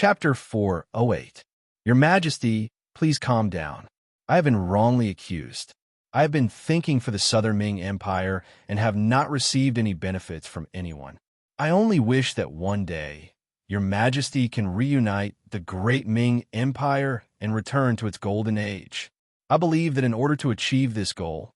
Chapter 408. Your Majesty, please calm down. I have been wrongly accused. I have been thinking for the Southern Ming Empire and have not received any benefits from anyone. I only wish that one day Your Majesty can reunite the great Ming Empire and return to its golden age. I believe that in order to achieve this goal,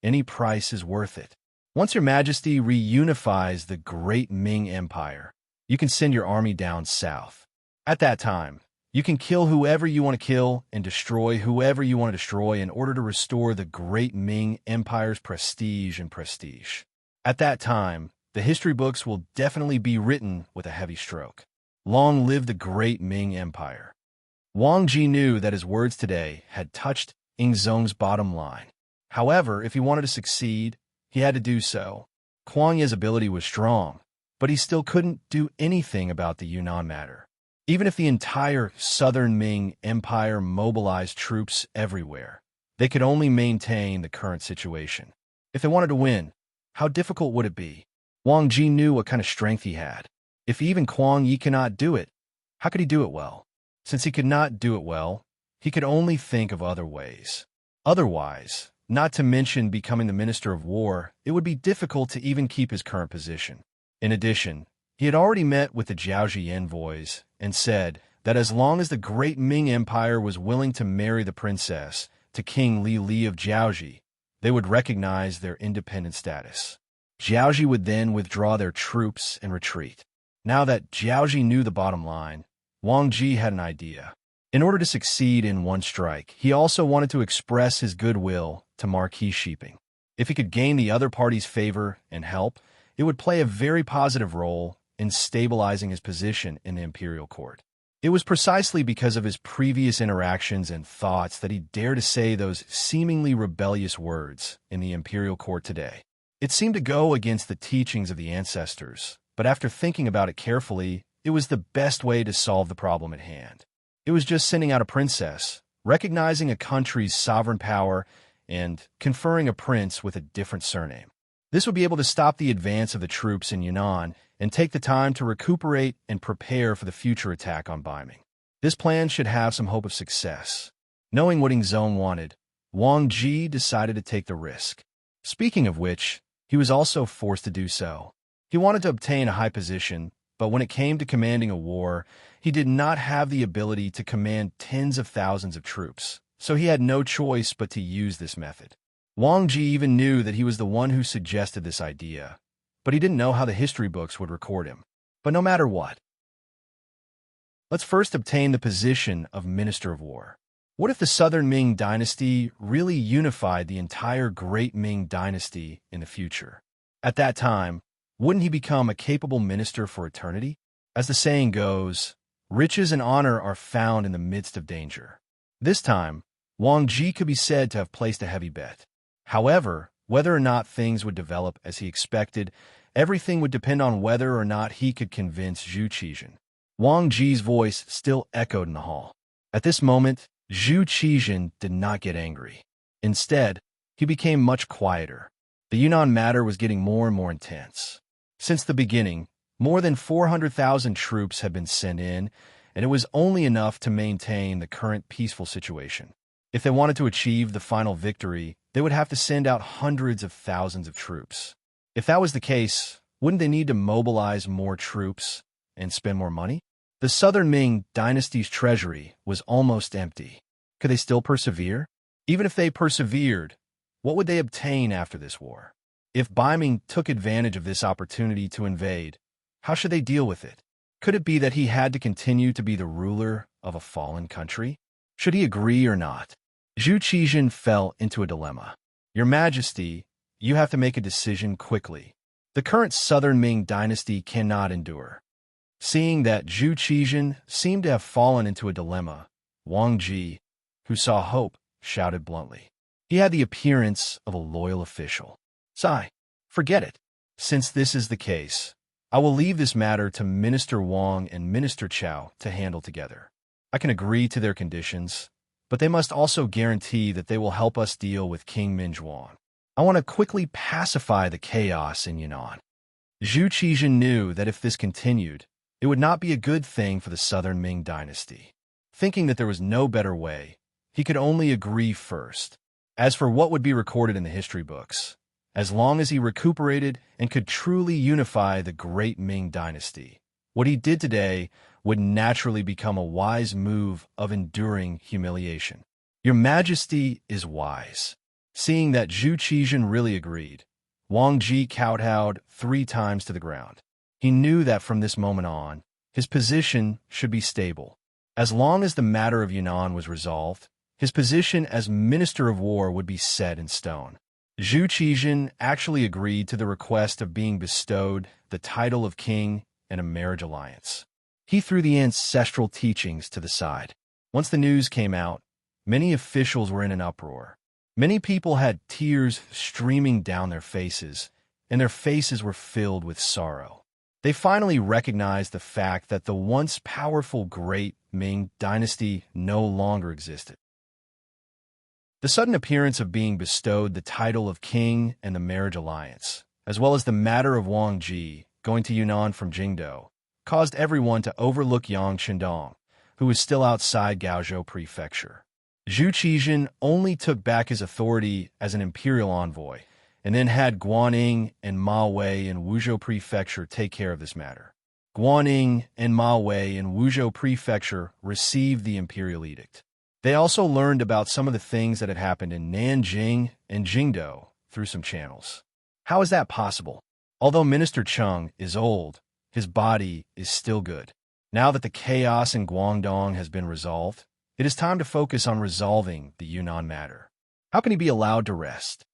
any price is worth it. Once Your Majesty reunifies the great Ming Empire, you can send your army down south. At that time, you can kill whoever you want to kill and destroy whoever you want to destroy in order to restore the great Ming Empire's prestige and prestige. At that time, the history books will definitely be written with a heavy stroke. Long live the great Ming Empire. Wang Ji knew that his words today had touched Ing Zong's bottom line. However, if he wanted to succeed, he had to do so. Kuang Ye's ability was strong, but he still couldn't do anything about the Yunnan matter. Even if the entire Southern Ming Empire mobilized troops everywhere, they could only maintain the current situation. If they wanted to win, how difficult would it be? Wang Ji knew what kind of strength he had. If even Kuang Yi cannot do it, how could he do it well? Since he could not do it well, he could only think of other ways. Otherwise, not to mention becoming the Minister of War, it would be difficult to even keep his current position. In addition, he had already met with the Jiaoji envoys and said that as long as the great Ming Empire was willing to marry the princess to King Li of Jiaoji, they would recognize their independent status. Jiaoji would then withdraw their troops and retreat. Now that Jiaoji knew the bottom line, Wang Ji had an idea. In order to succeed in one strike, he also wanted to express his goodwill to Marquis Shiping. If he could gain the other party's favor and help, it would play a very positive role in stabilizing his position in the imperial court. It was precisely because of his previous interactions and thoughts that he dared to say those seemingly rebellious words in the imperial court today. It seemed to go against the teachings of the ancestors, but after thinking about it carefully, it was the best way to solve the problem at hand. It was just sending out a princess, recognizing a country's sovereign power, and conferring a prince with a different surname. This would be able to stop the advance of the troops in Yunnan and take the time to recuperate and prepare for the future attack on Baiming. This plan should have some hope of success. Knowing what Ing Zong wanted, Wang Ji decided to take the risk. Speaking of which, he was also forced to do so. He wanted to obtain a high position, but when it came to commanding a war, he did not have the ability to command tens of thousands of troops, so he had no choice but to use this method. Wang Ji even knew that he was the one who suggested this idea, but he didn't know how the history books would record him. But no matter what, let's first obtain the position of Minister of War. What if the Southern Ming dynasty really unified the entire Great Ming dynasty in the future? At that time, wouldn't he become a capable minister for eternity? As the saying goes, riches and honor are found in the midst of danger. This time, Wang Ji could be said to have placed a heavy bet. However, whether or not things would develop as he expected, everything would depend on whether or not he could convince Zhu Qizhen. Wang Ji's voice still echoed in the hall. At this moment, Zhu Qizhen did not get angry. Instead, he became much quieter. The Yunnan matter was getting more and more intense. Since the beginning, more than 400,000 troops had been sent in, and it was only enough to maintain the current peaceful situation. If they wanted to achieve the final victory, they would have to send out hundreds of thousands of troops. If that was the case, wouldn't they need to mobilize more troops and spend more money? The Southern Ming dynasty's treasury was almost empty. Could they still persevere? Even if they persevered, what would they obtain after this war? If Baiming took advantage of this opportunity to invade, how should they deal with it? Could it be that he had to continue to be the ruler of a fallen country? Should he agree or not? Zhu Qizhen fell into a dilemma. Your Majesty, you have to make a decision quickly. The current Southern Ming dynasty cannot endure. Seeing that Zhu Qizhen seemed to have fallen into a dilemma, Wang Ji, who saw hope, shouted bluntly. He had the appearance of a loyal official. Sigh, forget it. Since this is the case, I will leave this matter to Minister Wang and Minister Chao to handle together. I can agree to their conditions, but they must also guarantee that they will help us deal with King Minzhuang. I want to quickly pacify the chaos in Yunnan. Zhu Qizhen knew that if this continued, It would not be a good thing for the Southern Ming dynasty. Thinking that there was no better way, he could only agree first. As for what would be recorded in the history books, as long as he recuperated and could truly unify the great Ming dynasty, what he did today would naturally become a wise move of enduring humiliation. Your Majesty is wise. Seeing that Zhu Qizhen really agreed, Wang Ji kowtowed 3 times to the ground. He knew that from this moment on, his position should be stable. As long as the matter of Yunnan was resolved, his position as Minister of War would be set in stone. Zhu Qizhen actually agreed to the request of being bestowed the title of king and a marriage alliance. He threw the ancestral teachings to the side. Once the news came out, many officials were in an uproar. Many people had tears streaming down their faces, and their faces were filled with sorrow. They finally recognized the fact that the once powerful great Ming dynasty no longer existed. The sudden appearance of being bestowed the title of king and the marriage alliance, as well as the matter of Wang Ji going to Yunnan from Jingdou, caused everyone to overlook Yang Qindong, who was still outside Gaozhou Prefecture. Zhu Qizhen only took back his authority as an imperial envoy, and then had Guaning and Ma Wei in Wuzhou Prefecture take care of this matter. Guaning and Ma Wei in Wuzhou Prefecture received the imperial edict. They also learned about some of the things that had happened in Nanjing and Jingdou through some channels. How is that possible? Although Minister Cheng is old, his body is still good. Now that the chaos in Guangdong has been resolved, it is time to focus on resolving the Yunnan matter. How can he be allowed to rest?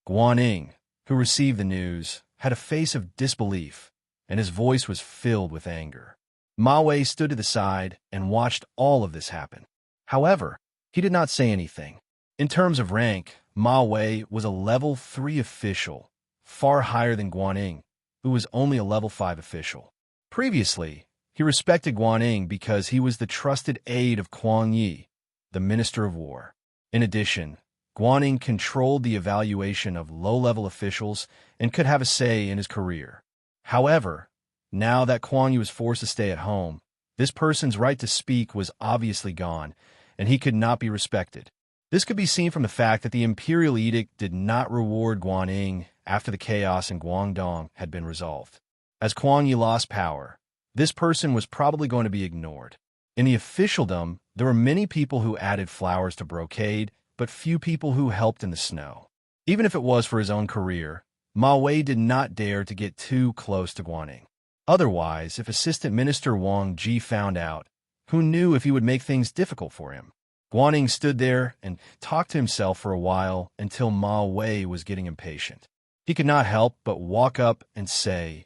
Guaning, who received the news, had a face of disbelief, and his voice was filled with anger. Ma Wei stood to the side and watched all of this happen. However, he did not say anything. In terms of rank, Ma Wei was a level 3 official, far higher than Guaning, who was only a level 5 official. Previously, he respected Guaning because he was the trusted aide of Kuang Yi, the Minister of War. In addition, Guaning controlled the evaluation of low-level officials and could have a say in his career. However, now that Kuang Yi was forced to stay at home, this person's right to speak was obviously gone, and he could not be respected. This could be seen from the fact that the imperial edict did not reward Guaning after the chaos in Guangdong had been resolved. As Kuang Yi lost power, this person was probably going to be ignored. In the officialdom, there were many people who added flowers to brocade, but few people who helped in the snow. Even if it was for his own career, Ma Wei did not dare to get too close to Guaning. Otherwise, if Assistant Minister Wang Ji found out, who knew if he would make things difficult for him? Guaning stood there and talked to himself for a while until Ma Wei was getting impatient. He could not help but walk up and say,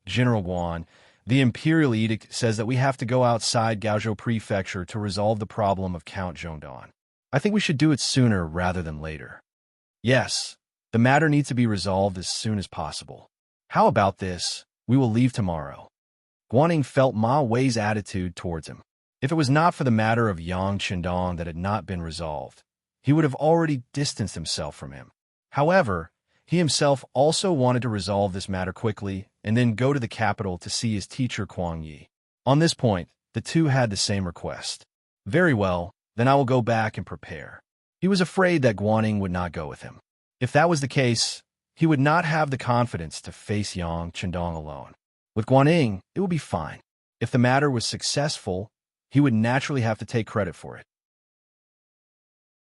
"General Guan, the imperial edict says that we have to go outside Gaozhou Prefecture to resolve the problem of Count Zhongdan. I think we should do it sooner rather than later." "Yes, the matter needs to be resolved as soon as possible. How about this? We will leave tomorrow." Guaning felt Ma Wei's attitude towards him. If it was not for the matter of Yang Qindong that had not been resolved, he would have already distanced himself from him. However, he himself also wanted to resolve this matter quickly and then go to the capital to see his teacher Kuang Yi. On this point, the two had the same request. "Very well, then I will go back and prepare." He was afraid that Guaning would not go with him. If that was the case, he would not have the confidence to face Yang Qindong alone. With Guaning, it would be fine. If the matter was successful, he would naturally have to take credit for it.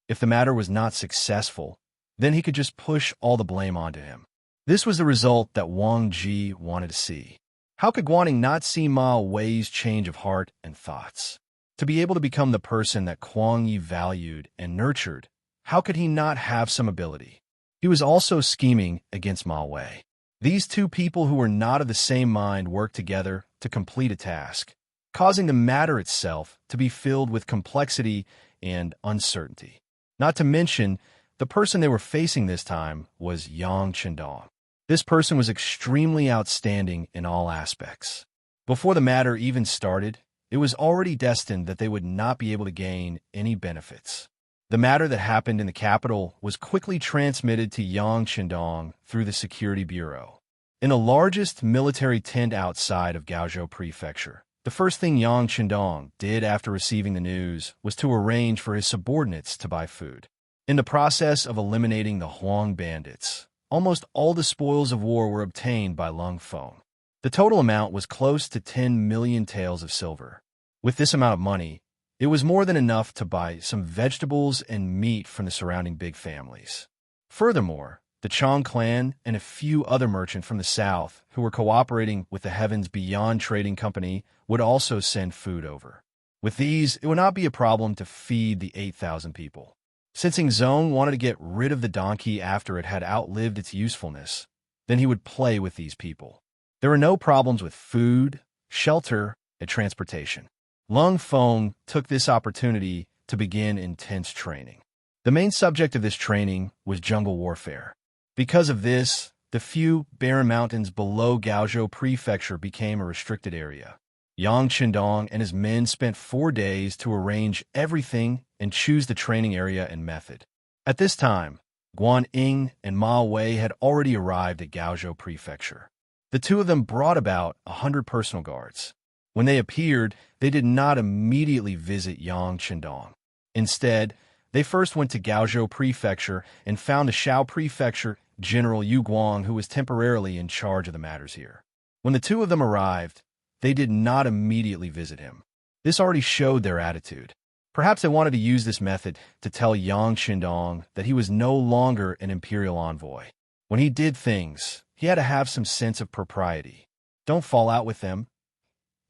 If the matter was not successful, then he could just push all the blame onto him. This was the result that Wang Ji wanted to see. How could Guaning not see Ma Wei's change of heart and thoughts? To be able to become the person that Kuang Yi valued and nurtured, how could he not have some ability? He was also scheming against Ma Wei. These two people who were not of the same mind worked together to complete a task, causing the matter itself to be filled with complexity and uncertainty. Not to mention, the person they were facing this time was Yang Qindong. This person was extremely outstanding in all aspects. Before the matter even started, it was already destined that they would not be able to gain any benefits. The matter that happened in the capital was quickly transmitted to Yang Qindong through the Security Bureau. In the largest military tent outside of Gaozhou Prefecture, The first thing Yang Qindong did after receiving the news was to arrange for his subordinates to buy food. In the process of eliminating the Huang bandits, almost all the spoils of war were obtained by Lung Feng. The total amount was close to 10 million taels of silver. With this amount of money, it was more than enough to buy some vegetables and meat from the surrounding big families. Furthermore, the Chong clan and a few other merchants from the south who were cooperating with the Heavens Beyond Trading Company would also send food over. With these, it would not be a problem to feed the 8,000 people. Sensing Zong wanted to get rid of the donkey after it had outlived its usefulness, then he would play with these people. There were no problems with food, shelter, and transportation. Lung Feng took this opportunity to begin intense training. The main subject of this training was jungle warfare. Because of this, the few barren mountains below Gaozhou Prefecture became a restricted area. Yang Qindong and his men spent 4 days to arrange everything and choose the training area and method. At this time, Guan Ying and Ma Wei had already arrived at Gaozhou Prefecture. The two of them brought about 100 personal guards. When they appeared, they did not immediately visit Yang Qindong. Instead, they first went to Gaozhou Prefecture and found the Shao Prefecture General Yu Guang, who was temporarily in charge of the matters here. When the two of them arrived, they did not immediately visit him. This already showed their attitude. Perhaps they wanted to use this method to tell Yang Qindong that he was no longer an imperial envoy. When he did things, he had to have some sense of propriety. Don't fall out with them.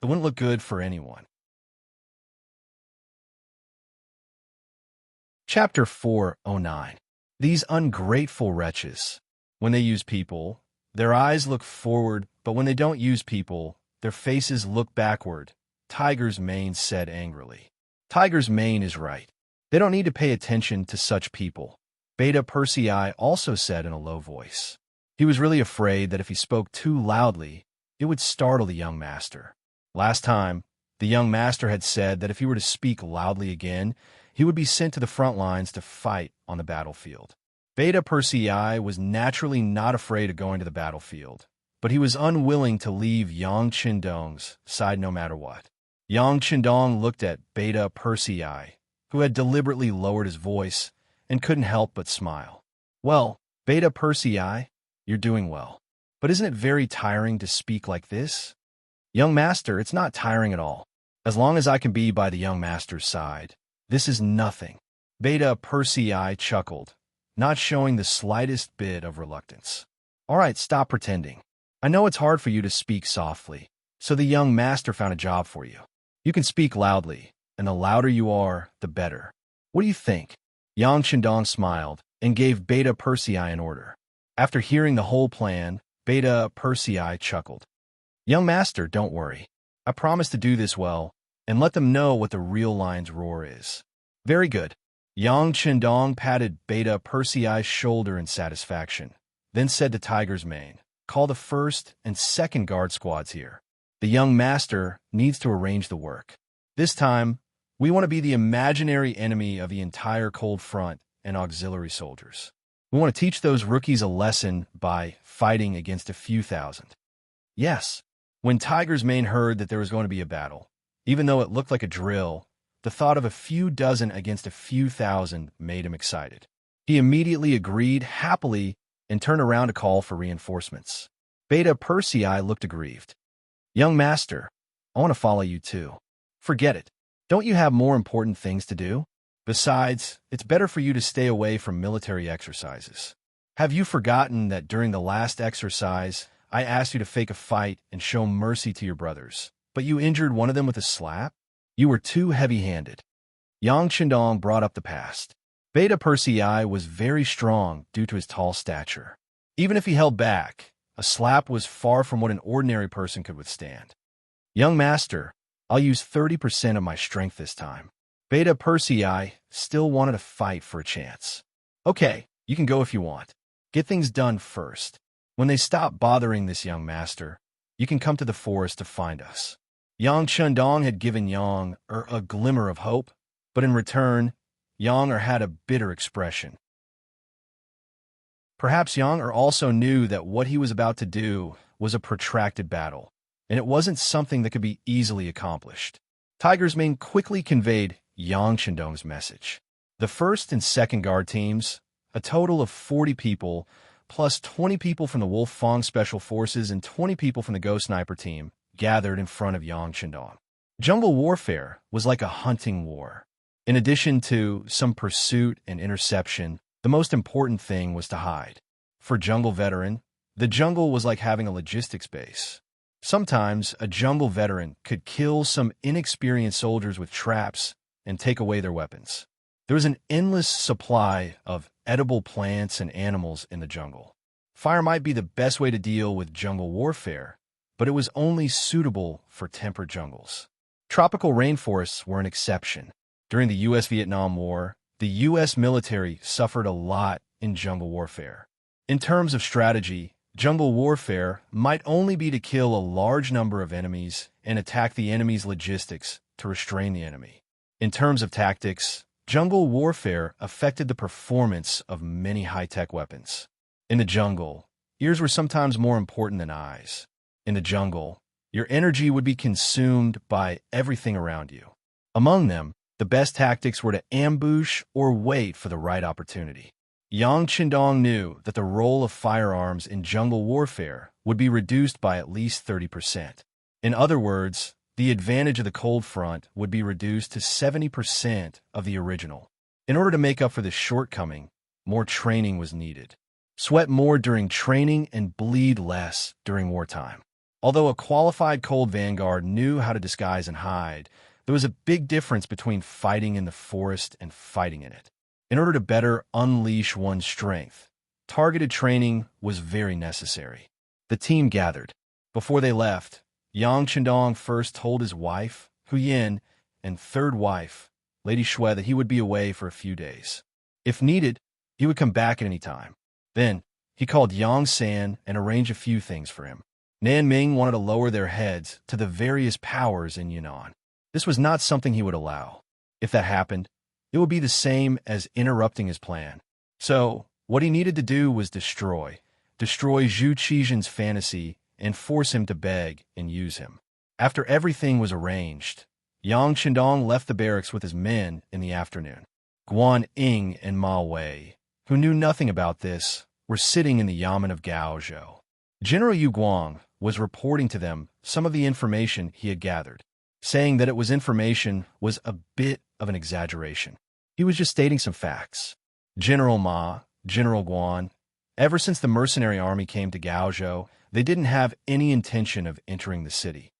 It wouldn't look good for anyone. Chapter 409. These ungrateful wretches. When they use people, their eyes look forward, but when they don't use people, their faces look backward, Tiger's Mane said angrily. Tiger's Mane is right. They don't need to pay attention to such people. Beta Persei also said in a low voice. He was really afraid that if he spoke too loudly, it would startle the young master. Last time, the young master had said that if he were to speak loudly again, he would be sent to the front lines to fight on the battlefield. Beta Persei was naturally not afraid of going to the battlefield, but he was unwilling to leave Yang Qindong's side no matter what. Yang Qindong looked at Beta Persei, who had deliberately lowered his voice, and couldn't help but smile. Well, Beta Persei, you're doing well. But isn't it very tiring to speak like this? Young master, it's not tiring at all. As long as I can be by the young master's side, this is nothing. Beta Persei chuckled, not showing the slightest bit of reluctance. All right, stop pretending. I know it's hard for you to speak softly, so the young master found a job for you. You can speak loudly, and the louder you are, the better. What do you think? Yang Qindong smiled and gave Beta Persei an order. After hearing the whole plan, Beta Persei chuckled. Young master, don't worry. I promise to do this well, and let them know what the real lion's roar is. Very good. Yang Qindong patted Beta Persei's shoulder in satisfaction, then said to Tiger's Mane, call the first and second guard squads here. The young master needs to arrange the work. This time, we want to be the imaginary enemy of the entire cold front and auxiliary soldiers. We want to teach those rookies a lesson by fighting against a few thousand. Yes, when Tiger's Mane heard that there was going to be a battle, even though it looked like a drill, the thought of a few dozen against a few thousand made him excited. He immediately agreed happily and turned around to call for reinforcements. Beta Persei looked aggrieved. Young master, I want to follow you too. Forget it. Don't you have more important things to do? Besides, it's better for you to stay away from military exercises. Have you forgotten that during the last exercise, I asked you to fake a fight and show mercy to your brothers, but you injured one of them with a slap? You were too heavy-handed. Yang Qindong brought up the past. Beta Persei was very strong due to his tall stature. Even if he held back, a slap was far from what an ordinary person could withstand. Young master, I'll use 30% of my strength this time. Beta Persei still wanted to fight for a chance. Okay, you can go if you want. Get things done first. When they stop bothering this young master, you can come to the forest to find us. Yang Qindong had given Yang a glimmer of hope, but in return, Yang had a bitter expression. Perhaps Yang also knew that what he was about to do was a protracted battle. and it wasn't something that could be easily accomplished. Tiger's Mane quickly conveyed Yang Chendong's message. The first and second guard teams, a total of 40 people, plus 20 people from the Wolf Fong Special Forces and 20 people from the Ghost Sniper team, gathered in front of Yang Chendong. Jungle warfare was like a hunting war. In addition to some pursuit and interception, the most important thing was to hide. For Jungle Veteran, the jungle was like having a logistics base. Sometimes a jungle veteran could kill some inexperienced soldiers with traps and take away their weapons. There was an endless supply of edible plants and animals in the jungle. Fire might be the best way to deal with jungle warfare, but it was only suitable for temperate jungles. Tropical rainforests were an exception. During the U.S.-Vietnam War, the U.S. military suffered a lot in jungle warfare. In terms of strategy, jungle warfare might only be to kill a large number of enemies and attack the enemy's logistics to restrain the enemy. In terms of tactics, jungle warfare affected the performance of many high-tech weapons. In the jungle, ears were sometimes more important than eyes. In the jungle, your energy would be consumed by everything around you. Among them, the best tactics were to ambush or wait for the right opportunity. Yang Chendong knew that the role of firearms in jungle warfare would be reduced by at least 30%. In other words, the advantage of the cold front would be reduced to 70% of the original. In order to make up for this shortcoming, more training was needed. Sweat more during training and bleed less during wartime. Although a qualified cold vanguard knew how to disguise and hide, there was a big difference between fighting in the forest and fighting in it. In order to better unleash one's strength, targeted training was very necessary. The team gathered. Before they left, Yang Chendong first told his wife, Hu Yin, and third wife, Lady Shui, that he would be away for a few days. If needed, he would come back at any time. Then, he called Yang San and arranged a few things for him. Nan Ming wanted to lower their heads to the various powers in Yunnan. This was not something he would allow. If that happened, it would be the same as interrupting his plan. So, what he needed to do was destroy Zhu Qizhen's fantasy and force him to beg and use him. After everything was arranged, Yang Chendong left the barracks with his men in the afternoon. Guan Ying and Ma Wei, who knew nothing about this, were sitting in the yamen of Gaozhou. General Yu Guang was reporting to them some of the information he had gathered, saying that information was a bit of an exaggeration. He was just stating some facts. General Ma, General Guan, ever since the mercenary army came to Gaozhou, they didn't have any intention of entering the city.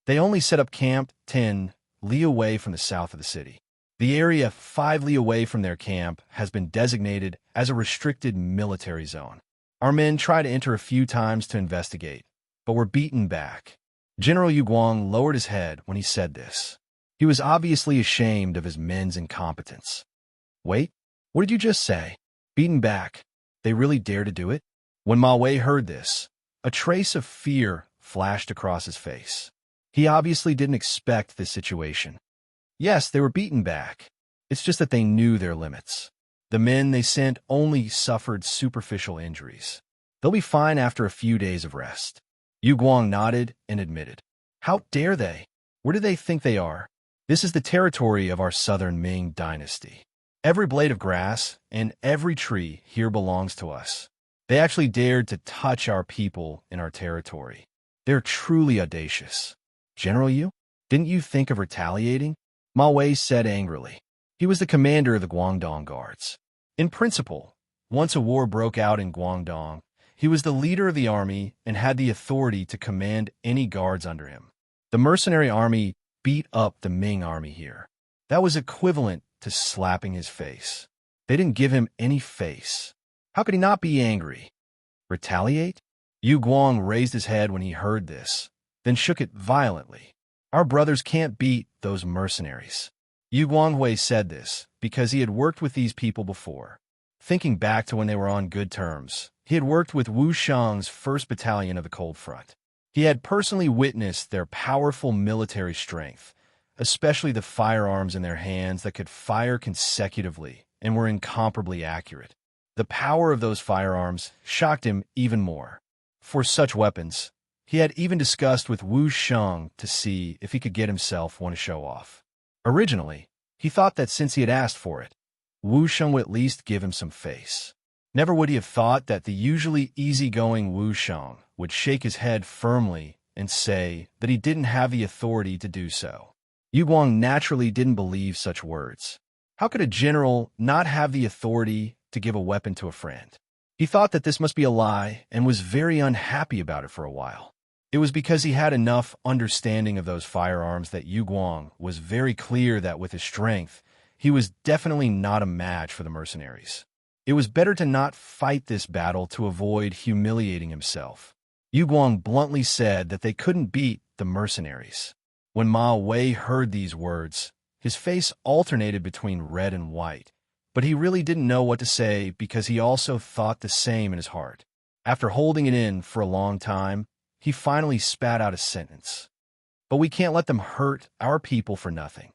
They only set up camp 10 li away from the south of the city. The area 5 li away from their camp has been designated as a restricted military zone. Our men tried to enter a few times to investigate, but were beaten back. General Yu Guang lowered his head when he said this. He was obviously ashamed of his men's incompetence. Wait, what did you just say? Beaten back. They really dare to do it? When Ma Wei heard this, a trace of fear flashed across his face. He obviously didn't expect this situation. Yes, they were beaten back. It's just that they knew their limits. The men they sent only suffered superficial injuries. They'll be fine after a few days of rest. Yu Guang nodded and admitted. How dare they? Where do they think they are? This is the territory of our southern Ming dynasty. Every blade of grass and every tree here belongs to us. They actually dared to touch our people in our territory. They're truly audacious. General Yu, didn't you think of retaliating? Ma Wei said angrily. He was the commander of the Guangdong Guards. In principle, once a war broke out in Guangdong, he was the leader of the army and had the authority to command any guards under him. The mercenary army beat up the Ming army here. That was equivalent to slapping his face. They didn't give him any face. How could he not be angry? Retaliate? Yu Guang raised his head when he heard this, then shook it violently. Our brothers can't beat those mercenaries. Yu Guanghui said this because he had worked with these people before. Thinking back to when they were on good terms, he had worked with Wu Shang's 1st Battalion of the Cold Front. He had personally witnessed their powerful military strength, especially the firearms in their hands that could fire consecutively and were incomparably accurate. The power of those firearms shocked him even more. For such weapons, He had even discussed with Wu Sheng to see if he could get himself one to show off. Originally, he thought that since he had asked for it, Wu Sheng would at least give him some face. Never would he have thought that the usually easygoing Wu Sheng would shake his head firmly and say that he didn't have the authority to do so. Yu Guang naturally didn't believe such words. How could a general not have the authority to give a weapon to a friend? He thought that this must be a lie and was very unhappy about it for a while. It was because he had enough understanding of those firearms that Yu Guang was very clear that with his strength, he was definitely not a match for the mercenaries. It was better to not fight this battle to avoid humiliating himself. Yu Guang bluntly said that they couldn't beat the mercenaries. When Ma Wei heard these words, his face alternated between red and white, but he really didn't know what to say because he also thought the same in his heart. After holding it in for a long time, he finally spat out a sentence. But we can't let them hurt our people for nothing.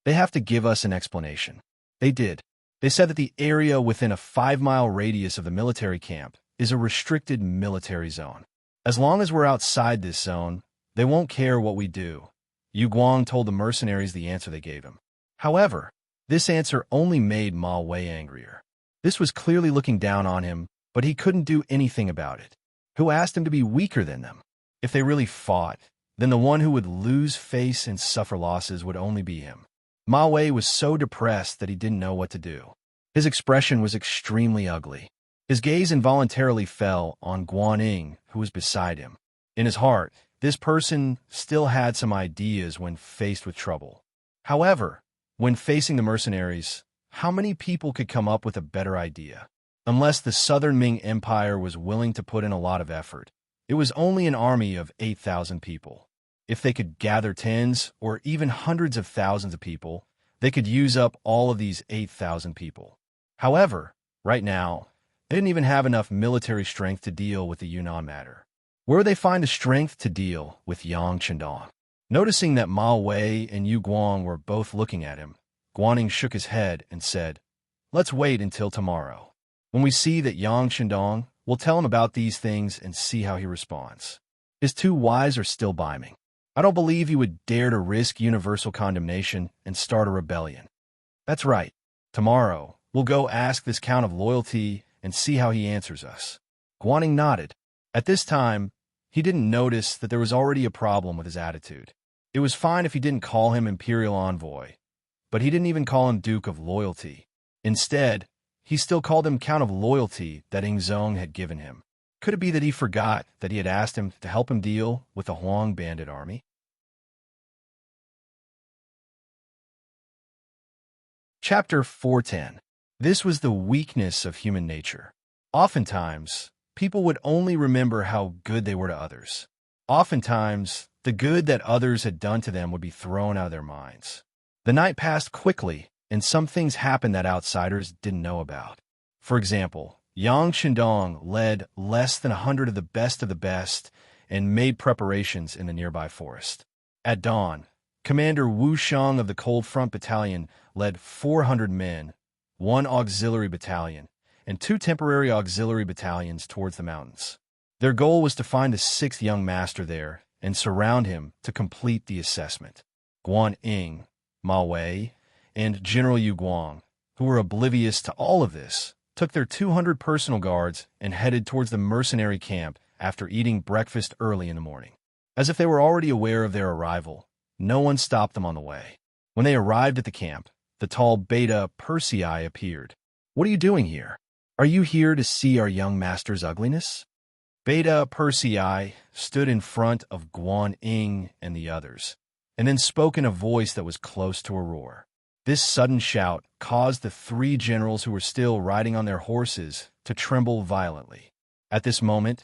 They have to give us an explanation. They did. They said that the area within a 5-mile radius of the military camp is a restricted military zone. As long as we're outside this zone, they won't care what we do. Yu Guang told the mercenaries the answer they gave him. However, this answer only made Ma Wei angrier. This was clearly looking down on him, but he couldn't do anything about it. Who asked him to be weaker than them? If they really fought, then the one who would lose face and suffer losses would only be him. Ma Wei was so depressed that he didn't know what to do. His expression was extremely ugly. His gaze involuntarily fell on Guan Ying, who was beside him. In his heart, this person still had some ideas when faced with trouble. However, when facing the mercenaries, how many people could come up with a better idea? Unless the Southern Ming Empire was willing to put in a lot of effort, it was only an army of 8,000 people. If they could gather tens or even hundreds of thousands of people, they could use up all of these 8,000 people. However, right now, they didn't even have enough military strength to deal with the Yunnan matter. Where would they find the strength to deal with Yang Chendong? Noticing that Ma Wei and Yu Guang were both looking at him, Guaning shook his head and said, "Let's wait until tomorrow. When we see that Yang Chendong, we'll tell him about these things and see how he responds. His two wives are still by me. I don't believe he would dare to risk universal condemnation and start a rebellion. That's right. Tomorrow, we'll go ask this Count of Loyalty and see how he answers us." Guaning nodded. At this time, he didn't notice that there was already a problem with his attitude. It was fine if he didn't call him Imperial Envoy, but he didn't even call him Duke of Loyalty. Instead, he still called him Count of Loyalty that Ing Zong had given him. Could it be that he forgot that he had asked him to help him deal with the Huang bandit army? Chapter 410. This was the weakness of human nature. Oftentimes, people would only remember how good they were to others. Oftentimes, the good that others had done to them would be thrown out of their minds. The night passed quickly, and some things happened that outsiders didn't know about. For example, Yang Chendong led less than 100 of the best and made preparations in the nearby forest. At dawn, Commander Wu Sheng of the Cold Front Battalion led 400 men, 1 auxiliary battalion, and 2 temporary auxiliary battalions towards the mountains. Their goal was to find the 6th young master there and surround him to complete the assessment. Guan Ying, Ma Wei, and General Yu Guang, who were oblivious to all of this, took their 200 personal guards and headed towards the mercenary camp after eating breakfast early in the morning. As if they were already aware of their arrival, no one stopped them on the way. When they arrived at the camp, the tall Beta Persei appeared. "What are you doing here? Are you here to see our young master's ugliness?" Beta Persei stood in front of Guan Ying and the others, and then spoke in a voice that was close to a roar. This sudden shout caused the 3 generals who were still riding on their horses to tremble violently. At this moment,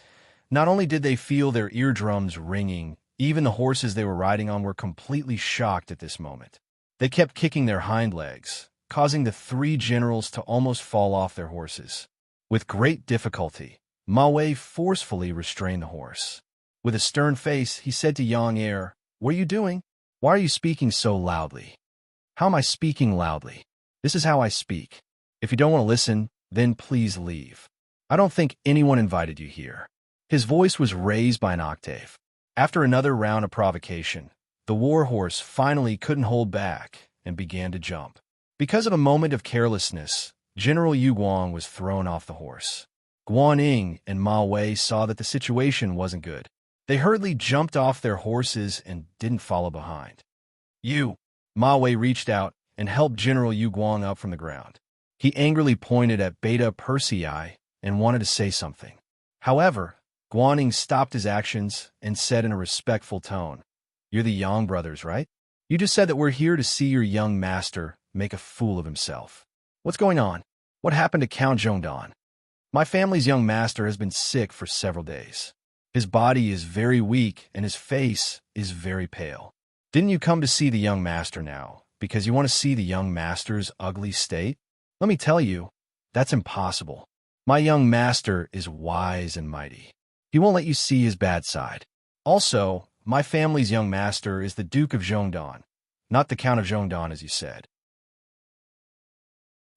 not only did they feel their eardrums ringing, even the horses they were riding on were completely shocked at this moment. They kept kicking their hind legs, causing the 3 generals to almost fall off their horses. With great difficulty, Ma Wei forcefully restrained the horse. With a stern face, he said to Yang Er, "What are you doing? Why are you speaking so loudly?" "How am I speaking loudly? This is how I speak. If you don't want to listen, then please leave. I don't think anyone invited you here." His voice was raised by an octave. After another round of provocation, the warhorse finally couldn't hold back and began to jump. Because of a moment of carelessness, General Yu Guang was thrown off the horse. Guan Ying and Ma Wei saw that the situation wasn't good. They hurriedly jumped off their horses and didn't follow behind. Ma Wei reached out and helped General Yu Guang up from the ground. He angrily pointed at Beta Persei and wanted to say something. However, Guan Ying stopped his actions and said in a respectful tone, "You're the Yang brothers, right? You just said that we're here to see your young master make a fool of himself. What's going on? What happened to Count Zhongdan? My family's young master has been sick for several days. His body is very weak and his face is very pale. Didn't you come to see the young master now because you want to see the young master's ugly state? Let me tell you, that's impossible. My young master is wise and mighty. He won't let you see his bad side. Also, my family's young master is the Duke of Zhongdan, not the Count of Zhongdan as you said.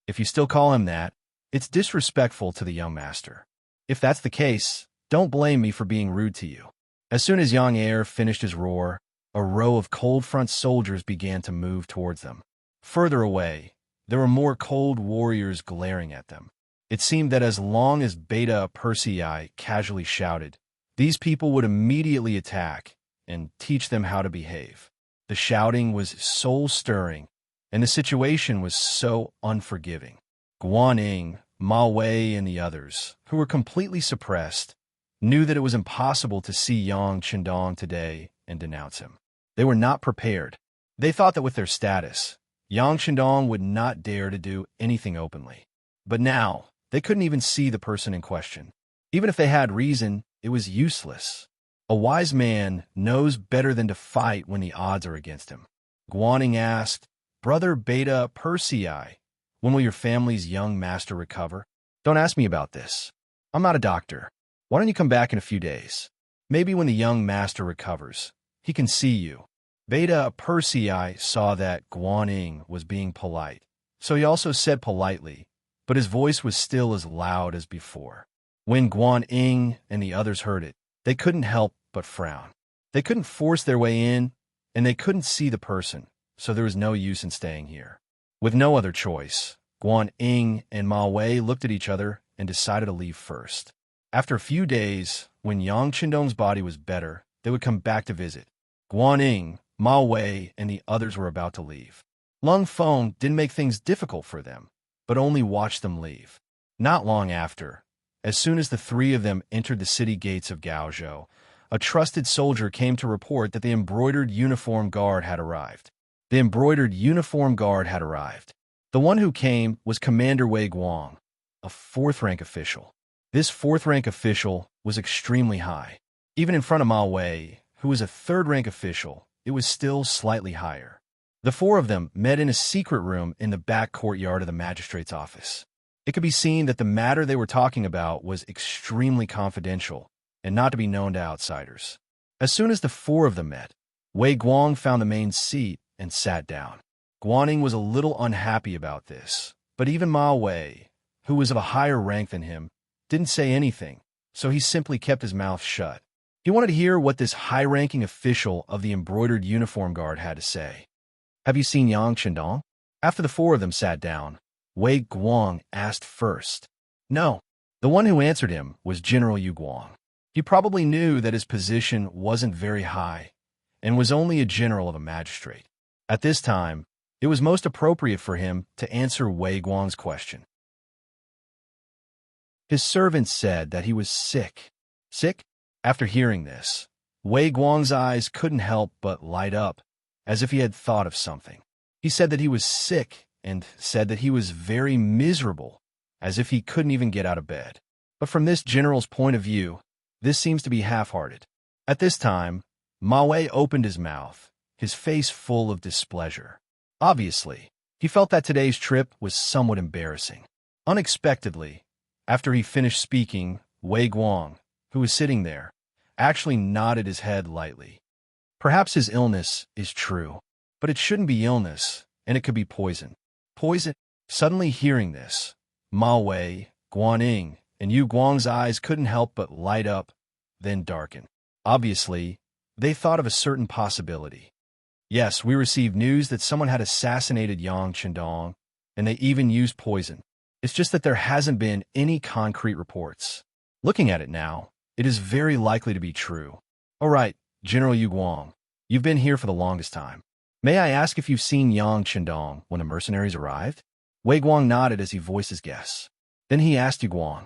If you still call him that, it's disrespectful to the young master. If that's the case, don't blame me for being rude to you." As soon as Yang Air finished his roar, a row of cold front soldiers began to move towards them. Further away, there were more cold warriors glaring at them. It seemed that as long as Beta Persei casually shouted, these people would immediately attack and teach them how to behave. The shouting was soul-stirring, and the situation was so unforgiving. Guan Ying, Ma Wei, and the others, who were completely suppressed, knew that it was impossible to see Yang Qindong today and denounce him. They were not prepared. They thought that with their status, Yang Qindong would not dare to do anything openly. But now, they couldn't even see the person in question. Even if they had reason, it was useless. A wise man knows better than to fight when the odds are against him. Guan Ying asked, "Brother Beta Persei, when will your family's young master recover? Don't ask me about this. I'm not a doctor. Why don't you come back in a few days? Maybe when the young master recovers, he can see you." Beta Persei saw that Guan Ying was being polite, so he also said politely, but his voice was still as loud as before. When Guan Ying and the others heard it, they couldn't help but frown. They couldn't force their way in, and they couldn't see the person, so there was no use in staying here. With no other choice, Guan Ying and Ma Wei looked at each other and decided to leave first. After a few days, when Yang Qindong's body was better, they would come back to visit. Guan Ying, Ma Wei, and the others were about to leave. Lung Feng didn't make things difficult for them, but only watched them leave. Not long after, as soon as the three of them entered the city gates of Gaozhou, a trusted soldier came to report that the embroidered uniform guard had arrived. The embroidered uniform guard had arrived. The one who came was Commander Wei Guang, a fourth-rank official. This fourth-rank official was extremely high. Even in front of Ma Wei, who was a third-rank official, it was still slightly higher. The four of them met in a secret room in the back courtyard of the magistrate's office. It could be seen that the matter they were talking about was extremely confidential and not to be known to outsiders. As soon as the four of them met, Wei Guang found the main seat and sat down. Guan Ying was a little unhappy about this, but even Ma Wei, who was of a higher rank than him, didn't say anything, so he simply kept his mouth shut. He wanted to hear what this high-ranking official of the embroidered uniform guard had to say. "Have you seen Yang Qindong?" After the four of them sat down, Wei Guang asked first. "No." The one who answered him was General Yu Guang. He probably knew that his position wasn't very high and was only a general of a magistrate. At this time, it was most appropriate for him to answer Wei Guang's question. His servant said that he was sick. Sick? After hearing this, Wei Guang's eyes couldn't help but light up, as if he had thought of something. He said that he was sick and said that he was very miserable, as if he couldn't even get out of bed. But from this general's point of view, this seems to be half-hearted. At this time, Ma Wei opened his mouth, his face full of displeasure. Obviously, he felt that today's trip was somewhat embarrassing. Unexpectedly, after he finished speaking, Wei Guang, who was sitting there, actually nodded his head lightly. Perhaps his illness is true, but it shouldn't be illness, and it could be poison. Poison? Suddenly hearing this, Ma Wei, Guan Ying, and Yu Guang's eyes couldn't help but light up, then darken. Obviously, they thought of a certain possibility. Yes, we received news that someone had assassinated Yang Chendong, and they even used poison. It's just that there hasn't been any concrete reports. Looking at it now, it is very likely to be true. All right, General Yu Guang, you've been here for the longest time. May I ask if you've seen Yang Chendong when the mercenaries arrived? Wei Guang nodded as he voiced his guess. Then he asked Yu Guang,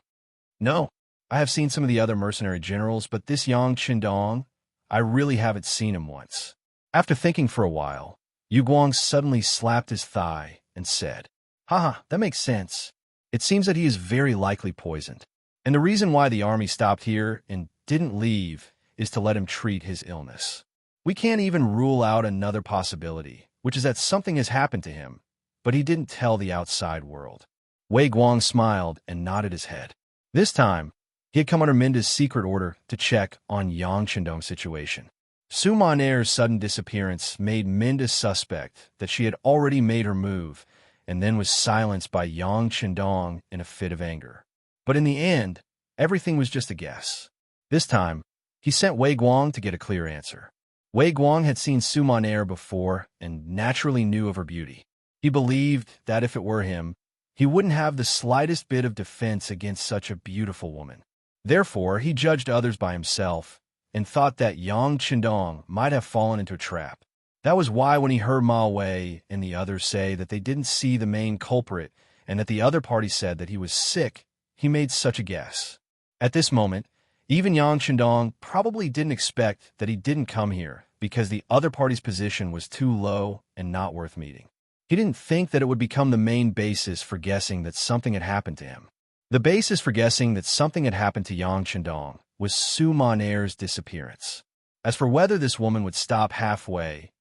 No, I have seen some of the other mercenary generals, but this Yang Chendong, I really haven't seen him once. After thinking for a while, Yu Guang suddenly slapped his thigh and said, Haha, that makes sense. It seems that he is very likely poisoned. And the reason why the army stopped here and didn't leave is to let him treat his illness. We can't even rule out another possibility, which is that something has happened to him, but he didn't tell the outside world. Wei Guang smiled and nodded his head. This time, he had come under Minda's secret order to check on Yang Chendong's situation. Su Maner's sudden disappearance made Minda suspect that she had already made her move and then was silenced by Yang Chendong in a fit of anger. But in the end, everything was just a guess. This time, he sent Wei Guang to get a clear answer. Wei Guang had seen Su Maner before and naturally knew of her beauty. He believed that if it were him, he wouldn't have the slightest bit of defense against such a beautiful woman. Therefore, he judged others by himself and thought that Yang Chendong might have fallen into a trap. That was why when he heard Ma Wei and the others say that they didn't see the main culprit and that the other party said that he was sick, he made such a guess. At this moment, even Yang Chendong probably didn't expect that he didn't come here because the other party's position was too low and not worth meeting. He didn't think that it would become the main basis for guessing that something had happened to him. The basis for guessing that something had happened to Yang Chendong was Su Maner's disappearance. As for whether this woman would stop halfway,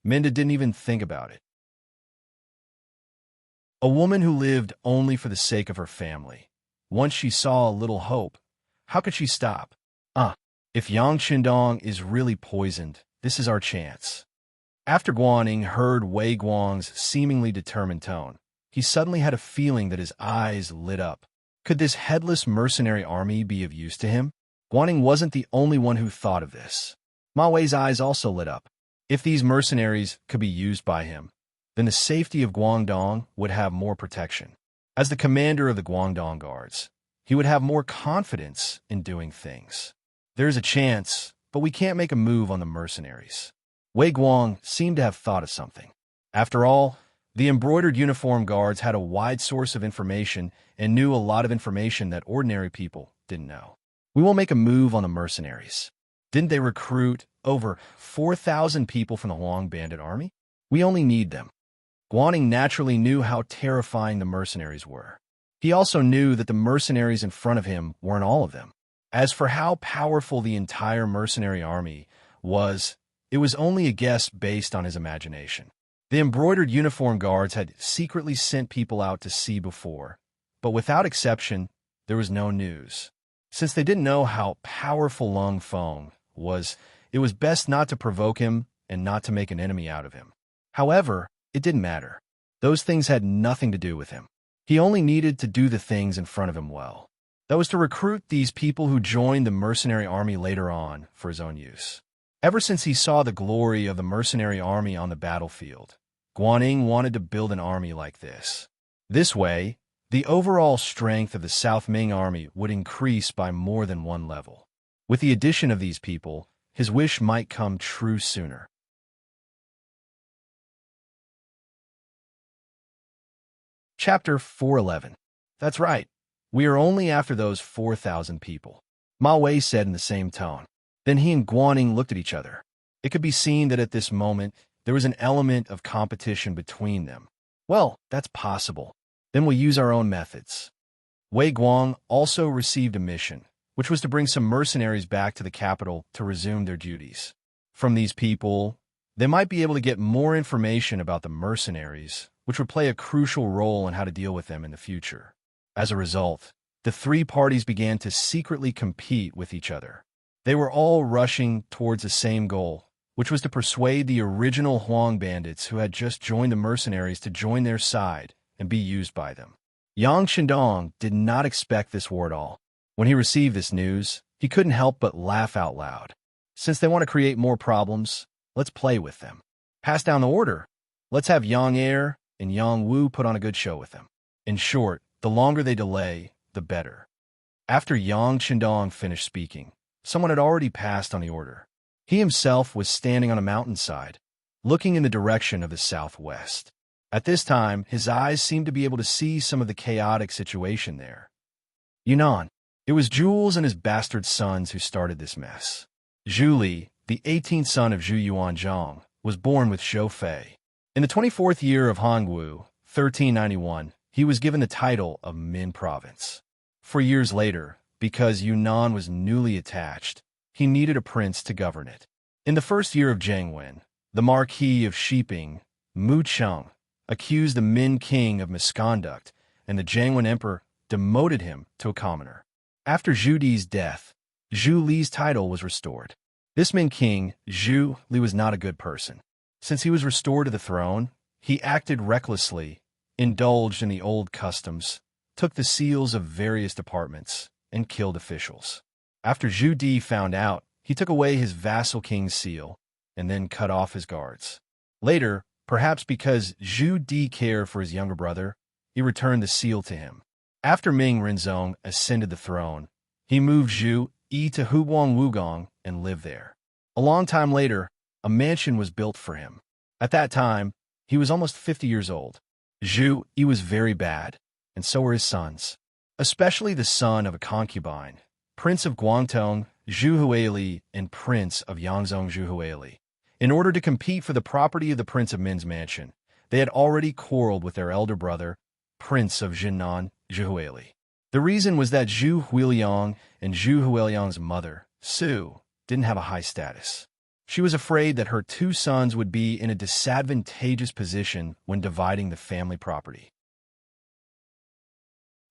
Minda didn't even think about it. A woman who lived only for the sake of her family. Once she saw a little hope, how could she stop? If Yang Chendong is really poisoned, this is our chance. After Guaning heard Wei Guang's seemingly determined tone, he suddenly had a feeling that his eyes lit up. Could this headless mercenary army be of use to him? Guaning wasn't the only one who thought of this. Ma Wei's eyes also lit up. If these mercenaries could be used by him, then the safety of Guangdong would have more protection. As the commander of the Guangdong Guards, he would have more confidence in doing things. There's a chance, but we can't make a move on the mercenaries. Wei Guang seemed to have thought of something. After all, the embroidered uniform guards had a wide source of information and knew a lot of information that ordinary people didn't know. We won't make a move on the mercenaries. Didn't they recruit over 4,000 people from the Huang bandit army? We only need them. Guaning naturally knew how terrifying the mercenaries were. He also knew that the mercenaries in front of him weren't all of them. As for how powerful the entire mercenary army was, it was only a guess based on his imagination. The embroidered uniform guards had secretly sent people out to sea before, but without exception, there was no news. Since they didn't know how powerful Lung Feng was, it was best not to provoke him and not to make an enemy out of him. However, it didn't matter. Those things had nothing to do with him. He only needed to do the things in front of him well. That was to recruit these people who joined the mercenary army later on for his own use. Ever since he saw the glory of the mercenary army on the battlefield, Guaning wanted to build an army like this. This way, the overall strength of the South Ming army would increase by more than one level. With the addition of these people, his wish might come true sooner. Chapter 411. That's right. We are only after those 4,000 people, Ma Wei said in the same tone. Then he and Guaning looked at each other. It could be seen that at this moment, there was an element of competition between them. Well, that's possible. Then we'll use our own methods. Wei Guang also received a mission, which was to bring some mercenaries back to the capital to resume their duties. From these people, they might be able to get more information about the mercenaries, which would play a crucial role in how to deal with them in the future. As a result, the three parties began to secretly compete with each other. They were all rushing towards the same goal, which was to persuade the original Huang bandits who had just joined the mercenaries to join their side and be used by them. Yang Chendong did not expect this war at all. When he received this news, He couldn't help but laugh out loud. Since they want to create more problems, let's play with them. Pass down the order. Let's have Yang Er and Yang Wu put on a good show with them. In short, the longer they delay, the better. After Yang Chendong finished speaking, someone had already passed on the order. He himself was standing on a mountainside, looking in the direction of the southwest. At this time, his eyes seemed to be able to see some of the chaotic situation there. Yunnan. It was Jules and his bastard sons who started this mess. Zhu Li, the 18th son of Zhu Yuanzhang, was born with Zhou Fei. In the 24th year of Hongwu, 1391, he was given the title of Min Province. 4 years later, because Yunnan was newly attached, he needed a prince to govern it. In the first year of Zhengwen, the Marquis of Shiping, Mu Cheng, accused the Min king of misconduct, and the Zhengwen emperor demoted him to a commoner. After Zhu Di's death, Zhu Li's title was restored. This Min king, Zhu Li, was not a good person. Since he was restored to the throne, he acted recklessly, indulged in the old customs, took the seals of various departments, and killed officials. After Zhu Di found out, he took away his vassal king's seal, and then cut off his guards. Later, perhaps because Zhu Di cared for his younger brother, he returned the seal to him. After Ming Renzong ascended the throne, he moved Zhu Yi to Huguang Wugong and lived there. A long time later, a mansion was built for him. At that time, he was almost 50 years old. Zhu Yi was very bad, and so were his sons, especially the son of a concubine, Prince of Guangdong, Zhu Huili, and Prince of Yangzhong, Zhu Huili. In order to compete for the property of the Prince of Min's mansion, they had already quarreled with their elder brother, Prince of Jinnan, Zhu Huili. The reason was that Zhu Huiliang and Zhu Huiliang's mother, Su, didn't have a high status. She was afraid that her 2 sons would be in a disadvantageous position when dividing the family property.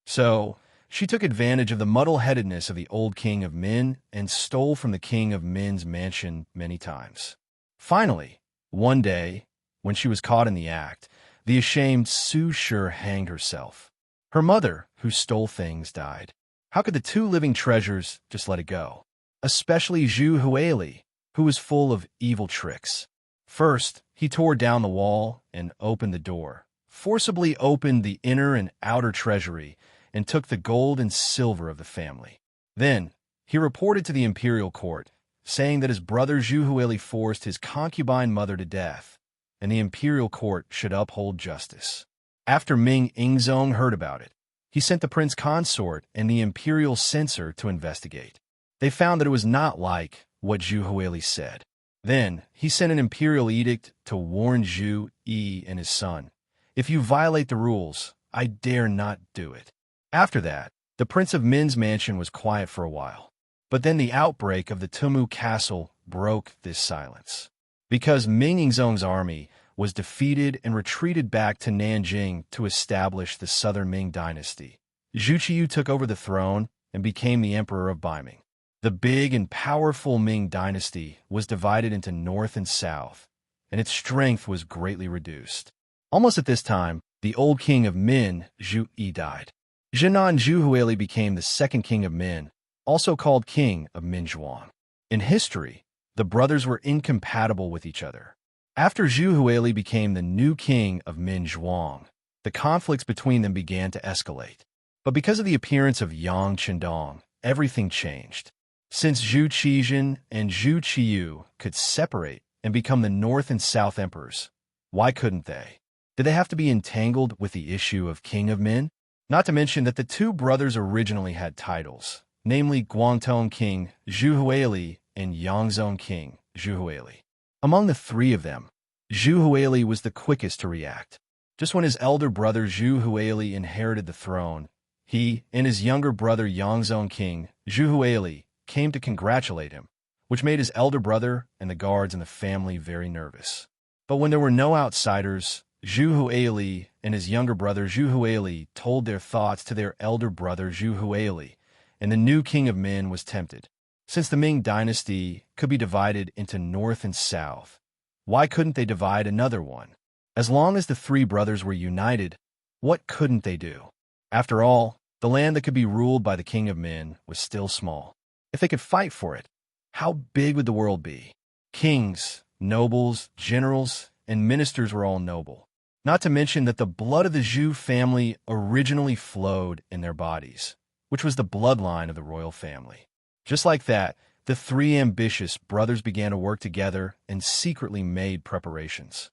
So, she took advantage of the muddle-headedness of the old king of Min and stole from the king of Min's mansion many times. Finally, one day, when she was caught in the act, the ashamed Su Shi hanged herself. Her mother, who stole things, died. How could the 2 living treasures just let it go? Especially Zhu Huili, who was full of evil tricks. First, he tore down the wall and opened the door, forcibly opened the inner and outer treasury, and took the gold and silver of the family. Then, he reported to the imperial court, saying that his brother Zhu Huili forced his concubine mother to death, and the imperial court should uphold justice. After Ming Ingzong heard about it, he sent the prince consort and the imperial censor to investigate. They found that it was not like what Zhu Huili said. Then, he sent an imperial edict to warn Zhu Yi and his son, "If you violate the rules, I dare not do it." After that, the Prince of Min's mansion was quiet for a while. But then the outbreak of the Tumu Castle broke this silence. Because Ming Ingzong's army was defeated and retreated back to Nanjing to establish the Southern Ming dynasty, Zhu Qiyu took over the throne and became the emperor of Beiming. The big and powerful Ming dynasty was divided into north and south, and its strength was greatly reduced. Almost at this time, the old king of Min, Zhu Yi, died. Jinan Zhu Huili became the second king of Min, also called king of Minzhuang. In history, the brothers were incompatible with each other. After Zhu Huili became the new king of Minzhuang, the conflicts between them began to escalate. But because of the appearance of Yang Chendong, everything changed. Since Zhu Qizhen and Zhu Qiyu could separate and become the north and south emperors, why couldn't they? Did they have to be entangled with the issue of king of Min? Not to mention that the 2 brothers originally had titles, namely Guangdong King Zhu Huili and Yangzhong King Zhu Huili. Among the 3 of them, Zhu Huili was the quickest to react. Just when his elder brother Zhu Huili inherited the throne, he and his younger brother Yangzhong King Zhu Huili came to congratulate him, which made his elder brother and the guards in the family very nervous. But when there were no outsiders, Zhu Huili and his younger brother Zhu Huili told their thoughts to their elder brother Zhu Huili, and the new king of Min was tempted. Since the Ming dynasty could be divided into north and south, why couldn't they divide another one? As long as the 3 brothers were united, what couldn't they do? After all, the land that could be ruled by the king of Min was still small. If they could fight for it, how big would the world be? Kings, nobles, generals, and ministers were all noble. Not to mention that the blood of the Zhou family originally flowed in their bodies, which was the bloodline of the royal family. Just like that, the three ambitious brothers began to work together and secretly made preparations.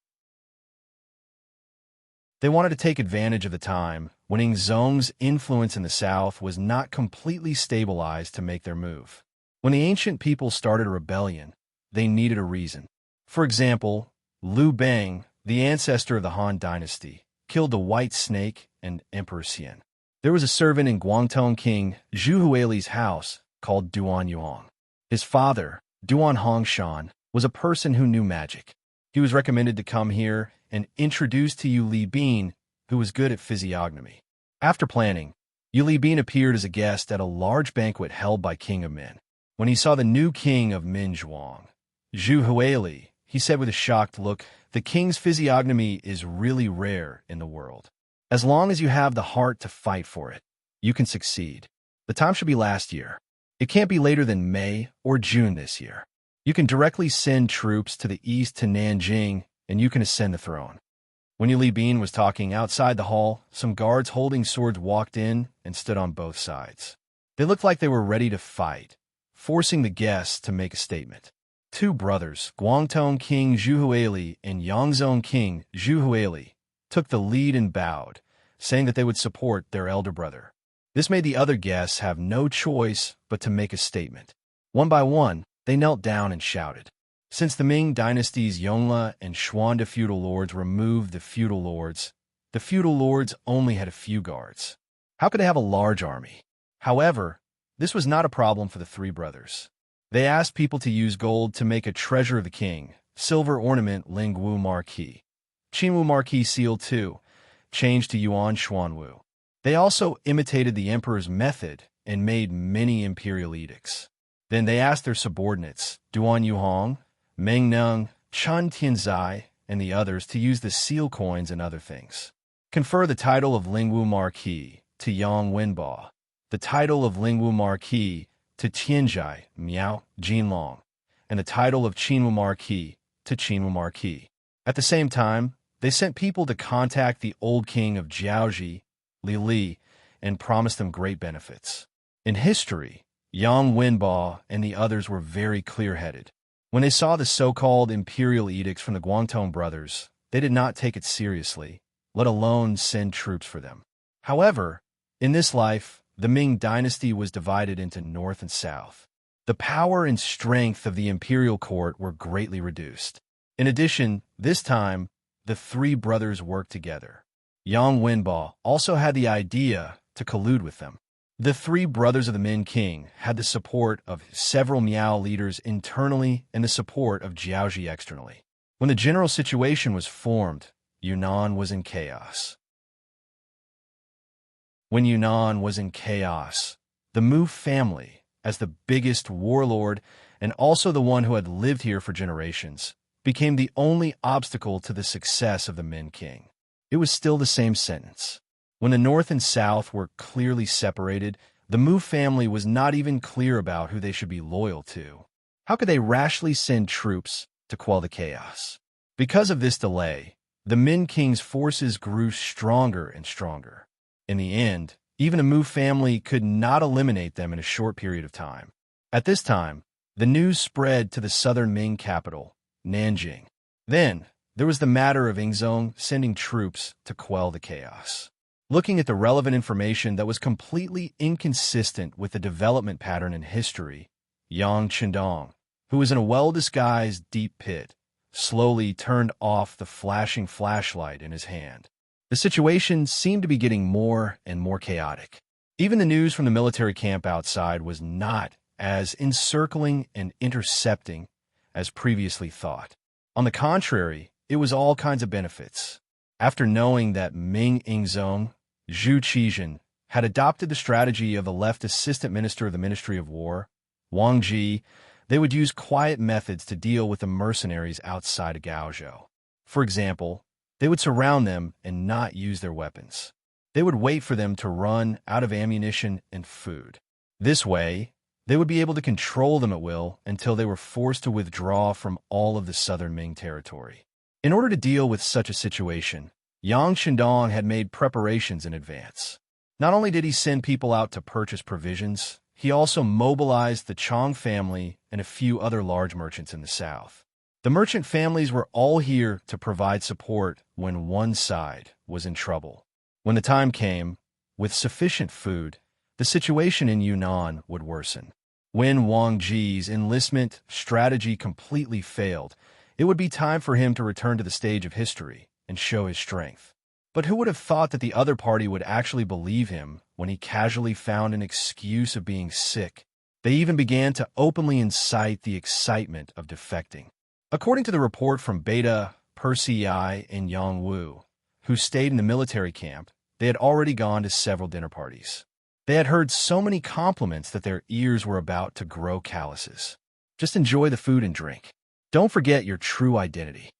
They wanted to take advantage of the time when Ingzong's influence in the south was not completely stabilized to make their move. When the ancient people started a rebellion, they needed a reason. For example, Liu Bang, the ancestor of the Han dynasty, killed the White Snake and Emperor Xian. There was a servant in Guangdong King Zhu Huili's house called Duan Yuan. His father, Duan Hongshan, was a person who knew magic. He was recommended to come here and introduced to Yu Li Bin, who was good at physiognomy. After planning, Yu Li Bin appeared as a guest at a large banquet held by King of Min. When he saw the new king of Minzhuang, Zhu Huili, he said with a shocked look, "The king's physiognomy is really rare in the world. As long as you have the heart to fight for it, you can succeed. The time should be last year. It can't be later than May or June this year. You can directly send troops to the east to Nanjing, and you can ascend the throne." When Yu Li Bin was talking outside the hall, some guards holding swords walked in and stood on both sides. They looked like they were ready to fight, forcing the guests to make a statement. Two brothers, Guangdong King Zhu Huili and Yangzhou King Zhu Huili, took the lead and bowed, saying that they would support their elder brother. This made the other guests have no choice but to make a statement. One by one, they knelt down and shouted. Since the Ming dynasty's Yongle and Xuande feudal lords removed the feudal lords only had a few guards. How could they have a large army? However, this was not a problem for the three brothers. They asked people to use gold to make a treasure of the king, silver ornament Lingwu Marquis, Qinwu Marquis seal too, changed to Yuan Xuanwu. They also imitated the emperor's method and made many imperial edicts. Then they asked their subordinates, Duan Yuhong, Meng Neng, Chen Tianzai, and the others to use the seal coins and other things. Confer the title of Lingwu Marquis to Yang Wenba, the title of Lingwu Marquis to Tianzai Miao Jinlong, and the title of Qinwu Marquis to Qinwu Marquis. At the same time, they sent people to contact the old king of Jiaoji, Li Li, and promised them great benefits. In history, Yang Wenba and the others were very clear-headed. When they saw the so-called imperial edicts from the Guangdong brothers, they did not take it seriously, let alone send troops for them. However, in this life, the Ming dynasty was divided into north and south. The power and strength of the imperial court were greatly reduced. In addition, this time, the three brothers worked together. Yang Wenba also had the idea to collude with them. The three brothers of the Min King had the support of several Miao leaders internally and the support of Jiaoji externally. When the general situation was formed, Yunnan was in chaos. When Yunnan was in chaos, the Mu family, as the biggest warlord and also the one who had lived here for generations, became the only obstacle to the success of the Min King. It was still the same sentence. When the North and South were clearly separated, the Mu family was not even clear about who they should be loyal to. How could they rashly send troops to quell the chaos? Because of this delay, the Min King's forces grew stronger and stronger. In the end, even the Mu family could not eliminate them in a short period of time. At this time, the news spread to the southern Ming capital, Nanjing. Then, there was the matter of Ingzong sending troops to quell the chaos. Looking at the relevant information that was completely inconsistent with the development pattern in history, Yang Qindong, who was in a well-disguised deep pit, slowly turned off the flashing flashlight in his hand. The situation seemed to be getting more and more chaotic. Even the news from the military camp outside was not as encircling and intercepting as previously thought. On the contrary, it was all kinds of benefits. After knowing that Ming Ingzong, Zhu Qizhen, had adopted the strategy of the left assistant minister of the Ministry of War, Wang Ji, they would use quiet methods to deal with the mercenaries outside of Gaozhou. For example, they would surround them and not use their weapons. They would wait for them to run out of ammunition and food. This way, They would be able to control them at will until they were forced to withdraw from all of the southern Ming territory. In order to deal with such a situation, Yang Shandong had made preparations in advance. Not only did he send people out to purchase provisions, he also mobilized the Chong family and a few other large merchants in the south. The merchant families were all here to provide support when one side was in trouble. When the time came, with sufficient food, the situation in Yunnan would worsen. When Wang Ji's enlistment strategy completely failed, it would be time for him to return to the stage of history and show his strength. But who would have thought that the other party would actually believe him when he casually found an excuse of being sick? They even began to openly incite the excitement of defecting. According to the report from Beta, Percy and Yang Wu, who stayed in the military camp, they had already gone to several dinner parties. They had heard so many compliments that their ears were about to grow calluses. Just enjoy the food and drink. Don't forget your true identity.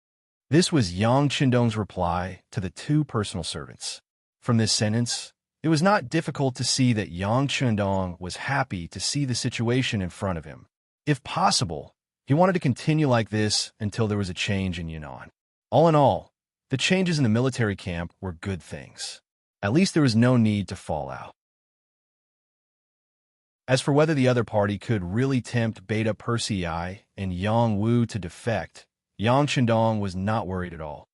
This was Yang Qindong's reply to the two personal servants. From this sentence, it was not difficult to see that Yang Qindong was happy to see the situation in front of him. If possible, he wanted to continue like this until there was a change in Yunnan. All in all, the changes in the military camp were good things. At least there was no need to fall out. As for whether the other party could really tempt Beta Percy and Yang Wu to defect, Yang Qindong was not worried at all.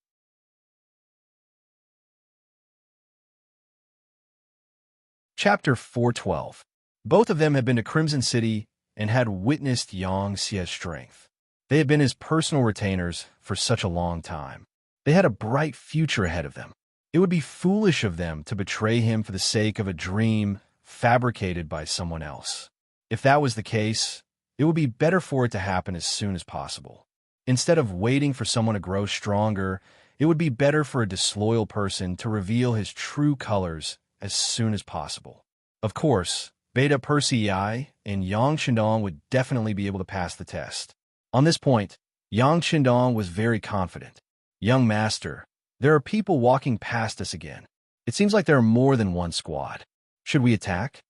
Chapter 412. Both of them had been to Crimson City and had witnessed Yang Xie's strength. They had been his personal retainers for such a long time. They had a bright future ahead of them. It would be foolish of them to betray him for the sake of a dream fabricated by someone else. If that was the case, it would be better for it to happen as soon as possible. Instead of waiting for someone to grow stronger, it would be better for a disloyal person to reveal his true colors as soon as possible. Of course, Beta Percy and Yang Qindong would definitely be able to pass the test. On this point, Yang Qindong was very confident. Young master, there are people walking past us again. It seems like there are more than one squad. Should we attack?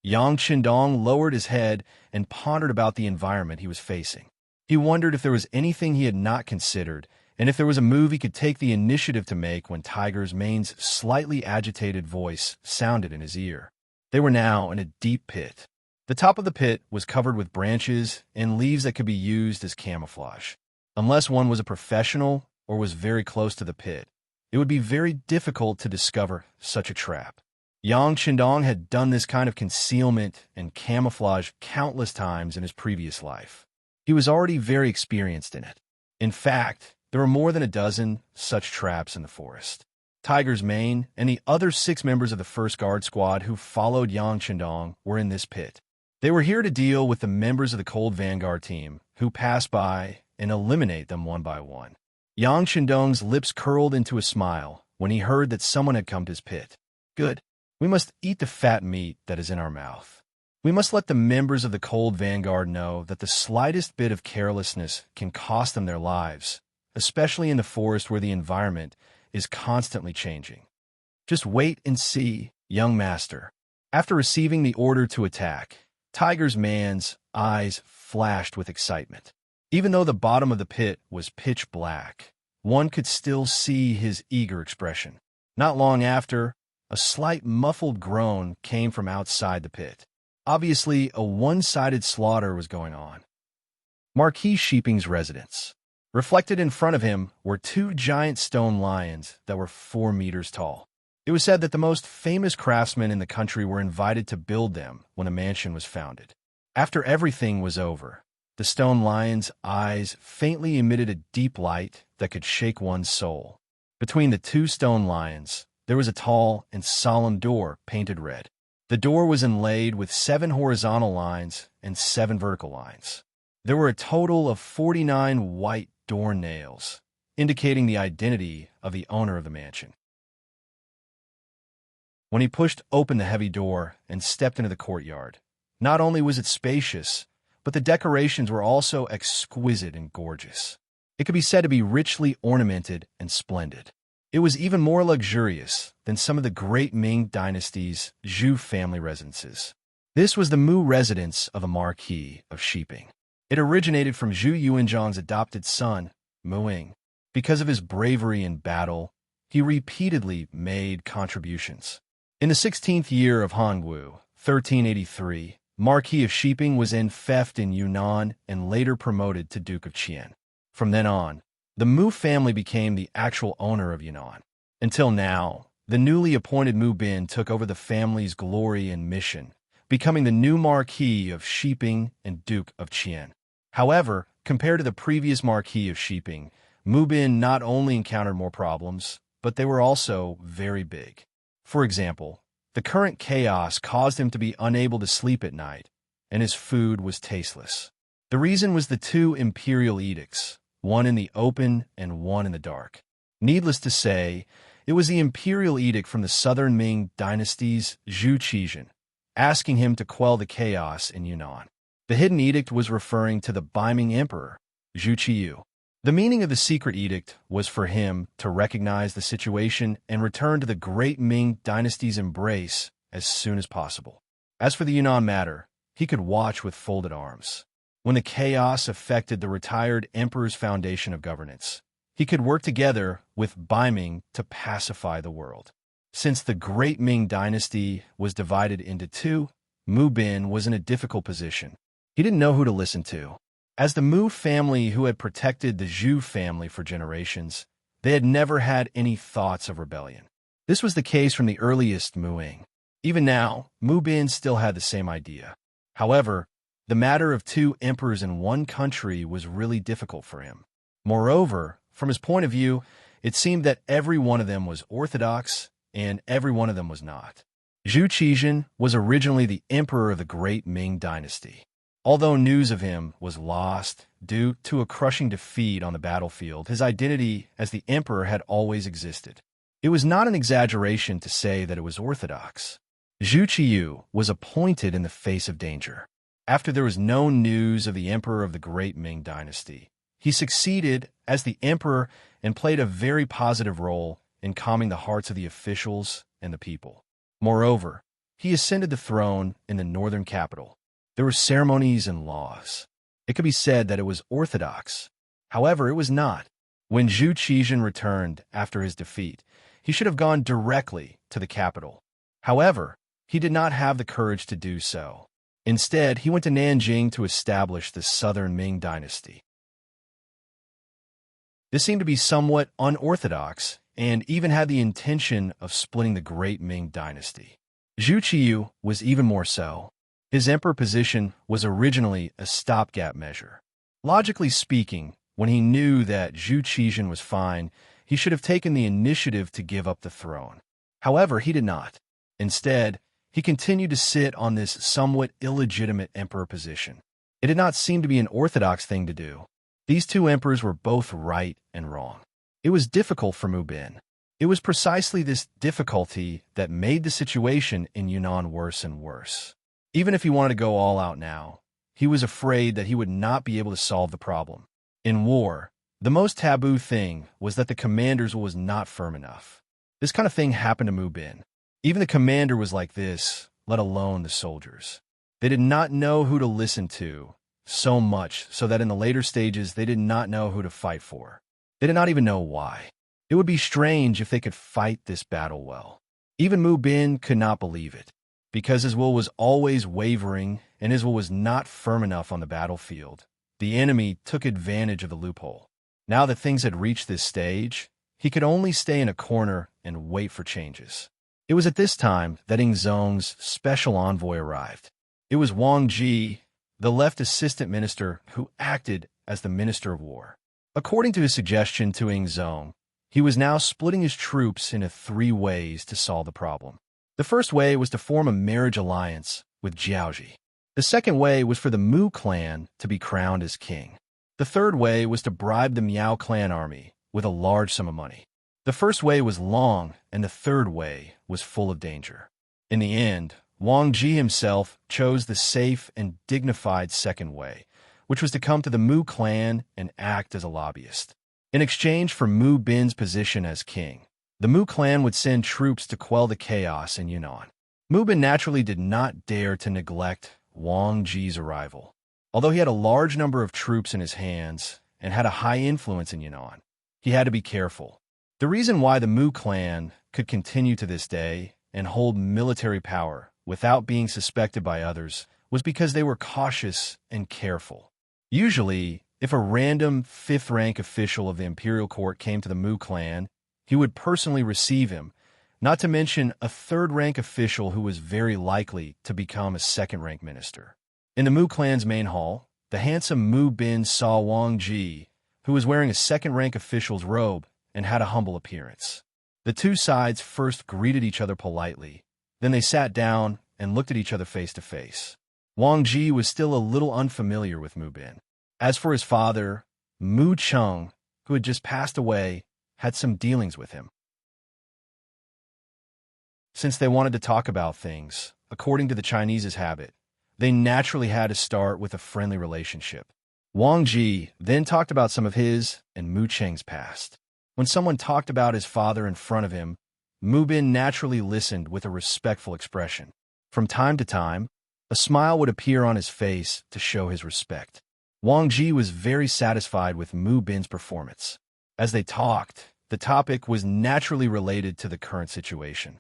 Yang Qindong lowered his head and pondered about the environment he was facing. He wondered if there was anything he had not considered, and if there was a move he could take the initiative to make when Tiger's Mane's slightly agitated voice sounded in his ear. They were now in a deep pit. The top of the pit was covered with branches and leaves that could be used as camouflage. Unless one was a professional or was very close to the pit, it would be very difficult to discover such a trap. Yang Qindong had done this kind of concealment and camouflage countless times in his previous life. He was already very experienced in it. In fact, there were more than a dozen such traps in the forest. Tiger's Mane and the other 6 members of the first guard squad who followed Yang Qindong were in this pit. They were here to deal with the members of the Cold Vanguard team who passed by and eliminate them one by one. Yang Qindong's lips curled into a smile when he heard that someone had come to his pit. Good. We must eat the fat meat that is in our mouth. We must let the members of the Cold Vanguard know that the slightest bit of carelessness can cost them their lives, especially in the forest where the environment is constantly changing. Just wait and see, young master. After receiving the order to attack, Tiger's Man's eyes flashed with excitement. Even though the bottom of the pit was pitch black, one could still see his eager expression. Not long after, a slight muffled groan came from outside the pit. Obviously, a one-sided slaughter was going on. Marquis Sheeping's residence. Reflected in front of him were 2 giant stone lions that were 4 meters tall. It was said that the most famous craftsmen in the country were invited to build them when a mansion was founded. After everything was over, the stone lions' eyes faintly emitted a deep light that could shake one's soul. Between the 2 stone lions, there was a tall and solemn door painted red. The door was inlaid with 7 horizontal lines and 7 vertical lines. There were a total of 49 white door nails, indicating the identity of the owner of the mansion. When he pushed open the heavy door and stepped into the courtyard, not only was it spacious, but the decorations were also exquisite and gorgeous. It could be said to be richly ornamented and splendid. It was even more luxurious than some of the great Ming dynasty's Zhou family residences. This was the Mu residence of the Marquis of Shiping. It originated from Zhu Yuanzhang's adopted son, Muing. Because of his bravery in battle, he repeatedly made contributions. In the 16th year of Hongwu, 1383, Marquis of Shiping was in theft in Yunnan and later promoted to Duke of Qian. From then on, the Mu family became the actual owner of Yunnan. Until now, the newly appointed Mu Bin took over the family's glory and mission, becoming the new Marquis of Shiping and Duke of Qian. However, compared to the previous Marquis of Shiping, Mu Bin not only encountered more problems, but they were also very big. For example, the current chaos caused him to be unable to sleep at night, and his food was tasteless. The reason was the two imperial edicts, one in the open and one in the dark. Needless to say, it was the imperial edict from the southern Ming dynasty's Zhu Qizhan, asking him to quell the chaos in Yunnan. The hidden edict was referring to the Beiming emperor, Zhu Qiyu. The meaning of the secret edict was for him to recognize the situation and return to the great Ming dynasty's embrace as soon as possible. As for the Yunnan matter, he could watch with folded arms. When the chaos affected the retired emperor's foundation of governance, he could work together with Beiming to pacify the world. Since the great Ming dynasty was divided into two, Mu Bin was in a difficult position. He didn't know who to listen to. As the Mu family who had protected the Zhu family for generations, they had never had any thoughts of rebellion. This was the case from the earliest Muing. Even now, Mu Bin still had the same idea. However, the matter of two emperors in one country was really difficult for him. Moreover, from his point of view, it seemed that every one of them was orthodox and every one of them was not. Zhu Qizhan was originally the emperor of the great Ming dynasty. Although news of him was lost due to a crushing defeat on the battlefield, his identity as the emperor had always existed. It was not an exaggeration to say that it was orthodox. Zhu Qiyu was appointed in the face of danger. After there was no news of the emperor of the great Ming dynasty, he succeeded as the emperor and played a very positive role in calming the hearts of the officials and the people. Moreover, he ascended the throne in the northern capital. There were ceremonies and laws. It could be said that it was orthodox. However, it was not. When Zhu Qizhan returned after his defeat, he should have gone directly to the capital. However, he did not have the courage to do so. Instead, he went to Nanjing to establish the southern Ming dynasty. This seemed to be somewhat unorthodox and even had the intention of splitting the great Ming dynasty. Zhu Qiyu was even more so. His emperor position was originally a stopgap measure. Logically speaking, when he knew that Zhu Qizhan was fine, he should have taken the initiative to give up the throne. However, he did not. Instead, he continued to sit on this somewhat illegitimate emperor position. It did not seem to be an orthodox thing to do. These two emperors were both right and wrong. It was difficult for Mu Bin. It was precisely this difficulty that made the situation in Yunnan worse and worse. Even if he wanted to go all out now, he was afraid that he would not be able to solve the problem. In war, the most taboo thing was that the commander's will was not firm enough. This kind of thing happened to Mu Bin. Even the commander was like this, let alone the soldiers. They did not know who to listen to, so much so that in the later stages they did not know who to fight for. They did not even know why. It would be strange if they could fight this battle well. Even Mu Bin could not believe it. Because his will was always wavering and his will was not firm enough on the battlefield, the enemy took advantage of the loophole. Now that things had reached this stage, he could only stay in a corner and wait for changes. It was at this time that Ingzong's special envoy arrived. It was Wang Ji, the left assistant minister who acted as the minister of war. According to his suggestion to Ingzong, he was now splitting his troops into 3 ways to solve the problem. The first way was to form a marriage alliance with Jiaoji. The second way was for the Mu clan to be crowned as king. The third way was to bribe the Miao clan army with a large sum of money. The first way was long, and the third way was full of danger. In the end, Wang Ji himself chose the safe and dignified second way, which was to come to the Mu clan and act as a lobbyist. In exchange for Mu Bin's position as king, the Mu clan would send troops to quell the chaos in Yunnan. Mu Bin naturally did not dare to neglect Wang Ji's arrival. Although he had a large number of troops in his hands and had a high influence in Yunnan, he had to be careful. The reason why the Mu clan could continue to this day and hold military power without being suspected by others was because they were cautious and careful. Usually, if a random fifth-rank official of the imperial court came to the Mu clan, he would personally receive him, not to mention a third-rank official who was very likely to become a second-rank minister. In the Mu clan's main hall, the handsome Mu Bin saw Wang Ji, who was wearing a second-rank official's robe and had a humble appearance. The two sides first greeted each other politely, then they sat down and looked at each other face to face. Wang Ji was still a little unfamiliar with Mu Bin. As for his father, Mu Cheng, who had just passed away, had some dealings with him. Since they wanted to talk about things, according to the Chinese's habit, they naturally had to start with a friendly relationship. Wang Ji then talked about some of his and Mu Cheng's past. When someone talked about his father in front of him, Mu Bin naturally listened with a respectful expression. From time to time, a smile would appear on his face to show his respect. Wang Ji was very satisfied with Mu Bin's performance. As they talked, the topic was naturally related to the current situation.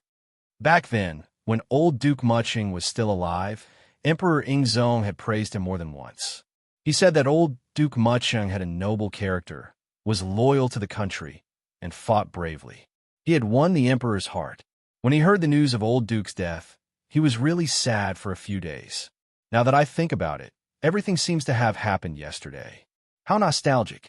Back then, when old Duke Muching was still alive, Emperor Ingzong had praised him more than once. He said that old Duke Muching had a noble character, was loyal to the country, and fought bravely. He had won the emperor's heart. When he heard the news of old Duke's death, he was really sad for a few days. Now that I think about it, everything seems to have happened yesterday. How nostalgic.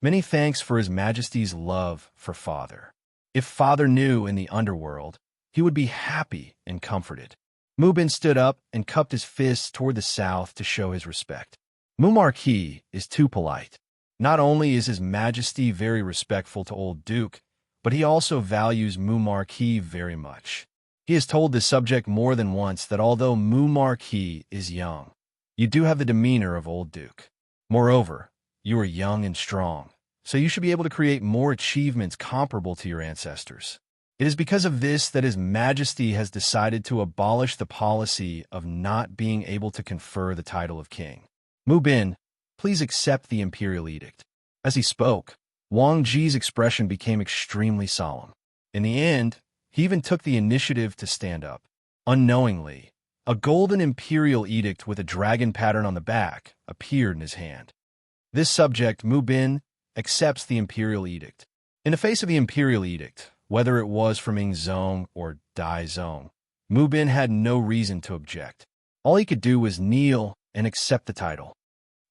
Many thanks for His Majesty's love for Father. If Father knew in the underworld, he would be happy and comforted. Mu Bin stood up and cupped his fists toward the south to show his respect. Mu Marquis is too polite. Not only is His Majesty very respectful to old Duke, but he also values Mu Marquis very much. He has told this subject more than once that although Mu Marquis is young, you do have the demeanor of old Duke. Moreover, you are young and strong, so you should be able to create more achievements comparable to your ancestors. It is because of this that His Majesty has decided to abolish the policy of not being able to confer the title of king. Mu Bin, please accept the imperial edict. As he spoke, Wang Ji's expression became extremely solemn. In the end, he even took the initiative to stand up. Unknowingly, a golden imperial edict with a dragon pattern on the back appeared in his hand. This subject, Mu Bin, accepts the imperial edict. In the face of the imperial edict, whether it was from Ingzong or Daizong, Mu Bin had no reason to object. All he could do was kneel and accept the title.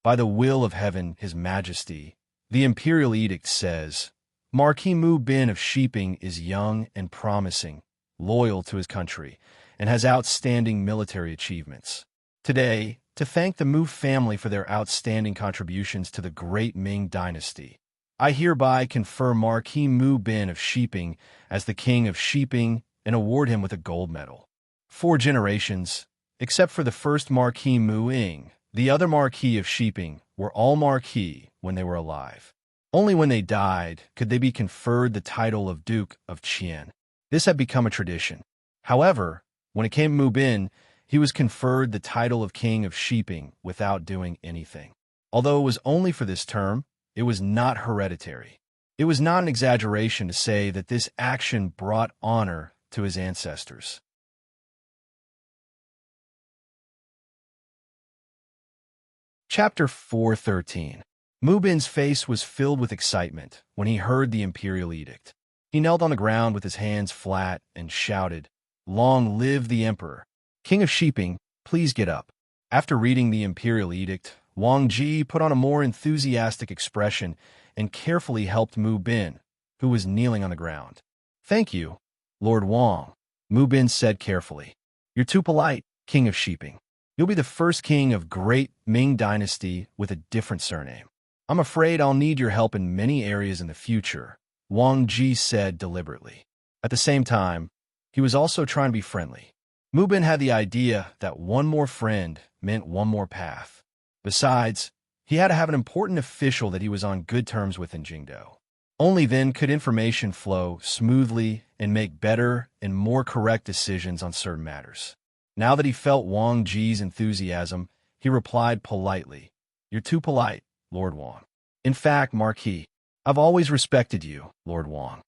By the will of heaven, His Majesty, the imperial edict says, Marquis Mu Bin of Shiping is young and promising, loyal to his country, and has outstanding military achievements. Today, to thank the Mu family for their outstanding contributions to the great Ming dynasty, I hereby confer Marquis Mu Bin of Shiping as the King of Shiping and award him with a gold medal. 4 generations, except for the first Marquis Mu Ing, the other Marquis of Shiping, were all Marquis when they were alive. Only when they died could they be conferred the title of Duke of Qian. This had become a tradition. However, when it came to Mu Bin, he was conferred the title of King of Shiping without doing anything. Although it was only for this term, it was not hereditary. It was not an exaggeration to say that this action brought honor to his ancestors. Chapter 413. Mu Bin's face was filled with excitement when he heard the imperial edict. He knelt on the ground with his hands flat and shouted, "Long live the emperor! King of Shiping, please get up." After reading the imperial edict, Wang Ji put on a more enthusiastic expression and carefully helped Mu Bin, who was kneeling on the ground. "Thank you, Lord Wang," Mu Bin said carefully. "You're too polite, King of Shiping. You'll be the first king of great Ming dynasty with a different surname. I'm afraid I'll need your help in many areas in the future," Wang Ji said deliberately. At the same time, he was also trying to be friendly. Mu Bin had the idea that one more friend meant one more path. Besides, he had to have an important official that he was on good terms with in Jingdo. Only then could information flow smoothly and make better and more correct decisions on certain matters. Now that he felt Wang Ji's enthusiasm, he replied politely, "You're too polite, Lord Wang. In fact, Marquis, I've always respected you, Lord Wang."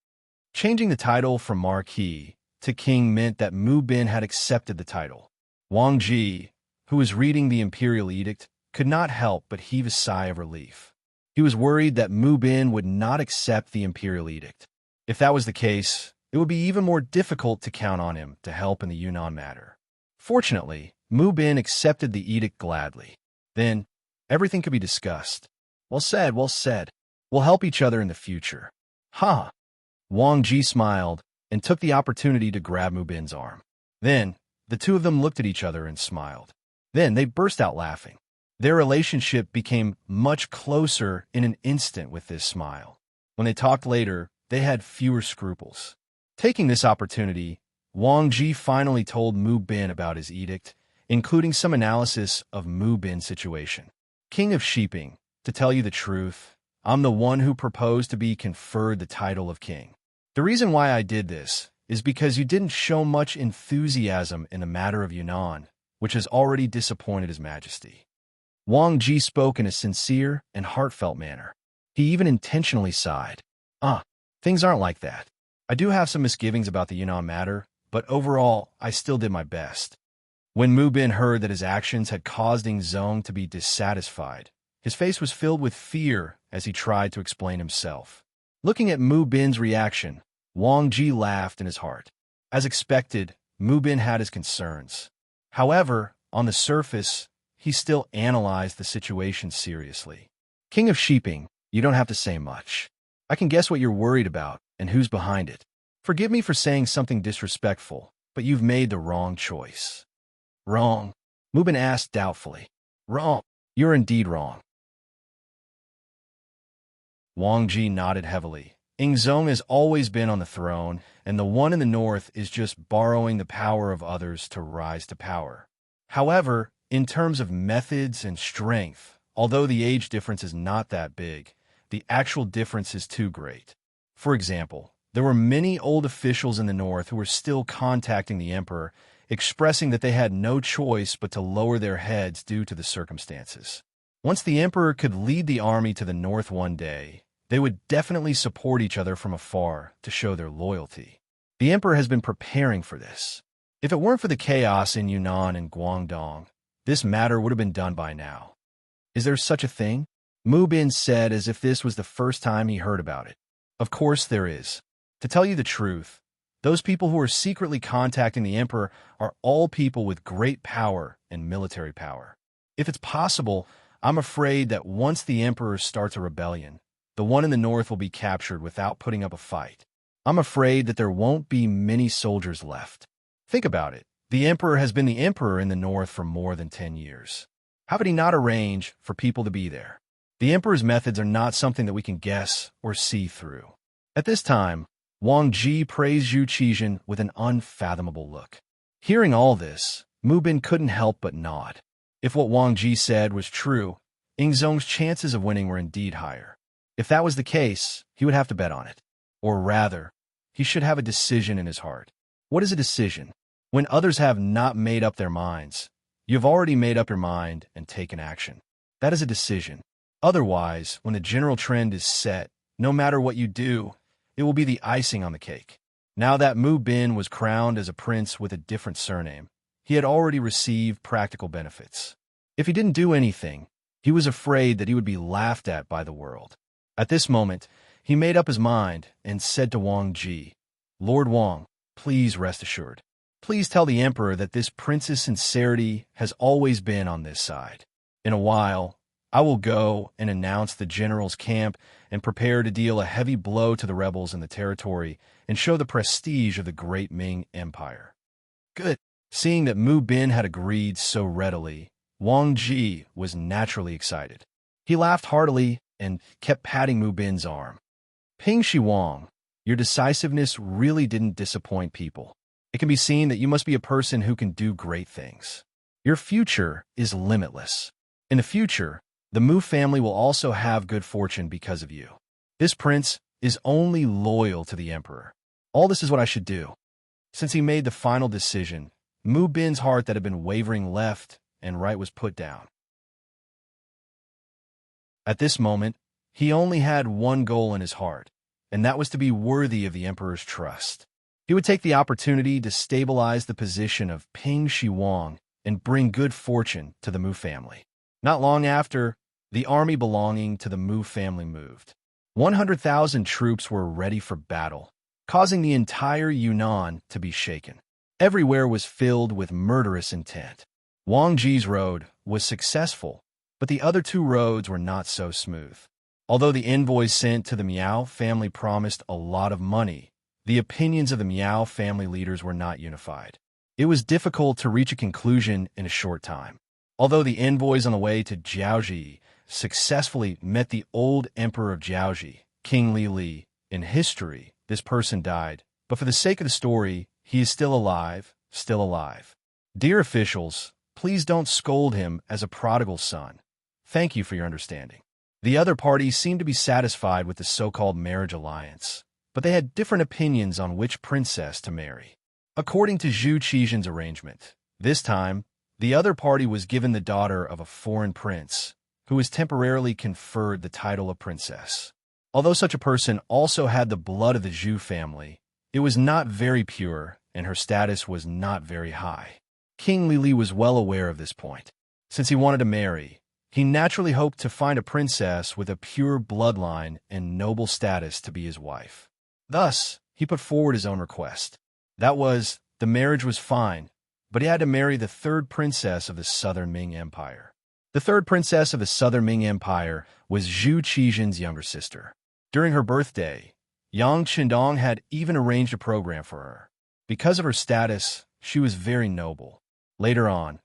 Changing the title from Marquis to King meant that Mu Bin had accepted the title. Wang Ji, who was reading the imperial edict, could not help but heave a sigh of relief. He was worried that Mu Bin would not accept the imperial edict. If that was the case, it would be even more difficult to count on him to help in the Yunnan matter. Fortunately, Mu Bin accepted the edict gladly. Then, everything could be discussed. Well said, well said. We'll help each other in the future. Ha! Wang Ji smiled and took the opportunity to grab Mu Bin's arm. Then, the two of them looked at each other and smiled. Then they burst out laughing. Their relationship became much closer in an instant with this smile. When they talked later, they had fewer scruples. Taking this opportunity, Wang Ji finally told Mu Bin about his edict, including some analysis of Mu Bin's situation. "King of Sheeping, to tell you the truth, I'm the one who proposed to be conferred the title of king. The reason why I did this is because you didn't show much enthusiasm in the matter of Yunnan, which has already disappointed His Majesty." Wang Ji spoke in a sincere and heartfelt manner. He even intentionally sighed. Things aren't like that. I do have some misgivings about the Yunnan matter, but overall, I still did my best." When Mu Bin heard that his actions had caused Ing Zong to be dissatisfied, his face was filled with fear as he tried to explain himself. Looking at Mu Bin's reaction, Wang Ji laughed in his heart. As expected, Mu Bin had his concerns. However, on the surface, he still analyzed the situation seriously. "King of Sheeping, you don't have to say much. I can guess what you're worried about and who's behind it. Forgive me for saying something disrespectful, but you've made the wrong choice." "Wrong?" Mu Bin asked doubtfully. "Wrong. You're indeed wrong." Wang Ji nodded heavily. Ing Zong has always been on the throne, and the one in the north is just borrowing the power of others to rise to power. However, in terms of methods and strength, although the age difference is not that big, the actual difference is too great. For example, there were many old officials in the north who were still contacting the emperor, expressing that they had no choice but to lower their heads due to the circumstances. Once the emperor could lead the army to the north one day, they would definitely support each other from afar to show their loyalty. The emperor has been preparing for this. If it weren't for the chaos in Yunnan and Guangdong, this matter would have been done by now. "Is there such a thing?" Mu Bin said as if this was the first time he heard about it. "Of course there is. To tell you the truth, those people who are secretly contacting the emperor are all people with great power and military power. If it's possible, I'm afraid that once the emperor starts a rebellion, the one in the north will be captured without putting up a fight. I'm afraid that there won't be many soldiers left. Think about it. The emperor has been the emperor in the north for more than 10 years. How could he not arrange for people to be there? The emperor's methods are not something that we can guess or see through." At this time, Wang Ji praised Yu Qizhen with an unfathomable look. Hearing all this, Mu Bin couldn't help but nod. If what Wang Ji said was true, Ing Zong's chances of winning were indeed higher. If that was the case, he would have to bet on it. Or rather, he should have a decision in his heart. What is a decision? When others have not made up their minds, you've already made up your mind and taken action. That is a decision. Otherwise, when the general trend is set, no matter what you do, it will be the icing on the cake. Now that Mu Bin was crowned as a prince with a different surname, he had already received practical benefits. If he didn't do anything, he was afraid that he would be laughed at by the world. At this moment, he made up his mind and said to Wang Ji, "Lord Wang, please rest assured. Please tell the emperor that this prince's sincerity has always been on this side. In a while, I will go and announce the general's camp and prepare to deal a heavy blow to the rebels in the territory and show the prestige of the great Ming Empire." Good. Seeing that Mu Bin had agreed so readily, Wang Ji was naturally excited. He laughed heartily and kept patting Mu Bin's arm. "Ping Shi Wang, your decisiveness really didn't disappoint people. It can be seen that you must be a person who can do great things. Your future is limitless. In the future, the Mu family will also have good fortune because of you. This prince is only loyal to the emperor. All this is what I should do. Since he made the final decision, Mu Bin's heart that had been wavering left and right was put down. At this moment, he only had one goal in his heart, and that was to be worthy of the emperor's trust. He would take the opportunity to stabilize the position of Ping Shi Huang and bring good fortune to the Mu family. Not long after, the army belonging to the Mu family moved. 100,000 troops were ready for battle, causing the entire Yunnan to be shaken. Everywhere was filled with murderous intent. Wang Ji's road was successful, but the other two roads were not so smooth. Although the envoys sent to the Miao family promised a lot of money, the opinions of the Miao family leaders were not unified. It was difficult to reach a conclusion in a short time. Although the envoys on the way to Jiaoji successfully met the old emperor of Jiaoji, King Li, in history, this person died, but for the sake of the story, he is still alive, still alive. Dear officials, please don't scold him as a prodigal son. Thank you for your understanding. The other parties seemed to be satisfied with the so-called marriage alliance, but they had different opinions on which princess to marry. According to Zhu Qizhen's arrangement, this time, the other party was given the daughter of a foreign prince, who was temporarily conferred the title of princess. Although such a person also had the blood of the Zhu family, it was not very pure, and her status was not very high. King Li was well aware of this point. Since he wanted to marry, he naturally hoped to find a princess with a pure bloodline and noble status to be his wife. Thus, he put forward his own request. That was, the marriage was fine, but he had to marry the third princess of the Southern Ming Empire. The third princess of the Southern Ming Empire was Zhu Qizhen's younger sister. During her birthday, Yang Qindong had even arranged a program for her. Because of her status, she was very noble. Later on,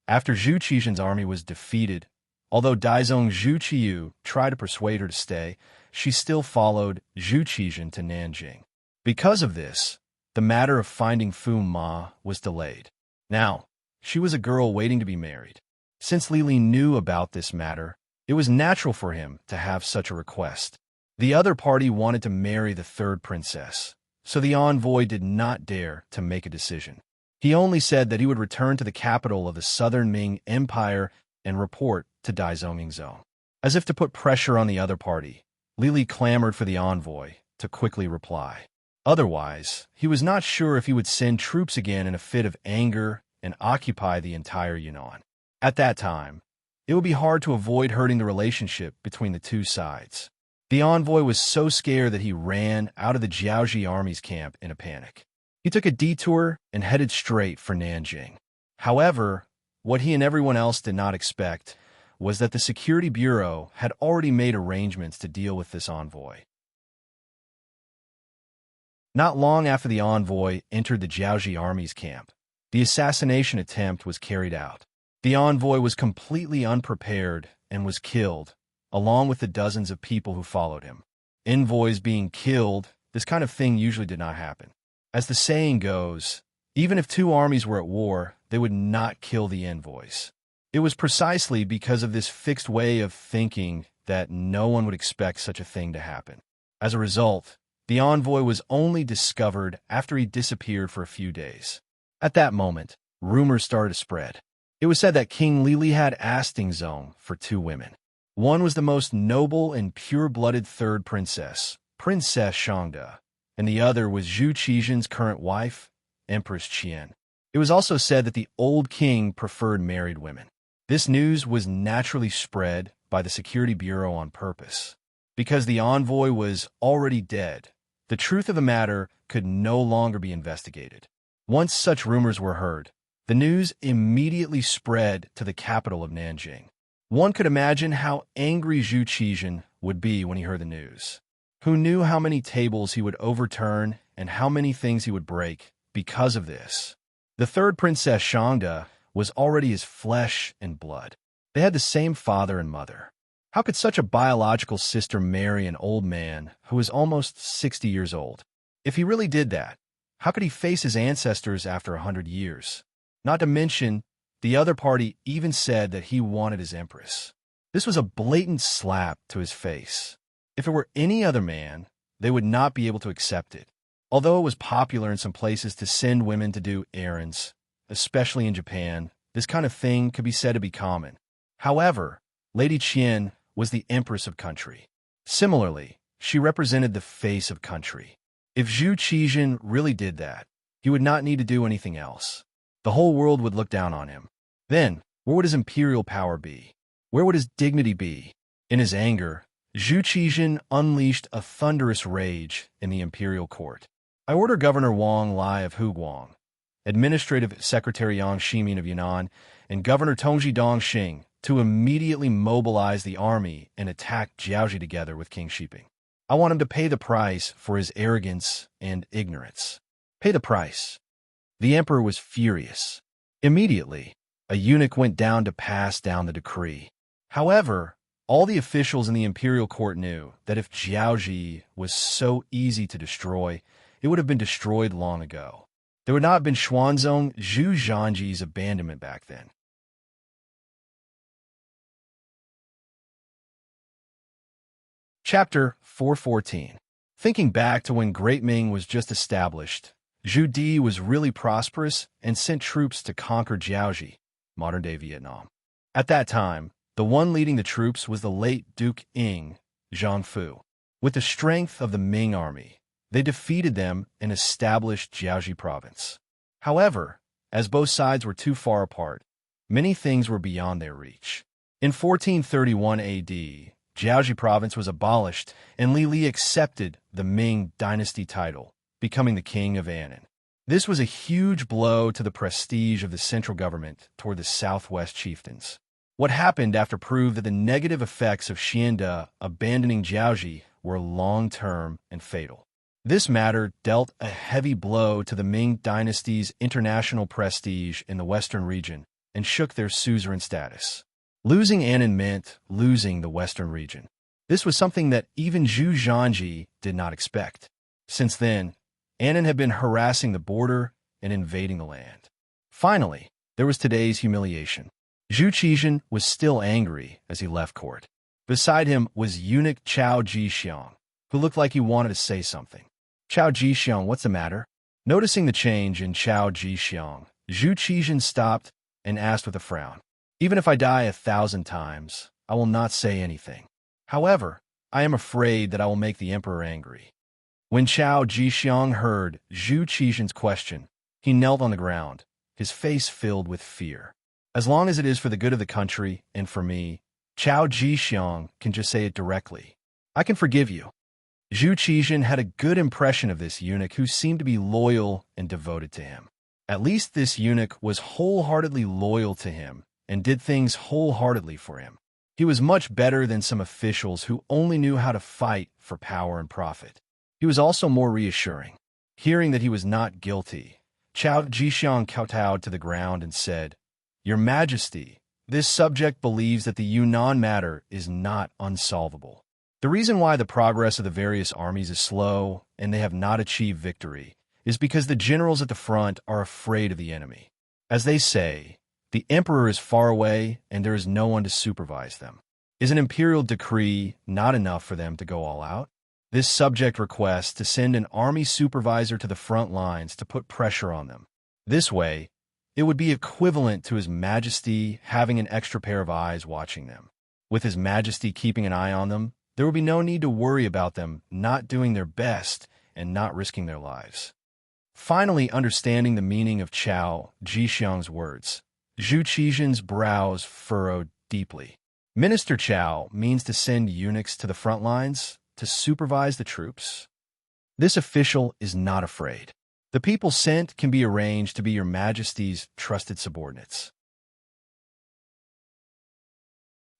after Zhu Qizhen's army was defeated, although Daizong Zhu Qiyu tried to persuade her to stay, she still followed Zhu Qizhen to Nanjing. Because of this, the matter of finding Fu Ma was delayed. Now, she was a girl waiting to be married. Since Li knew about this matter, it was natural for him to have such a request. The other party wanted to marry the third princess, so the envoy did not dare to make a decision. He only said that he would return to the capital of the Southern Ming Empire and report to Daizongingzong. As if to put pressure on the other party, Li clamored for the envoy to quickly reply. Otherwise, he was not sure if he would send troops again in a fit of anger and occupy the entire Yunnan. At that time, it would be hard to avoid hurting the relationship between the two sides. The envoy was so scared that he ran out of the Jiaoji army's camp in a panic. He took a detour and headed straight for Nanjing. However, what he and everyone else did not expect was that the Security Bureau had already made arrangements to deal with this envoy. Not long after the envoy entered the Jiaoji army's camp, the assassination attempt was carried out. The envoy was completely unprepared and was killed, along with the dozens of people who followed him. Envoys being killed, this kind of thing usually did not happen. As the saying goes, even if two armies were at war, they would not kill the envoys. It was precisely because of this fixed way of thinking that no one would expect such a thing to happen. As a result, the envoy was only discovered after he disappeared for a few days. At that moment, rumors started to spread. It was said that King Li had Astingzong for two women. One was the most noble and pure-blooded third princess, Princess Shangda, and the other was Zhu Qizhen's current wife, Empress Qian. It was also said that the old king preferred married women. This news was naturally spread by the Security Bureau on purpose. Because the envoy was already dead, the truth of the matter could no longer be investigated. Once such rumors were heard, the news immediately spread to the capital of Nanjing. One could imagine how angry Zhu Qizhen would be when he heard the news. Who knew how many tables he would overturn and how many things he would break because of this? The third princess Shangda was already his flesh and blood. They had the same father and mother. How could such a biological sister marry an old man who was almost 60 years old? If he really did that, how could he face his ancestors after 100 years? Not to mention, the other party even said that he wanted his empress. This was a blatant slap to his face. If it were any other man, they would not be able to accept it. Although it was popular in some places to send women to do errands, especially in Japan, this kind of thing could be said to be common. However, Lady Qian was the empress of country. Similarly, she represented the face of country. If Zhu Qizhen really did that, he would not need to do anything else. The whole world would look down on him. Then, where would his imperial power be? Where would his dignity be? In his anger, Zhu Qizhen unleashed a thunderous rage in the imperial court. I order Governor Wang Lai of Huguang, Administrative Secretary Yang Shimin of Yunnan, and Governor Tongji Dongxing to immediately mobilize the army and attack Jiaoji together with King Shiping. I want him to pay the price for his arrogance and ignorance. Pay the price. The emperor was furious. Immediately, a eunuch went down to pass down the decree. However, all the officials in the imperial court knew that if Jiaoji was so easy to destroy, it would have been destroyed long ago. There would not have been Xuanzong Zhu Zhanji's abandonment back then. Chapter 414. Thinking back to when Great Ming was just established, Zhu Di was really prosperous and sent troops to conquer Jiaoji, modern-day Vietnam. At that time, the one leading the troops was the late Duke Ing, Zhangfu. With the strength of the Ming army, they defeated them and established Jiaoji province. However, as both sides were too far apart, many things were beyond their reach. In 1431 AD, Jiaoji province was abolished, and Li Li accepted the Ming dynasty title, becoming the king of Annan. This was a huge blow to the prestige of the central government toward the southwest chieftains. What happened after proved that the negative effects of Xiande abandoning Jiaoji were long-term and fatal. This matter dealt a heavy blow to the Ming dynasty's international prestige in the western region and shook their suzerain status. Losing Annan meant losing the western region. This was something that even Zhu Zhanji did not expect. Since then, Annan had been harassing the border and invading the land. Finally, there was today's humiliation. Zhu Qizhen was still angry as he left court. Beside him was eunuch Chao Jixiang, who looked like he wanted to say something. Chao Jixiang, what's the matter? Noticing the change in Chao Jixiang, Zhu Qizhen stopped and asked with a frown. Even if I die 1,000 times, I will not say anything. However, I am afraid that I will make the emperor angry. When Chao Jixiang heard Zhu Qizhen's question, he knelt on the ground, his face filled with fear. As long as it is for the good of the country and for me, Chao Jixiang can just say it directly. I can forgive you. Zhu Qizhen had a good impression of this eunuch who seemed to be loyal and devoted to him. At least this eunuch was wholeheartedly loyal to him and did things wholeheartedly for him. He was much better than some officials who only knew how to fight for power and profit. He was also more reassuring. Hearing that he was not guilty, Chao Jixiang kowtowed to the ground and said, "Your Majesty, this subject believes that the Yunnan matter is not unsolvable. The reason why the progress of the various armies is slow and they have not achieved victory is because the generals at the front are afraid of the enemy. As they say, the emperor is far away and there is no one to supervise them. Is an imperial decree not enough for them to go all out? This subject requests to send an army supervisor to the front lines to put pressure on them. This way, it would be equivalent to His Majesty having an extra pair of eyes watching them. With His Majesty keeping an eye on them, there would be no need to worry about them not doing their best and not risking their lives." Finally, understanding the meaning of Chao Jixiang's words, Zhu Qizhen's brows furrowed deeply. Minister Chao means to send eunuchs to the front lines to supervise the troops. This official is not afraid. The people sent can be arranged to be Your Majesty's trusted subordinates.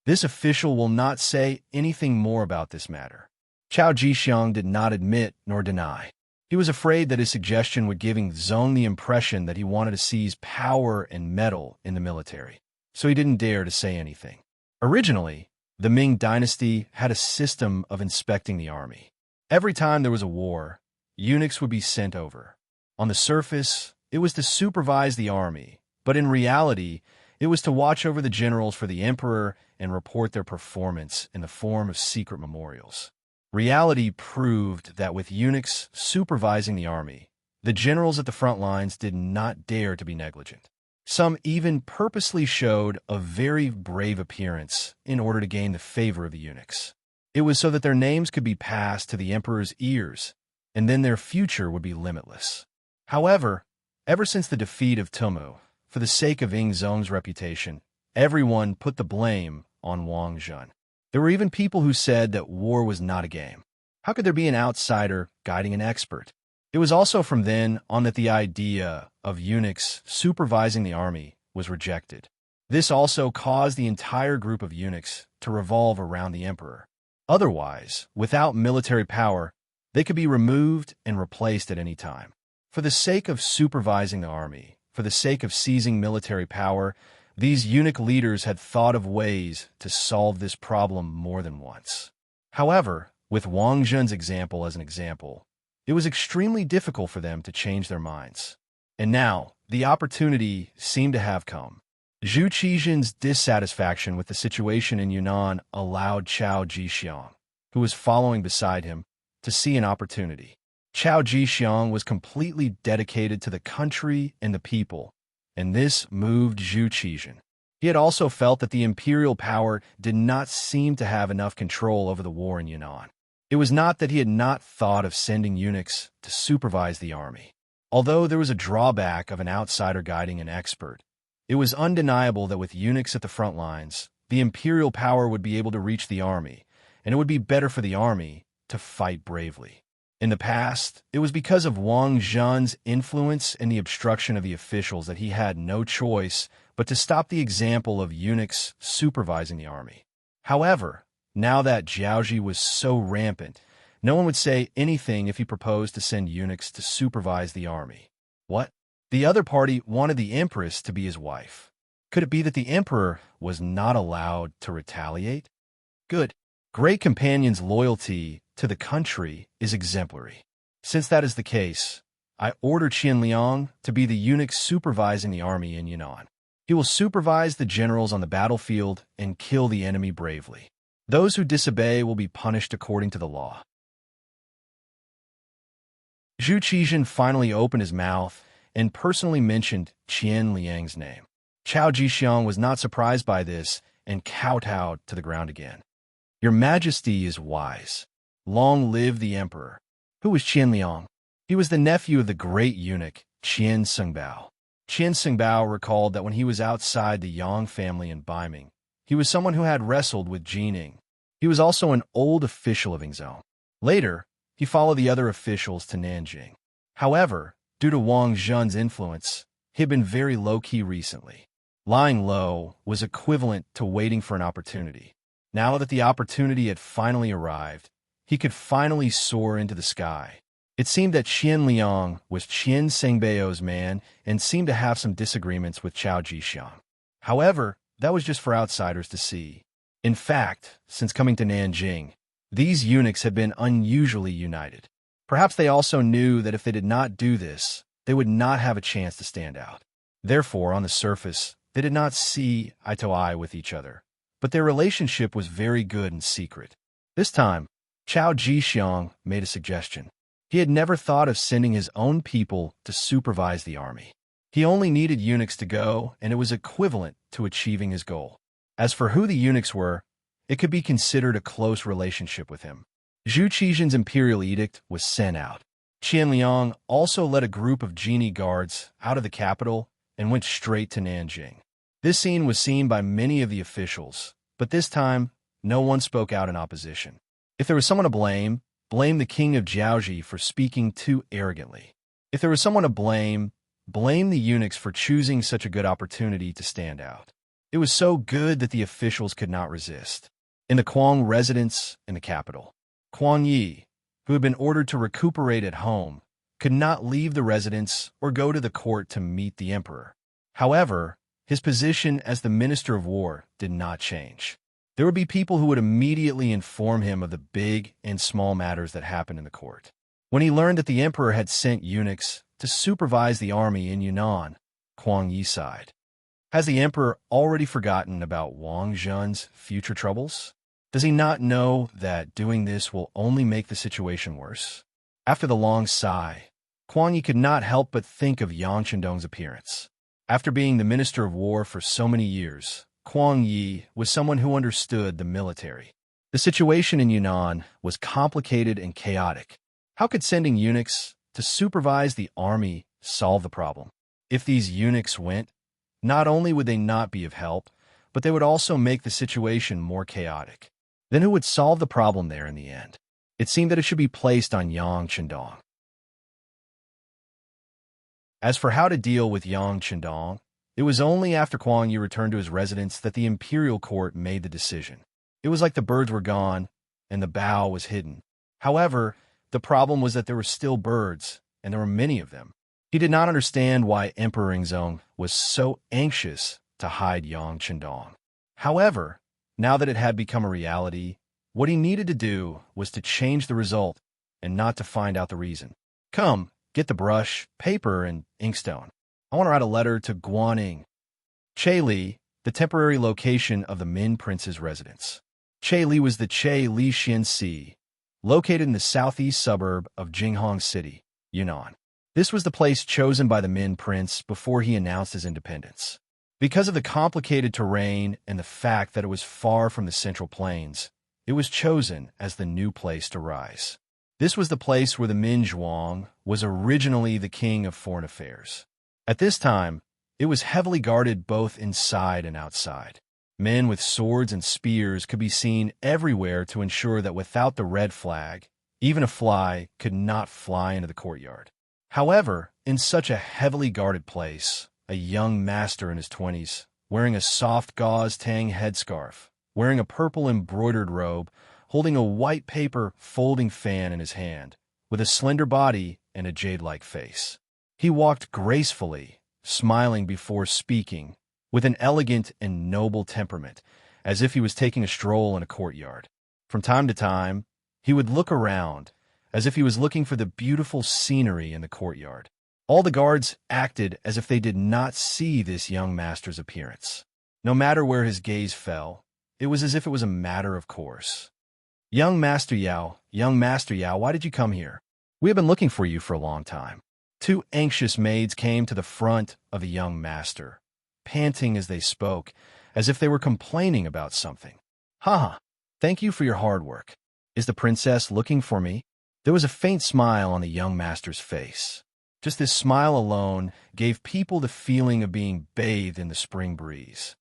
This official will not say anything more about this matter. Chao Jixiang did not admit nor deny. He was afraid that his suggestion would give Zhong the impression that he wanted to seize power and meddle in the military, so he didn't dare to say anything. Originally, the Ming dynasty had a system of inspecting the army. Every time there was a war, eunuchs would be sent over. On the surface, it was to supervise the army, but in reality, it was to watch over the generals for the emperor and report their performance in the form of secret memorials. Reality proved that with eunuchs supervising the army, the generals at the front lines did not dare to be negligent. Some even purposely showed a very brave appearance in order to gain the favor of the eunuchs. It was so that their names could be passed to the emperor's ears, and then their future would be limitless. However, ever since the defeat of Tumu, for the sake of Ing Zong's reputation, everyone put the blame on Wang Zhen. There were even people who said that war was not a game. How could there be an outsider guiding an expert? It was also from then on that the idea of eunuchs supervising the army was rejected. This also caused the entire group of eunuchs to revolve around the emperor. Otherwise, without military power, they could be removed and replaced at any time. For the sake of supervising the army, for the sake of seizing military power, these eunuch leaders had thought of ways to solve this problem more than once. However, with Wang Zhen's example as an example, it was extremely difficult for them to change their minds. And now, the opportunity seemed to have come. Zhu Qizhen's dissatisfaction with the situation in Yunnan allowed Chao Jixiang, who was following beside him, to see an opportunity. Chao Jixiang was completely dedicated to the country and the people, and this moved Zhu Qizhen. He had also felt that the imperial power did not seem to have enough control over the war in Yunnan. It was not that he had not thought of sending eunuchs to supervise the army. Although there was a drawback of an outsider guiding an expert, it was undeniable that with eunuchs at the front lines, the imperial power would be able to reach the army, and it would be better for the army to fight bravely. In the past, it was because of Wang Zhen's influence and the obstruction of the officials that he had no choice but to stop the example of eunuchs supervising the army. However, now that Jiaozhi was so rampant, no one would say anything if he proposed to send eunuchs to supervise the army. What? The other party wanted the empress to be his wife. Could it be that the emperor was not allowed to retaliate? Good. Great companion's loyalty to the country is exemplary. Since that is the case, I order Qian Liang to be the eunuch supervising the army in Yunnan. He will supervise the generals on the battlefield and kill the enemy bravely. Those who disobey will be punished according to the law. Zhu Qizhen finally opened his mouth and personally mentioned Qian Liang's name. Chao Jixiang was not surprised by this and kowtowed to the ground again. Your Majesty is wise. Long live the emperor. Who was Qian Liang? He was the nephew of the great eunuch, Qian Sengbao. Qian Sengbao recalled that when he was outside the Yang family in Baiming, he was someone who had wrestled with Jining. He was also an old official of Ingzhou. Later, he followed the other officials to Nanjing. However, due to Wang Zhen's influence, he had been very low-key recently. Lying low was equivalent to waiting for an opportunity. Now that the opportunity had finally arrived, he could finally soar into the sky. It seemed that Qian Liang was Qian Sengbao's man and seemed to have some disagreements with Chao Jixiang. However, that was just for outsiders to see. In fact, since coming to Nanjing, these eunuchs had been unusually united. Perhaps they also knew that if they did not do this, they would not have a chance to stand out. Therefore, on the surface, they did not see eye to eye with each other, but their relationship was very good in secret. This time, Chao Jixiang made a suggestion. He had never thought of sending his own people to supervise the army. He only needed eunuchs to go, and it was equivalent to achieving his goal. As for who the eunuchs were, it could be considered a close relationship with him. Zhu Qizhen's imperial edict was sent out. Qian Liang also led a group of genie guards out of the capital and went straight to Nanjing. This scene was seen by many of the officials, but this time, no one spoke out in opposition. If there was someone to blame the king of Jiaozhi for speaking too arrogantly. If there was someone to blame the eunuchs for choosing such a good opportunity to stand out. It was so good that the officials could not resist. In the Kuang residence in the capital, Kuang Yi, who had been ordered to recuperate at home, could not leave the residence or go to the court to meet the emperor. However, his position as the Minister of War did not change. There would be people who would immediately inform him of the big and small matters that happened in the court. When he learned that the emperor had sent eunuchs to supervise the army in Yunnan, Kuang Yi sighed. Has the emperor already forgotten about Wang Zhen's future troubles? Does he not know that doing this will only make the situation worse? After the long sigh, Kuang Yi could not help but think of Yang Chendong's appearance. After being the Minister of War for so many years, Kuang Yi was someone who understood the military. The situation in Yunnan was complicated and chaotic. How could sending eunuchs to supervise the army solve the problem? If these eunuchs went, not only would they not be of help, but they would also make the situation more chaotic. Then who would solve the problem there in the end? It seemed that it should be placed on Yang Chendong. As for how to deal with Yang Chendong, it was only after Kuang Yi returned to his residence that the imperial court made the decision. It was like the birds were gone and the bough was hidden. However, the problem was that there were still birds, and there were many of them. He did not understand why Emperor Ingzong was so anxious to hide Yang Chendong. However, now that it had become a reality, what he needed to do was to change the result and not to find out the reason. Come, get the brush, paper, and inkstone. I want to write a letter to Guaning, Li, the temporary location of the Min Prince's residence. Li was the Li Xianxi, located in the southeast suburb of Jinghong City, Yunnan. This was the place chosen by the Min Prince before he announced his independence. Because of the complicated terrain and the fact that it was far from the Central Plains, it was chosen as the new place to rise. This was the place where the Min Zhuang was originally the king of foreign affairs. At this time, it was heavily guarded both inside and outside. Men with swords and spears could be seen everywhere to ensure that without the red flag, even a fly could not fly into the courtyard. However, in such a heavily guarded place, a young master in his 20s, wearing a soft gauze tang headscarf, wearing a purple embroidered robe, holding a white paper folding fan in his hand, with a slender body and a jade-like face. He walked gracefully, smiling before speaking, with an elegant and noble temperament, as if he was taking a stroll in a courtyard. From time to time, he would look around, as if he was looking for the beautiful scenery in the courtyard. All the guards acted as if they did not see this young master's appearance. No matter where his gaze fell, it was as if it was a matter of course. Young Master Yao, why did you come here? We have been looking for you for a long time. Two anxious maids came to the front of the young master, panting as they spoke, as if they were complaining about something. Haha, thank you for your hard work. Is the princess looking for me? There was a faint smile on the young master's face. Just this smile alone gave people the feeling of being bathed in the spring breeze.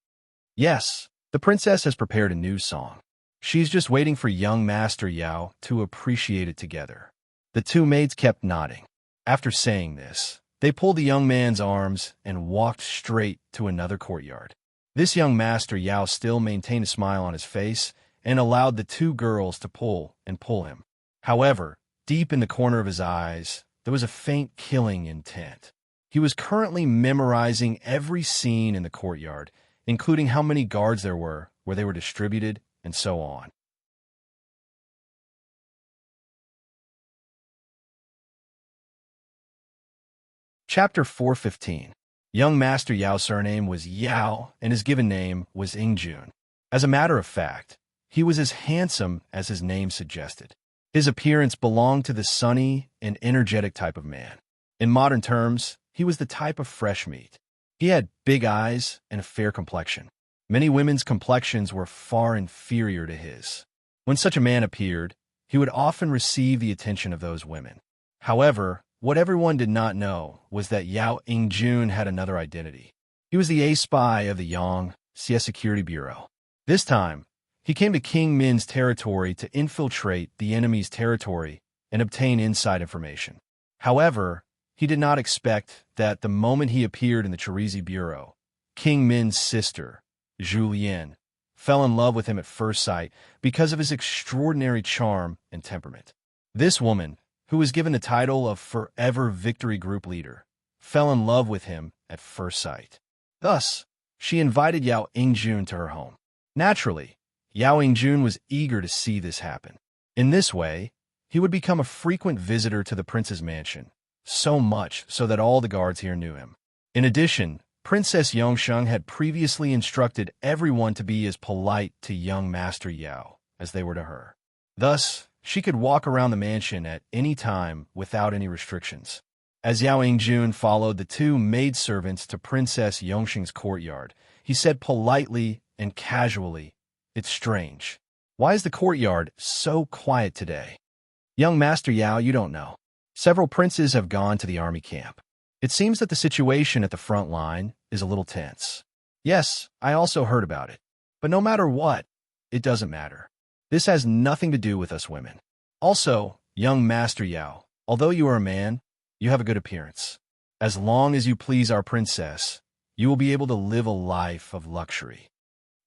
Yes, the princess has prepared a new song. She's just waiting for young Master Yao to appreciate it together. The two maids kept nodding. After saying this, they pulled the young man's arms and walked straight to another courtyard. This young Master Yao still maintained a smile on his face and allowed the two girls to pull him. However, deep in the corner of his eyes, there was a faint killing intent. He was currently memorizing every scene in the courtyard, including how many guards there were, where they were distributed, and so on. Chapter 415. Young Master Yao's surname was Yao, and his given name was Ingjun. As a matter of fact, he was as handsome as his name suggested. His appearance belonged to the sunny and energetic type of man. In modern terms, he was the type of fresh meat. He had big eyes and a fair complexion. Many women's complexions were far inferior to his. When such a man appeared, he would often receive the attention of those women. However, what everyone did not know was that Yao Ingjun had another identity. He was the ace spy of the Yangxie Security Bureau. This time, he came to King Min's territory to infiltrate the enemy's territory and obtain inside information. However, he did not expect that the moment he appeared in the Chirizi Bureau, King Min's sister, Julian, fell in love with him at first sight because of his extraordinary charm and temperament. This woman, who was given the title of Forever Victory Group Leader, fell in love with him at first sight. Thus, she invited Yao Ingjun to her home. Naturally, Yao Ingjun was eager to see this happen. In this way, he would become a frequent visitor to the prince's mansion, so much so that all the guards here knew him. In addition, Princess Yongsheng had previously instructed everyone to be as polite to young Master Yao as they were to her. Thus, she could walk around the mansion at any time without any restrictions. As Yao Yingjun followed the two maidservants to Princess Yongxing's courtyard, he said politely and casually, "It's strange. Why is the courtyard so quiet today? Young Master Yao, you don't know. Several princes have gone to the army camp. It seems that the situation at the front line is a little tense. Yes, I also heard about it. But no matter what, it doesn't matter. This has nothing to do with us women. Also, young Master Yao, although you are a man, you have a good appearance. As long as you please our princess, you will be able to live a life of luxury."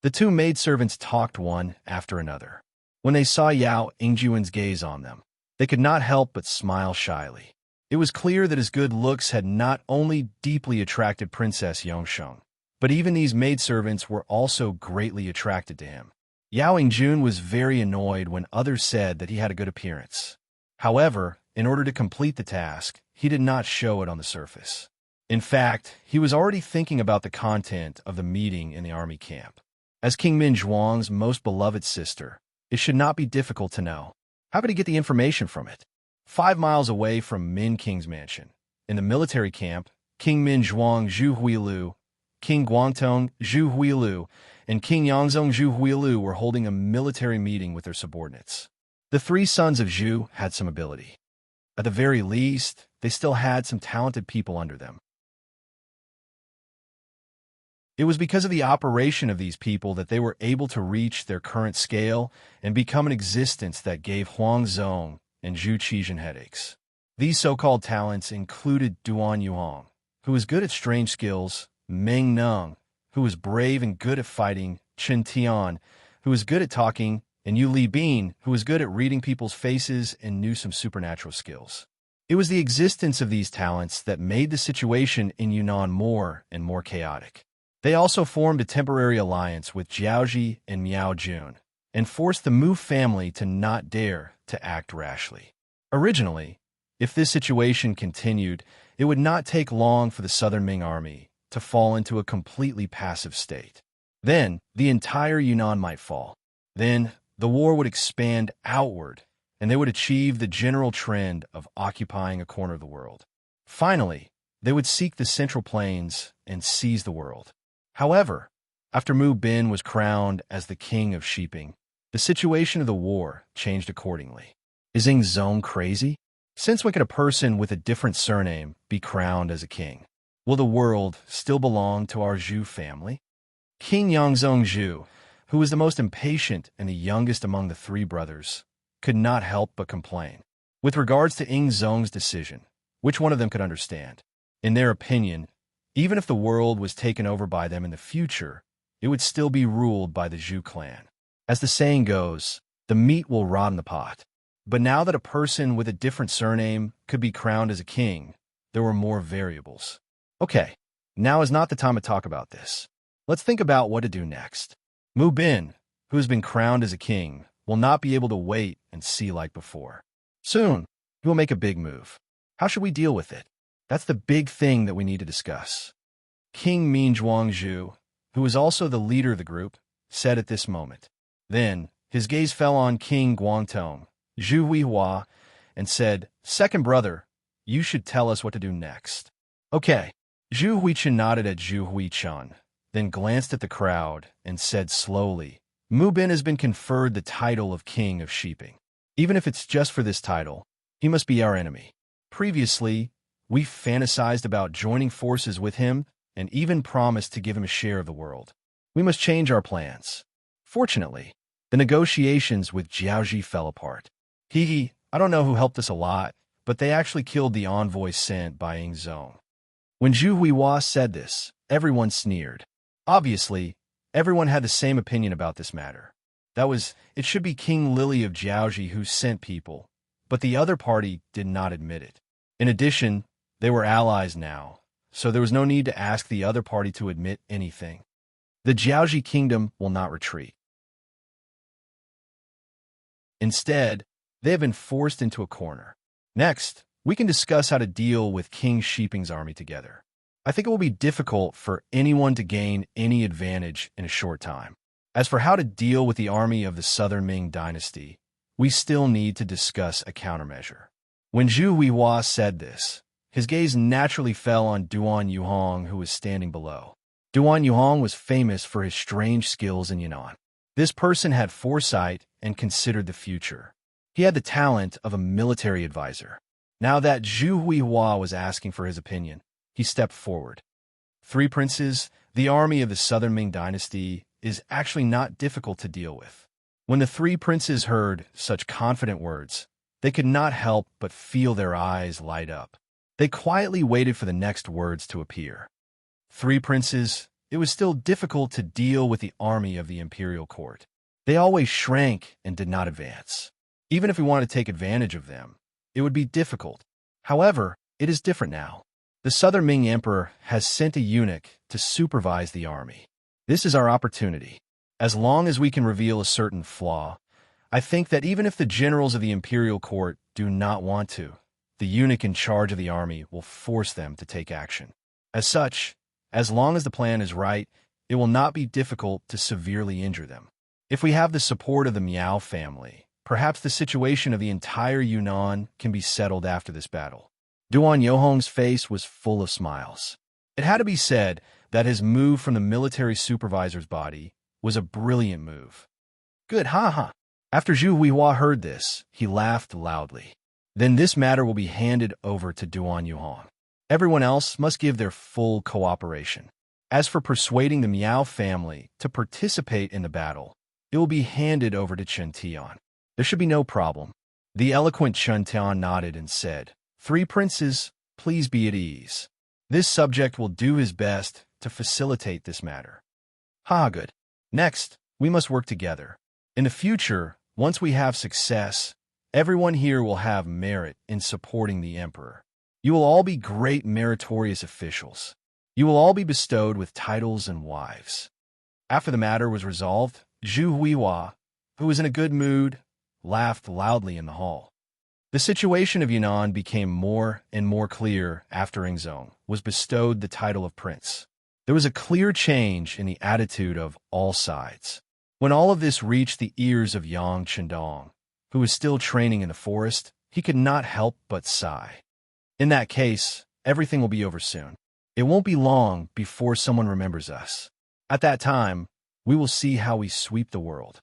The two maidservants talked one after another. When they saw Yao Yingjun's gaze on them, they could not help but smile shyly. It was clear that his good looks had not only deeply attracted Princess Yongsheng, but even these maidservants were also greatly attracted to him. Yao Yingjun was very annoyed when others said that he had a good appearance. However, in order to complete the task, he did not show it on the surface. In fact, he was already thinking about the content of the meeting in the army camp. As King Min Zhuang's most beloved sister, it should not be difficult to know. How could he get the information from it? 5 miles away from Min King's mansion, in the military camp, King Min Zhuang Zhu Huilu, King Guangtong Zhu Huilu, and King Yangzong Zhu Huilu were holding a military meeting with their subordinates. The three sons of Zhu had some ability. At the very least, they still had some talented people under them. It was because of the operation of these people that they were able to reach their current scale and become an existence that gave Huang Zong and Zhu Qizhen headaches. These so-called talents included Duan Yuhong, who was good at strange skills, Meng Neng, who was brave and good at fighting, Chen Tian, who was good at talking, and Yu Li Bin, who was good at reading people's faces and knew some supernatural skills. It was the existence of these talents that made the situation in Yunnan more and more chaotic. They also formed a temporary alliance with Jiaoji and Miao Jun, and forced the Mu family to not dare to act rashly. Originally, if this situation continued, it would not take long for the Southern Ming army to fall into a completely passive state. Then, the entire Yunnan might fall. Then, the war would expand outward, and they would achieve the general trend of occupying a corner of the world. Finally, they would seek the Central Plains and seize the world. However, after Mu Bin was crowned as the king of Shiping, the situation of the war changed accordingly. Is Ing Zong crazy? Since when could a person with a different surname be crowned as a king? Will the world still belong to our Zhu family? King Yangzong Zhu, who was the most impatient and the youngest among the three brothers, could not help but complain. With regards to Ing Zong's decision, which one of them could understand? In their opinion, even if the world was taken over by them in the future, it would still be ruled by the Zhu clan. As the saying goes, the meat will rot in the pot. But now that a person with a different surname could be crowned as a king, there were more variables. Okay, now is not the time to talk about this. Let's think about what to do next. Mu Bin, who has been crowned as a king, will not be able to wait and see like before. Soon, he will make a big move. How should we deal with it? That's the big thing that we need to discuss. King Min Zhuang Zhu, who was also the leader of the group, said at this moment. Then, his gaze fell on King Guangtong, Zhu Huihua, and said, "Second brother, you should tell us what to do next." Okay. Zhu Huichen nodded at Zhu Huichen, then glanced at the crowd and said slowly, "Mu Bin has been conferred the title of King of Shiping. Even if it's just for this title, he must be our enemy. Previously, we fantasized about joining forces with him and even promised to give him a share of the world. We must change our plans." Fortunately, the negotiations with Jiaoji fell apart. I don't know who helped us a lot, but they actually killed the envoy sent by Ing Zong. When Zhu Huihua said this, everyone sneered. Obviously, everyone had the same opinion about this matter. It should be King Lily of Jiaoji who sent people, but the other party did not admit it. In addition, they were allies now, so there was no need to ask the other party to admit anything. The Jiaoji kingdom will not retreat. Instead, they have been forced into a corner. Next, we can discuss how to deal with King Shiping's army together. I think it will be difficult for anyone to gain any advantage in a short time. As for how to deal with the army of the Southern Ming dynasty, we still need to discuss a countermeasure. When Zhu Huihua said this, his gaze naturally fell on Duan Yuhong, who was standing below. Duan Yuhong was famous for his strange skills in Yunnan. This person had foresight and considered the future. He had the talent of a military advisor. Now that Zhu Huihua was asking for his opinion, he stepped forward. Three princes, the army of the Southern Ming dynasty, is actually not difficult to deal with. When the three princes heard such confident words, they could not help but feel their eyes light up. They quietly waited for the next words to appear. Three princes, it was still difficult to deal with the army of the imperial court. They always shrank and did not advance. Even if we wanted to take advantage of them, it would be difficult. However, it is different now. The Southern Ming Emperor has sent a eunuch to supervise the army. This is our opportunity. As long as we can reveal a certain flaw, I think that even if the generals of the imperial court do not want to, the eunuch in charge of the army will force them to take action. As such, as long as the plan is right, it will not be difficult to severely injure them. If we have the support of the Miao family, perhaps the situation of the entire Yunnan can be settled after this battle. Duan Yuhong's face was full of smiles. It had to be said that his move from the military supervisor's body was a brilliant move. Good, ha. After Zhu Huihua heard this, he laughed loudly. Then this matter will be handed over to Duan Yuhong. Everyone else must give their full cooperation. As for persuading the Miao family to participate in the battle, it will be handed over to Chen Tian. There should be no problem. The eloquent Chen Tian nodded and said, "Three princes, please be at ease. This subject will do his best to facilitate this matter." Good. Next, we must work together. In the future, once we have success, everyone here will have merit in supporting the emperor. You will all be great meritorious officials. You will all be bestowed with titles and wives. After the matter was resolved, Zhu Huihua, who was in a good mood, laughed loudly in the hall. The situation of Yunnan became more and more clear after Yingzong was bestowed the title of prince. There was a clear change in the attitude of all sides. When all of this reached the ears of Yang Chendong, who was still training in the forest, he could not help but sigh. In that case, everything will be over soon. It won't be long before someone remembers us. At that time, we will see how we sweep the world.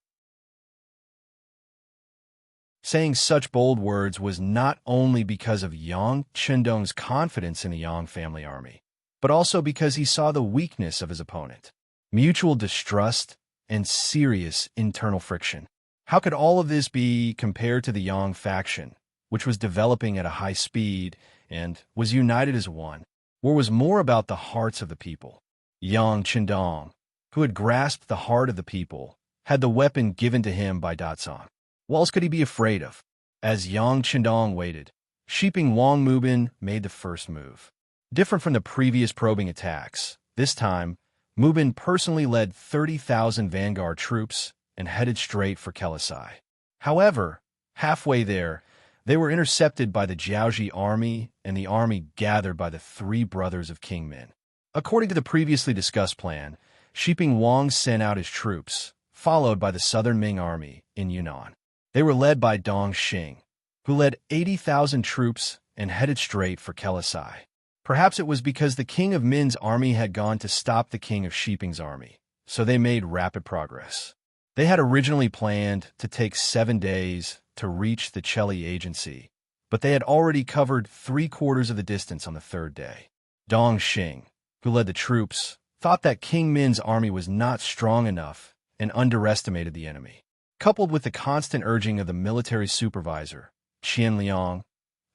Saying such bold words was not only because of Yang Chendong's confidence in the Yang family army, but also because he saw the weakness of his opponent, mutual distrust, and serious internal friction. How could all of this be compared to the Yang faction, which was developing at a high speed and was united as one? War was more about the hearts of the people. Yang Chendong, who had grasped the heart of the people, had the weapon given to him by Datsun. What else could he be afraid of? As Yang Chendong waited, Shiping Wang Mubin made the first move. Different from the previous probing attacks, this time, Mubin personally led 30,000 vanguard troops and headed straight for Kelisai. However, halfway there, they were intercepted by the Jiaoji army and the army gathered by the three brothers of King Min. According to the previously discussed plan, Shiping Wang sent out his troops, followed by the Southern Ming army in Yunnan. They were led by Dong Xing, who led 80,000 troops and headed straight for Kelisai. Perhaps it was because the king of Min's army had gone to stop the king of Shiping's army, so they made rapid progress. They had originally planned to take 7 days to reach the Cheli agency, but they had already covered 3/4 of the distance on the third day. Dong Xing, who led the troops, thought that King Min's army was not strong enough and underestimated the enemy. Coupled with the constant urging of the military supervisor, Qian Liang,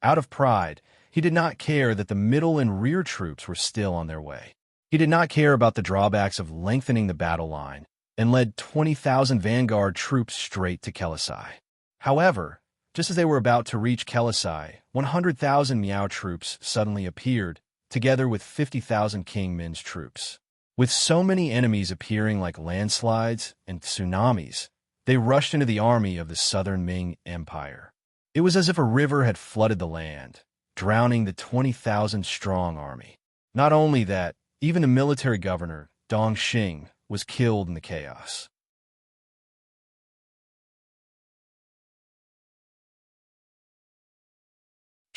out of pride, he did not care that the middle and rear troops were still on their way. He did not care about the drawbacks of lengthening the battle line and led 20,000 vanguard troops straight to Kelisai. However, just as they were about to reach Kelisai, 100,000 Miao troops suddenly appeared, together with 50,000 King Min's troops. With so many enemies appearing like landslides and tsunamis, they rushed into the army of the Southern Ming Empire. It was as if a river had flooded the land, drowning the 20,000-strong army. Not only that, even the military governor, Dong Xing, was killed in the chaos.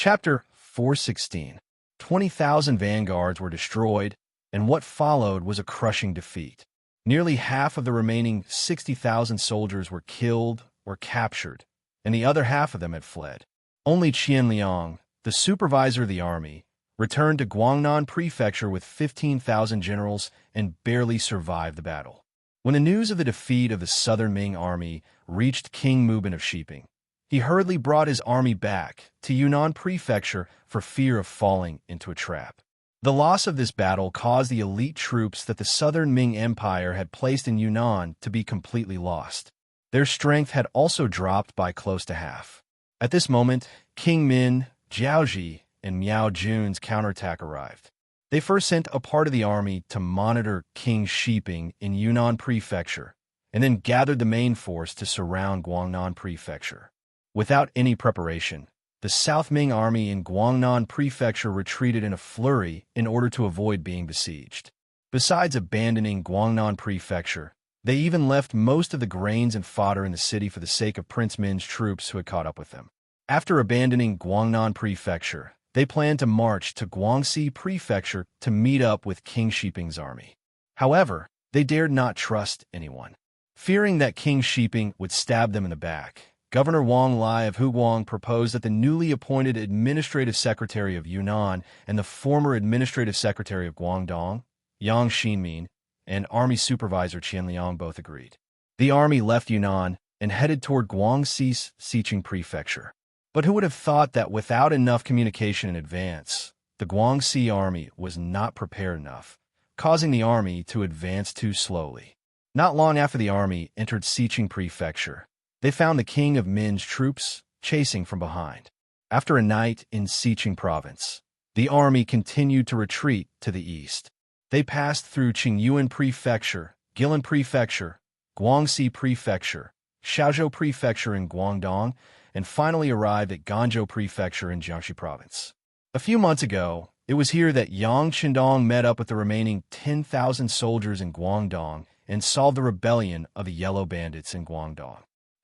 Chapter 416. 20,000 vanguards were destroyed, and what followed was a crushing defeat. Nearly half of the remaining 60,000 soldiers were killed or captured, and the other half of them had fled. Only Qianliang, the supervisor of the army, returned to Guangnan Prefecture with 15,000 generals and barely survived the battle. When the news of the defeat of the Southern Ming army reached King Mubin of Shiping, he hurriedly brought his army back to Yunnan Prefecture for fear of falling into a trap. The loss of this battle caused the elite troops that the Southern Ming Empire had placed in Yunnan to be completely lost. Their strength had also dropped by close to half. At this moment, King Min, Jiaoji, and Miao Jun's counterattack arrived. They first sent a part of the army to monitor King Shiping in Yunnan Prefecture, and then gathered the main force to surround Guangnan Prefecture. Without any preparation, the South Ming army in Guangnan Prefecture retreated in a flurry in order to avoid being besieged. Besides abandoning Guangnan Prefecture, they even left most of the grains and fodder in the city for the sake of Prince Min's troops who had caught up with them. After abandoning Guangnan Prefecture, they planned to march to Guangxi Prefecture to meet up with King Shiping's army. However, they dared not trust anyone. Fearing that King Shiping would stab them in the back, Governor Wang Lai of Huguang proposed that the newly appointed Administrative Secretary of Yunnan and the former Administrative Secretary of Guangdong, Yang Xinmin, and Army Supervisor Qianliang both agreed. The army left Yunnan and headed toward Guangxi's Xiqing Prefecture. But who would have thought that without enough communication in advance, the Guangxi army was not prepared enough, causing the army to advance too slowly. Not long after the army entered Xiqing Prefecture, they found the king of Min's troops chasing from behind. After a night in Xiqing Province, the army continued to retreat to the east. They passed through Qingyuan Prefecture, Guilin Prefecture, Guangxi Prefecture, Shaozhou Prefecture in Guangdong, and finally arrived at Ganzhou Prefecture in Jiangxi Province. A few months ago, it was here that Yang Qindong met up with the remaining 10,000 soldiers in Guangdong and solved the rebellion of the Yellow Bandits in Guangdong.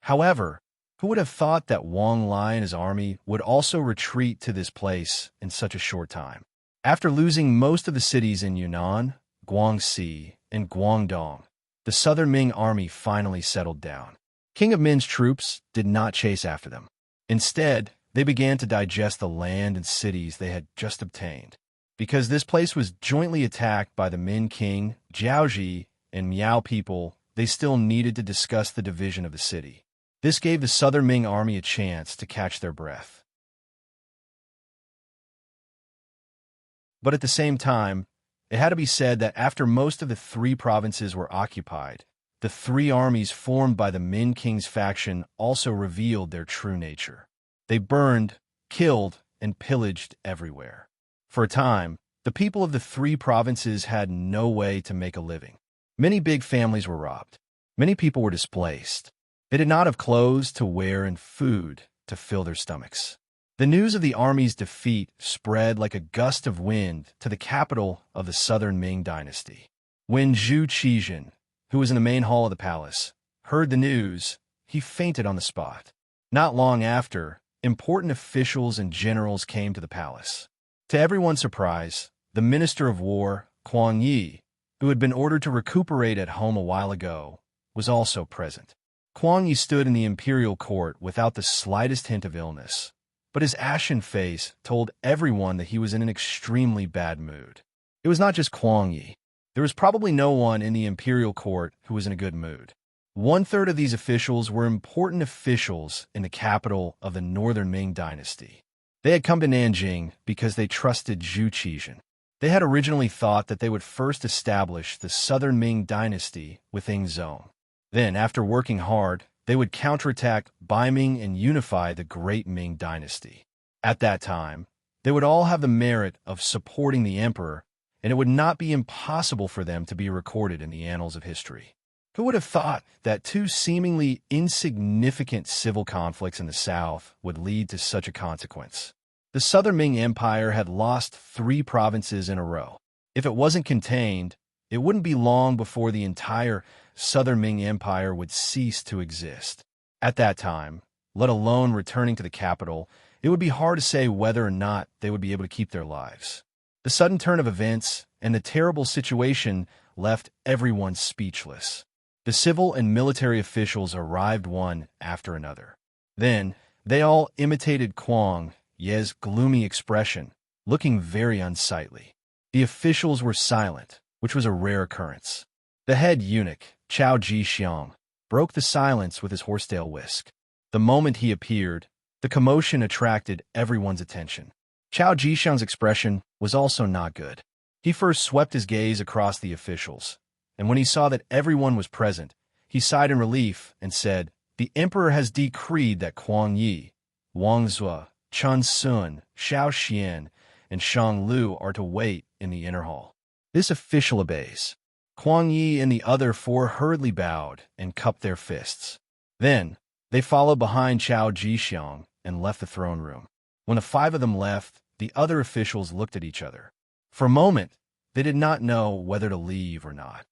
However, who would have thought that Wang Lai and his army would also retreat to this place in such a short time? After losing most of the cities in Yunnan, Guangxi, and Guangdong, the Southern Ming army finally settled down. King of Min's troops did not chase after them. Instead, they began to digest the land and cities they had just obtained. Because this place was jointly attacked by the Min king, Jiaoji, and Miao people, they still needed to discuss the division of the city. This gave the Southern Ming army a chance to catch their breath. But at the same time, it had to be said that after most of the three provinces were occupied, the three armies formed by the Min King's faction also revealed their true nature. They burned, killed, and pillaged everywhere. For a time, the people of the three provinces had no way to make a living. Many big families were robbed. Many people were displaced. They did not have clothes to wear and food to fill their stomachs. The news of the army's defeat spread like a gust of wind to the capital of the Southern Ming dynasty. When Zhu Qizhen, who was in the main hall of the palace, heard the news, he fainted on the spot. Not long after, important officials and generals came to the palace. To everyone's surprise, the Minister of War, Kuang Yi, who had been ordered to recuperate at home a while ago, was also present. Kuang Yi stood in the imperial court without the slightest hint of illness, but his ashen face told everyone that he was in an extremely bad mood. It was not just Kuang Yi. There was probably no one in the imperial court who was in a good mood. 1/3 of these officials were important officials in the capital of the Northern Ming dynasty. They had come to Nanjing because they trusted Zhu Qizhen. They had originally thought that they would first establish the Southern Ming dynasty within Zhong. Then, after working hard, they would counterattack Baiming and unify the Great Ming dynasty. At that time, they would all have the merit of supporting the emperor, and it would not be impossible for them to be recorded in the annals of history. Who would have thought that two seemingly insignificant civil conflicts in the south would lead to such a consequence? The Southern Ming Empire had lost 3 provinces in a row. If it wasn't contained, it wouldn't be long before the entire Southern Ming Empire would cease to exist. At that time, let alone returning to the capital, it would be hard to say whether or not they would be able to keep their lives. The sudden turn of events and the terrible situation left everyone speechless. The civil and military officials arrived one after another. Then, they all imitated Kwang Ye's gloomy expression, looking very unsightly. The officials were silent, which was a rare occurrence. The head eunuch, Chao Ji-xiang, broke the silence with his horsetail whisk. The moment he appeared, the commotion attracted everyone's attention. Chao Ji-xiang's expression was also not good. He first swept his gaze across the officials, and when he saw that everyone was present, he sighed in relief and said, "The emperor has decreed that Kwang Yi, Wang Zhe, Chun Sun, Xiao Xian, and Shang Lu are to wait in the inner hall." This official obeys. Kwang Yi and the other four hurriedly bowed and cupped their fists. Then, they followed behind Chao Ji-xiang and left the throne room. When the five of them left, the other officials looked at each other. For a moment, they did not know whether to leave or not.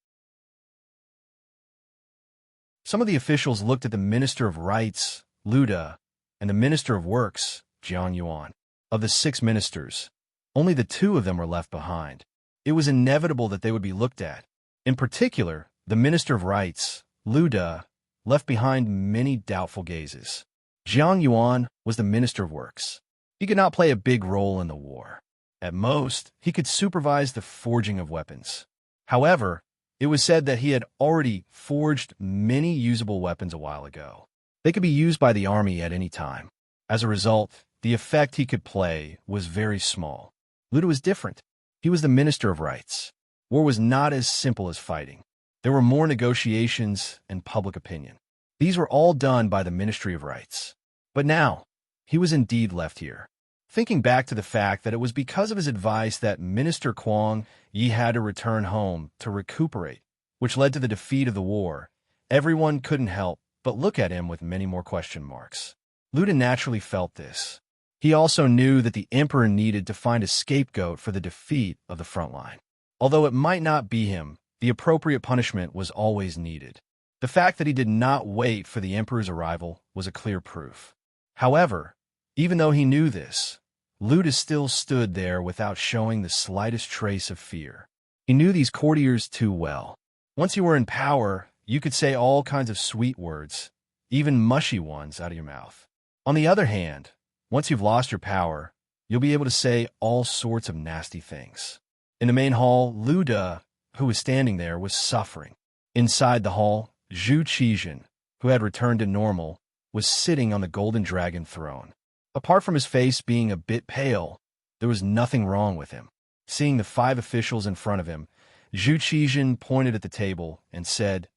Some of the officials looked at the Minister of Rights, Lu De, and the Minister of Works, Jiang Yuan. Of the 6 ministers, only the 2 of them were left behind. It was inevitable that they would be looked at. In particular, the Minister of Rights, Lu De, left behind many doubtful gazes. Jiang Yuan was the Minister of Works. He could not play a big role in the war. At most, he could supervise the forging of weapons. However, it was said that he had already forged many usable weapons a while ago. They could be used by the army at any time. As a result, the effect he could play was very small. Lu De was different. He was the Minister of Rights. War was not as simple as fighting. There were more negotiations and public opinion. These were all done by the Ministry of Rights. But now, he was indeed left here. Thinking back to the fact that it was because of his advice that Minister Kwang Yi had to return home to recuperate, which led to the defeat of the war, everyone couldn't help but look at him with many more question marks. Lu De naturally felt this. He also knew that the emperor needed to find a scapegoat for the defeat of the front line. Although it might not be him, the appropriate punishment was always needed. The fact that he did not wait for the emperor's arrival was a clear proof. However, even though he knew this, Lu De still stood there without showing the slightest trace of fear. He knew these courtiers too well. Once you were in power, you could say all kinds of sweet words, even mushy ones, out of your mouth. On the other hand, once you've lost your power, you'll be able to say all sorts of nasty things. In the main hall, Lu De, who was standing there, was suffering. Inside the hall, Zhu Qizhen, who had returned to normal, was sitting on the golden dragon throne. Apart from his face being a bit pale, there was nothing wrong with him. Seeing the 5 officials in front of him, Zhu Qizhen pointed at the table and said,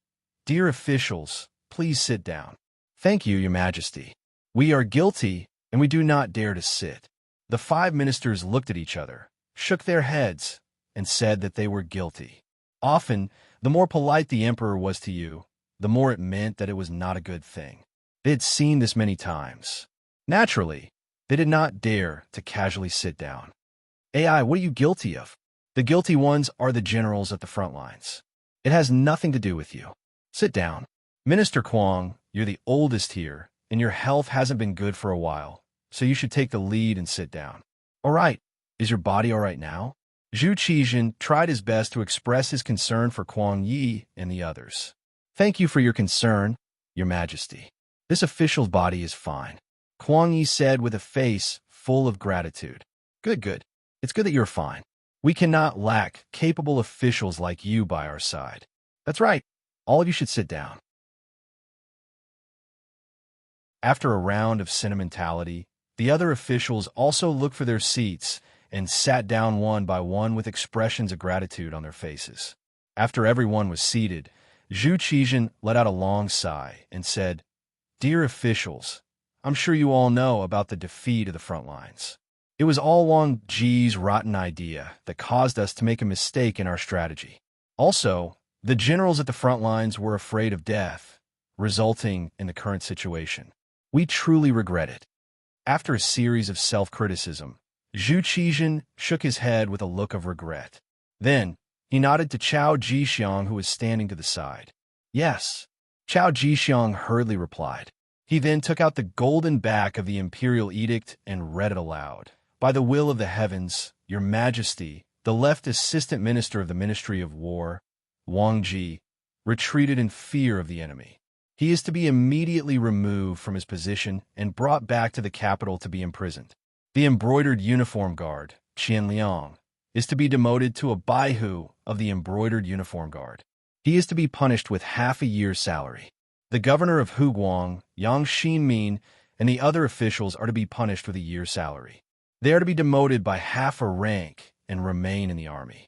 "Dear officials, please sit down." "Thank you, Your Majesty. We are guilty, and we do not dare to sit." The 5 ministers looked at each other, shook their heads, and said that they were guilty. Often, the more polite the emperor was to you, the more it meant that it was not a good thing. They had seen this many times. Naturally, they did not dare to casually sit down. "AI, what are you guilty of?" "The guilty ones are the generals at the front lines. It has nothing to do with you. Sit down." "Minister Kwang, you're the oldest here, and your health hasn't been good for a while, so you should take the lead and sit down." "All right. Is your body all right now?" Zhu Qizhen tried his best to express his concern for Kwang Yi and the others. "Thank you for your concern, Your Majesty. This official's body is fine," Kwang Yi said with a face full of gratitude. Good. It's good that you're fine. We cannot lack capable officials like you by our side." "That's right. All of you should sit down." After a round of sentimentality, the other officials also looked for their seats and sat down one by one with expressions of gratitude on their faces. After everyone was seated, Zhu Qizhen let out a long sigh and said, "Dear officials, I'm sure you all know about the defeat of the front lines. It was all Wang Ji's rotten idea that caused us to make a mistake in our strategy. Also, the generals at the front lines were afraid of death, resulting in the current situation. We truly regret it." After a series of self-criticism, Zhu Qizhen shook his head with a look of regret. Then, he nodded to Chao Ji-xiang, who was standing to the side. "Yes." Chao Ji-xiang hurriedly replied. He then took out the golden back of the imperial edict and read it aloud. By the will of the heavens, your majesty, the left assistant minister of the Ministry of War, Wang Ji, retreated in fear of the enemy. He is to be immediately removed from his position and brought back to the capital to be imprisoned. The embroidered uniform guard, Qian Liang, is to be demoted to a baihu of the embroidered uniform guard. He is to be punished with half a year's salary. The governor of Huguang, Yang Xinmin, and the other officials are to be punished with a year's salary. They are to be demoted by half a rank and remain in the army.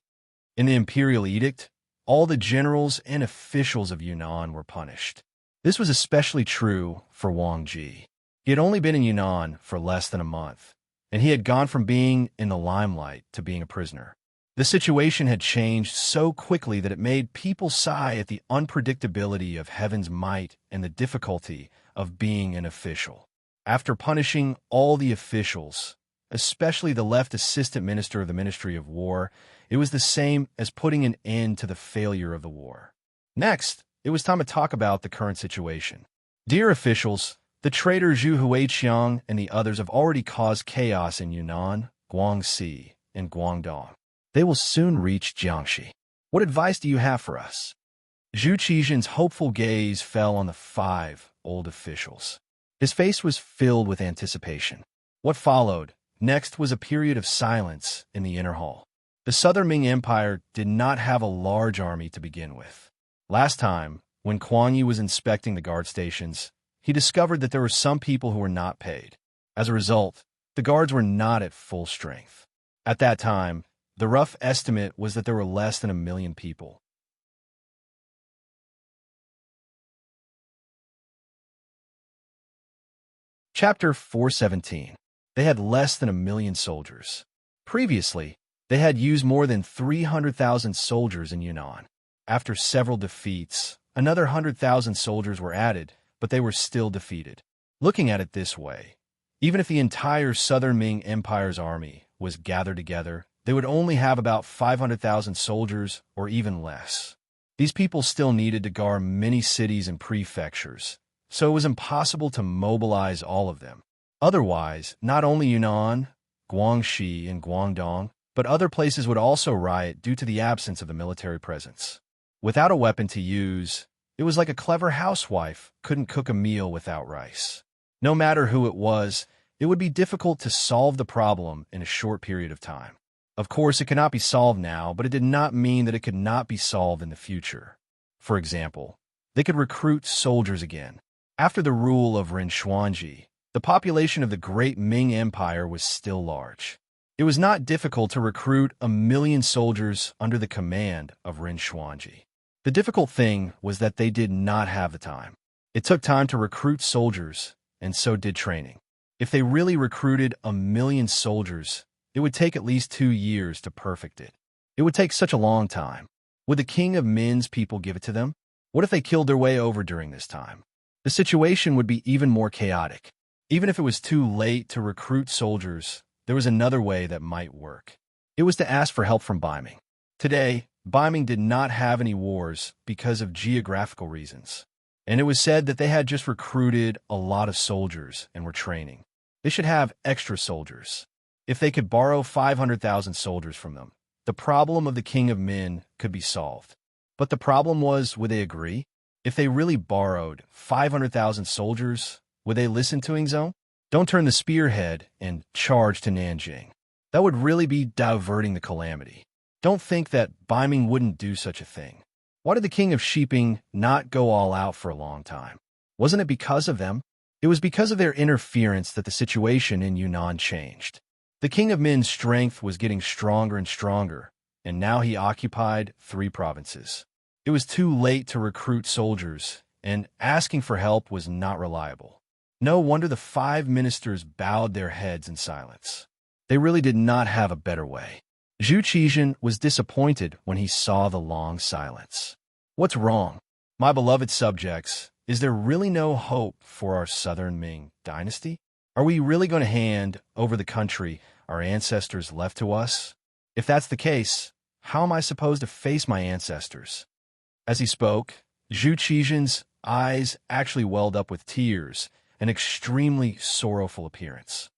In the imperial edict, all the generals and officials of Yunnan were punished. This was especially true for Wang Ji. He had only been in Yunnan for less than a month, and he had gone from being in the limelight to being a prisoner. The situation had changed so quickly that it made people sigh at the unpredictability of heaven's might and the difficulty of being an official. After punishing all the officials, especially the left assistant minister of the Ministry of War, it was the same as putting an end to the failure of the war. Next, it was time to talk about the current situation. Dear officials, the traitor Zhu Huiqiang and the others have already caused chaos in Yunnan, Guangxi, and Guangdong. They will soon reach Jiangxi. What advice do you have for us? Zhu Qizhan's hopeful gaze fell on the 5 old officials. His face was filled with anticipation. What followed next was a period of silence in the inner hall. The Southern Ming Empire did not have a large army to begin with. Last time, when Kuang Yi was inspecting the guard stations, he discovered that there were some people who were not paid. As a result, the guards were not at full strength. At that time, the rough estimate was that there were less than 1 million people. Chapter 417. They had less than 1 million soldiers. Previously, they had used more than 300,000 soldiers in Yunnan. After several defeats, another 100,000 soldiers were added, but they were still defeated. Looking at it this way, even if the entire Southern Ming Empire's army was gathered together, they would only have about 500,000 soldiers or even less. These people still needed to guard many cities and prefectures, so it was impossible to mobilize all of them. Otherwise, not only Yunnan, Guangxi, and Guangdong, but other places would also riot due to the absence of the military presence. Without a weapon to use, it was like a clever housewife couldn't cook a meal without rice. No matter who it was, it would be difficult to solve the problem in a short period of time. Of course, it could not be solved now, but it did not mean that it could not be solved in the future. For example, they could recruit soldiers again. After the rule of Ren Xuanji, the population of the Great Ming Empire was still large. It was not difficult to recruit 1 million soldiers under the command of Ren Xuanji. The difficult thing was that they did not have the time. It took time to recruit soldiers, and so did training. If they really recruited 1 million soldiers, it would take at least 2 years to perfect it. It would take such a long time. Would the king of Min's people give it to them? What if they killed their way over during this time? The situation would be even more chaotic. Even if it was too late to recruit soldiers, there was another way that might work. It was to ask for help from Baiming. Today, Baiming did not have any wars because of geographical reasons, and it was said that they had just recruited a lot of soldiers and were training. They should have extra soldiers. If they could borrow 500,000 soldiers from them, the problem of the king of Min could be solved. But the problem was, would they agree? If they really borrowed 500,000 soldiers, would they listen to Ingzong? Don't turn the spearhead and charge to Nanjing. That would really be diverting the calamity. Don't think that Baiming wouldn't do such a thing. Why did the king of Shiping not go all out for a long time? Wasn't it because of them? It was because of their interference that the situation in Yunnan changed. The king of Min's strength was getting stronger and stronger, and now he occupied 3 provinces. It was too late to recruit soldiers, and asking for help was not reliable. No wonder the 5 ministers bowed their heads in silence. They really did not have a better way. Zhu Qizhan was disappointed when he saw the long silence. What's wrong? My beloved subjects, is there really no hope for our Southern Ming dynasty? Are we really going to hand over the country our ancestors left to us? If that's the case, how am I supposed to face my ancestors? As he spoke, Zhu Qizhan's eyes actually welled up with tears an extremely sorrowful appearance.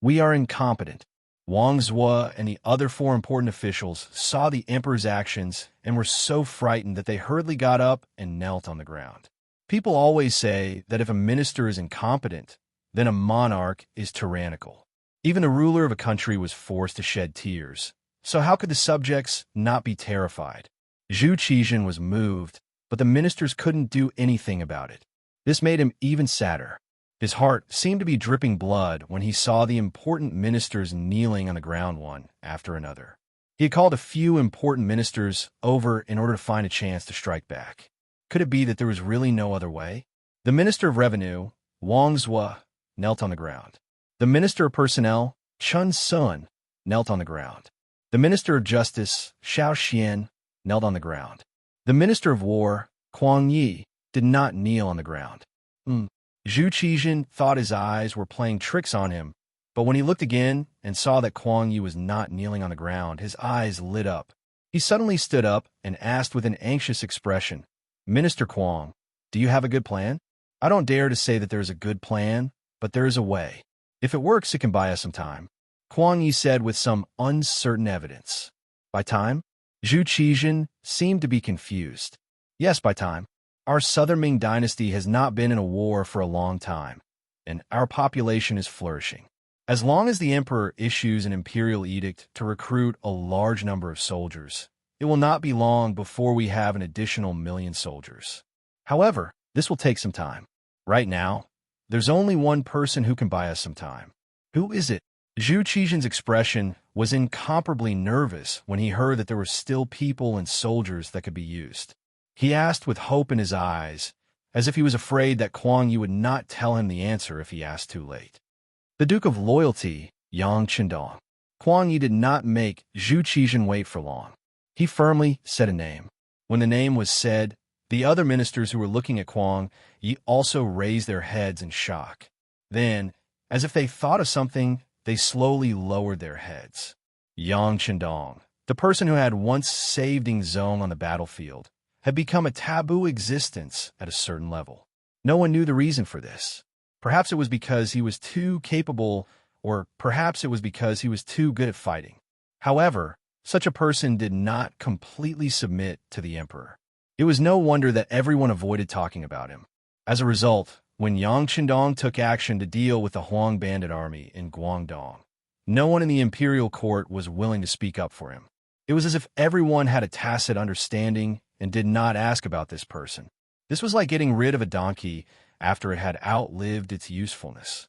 "We are incompetent." Wang Zhuo and the other four important officials saw the emperor's actions and were so frightened that they hurriedly got up and knelt on the ground. People always say that if a minister is incompetent, then a monarch is tyrannical. Even the ruler of a country was forced to shed tears. So how could the subjects not be terrified? Zhu Qizhen was moved, but the ministers couldn't do anything about it. This made him even sadder. His heart seemed to be dripping blood when he saw the important ministers kneeling on the ground one after another. He had called a few important ministers over in order to find a chance to strike back. Could it be that there was really no other way? The Minister of Revenue, Wang Zhuo, knelt on the ground. The Minister of Personnel, Chun Sun, knelt on the ground. The Minister of Justice, Xiao Xian, knelt on the ground. The Minister of War, Kuang Yi, did not kneel on the ground. Zhu Qizhen thought his eyes were playing tricks on him, but when he looked again and saw that Kuang Yi was not kneeling on the ground, his eyes lit up. He suddenly stood up and asked with an anxious expression, "Minister Kuang, do you have a good plan?" "I don't dare to say that there is a good plan, but there is a way. If it works, it can buy us some time," Kuang Yi said with some uncertain evidence. "By time?" Zhu Qizhen seemed to be confused. "Yes, by time. Our Southern Ming dynasty has not been in a war for a long time, and our population is flourishing. As long as the emperor issues an imperial edict to recruit a large number of soldiers, it will not be long before we have an additional 1,000,000 soldiers. However, this will take some time. Right now, there's only one person who can buy us some time." "Who is it?" Zhu Qizhen's expression was incomparably nervous when he heard that there were still people and soldiers that could be used. He asked with hope in his eyes, as if he was afraid that Kuang Yi would not tell him the answer if he asked too late. "The Duke of Loyalty, Yang Qindong." Kuang Yi did not make Zhu Qizhen wait for long. He firmly said a name. When the name was said, the other ministers who were looking at Kuang Yi also raised their heads in shock. Then, as if they thought of something, they slowly lowered their heads. Yang Qindong, the person who had once saved Ingzong on the battlefield, had become a taboo existence at a certain level. No one knew the reason for this. Perhaps it was because he was too capable, or perhaps it was because he was too good at fighting. However, such a person did not completely submit to the emperor. It was no wonder that everyone avoided talking about him. As a result, when Yang Qindong took action to deal with the Huang bandit army in Guangdong, no one in the imperial court was willing to speak up for him. It was as if everyone had a tacit understanding and did not ask about this person. This was like getting rid of a donkey after it had outlived its usefulness.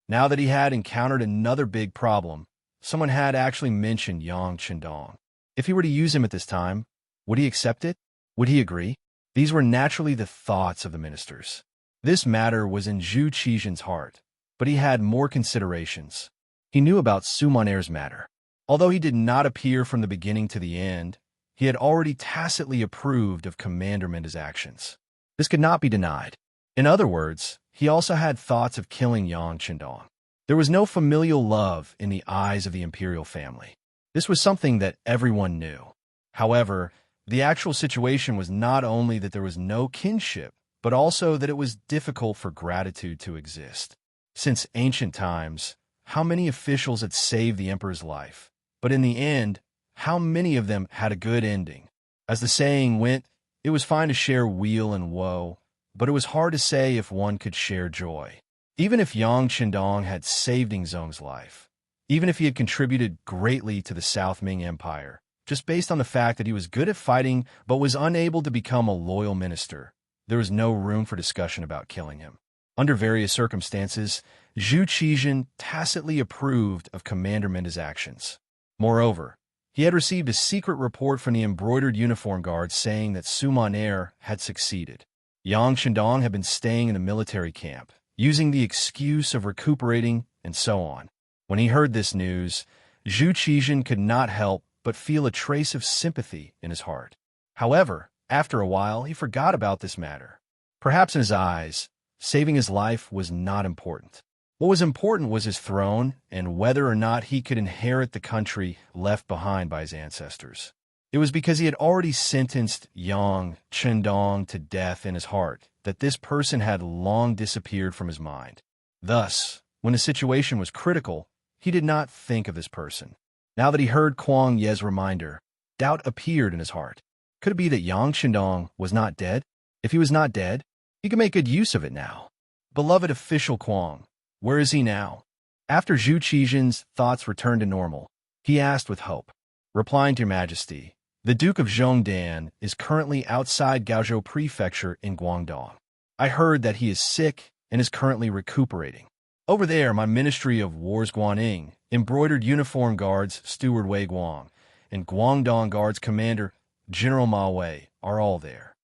Now that he had encountered another big problem, someone had actually mentioned Yang Qindong. If he were to use him at this time, would he accept it? Would he agree? These were naturally the thoughts of the ministers. This matter was in Zhu Qizhen's heart, but he had more considerations. He knew about Sumaner's matter. Although he did not appear from the beginning to the end, he had already tacitly approved of Commander Minda's actions. This could not be denied. In other words, he also had thoughts of killing Yang Qindong. There was no familial love in the eyes of the imperial family. This was something that everyone knew. However, the actual situation was not only that there was no kinship, but also that it was difficult for gratitude to exist. Since ancient times, how many officials had saved the emperor's life? But in the end, how many of them had a good ending? As the saying went, it was fine to share weal and woe, but it was hard to say if one could share joy. Even if Yang Qindong had saved Ingzong's life, even if he had contributed greatly to the South Ming Empire, just based on the fact that he was good at fighting but was unable to become a loyal minister, there was no room for discussion about killing him. Under various circumstances, Zhu Qizhen tacitly approved of Commander Minda's actions. Moreover, he had received a secret report from the embroidered uniform guard saying that Sumaner had succeeded. Yang Qindong had been staying in the military camp, using the excuse of recuperating and so on. When he heard this news, Zhu Qizhen could not help but feel a trace of sympathy in his heart. However, after a while, he forgot about this matter. Perhaps in his eyes, saving his life was not important. What was important was his throne and whether or not he could inherit the country left behind by his ancestors. It was because he had already sentenced Yang Chendong to death in his heart that this person had long disappeared from his mind. Thus, when the situation was critical, he did not think of this person. Now that he heard Kuang Ye's reminder, doubt appeared in his heart. Could it be that Yang Chendong was not dead? If he was not dead, he could make good use of it now. Beloved official Kuang, where is he now? After Zhu Qizhen's thoughts returned to normal, he asked with hope, replying to Your Majesty, the Duke of Zhongdan is currently outside Gaozhou Prefecture in Guangdong. I heard that he is sick and is currently recuperating. Over there, my Ministry of War's Guaning, embroidered uniform guards Steward Wei Guang, and Guangdong Guards Commander General Ma Wei are all there.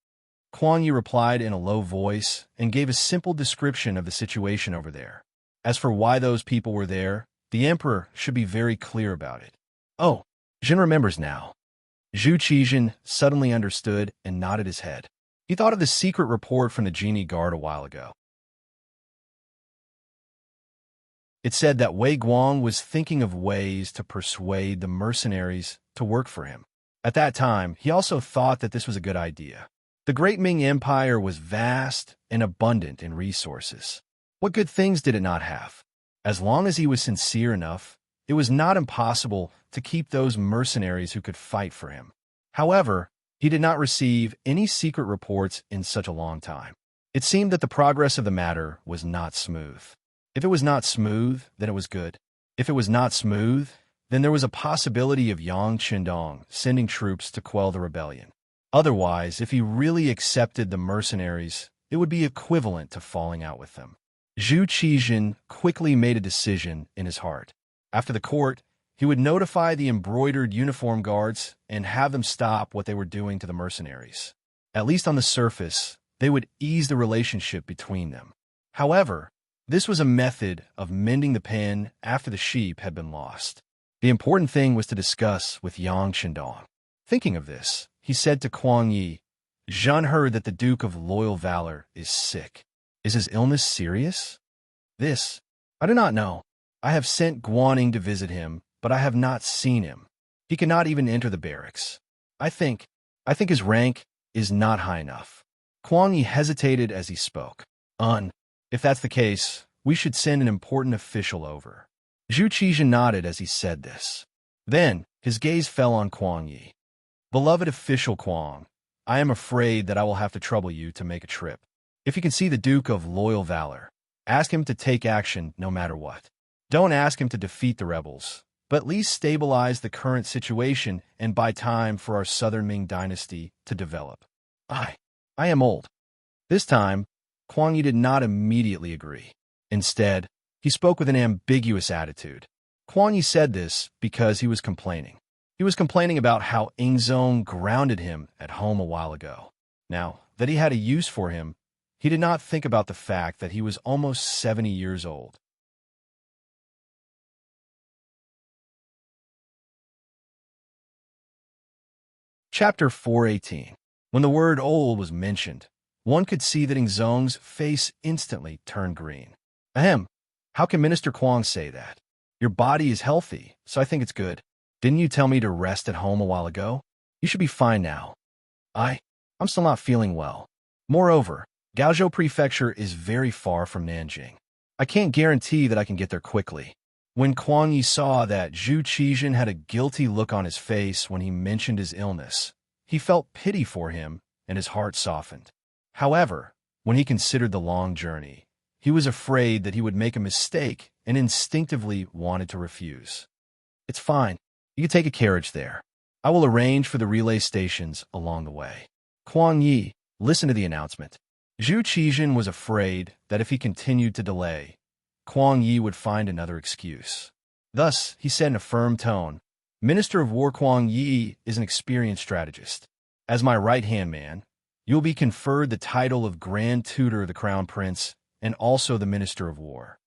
Kuang Yi replied in a low voice and gave a simple description of the situation over there. As for why those people were there, the emperor should be very clear about it. Oh, Jin remembers now. Zhu Qizhen suddenly understood and nodded his head. He thought of the secret report from the genie guard a while ago. It said that Wei Guang was thinking of ways to persuade the mercenaries to work for him. At that time, he also thought that this was a good idea. The Great Ming Empire was vast and abundant in resources. What good things did it not have? As long as he was sincere enough, it was not impossible to keep those mercenaries who could fight for him. However, he did not receive any secret reports in such a long time. It seemed that the progress of the matter was not smooth. If it was not smooth, then it was good. If it was not smooth, then there was a possibility of Yang Chendong sending troops to quell the rebellion. Otherwise, if he really accepted the mercenaries, it would be equivalent to falling out with them. Zhu Qizhen quickly made a decision in his heart. After the court, he would notify the embroidered uniform guards and have them stop what they were doing to the mercenaries. At least on the surface, they would ease the relationship between them. However, this was a method of mending the pen after the sheep had been lost. The important thing was to discuss with Yang Chendong. Thinking of this, he said to Kuang Yi, Zhan heard that the Duke of Loyal Valor is sick. Is his illness serious? This, I do not know. I have sent Guaning to visit him, but I have not seen him. He cannot even enter the barracks. I think his rank is not high enough. Kuang Yi hesitated as he spoke. If that's the case, we should send an important official over. Zhu Qizhen nodded as he said this. Then, his gaze fell on Kuang Yi. Beloved official Kuang, I am afraid that I will have to trouble you to make a trip. If you can see the Duke of Loyal Valor, ask him to take action no matter what. Don't ask him to defeat the rebels, but at least stabilize the current situation and buy time for our Southern Ming dynasty to develop. I am old. This time, Kuang Yi did not immediately agree. Instead, he spoke with an ambiguous attitude. Kuang Yi said this because he was complaining. He was complaining about how Ingzong grounded him at home a while ago. Now that he had a use for him, he did not think about the fact that he was almost 70 years old. Chapter 418. When the word old was mentioned, one could see that Ingzong's face instantly turned green. Ahem, how can Minister Kuang say that? Your body is healthy, so I think it's good. Didn't you tell me to rest at home a while ago? You should be fine now. I'm still not feeling well. Moreover, Gaozhou Prefecture is very far from Nanjing. I can't guarantee that I can get there quickly. When Kuang Yi saw that Zhu Qizhen had a guilty look on his face when he mentioned his illness, he felt pity for him and his heart softened. However, when he considered the long journey, he was afraid that he would make a mistake and instinctively wanted to refuse. It's fine. You can take a carriage there. I will arrange for the relay stations along the way. Kuang Yi, listen to the announcement. Zhu Qizhen was afraid that if he continued to delay, Kuang Yi would find another excuse. Thus, he said in a firm tone, Minister of War Kuang Yi is an experienced strategist. As my right-hand man, you will be conferred the title of Grand Tutor of the Crown Prince and also the Minister of War.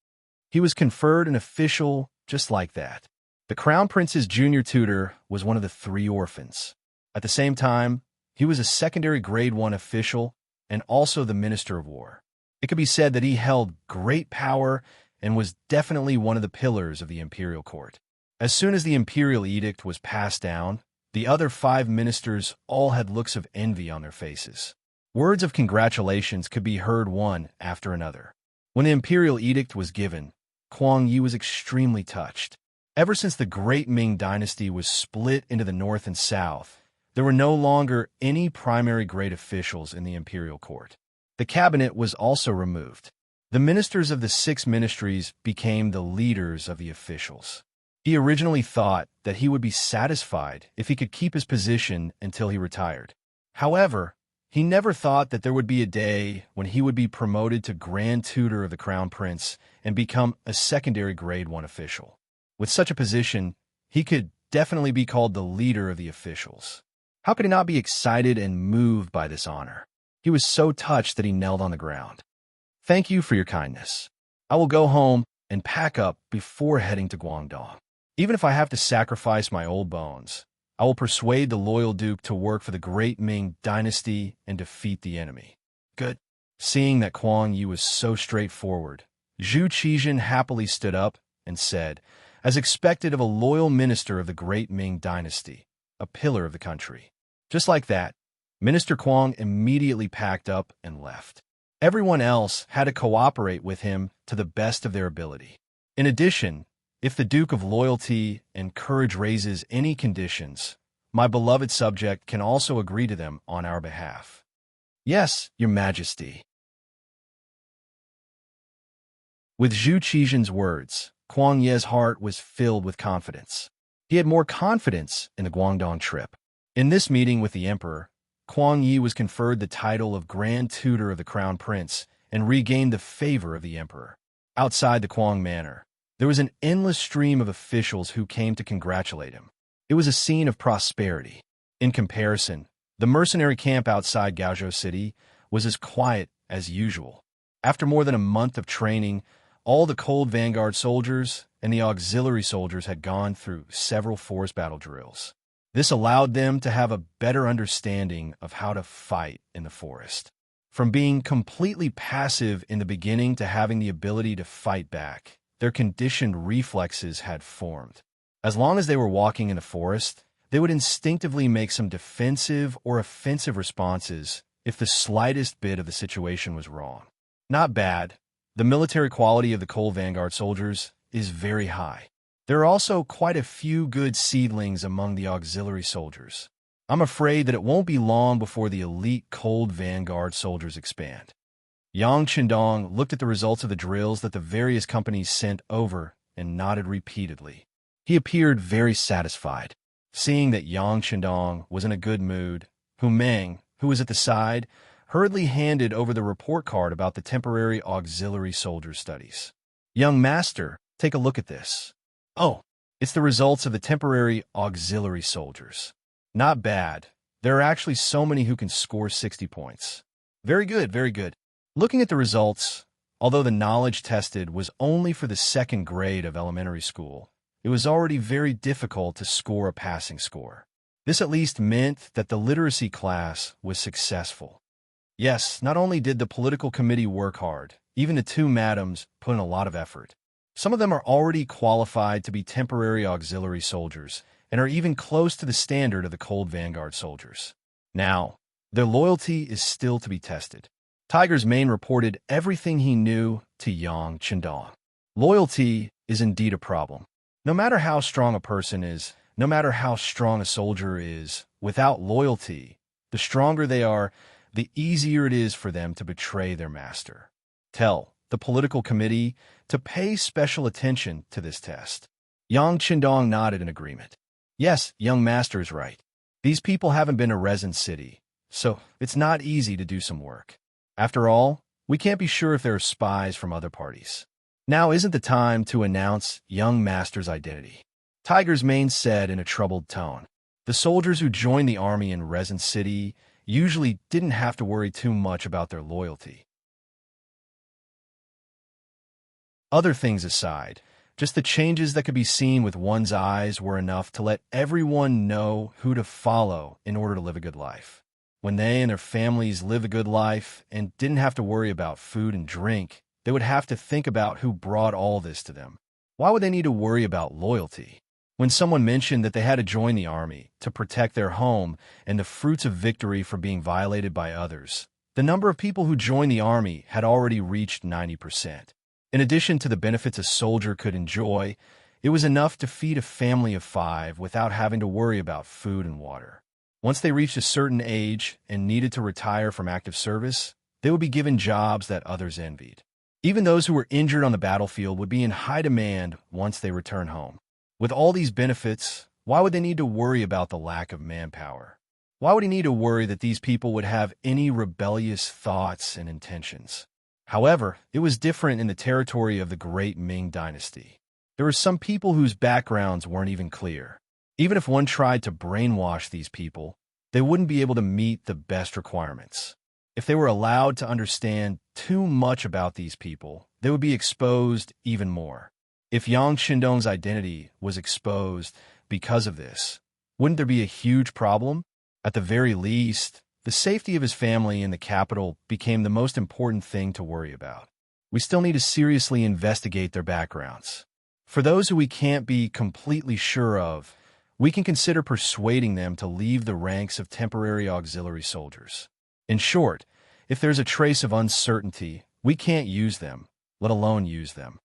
He was conferred an official just like that. The Crown Prince's junior tutor was one of the 3 orphans. At the same time, he was a secondary grade 1 official and also the Minister of War. It could be said that he held great power and was definitely one of the pillars of the imperial court. As soon as the imperial edict was passed down, The other 5 ministers all had looks of envy on their faces. Words of congratulations could be heard one after another. When the imperial edict was given, Kuang Yi was extremely touched. Ever since the Great Ming Dynasty was split into the north and south, there were no longer any primary grade officials in the imperial court. The cabinet was also removed. The ministers of the 6 ministries became the leaders of the officials. He originally thought that he would be satisfied if he could keep his position until he retired. However, he never thought that there would be a day when he would be promoted to Grand Tutor of the Crown Prince and become a secondary Grade 1 official. With such a position, he could definitely be called the leader of the officials. How could he not be excited and moved by this honor? He was so touched that he knelt on the ground. Thank you for your kindness. I will go home and pack up before heading to Guangdong. Even if I have to sacrifice my old bones, I will persuade the loyal duke to work for the Great Ming Dynasty and defeat the enemy. Good. Seeing that Kuang Yi was so straightforward, Zhu Qizhen happily stood up and said, as expected of a loyal minister of the Great Ming Dynasty, a pillar of the country. Just like that, Minister Kuang immediately packed up and left. Everyone else had to cooperate with him to the best of their ability. In addition, if the Duke of Loyalty and Courage raises any conditions, my beloved subject can also agree to them on our behalf. Yes, Your Majesty. With Zhu Qizhen's words, Kuang Ye's heart was filled with confidence. He had more confidence in the Guangdong trip. In this meeting with the emperor, Kuang Yi was conferred the title of Grand Tutor of the Crown Prince and regained the favor of the emperor. Outside the Kuang Manor, there was an endless stream of officials who came to congratulate him. It was a scene of prosperity. In comparison, the mercenary camp outside Gaozhou City was as quiet as usual. After more than a month of training, all the Cold Vanguard soldiers and the auxiliary soldiers had gone through several forest battle drills. This allowed them to have a better understanding of how to fight in the forest. From being completely passive in the beginning to having the ability to fight back, their conditioned reflexes had formed. As long as they were walking in the forest, they would instinctively make some defensive or offensive responses if the slightest bit of the situation was wrong. Not bad. The military quality of the Cold Vanguard soldiers is very high. There are also quite a few good seedlings among the auxiliary soldiers. I'm afraid that it won't be long before the elite Cold Vanguard soldiers expand. Yang Qindong looked at the results of the drills that the various companies sent over and nodded repeatedly. He appeared very satisfied. Seeing that Yang Qindong was in a good mood, Hu Meng, who was at the side, hurriedly handed over the report card about the temporary auxiliary soldier studies. Young master, take a look at this. Oh, it's the results of the temporary auxiliary soldiers. Not bad. There are actually so many who can score 60 points. Very good, very good. Looking at the results, although the knowledge tested was only for the 2nd grade of elementary school, it was already very difficult to score a passing score. This at least meant that the literacy class was successful. Yes, not only did the political committee work hard, even the 2 madams put in a lot of effort. Some of them are already qualified to be temporary auxiliary soldiers and are even close to the standard of the Cold Vanguard soldiers. Now, their loyalty is still to be tested. Tiger's Mane reported everything he knew to Yang Qindong. Loyalty is indeed a problem. No matter how strong a person is, no matter how strong a soldier is, without loyalty, the stronger they are, the easier it is for them to betray their master. Tell the political committee to pay special attention to this test. Yang Qindong nodded in agreement. Yes, young master is right. These people haven't been to Resin City, so it's not easy to do some work. After all, we can't be sure if there are spies from other parties. Now isn't the time to announce young master's identity. Tiger's Mane said in a troubled tone. The soldiers who joined the army in Resin City usually didn't have to worry too much about their loyalty. Other things aside, just the changes that could be seen with one's eyes were enough to let everyone know who to follow in order to live a good life. When they and their families lived a good life and didn't have to worry about food and drink, they would have to think about who brought all this to them. Why would they need to worry about loyalty? When someone mentioned that they had to join the army to protect their home and the fruits of victory from being violated by others, the number of people who joined the army had already reached 90%. In addition to the benefits a soldier could enjoy, it was enough to feed a family of 5 without having to worry about food and water. Once they reached a certain age and needed to retire from active service, they would be given jobs that others envied. Even those who were injured on the battlefield would be in high demand once they returned home. With all these benefits, why would they need to worry about the lack of manpower? Why would he need to worry that these people would have any rebellious thoughts and intentions? However, it was different in the territory of the Great Ming Dynasty. There were some people whose backgrounds weren't even clear. Even if one tried to brainwash these people, they wouldn't be able to meet the best requirements. If they were allowed to understand too much about these people, they would be exposed even more. If Yang Shindong's identity was exposed because of this, wouldn't there be a huge problem? At the very least, the safety of his family in the capital became the most important thing to worry about. We still need to seriously investigate their backgrounds. For those who we can't be completely sure of, we can consider persuading them to leave the ranks of temporary auxiliary soldiers. In short, if there's a trace of uncertainty, we can't use them, let alone use them.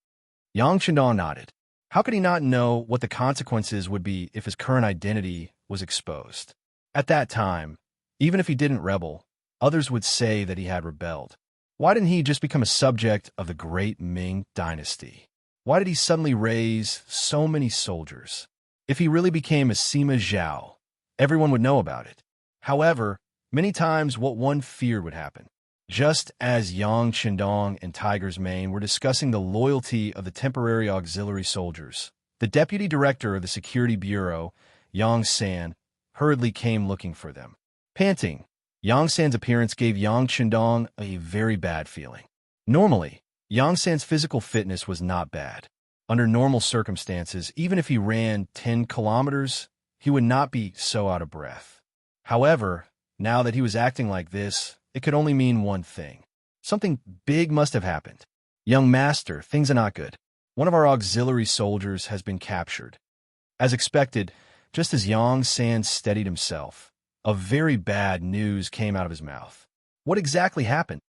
Yang Shindong nodded. How could he not know what the consequences would be if his current identity was exposed? At that time, even if he didn't rebel, others would say that he had rebelled. Why didn't he just become a subject of the Great Ming Dynasty? Why did he suddenly raise so many soldiers? If he really became a Sima Zhao, everyone would know about it. However, many times what one feared would happen. Just as Yang Shindong and Tiger's Mane were discussing the loyalty of the temporary auxiliary soldiers, the deputy director of the Security Bureau, Yang San, hurriedly came looking for them. Panting, Yang San's appearance gave Yang Shindong a very bad feeling. Normally, Yang San's physical fitness was not bad. Under normal circumstances, even if he ran 10 kilometers, he would not be so out of breath. However, now that he was acting like this, it could only mean one thing. Something big must have happened. Young master, things are not good. One of our auxiliary soldiers has been captured. As expected, just as Yang San steadied himself, a very bad news came out of his mouth. What exactly happened?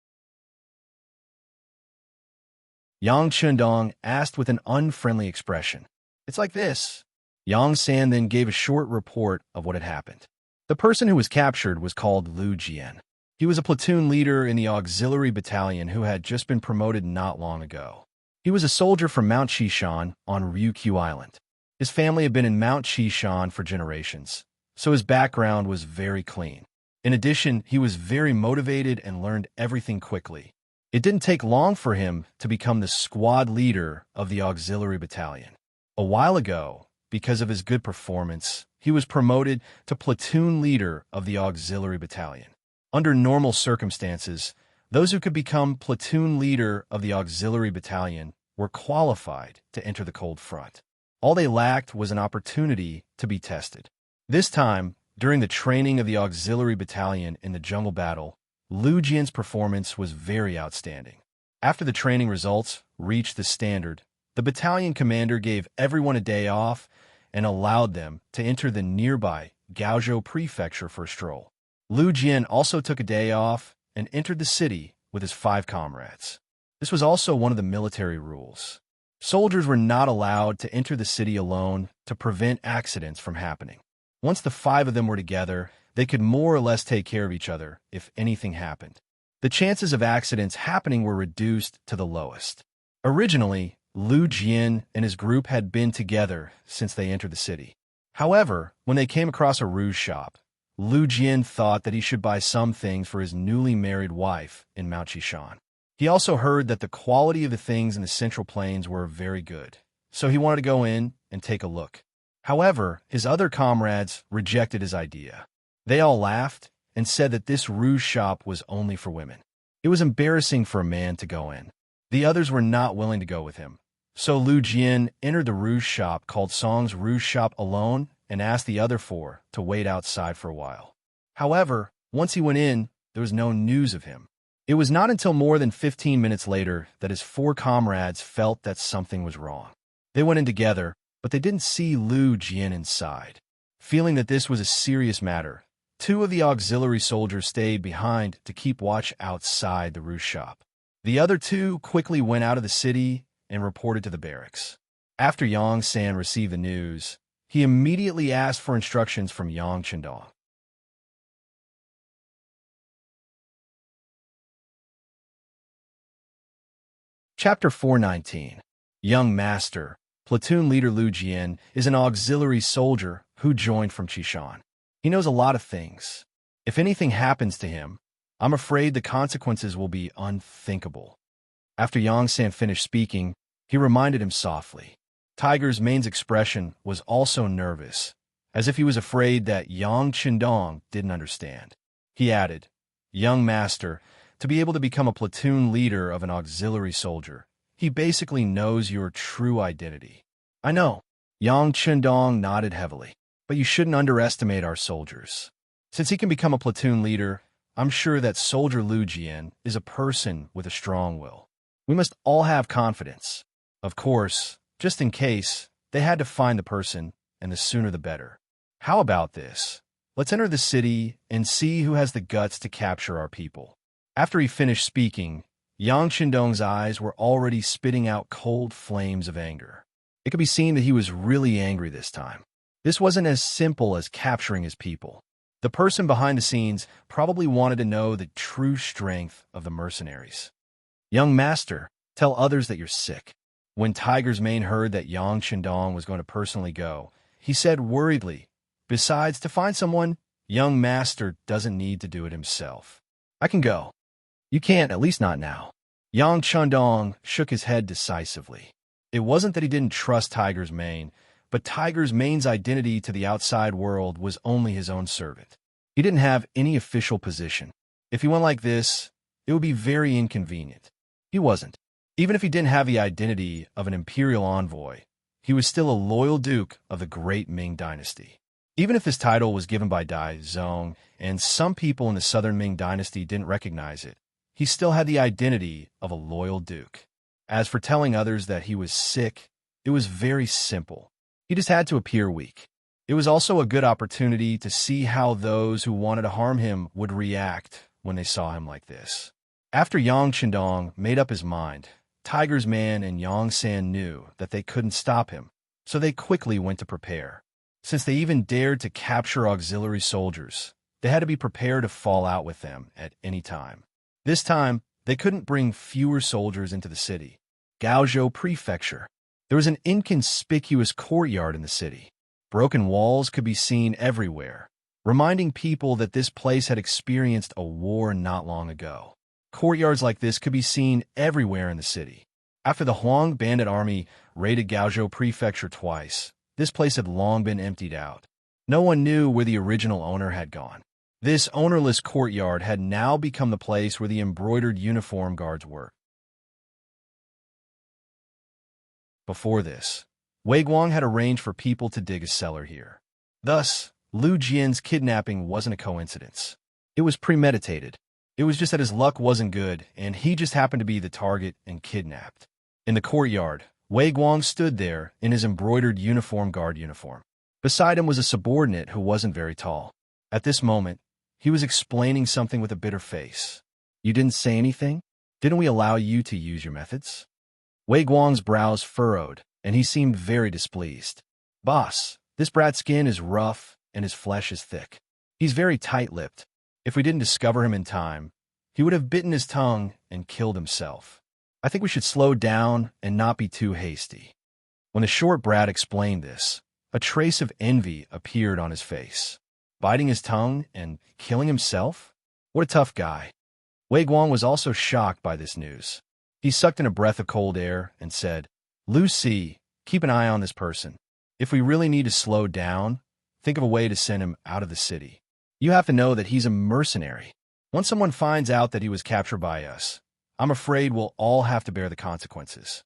Yang Shindong asked with an unfriendly expression. It's like this. Yang San then gave a short report of what had happened. The person who was captured was called Lu Jian. He was a platoon leader in the auxiliary battalion who had just been promoted not long ago. He was a soldier from Mount Qishan on Ryukyu Island. His family had been in Mount Qishan for generations, so his background was very clean. In addition, he was very motivated and learned everything quickly. It didn't take long for him to become the squad leader of the auxiliary battalion. A while ago, because of his good performance, he was promoted to platoon leader of the auxiliary battalion. Under normal circumstances, those who could become platoon leader of the auxiliary battalion were qualified to enter the cold front. All they lacked was an opportunity to be tested. This time, during the training of the auxiliary battalion in the jungle battle, Lu Jian's performance was very outstanding. After the training results reached the standard, the battalion commander gave everyone a day off and allowed them to enter the nearby Gaozhou prefecture for a stroll. Lu Jian also took a day off and entered the city with his 5 comrades. This was also one of the military rules. Soldiers were not allowed to enter the city alone to prevent accidents from happening. Once the 5 of them were together, they could more or less take care of each other if anything happened. The chances of accidents happening were reduced to the lowest. Originally, Lu Jian and his group had been together since they entered the city. However, when they came across a rouge shop, Lu Jian thought that he should buy some things for his newly married wife in Mount Qishan. He also heard that the quality of the things in the Central Plains were very good, so he wanted to go in and take a look. However, his other comrades rejected his idea. They all laughed and said that this rouge shop was only for women. It was embarrassing for a man to go in. The others were not willing to go with him. So Lu Jian entered the rouge shop called Song's Rouge Shop alone and asked the other 4 to wait outside for a while. However, once he went in, there was no news of him. It was not until more than 15 minutes later that his 4 comrades felt that something was wrong. They went in together, but they didn't see Lu Jian inside. Feeling that this was a serious matter, two of the auxiliary soldiers stayed behind to keep watch outside the roof shop. The other two quickly went out of the city and reported to the barracks. After Yang San received the news, he immediately asked for instructions from Yang Chendong. Chapter 419. Young Master, Platoon Leader Lu Jian, is an auxiliary soldier who joined from Qishan. He knows a lot of things. If anything happens to him, I'm afraid the consequences will be unthinkable. After Yang San finished speaking, he reminded him softly. Tiger's Mane's expression was also nervous, as if he was afraid that Yang Chendong didn't understand. He added, "Young Master, to be able to become a platoon leader of an auxiliary soldier, he basically knows your true identity." "I know." Yang Chendong nodded heavily. "But you shouldn't underestimate our soldiers. Since he can become a platoon leader, I'm sure that Soldier Lu Jian is a person with a strong will. We must all have confidence. Of course, just in case, they had to find the person, and the sooner the better. How about this? Let's enter the city and see who has the guts to capture our people." After he finished speaking, Yang Chendong's eyes were already spitting out cold flames of anger. It could be seen that he was really angry this time. This wasn't as simple as capturing his people. The person behind the scenes probably wanted to know the true strength of the mercenaries. "Young Master, tell others that you're sick." When Tiger's Mane heard that Yang Chendong was going to personally go, he said worriedly, "Besides, to find someone, Young Master doesn't need to do it himself. I can go." "You can't, at least not now." Yang Chendong shook his head decisively. It wasn't that he didn't trust Tiger's Mane, but Tiger's Mane's identity to the outside world was only his own servant. He didn't have any official position. If he went like this, it would be very inconvenient. He wasn't. Even if he didn't have the identity of an imperial envoy, he was still a loyal duke of the great Ming dynasty. Even if his title was given by Dai Zong, and some people in the southern Ming dynasty didn't recognize it, he still had the identity of a loyal duke. As for telling others that he was sick, it was very simple. He just had to appear weak. It was also a good opportunity to see how those who wanted to harm him would react when they saw him like this. After Yang Chendong made up his mind, Tiger's Man and Yang San knew that they couldn't stop him, so they quickly went to prepare. Since they even dared to capture auxiliary soldiers, they had to be prepared to fall out with them at any time. This time, they couldn't bring fewer soldiers into the city. Gaozhou Prefecture. There was an inconspicuous courtyard in the city. Broken walls could be seen everywhere, reminding people that this place had experienced a war not long ago. Courtyards like this could be seen everywhere in the city. After the Huang bandit army raided Gaozhou Prefecture twice, this place had long been emptied out. No one knew where the original owner had gone. This ownerless courtyard had now become the place where the embroidered uniform guards worked. Before this, Wei Guang had arranged for people to dig a cellar here. Thus, Lu Jian's kidnapping wasn't a coincidence. It was premeditated. It was just that his luck wasn't good, and he just happened to be the target and kidnapped. In the courtyard, Wei Guang stood there in his embroidered uniform guard uniform. Beside him was a subordinate who wasn't very tall. At this moment, he was explaining something with a bitter face. "You didn't say anything? Didn't we allow you to use your methods?" Wei Guang's brows furrowed, and he seemed very displeased. "Boss, this brat's skin is rough and his flesh is thick. He's very tight-lipped. If we didn't discover him in time, he would have bitten his tongue and killed himself. I think we should slow down and not be too hasty." When the short brat explained this, a trace of envy appeared on his face. Biting his tongue and killing himself? What a tough guy. Wei Guang was also shocked by this news. He sucked in a breath of cold air and said, "Lu Si, keep an eye on this person. If we really need to slow down, think of a way to send him out of the city. You have to know that he's a mercenary. Once someone finds out that he was captured by us, I'm afraid we'll all have to bear the consequences."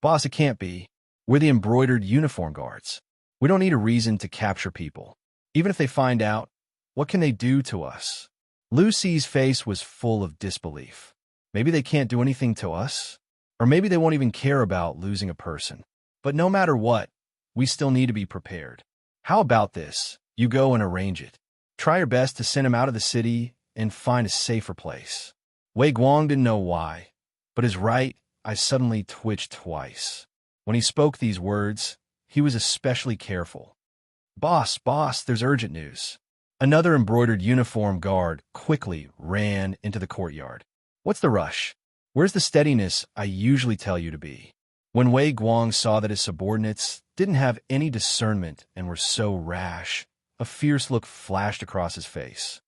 "Boss, it can't be. We're the embroidered uniform guards. We don't need a reason to capture people. Even if they find out, what can they do to us?" Lucy's face was full of disbelief. Maybe they can't do anything to us? Or maybe they won't even care about losing a person. But no matter what, we still need to be prepared. How about this? You go and arrange it. Try your best to send him out of the city and find a safer place." Wei Guang didn't know why, but his right eye suddenly twitched twice. When he spoke these words, he was especially careful. Boss, there's urgent news." Another embroidered uniform guard quickly ran into the courtyard. "What's the rush? Where's the steadiness I usually tell you to be?" When Wei Guang saw that his subordinates didn't have any discernment and were so rash, a fierce look flashed across his face.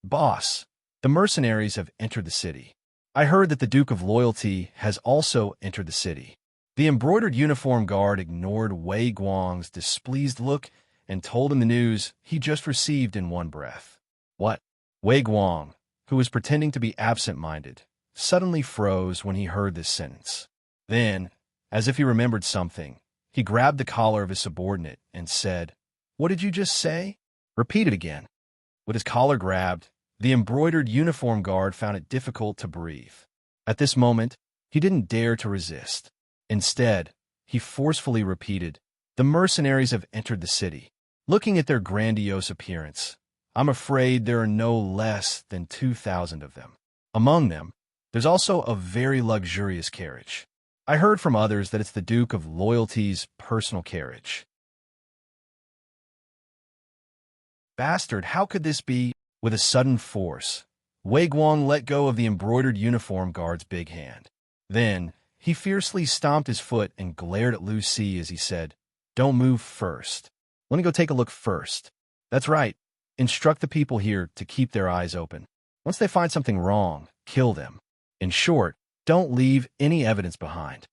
"Boss, the mercenaries have entered the city. I heard that the Duke of Loyalty has also entered the city." The embroidered uniform guard ignored Wei Guang's displeased look and told him the news he just received in one breath. "What?" Wei Guang, who was pretending to be absent-minded, suddenly froze when he heard this sentence. Then, as if he remembered something, he grabbed the collar of his subordinate and said, "What did you just say? Repeat it again." With his collar grabbed, the embroidered uniform guard found it difficult to breathe. At this moment, he didn't dare to resist. Instead, he forcefully repeated, "The mercenaries have entered the city. Looking at their grandiose appearance, I'm afraid there are no less than 2,000 of them. Among them, there's also a very luxurious carriage. I heard from others that it's the Duke of Loyalty's personal carriage." "Bastard, how could this be?" With a sudden force, Wei Guang let go of the embroidered uniform guard's big hand. Then, he fiercely stomped his foot and glared at Lu Si as he said, "Don't move first. Let me go take a look first. That's right. Instruct the people here to keep their eyes open. Once they find something wrong, kill them. In short, don't leave any evidence behind."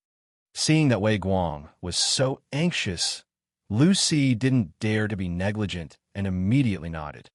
Seeing that Wei Guang was so anxious, Lu Si didn't dare to be negligent and immediately nodded.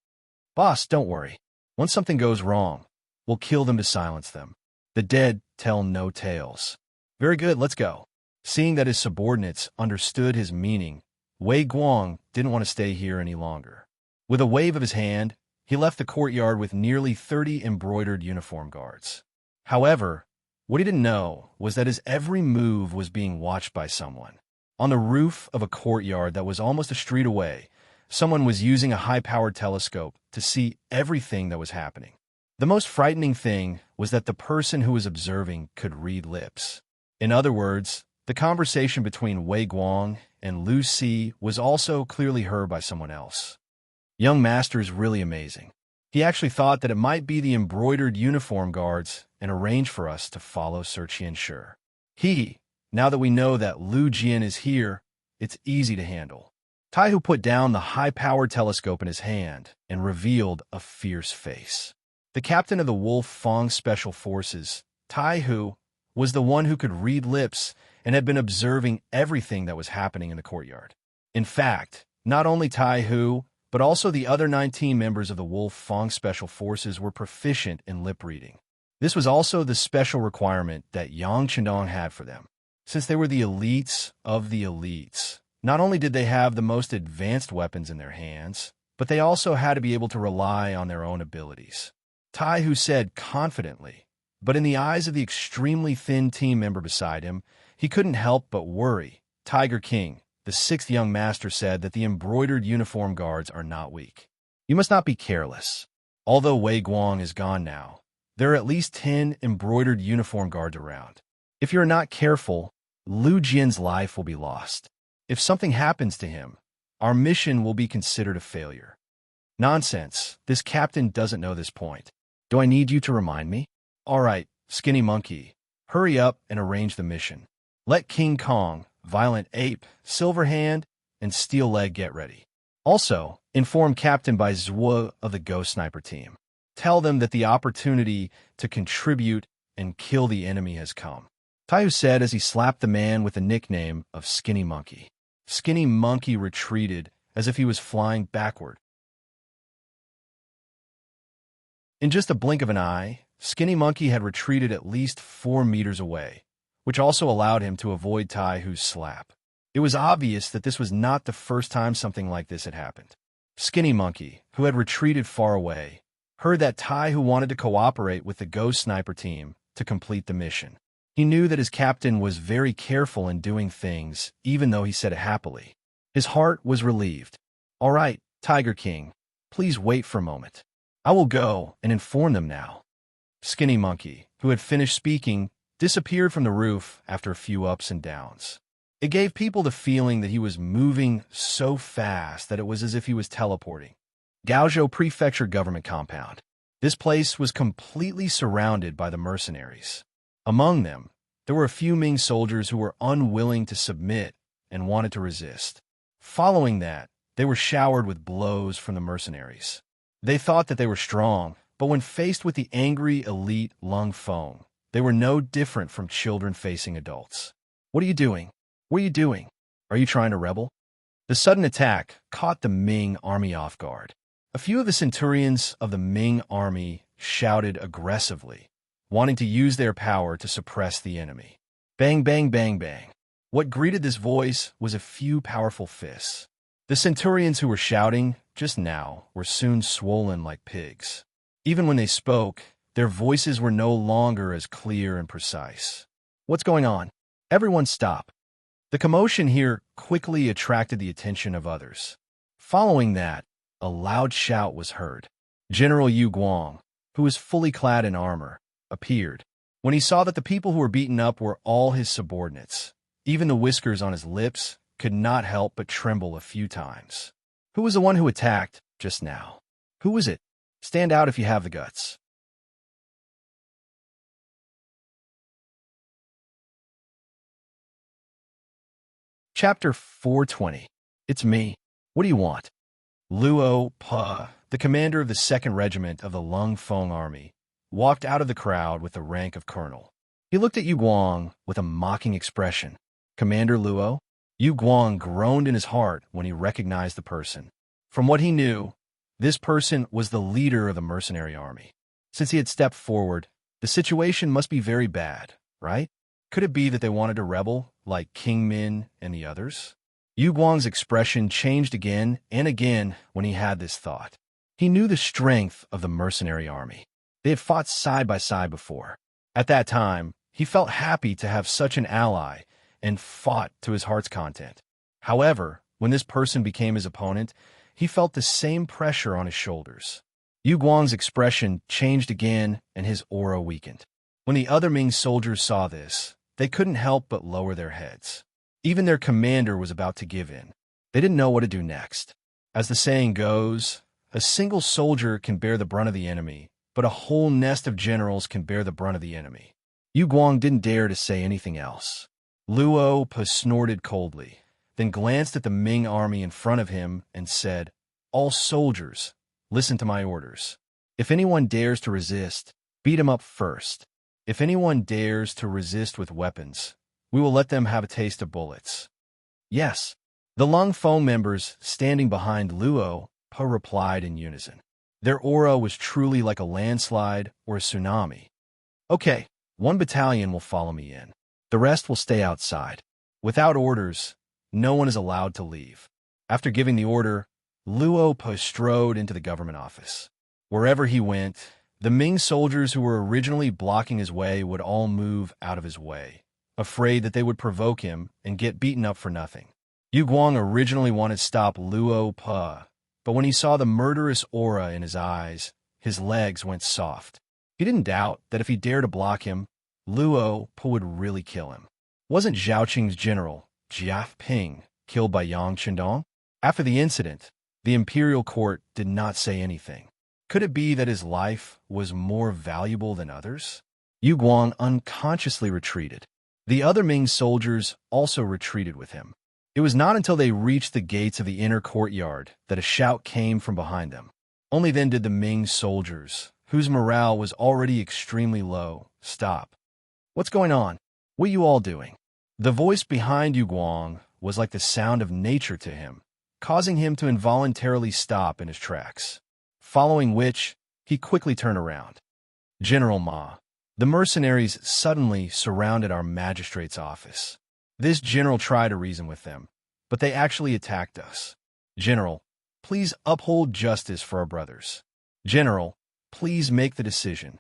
"Boss, don't worry. Once something goes wrong, we'll kill them to silence them. The dead tell no tales." "Very good, let's go." Seeing that his subordinates understood his meaning, Wei Guang didn't want to stay here any longer. With a wave of his hand, he left the courtyard with nearly 30 embroidered uniform guards. However, what he didn't know was that his every move was being watched by someone. On the roof of a courtyard that was almost a street away, someone was using a high-powered telescope to see everything that was happening. The most frightening thing was that the person who was observing could read lips. In other words, the conversation between Wei Guang and Lu Si was also clearly heard by someone else. Young Master is really amazing. He actually thought that it might be the embroidered uniform guards and arranged for us to follow Sir Qianshi. Now that we know that Lu Jian is here, it's easy to handle. Taihu put down the high-powered telescope in his hand and revealed a fierce face. The captain of the Wolf Fong Special Forces, Taihu, was the one who could read lips and had been observing everything that was happening in the courtyard. In fact, not only Taihu, but also the other 19 members of the Wolf Fong Special Forces were proficient in lip reading. This was also the special requirement that Yang Chendong had for them. Since they were the elites of the elites, not only did they have the most advanced weapons in their hands, but they also had to be able to rely on their own abilities. Taihu said confidently, but in the eyes of the extremely thin team member beside him, he couldn't help but worry. Tiger King, the 6th young master, said that the embroidered uniform guards are not weak. You must not be careless. Although Wei Guang is gone now, there are at least 10 embroidered uniform guards around. If you're not careful, Lu Jian's life will be lost. If something happens to him, our mission will be considered a failure. Nonsense. This captain doesn't know this point. Do I need you to remind me? All right, Skinny Monkey, hurry up and arrange the mission. Let King Kong, Violent Ape, Silver Hand, and Steel Leg get ready. Also, inform Captain Bai Zhuo of the Ghost Sniper team. Tell them that the opportunity to contribute and kill the enemy has come. Taihu said as he slapped the man with the nickname of Skinny Monkey. Skinny Monkey retreated as if he was flying backward. In just a blink of an eye, Skinny Monkey had retreated at least 4 meters away, which also allowed him to avoid Taihu's slap. It was obvious that this was not the first time something like this had happened. Skinny Monkey, who had retreated far away, heard that Taihu wanted to cooperate with the Ghost Sniper team to complete the mission. He knew that his captain was very careful in doing things, even though he said it happily. His heart was relieved. All right, Tiger King, please wait for a moment. I will go and inform them now. Skinny Monkey, who had finished speaking, disappeared from the roof after a few ups and downs. It gave people the feeling that he was moving so fast that it was as if he was teleporting. Gaozhou Prefecture Government Compound. This place was completely surrounded by the mercenaries. Among them, there were a few Ming soldiers who were unwilling to submit and wanted to resist. Following that, they were showered with blows from the mercenaries. They thought that they were strong, but when faced with the angry elite Lung Feng, they were no different from children facing adults. What are you doing? What are you doing? Are you trying to rebel? The sudden attack caught the Ming army off guard. A few of the centurions of the Ming army shouted aggressively, wanting to use their power to suppress the enemy. Bang, bang, bang, bang. What greeted this voice was a few powerful fists. The centurions who were shouting just now were soon swollen like pigs. Even when they spoke, their voices were no longer as clear and precise. What's going on? Everyone stop. The commotion here quickly attracted the attention of others. Following that, a loud shout was heard. General Yu Guang, who was fully clad in armor, appeared. When he saw that the people who were beaten up were all his subordinates, even the whiskers on his lips could not help but tremble a few times. Who was the one who attacked just now? Who was it? Stand out if you have the guts. Chapter 420. It's me. What do you want? Luo Pa, the commander of the 2nd Regiment of the Lung Feng Army, walked out of the crowd with the rank of colonel. He looked at Yu Guang with a mocking expression. Commander Luo? Yu Guang groaned in his heart when he recognized the person. From what he knew, this person was the leader of the mercenary army. Since he had stepped forward, the situation must be very bad, right? Could it be that they wanted to rebel, like King Min and the others? Yu Guang's expression changed again and again when he had this thought. He knew the strength of the mercenary army. They had fought side by side before. At that time, he felt happy to have such an ally and fought to his heart's content. However, when this person became his opponent, he felt the same pressure on his shoulders. Yu Guang's expression changed again and his aura weakened. When the other Ming soldiers saw this, they couldn't help but lower their heads. Even their commander was about to give in. They didn't know what to do next. As the saying goes, a single soldier can bear the brunt of the enemy, but a whole nest of generals can bear the brunt of the enemy. Yu Guang didn't dare to say anything else. Luo Pa snorted coldly, then glanced at the Ming army in front of him and said, "All soldiers, listen to my orders. If anyone dares to resist, beat him up first. If anyone dares to resist with weapons, we will let them have a taste of bullets." Yes. The Lung Feng members standing behind Luo Pa replied in unison. Their aura was truly like a landslide or a tsunami. Okay, 1 battalion will follow me in. The rest will stay outside. Without orders, no one is allowed to leave. After giving the order, Luo Pa strode into the government office. Wherever he went, the Ming soldiers who were originally blocking his way would all move out of his way, afraid that they would provoke him and get beaten up for nothing. Yu Guang originally wanted to stop Luo Pa, but when he saw the murderous aura in his eyes, his legs went soft. He didn't doubt that if he dared to block him, Luo Pa would really kill him. Wasn't Zhaoqing's general, Jia Ping, killed by Yang Chendong? After the incident, the imperial court did not say anything. Could it be that his life was more valuable than others? Yu Guang unconsciously retreated. The other Ming soldiers also retreated with him. It was not until they reached the gates of the inner courtyard that a shout came from behind them. Only then did the Ming soldiers, whose morale was already extremely low, stop. What's going on? What are you all doing? The voice behind Yu Guang was like the sound of nature to him, causing him to involuntarily stop in his tracks. Following which, he quickly turned around. General Ma, the mercenaries suddenly surrounded our magistrate's office. This general tried to reason with them, but they actually attacked us. General, please uphold justice for our brothers. General, please make the decision.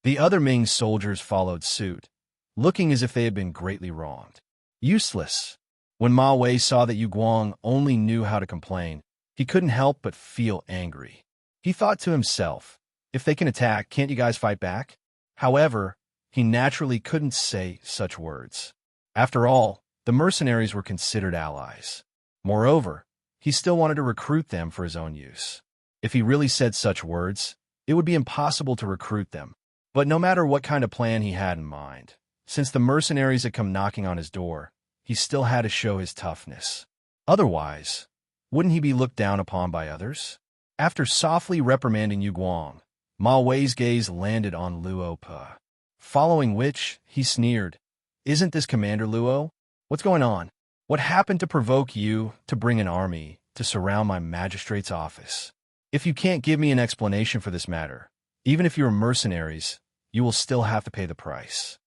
The other Ming soldiers followed suit, looking as if they had been greatly wronged. Useless. When Ma Wei saw that Yu Guang only knew how to complain, he couldn't help but feel angry. He thought to himself, if they can attack, can't you guys fight back? However, he naturally couldn't say such words. After all, the mercenaries were considered allies. Moreover, he still wanted to recruit them for his own use. If he really said such words, it would be impossible to recruit them. But no matter what kind of plan he had in mind, since the mercenaries had come knocking on his door, he still had to show his toughness. Otherwise, wouldn't he be looked down upon by others? After softly reprimanding Yu Guang, Ma Wei's gaze landed on Luo Pe. Following which, he sneered, "Isn't this Commander Luo? What's going on? What happened to provoke you to bring an army to surround my magistrate's office? If you can't give me an explanation for this matter, even if you are mercenaries, you will still have to pay the price."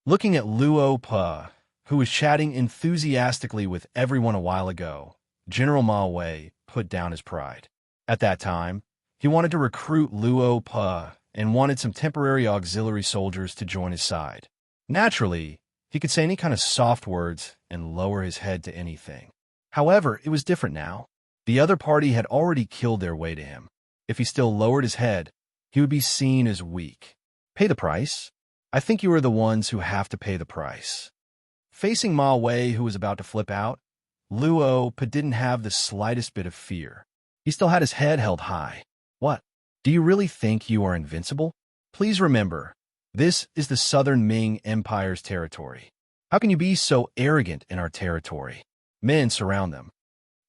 Looking at Luo Pe, who was chatting enthusiastically with everyone a while ago, General Ma Wei put down his pride. At that time, he wanted to recruit Luo Pe and wanted some temporary auxiliary soldiers to join his side. Naturally, he could say any kind of soft words and lower his head to anything. However, it was different now. The other party had already killed their way to him. If he still lowered his head, he would be seen as weak. Pay the price? I think you are the ones who have to pay the price. Facing Ma Wei, who was about to flip out, Luo Pe didn't have the slightest bit of fear. He still had his head held high. What? Do you really think you are invincible? Please remember, this is the Southern Ming Empire's territory. How can you be so arrogant in our territory? Men surround them.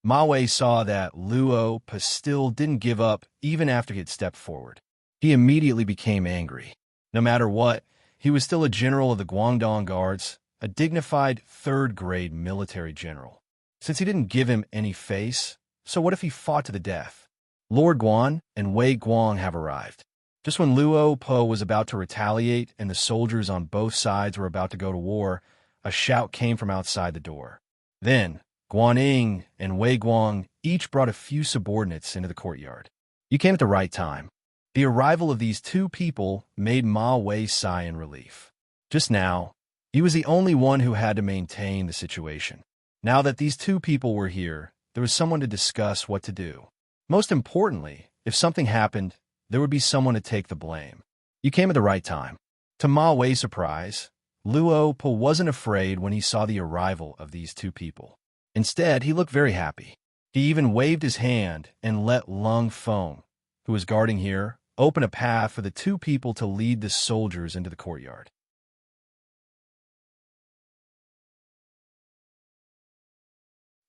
Ma Wei saw that Luo Pe still didn't give up even after he had stepped forward. He immediately became angry. No matter what, he was still a general of the Guangdong Guards, a dignified third-grade military general. Since he didn't give him any face, so what if he fought to the death? Lord Guan and Wei Guang have arrived. Just when Luo Pe was about to retaliate and the soldiers on both sides were about to go to war, a shout came from outside the door. Then, Guan Ying and Wei Guang each brought a few subordinates into the courtyard. You came at the right time. The arrival of these two people made Ma Wei sigh in relief. Just now, he was the only one who had to maintain the situation. Now that these two people were here, there was someone to discuss what to do. Most importantly, if something happened, there would be someone to take the blame. You came at the right time. To Ma Wei's surprise, Luo Pe wasn't afraid when he saw the arrival of these two people. Instead, he looked very happy. He even waved his hand and let Lung Feng, who was guarding here, open a path for the two people to lead the soldiers into the courtyard.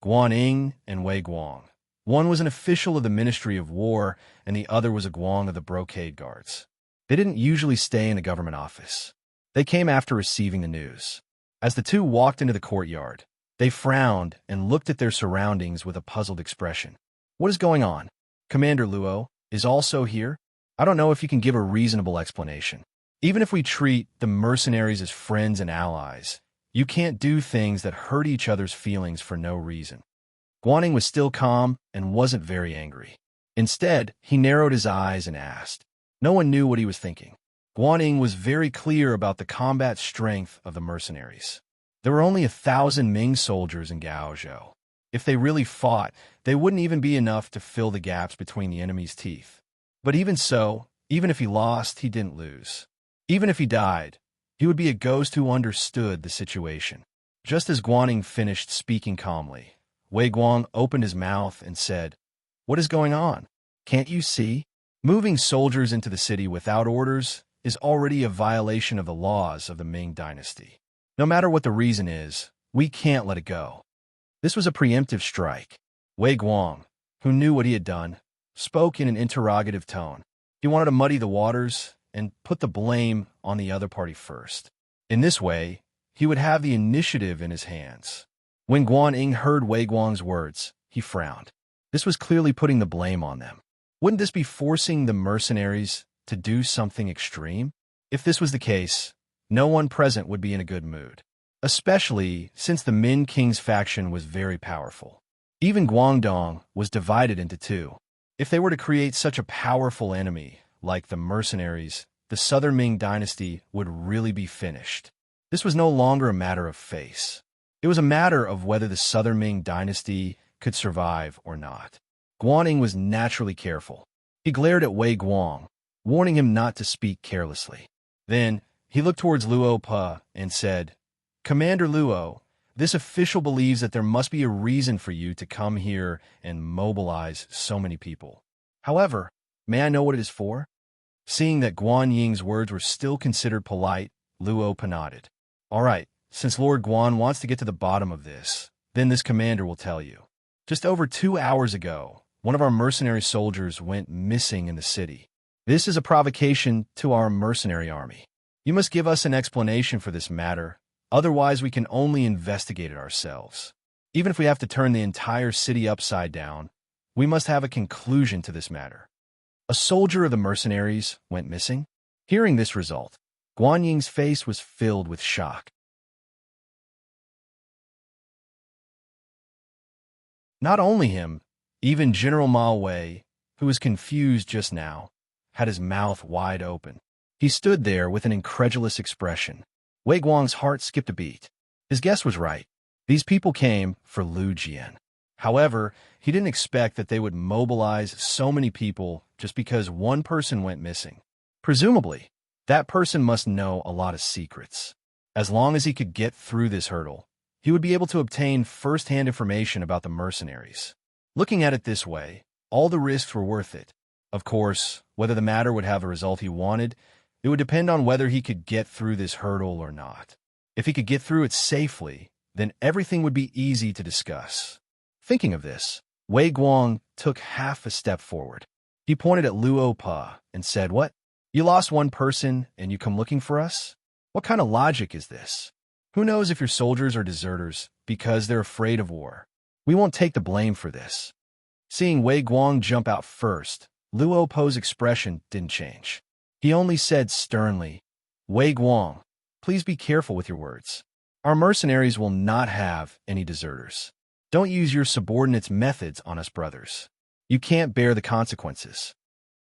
Guan Ying and Wei Guang. One was an official of the Ministry of War, and the other was a Guang of the Brocade Guards. They didn't usually stay in a government office. They came after receiving the news. As the two walked into the courtyard, they frowned and looked at their surroundings with a puzzled expression. What is going on? Commander Luo is also here? I don't know if you can give a reasonable explanation. Even if we treat the mercenaries as friends and allies, you can't do things that hurt each other's feelings for no reason. Guan Ying was still calm and wasn't very angry. Instead, he narrowed his eyes and asked. No one knew what he was thinking. Guan Ying was very clear about the combat strength of the mercenaries. There were only 1,000 Ming soldiers in Gaozhou. If they really fought, they wouldn't even be enough to fill the gaps between the enemy's teeth. But even so, even if he lost, he didn't lose. Even if he died, he would be a ghost who understood the situation. Just as Guan Ying finished speaking calmly, Wei Guang opened his mouth and said, What is going on? Can't you see? Moving soldiers into the city without orders is already a violation of the laws of the Ming dynasty. No matter what the reason is, we can't let it go. This was a preemptive strike. Wei Guang, who knew what he had done, spoke in an interrogative tone. He wanted to muddy the waters and put the blame on the other party first. In this way, he would have the initiative in his hands. When Guan Ying heard Wei Guang's words, he frowned. This was clearly putting the blame on them. Wouldn't this be forcing the mercenaries to do something extreme? If this was the case, no one present would be in a good mood, especially since the Min King's faction was very powerful. Even Guangdong was divided into two. If they were to create such a powerful enemy, like the mercenaries, the Southern Ming dynasty would really be finished. This was no longer a matter of face. It was a matter of whether the Southern Ming dynasty could survive or not. Guanyin was naturally careful. He glared at Wei Guang, warning him not to speak carelessly. Then, he looked towards Luo Pa and said, "Commander Luo, this official believes that there must be a reason for you to come here and mobilize so many people. However, may I know what it is for?" Seeing that Guanying's words were still considered polite, Luo Pa nodded. "All right, since Lord Guan wants to get to the bottom of this, then this commander will tell you. Just over 2 hours ago, one of our mercenary soldiers went missing in the city. This is a provocation to our mercenary army. You must give us an explanation for this matter, otherwise we can only investigate it ourselves. Even if we have to turn the entire city upside down, we must have a conclusion to this matter." A soldier of the mercenaries went missing? Hearing this result, Guanying's face was filled with shock. Not only him, even General Ma Wei, who was confused just now, had his mouth wide open. He stood there with an incredulous expression. Wei Guang's heart skipped a beat. His guess was right. These people came for Lu Jian. However, he didn't expect that they would mobilize so many people just because one person went missing. Presumably, that person must know a lot of secrets. As long as he could get through this hurdle, he would be able to obtain first-hand information about the mercenaries. Looking at it this way, all the risks were worth it. Of course, whether the matter would have a result he wanted, it would depend on whether he could get through this hurdle or not. If he could get through it safely, then everything would be easy to discuss. Thinking of this, Wei Guang took half a step forward. He pointed at Luo Pa and said, "What? You lost one person and you come looking for us? What kind of logic is this? Who knows if your soldiers are deserters because they're afraid of war? We won't take the blame for this." Seeing Wei Guang jump out first, Luo Pa's expression didn't change. He only said sternly, "Wei Guang, please be careful with your words. Our mercenaries will not have any deserters. Don't use your subordinates' methods on us brothers. You can't bear the consequences."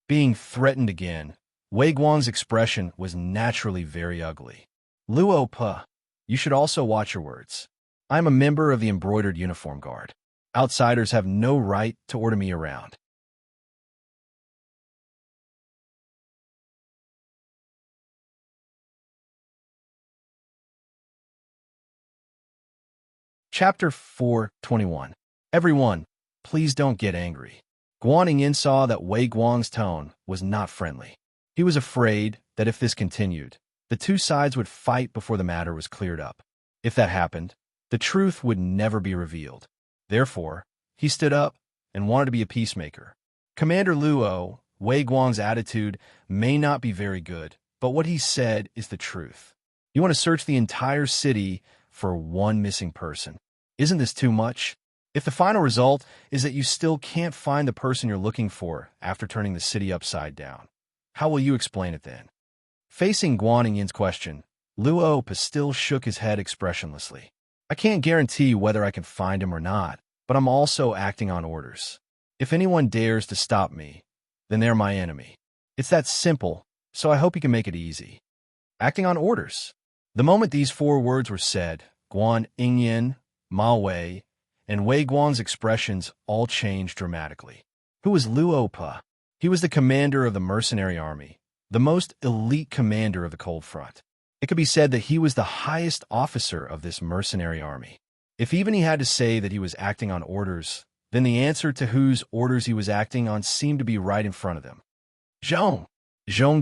Being threatened again, Wei Guang's expression was naturally very ugly. "Luo Pa, you should also watch your words. I'm a member of the Embroidered Uniform Guard. Outsiders have no right to order me around." Chapter 421. Everyone, please don't get angry. Guanyin saw that Wei Guang's tone was not friendly. He was afraid that if this continued, the two sides would fight before the matter was cleared up. If that happened, the truth would never be revealed. Therefore, he stood up and wanted to be a peacemaker. "Commander Luo, Wei Guang's attitude may not be very good, but what he said is the truth. You want to search the entire city for one missing person. Isn't this too much? If the final result is that you still can't find the person you're looking for after turning the city upside down, how will you explain it then?" Facing Guanyin's question, Luo Pa still shook his head expressionlessly. "I can't guarantee whether I can find him or not, but I'm also acting on orders. If anyone dares to stop me, then they're my enemy. It's that simple, so I hope you can make it easy." Acting on orders. The moment these 4 words were said, Guanyin, Ma Wei, and Wei Guang's expressions all changed dramatically. Who was Luo Pa? He was the commander of the mercenary army, the most elite commander of the Cold Front. It could be said that he was the highest officer of this mercenary army. If even he had to say that he was acting on orders, then the answer to whose orders he was acting on seemed to be right in front of them. Zhong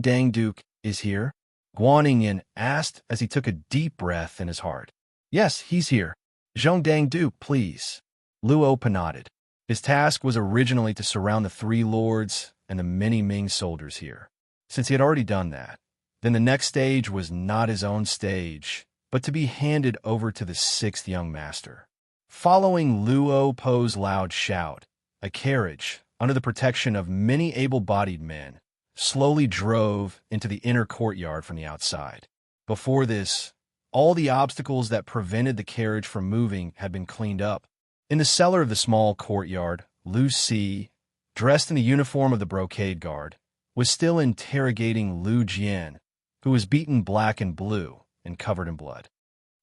Dang Duke is here?" Guanyin asked as he took a deep breath in his heart. "Yes, he's here. Zhong Dang Duke, please." Luo Pa nodded. His task was originally to surround the 3 lords and the many Ming soldiers here. Since he had already done that, then the next stage was not his own stage, but to be handed over to the 6th young master. Following Luo Pa's loud shout, a carriage, under the protection of many able-bodied men, slowly drove into the inner courtyard from the outside. Before this, all the obstacles that prevented the carriage from moving had been cleaned up. In the cellar of the small courtyard, Lu Si, dressed in the uniform of the brocade guard, was still interrogating Lu Jian, who was beaten black and blue and covered in blood.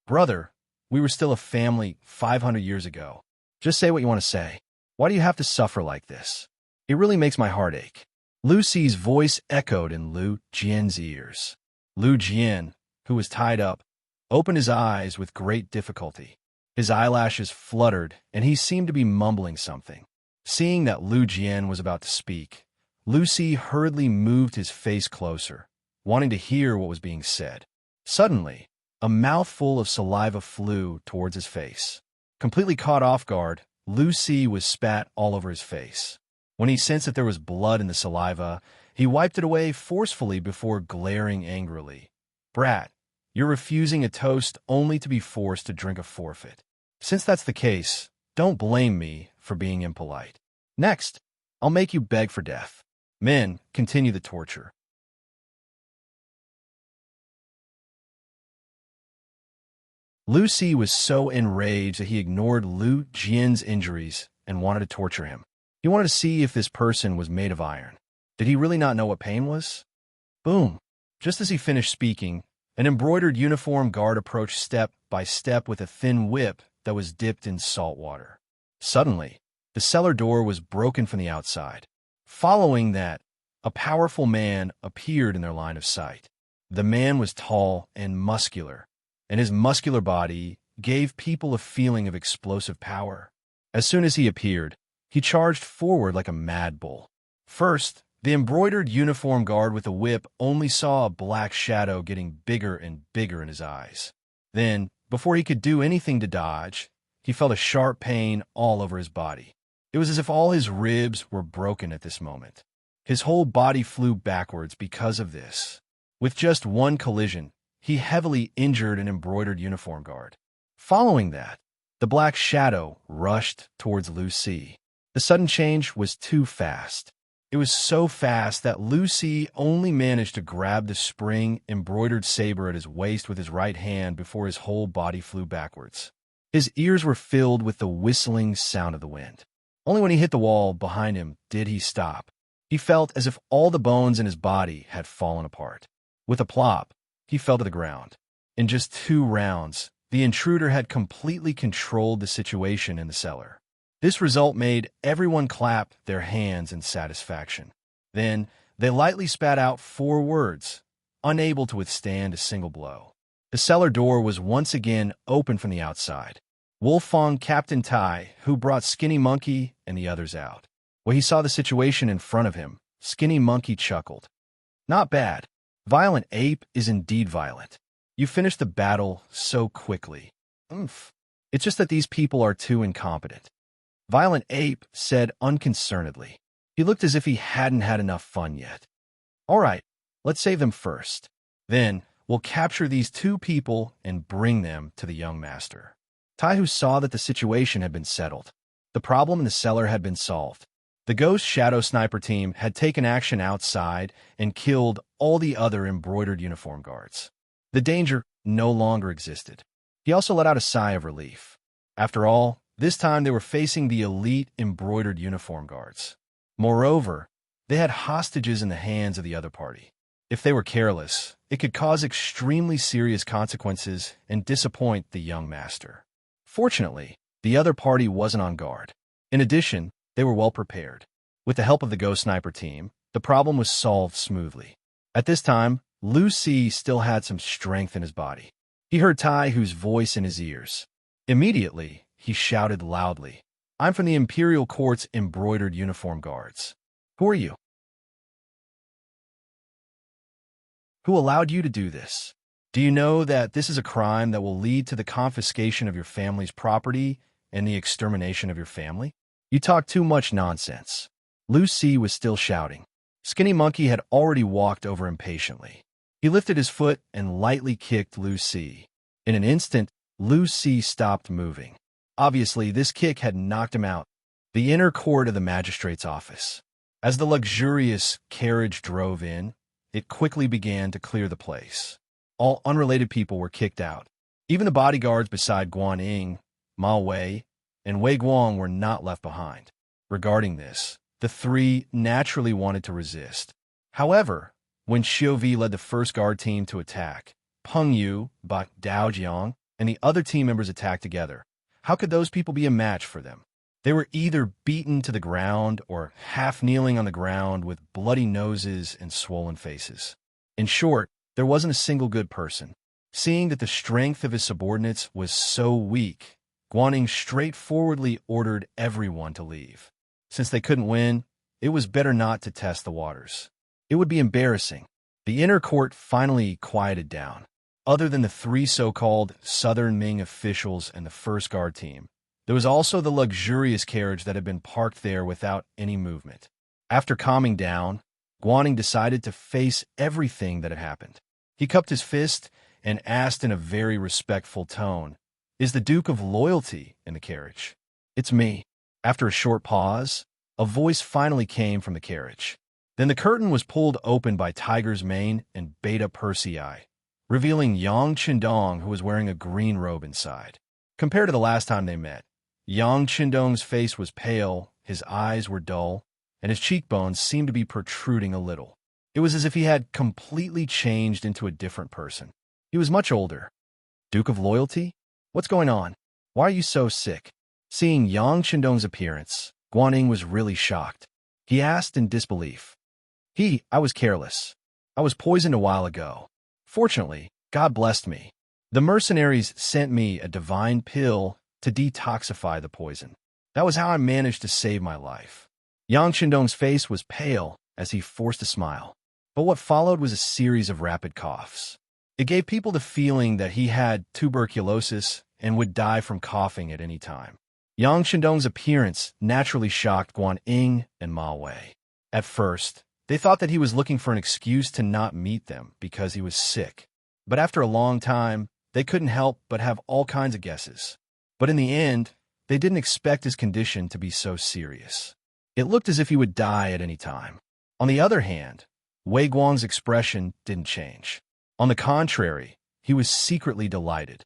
"Brother, We were still a family 500 years ago. Just say what you want to say. Why do you have to suffer like this? It really makes my heart ache." Lu Ci's voice echoed in Lu Jian's ears. Lu Jian, who was tied up, opened his eyes with great difficulty. His eyelashes fluttered, and he seemed to be mumbling something. Seeing that Lu Jian was about to speak, Lu Ci hurriedly moved his face closer, wanting to hear what was being said. Suddenly, a mouthful of saliva flew towards his face. Completely caught off guard, Lu Ci was spat all over his face. When he sensed that there was blood in the saliva, he wiped it away forcefully before glaring angrily. "Brat, you're refusing a toast only to be forced to drink a forfeit. Since that's the case, don't blame me for being impolite. Next, I'll make you beg for death. Men, continue the torture." Lu Ci was so enraged that he ignored Lu Jian's injuries and wanted to torture him. He wanted to see if this person was made of iron. Did he really not know what pain was? Boom! Just as he finished speaking, an embroidered uniform guard approached step by step with a thin whip that was dipped in salt water. Suddenly, the cellar door was broken from the outside. Following that, a powerful man appeared in their line of sight. The man was tall and muscular, and his muscular body gave people a feeling of explosive power. As soon as he appeared, he charged forward like a mad bull. First, the embroidered uniform guard with a whip only saw a black shadow getting bigger and bigger in his eyes. Then, before he could do anything to dodge, he felt a sharp pain all over his body. It was as if all his ribs were broken at this moment. His whole body flew backwards because of this. With just one collision, he heavily injured an embroidered uniform guard. Following that, the black shadow rushed towards Lu Ci. The sudden change was too fast. It was so fast that Lu Ci only managed to grab the spring embroidered saber at his waist with his right hand before his whole body flew backwards. His ears were filled with the whistling sound of the wind. Only when he hit the wall behind him did he stop. He felt as if all the bones in his body had fallen apart. With a plop, he fell to the ground. In just 2 rounds, the intruder had completely controlled the situation in the cellar. This result made everyone clap their hands in satisfaction. Then, they lightly spat out 4 words, unable to withstand a single blow. The cellar door was once again open from the outside. Wolfong Captain Tai, who brought Skinny Monkey and the others out. When he saw the situation in front of him, Skinny Monkey chuckled. "Not bad. Violent Ape is indeed violent. You finished the battle so quickly. Oomph. It's just that these people are too incompetent." Violent Ape said unconcernedly. He looked as if he hadn't had enough fun yet. "All right, let's save them first. Then, we'll capture these 2 people and bring them to the young master." Taihu saw that the situation had been settled. The problem in the cellar had been solved. The Ghost Shadow Sniper team had taken action outside and killed all the other embroidered uniform guards. The danger no longer existed. He also let out a sigh of relief. After all, this time they were facing the elite embroidered uniform guards. Moreover, they had hostages in the hands of the other party. If they were careless, it could cause extremely serious consequences and disappoint the young master. Fortunately, the other party wasn't on guard. In addition, they were well prepared. With the help of the Ghost Sniper team, the problem was solved smoothly. At this time, Lu Ci still had some strength in his body. He heard Taihu's voice in his ears. Immediately, he shouted loudly, "I'm from the Imperial Court's embroidered uniform guards. Who are you? Who allowed you to do this? Do you know that this is a crime that will lead to the confiscation of your family's property and the extermination of your family? You talk too much nonsense." Lu Ci was still shouting. Skinny Monkey had already walked over impatiently. He lifted his foot and lightly kicked Lu Ci. In an instant, Lu Ci stopped moving. Obviously, this kick had knocked him out. The inner court of the magistrate's office. As the luxurious carriage drove in, it quickly began to clear the place. All unrelated people were kicked out. Even the bodyguards beside Guan Ying, Ma Wei, and Wei Guang were not left behind. Regarding this, the 3 naturally wanted to resist. However, when Xiu Vi led the first guard team to attack, Peng Yu, Dao Jiang, and the other team members attacked together. How could those people be a match for them? They were either beaten to the ground or half kneeling on the ground with bloody noses and swollen faces. In short, there wasn't a single good person. Seeing that the strength of his subordinates was so weak, Guaning straightforwardly ordered everyone to leave. Since they couldn't win, it was better not to test the waters. It would be embarrassing. The inner court finally quieted down. Other than the three so-called Southern Ming officials and the First Guard team, there was also the luxurious carriage that had been parked there without any movement. After calming down, Guaning decided to face everything that had happened. He cupped his fist and asked in a very respectful tone, "Is the Duke of Loyalty in the carriage?" "It's me." After a short pause, a voice finally came from the carriage. Then the curtain was pulled open by Tiger's Mane and Beta Persei, revealing Yang Qindong, who was wearing a green robe inside. Compared to the last time they met, Yang Qindong's face was pale, his eyes were dull, and his cheekbones seemed to be protruding a little. It was as if he had completely changed into a different person. He was much older. "Duke of Loyalty? What's going on? Why are you so sick?" Seeing Yang Qindong's appearance, Guaning was really shocked. He asked in disbelief. I was careless. I was poisoned a while ago. Fortunately, God blessed me. The mercenaries sent me a divine pill to detoxify the poison. That was how I managed to save my life." Yang Qindong's face was pale as he forced a smile. But what followed was a series of rapid coughs. It gave people the feeling that he had tuberculosis and would die from coughing at any time. Yang Qindong's appearance naturally shocked Guaning and Ma Wei. At first, they thought that he was looking for an excuse to not meet them because he was sick. But after a long time, they couldn't help but have all kinds of guesses. But in the end, they didn't expect his condition to be so serious. It looked as if he would die at any time. On the other hand, Wei Guang's expression didn't change. On the contrary, he was secretly delighted.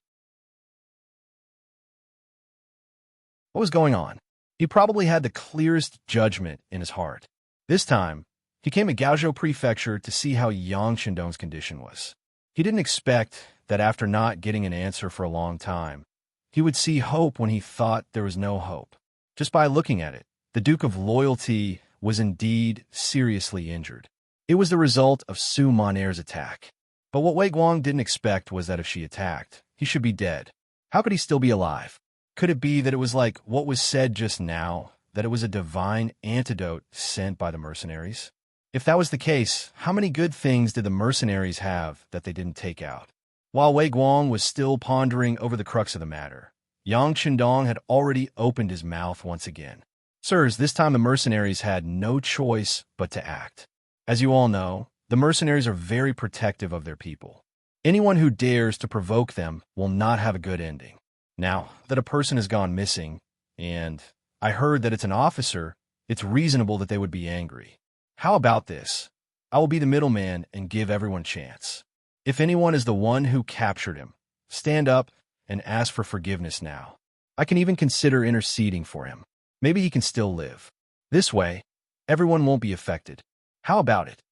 What was going on? He probably had the clearest judgment in his heart. This time, he came to Gaozhou Prefecture to see how Yang Qindong's condition was. He didn't expect that after not getting an answer for a long time, he would see hope when he thought there was no hope. Just by looking at it, the Duke of Loyalty was indeed seriously injured. It was the result of Su Moner's attack. But what Wei Guang didn't expect was that if she attacked, he should be dead. How could he still be alive? Could it be that it was like what was said just now, that it was a divine antidote sent by the mercenaries? If that was the case, how many good things did the mercenaries have that they didn't take out? While Wei Guang was still pondering over the crux of the matter, Yang Qindong had already opened his mouth once again. "Sirs, this time the mercenaries had no choice but to act. As you all know, the mercenaries are very protective of their people. Anyone who dares to provoke them will not have a good ending. Now that a person has gone missing, and I heard that it's an officer, it's reasonable that they would be angry. How about this? I will be the middleman and give everyone a chance. If anyone is the one who captured him, stand up and ask for forgiveness now. I can even consider interceding for him. Maybe he can still live. This way, everyone won't be affected. How about it?"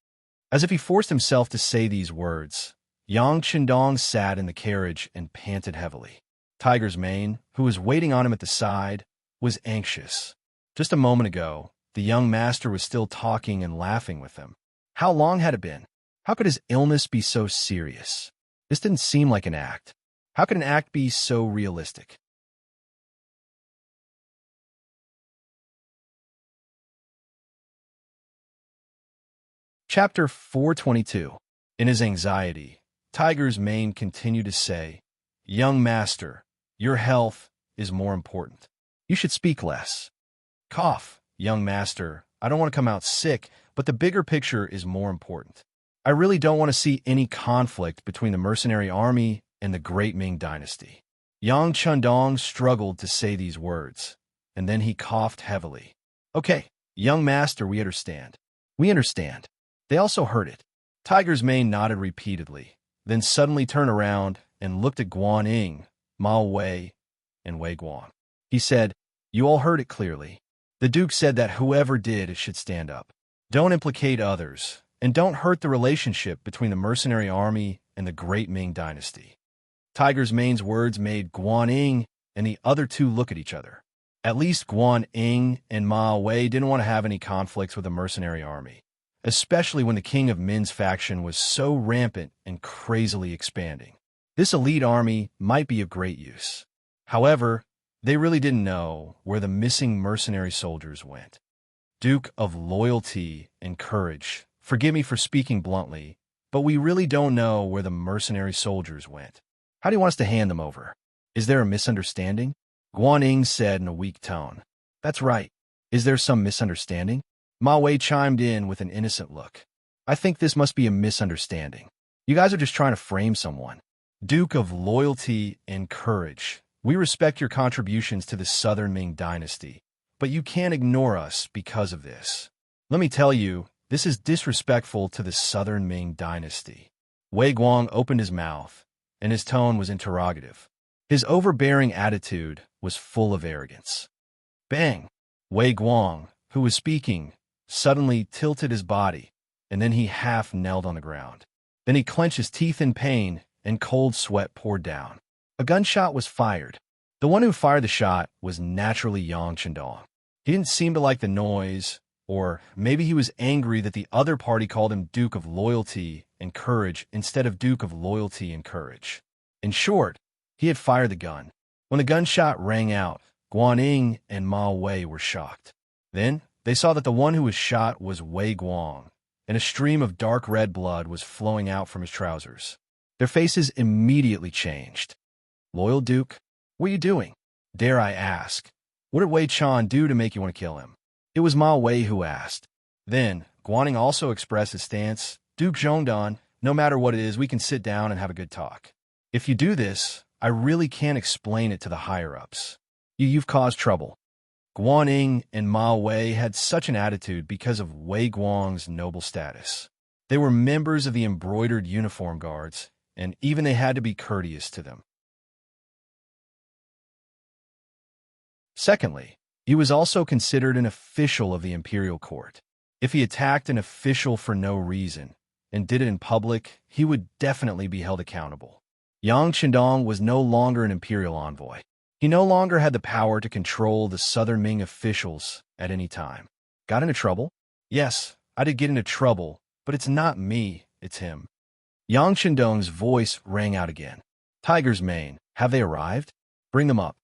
As if he forced himself to say these words, Yang Qindong sat in the carriage and panted heavily. Tiger's Mane, who was waiting on him at the side, was anxious. Just a moment ago, the young master was still talking and laughing with him. How long had it been? How could his illness be so serious? This didn't seem like an act. How could an act be so realistic? Chapter 422. In his anxiety, Tiger's Mane continued to say, "Young master, your health is more important. You should speak less. Cough, young master. I don't want to come out sick, but the bigger picture is more important. I really don't want to see any conflict between the mercenary army and the Great Ming Dynasty." Yang Qindong struggled to say these words, and then he coughed heavily. "Okay, young master, we understand. We understand." They also heard it. Tiger's Mane nodded repeatedly, then suddenly turned around and looked at Guaning, Ma Wei, and Wei Guang. He said, "You all heard it clearly. The Duke said that whoever did it should stand up. Don't implicate others, and don't hurt the relationship between the mercenary army and the Great Ming Dynasty." Tiger's Mane's words made Guan Ying and the other two look at each other. At least Guan Ying and Ma Wei didn't want to have any conflicts with the mercenary army, especially when the King of Min's faction was so rampant and crazily expanding. This elite army might be of great use. However, they really didn't know where the missing mercenary soldiers went. Duke of Loyalty and Courage, forgive me for speaking bluntly, but we really don't know where the mercenary soldiers went. How do you want us to hand them over? Is there a misunderstanding? Guan Ying said in a weak tone. That's right. Is there some misunderstanding? Ma Wei chimed in with an innocent look. I think this must be a misunderstanding. You guys are just trying to frame someone. Duke of Loyalty and Courage, we respect your contributions to the Southern Ming dynasty, but you can't ignore us because of this. Let me tell you, this is disrespectful to the Southern Ming dynasty. Wei Guang opened his mouth, and his tone was interrogative. His overbearing attitude was full of arrogance. Bang! Wei Guang, who was speaking, suddenly tilted his body, and then he half knelt on the ground. Then he clenched his teeth in pain, and cold sweat poured down. A gunshot was fired. The one who fired the shot was naturally Yang Chendong. He didn't seem to like the noise, or maybe he was angry that the other party called him Duke of Loyalty and Courage instead of Duke of Loyalty and Courage. In short, he had fired the gun. When the gunshot rang out, Guan Ying and Ma Wei were shocked. Then they saw that the one who was shot was Wei Guang, and a stream of dark red blood was flowing out from his trousers. Their faces immediately changed. Loyal Duke, what are you doing? Dare I ask? What did Wei Chan do to make you want to kill him? It was Ma Wei who asked. Then, Guaning also expressed his stance. Duke Zhongdan, no matter what it is, we can sit down and have a good talk. If you do this, I really can't explain it to the higher-ups. You've caused trouble. Guan Ying and Ma Wei had such an attitude because of Wei Guang's noble status. They were members of the embroidered uniform guards, and even they had to be courteous to them. Secondly, he was also considered an official of the imperial court. If he attacked an official for no reason and did it in public, he would definitely be held accountable. Yang Chendong was no longer an imperial envoy. He no longer had the power to control the Southern Ming officials at any time. Got into trouble? Yes, I did get into trouble, but it's not me, it's him. Yang Chendong's voice rang out again. Tiger's Mane, have they arrived? Bring them up.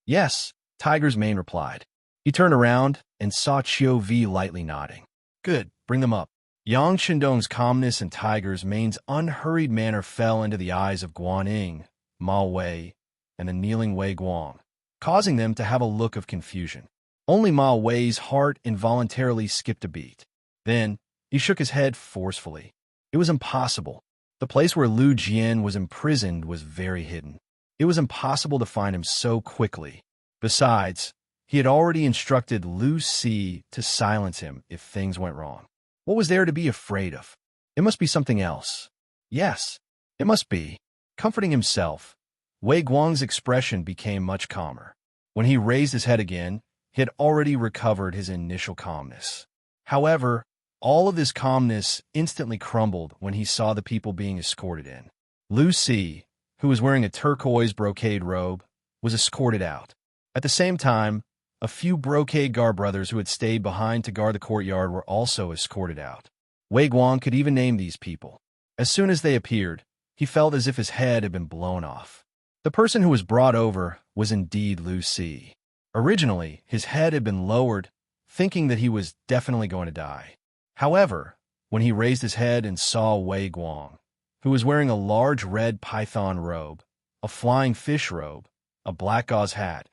Yes, Tiger's Mane replied. He turned around and saw Chiu Vi lightly nodding. Good, bring them up. Yang Chendong's calmness and Tiger's Mane's unhurried manner fell into the eyes of Guan Ying, Ma Wei, and the kneeling Wei Guang, causing them to have a look of confusion. Only Ma Wei's heart involuntarily skipped a beat. Then, he shook his head forcefully. It was impossible. The place where Lu Jian was imprisoned was very hidden. It was impossible to find him so quickly. Besides, he had already instructed Lu Si to silence him if things went wrong. What was there to be afraid of? It must be something else. Yes, it must be. Comforting himself, Wei Guang's expression became much calmer. When he raised his head again, he had already recovered his initial calmness. However, all of this calmness instantly crumbled when he saw the people being escorted in. Lu Si, who was wearing a turquoise brocade robe, was escorted out. At the same time, a few brocade guard brothers who had stayed behind to guard the courtyard were also escorted out. Wei Guang could even name these people. As soon as they appeared, he felt as if his head had been blown off. The person who was brought over was indeed Lu Si. Originally, his head had been lowered, thinking that he was definitely going to die. However, when he raised his head and saw Wei Guang, who was wearing a large red python robe, a flying fish robe, a black gauze hat,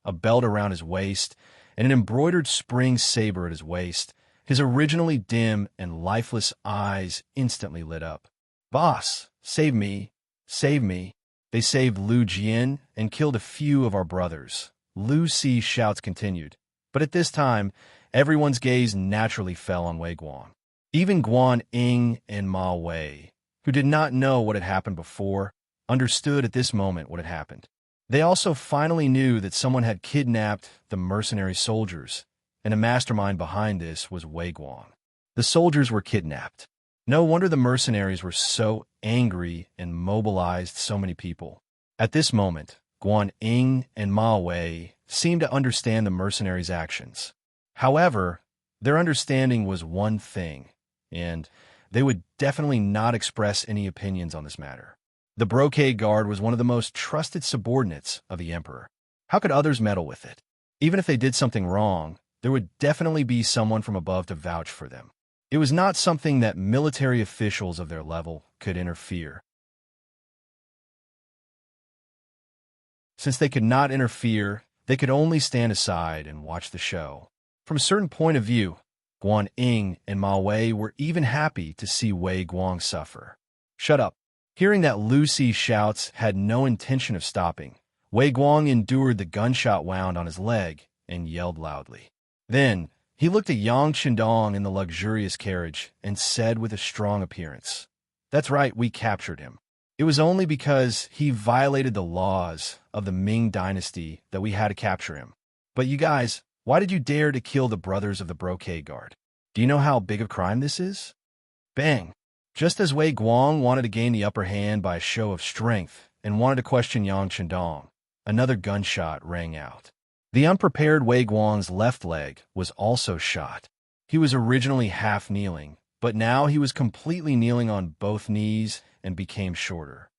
a belt around his waist, and an embroidered spring saber at his waist, his originally dim and lifeless eyes instantly lit up. Boss, save me, save me. They saved Lu Jian and killed a few of our brothers. Lu Si's shouts continued, but at this time, everyone's gaze naturally fell on Wei Guang. Even Guan Ying and Ma Wei, who did not know what had happened before, understood at this moment what had happened. They also finally knew that someone had kidnapped the mercenary soldiers, and a mastermind behind this was Wei Guang. The soldiers were kidnapped. No wonder the mercenaries were so angry and mobilized so many people. At this moment, Guan Ying and Ma Wei seemed to understand the mercenaries' actions. However, their understanding was one thing, and they would definitely not express any opinions on this matter. The Brocade Guard was one of the most trusted subordinates of the Emperor. How could others meddle with it? Even if they did something wrong, there would definitely be someone from above to vouch for them. It was not something that military officials of their level could interfere. Since they could not interfere, they could only stand aside and watch the show. From a certain point of view, Guan Ying and Ma Wei were even happy to see Wei Guang suffer. Shut up. Hearing that Lu Ci's shouts had no intention of stopping, Wei Guang endured the gunshot wound on his leg and yelled loudly. Then, he looked at Yang Qindong in the luxurious carriage and said with a strong appearance, "That's right, we captured him. It was only because he violated the laws of the Ming Dynasty that we had to capture him. But you guys, why did you dare to kill the brothers of the Brocade Guard? Do you know how big of a crime this is?" Bang! Just as Wei Guang wanted to gain the upper hand by a show of strength and wanted to question Yang Qindong, another gunshot rang out. The unprepared Wei Guang's left leg was also shot. He was originally half kneeling, but now he was completely kneeling on both knees and became shorter.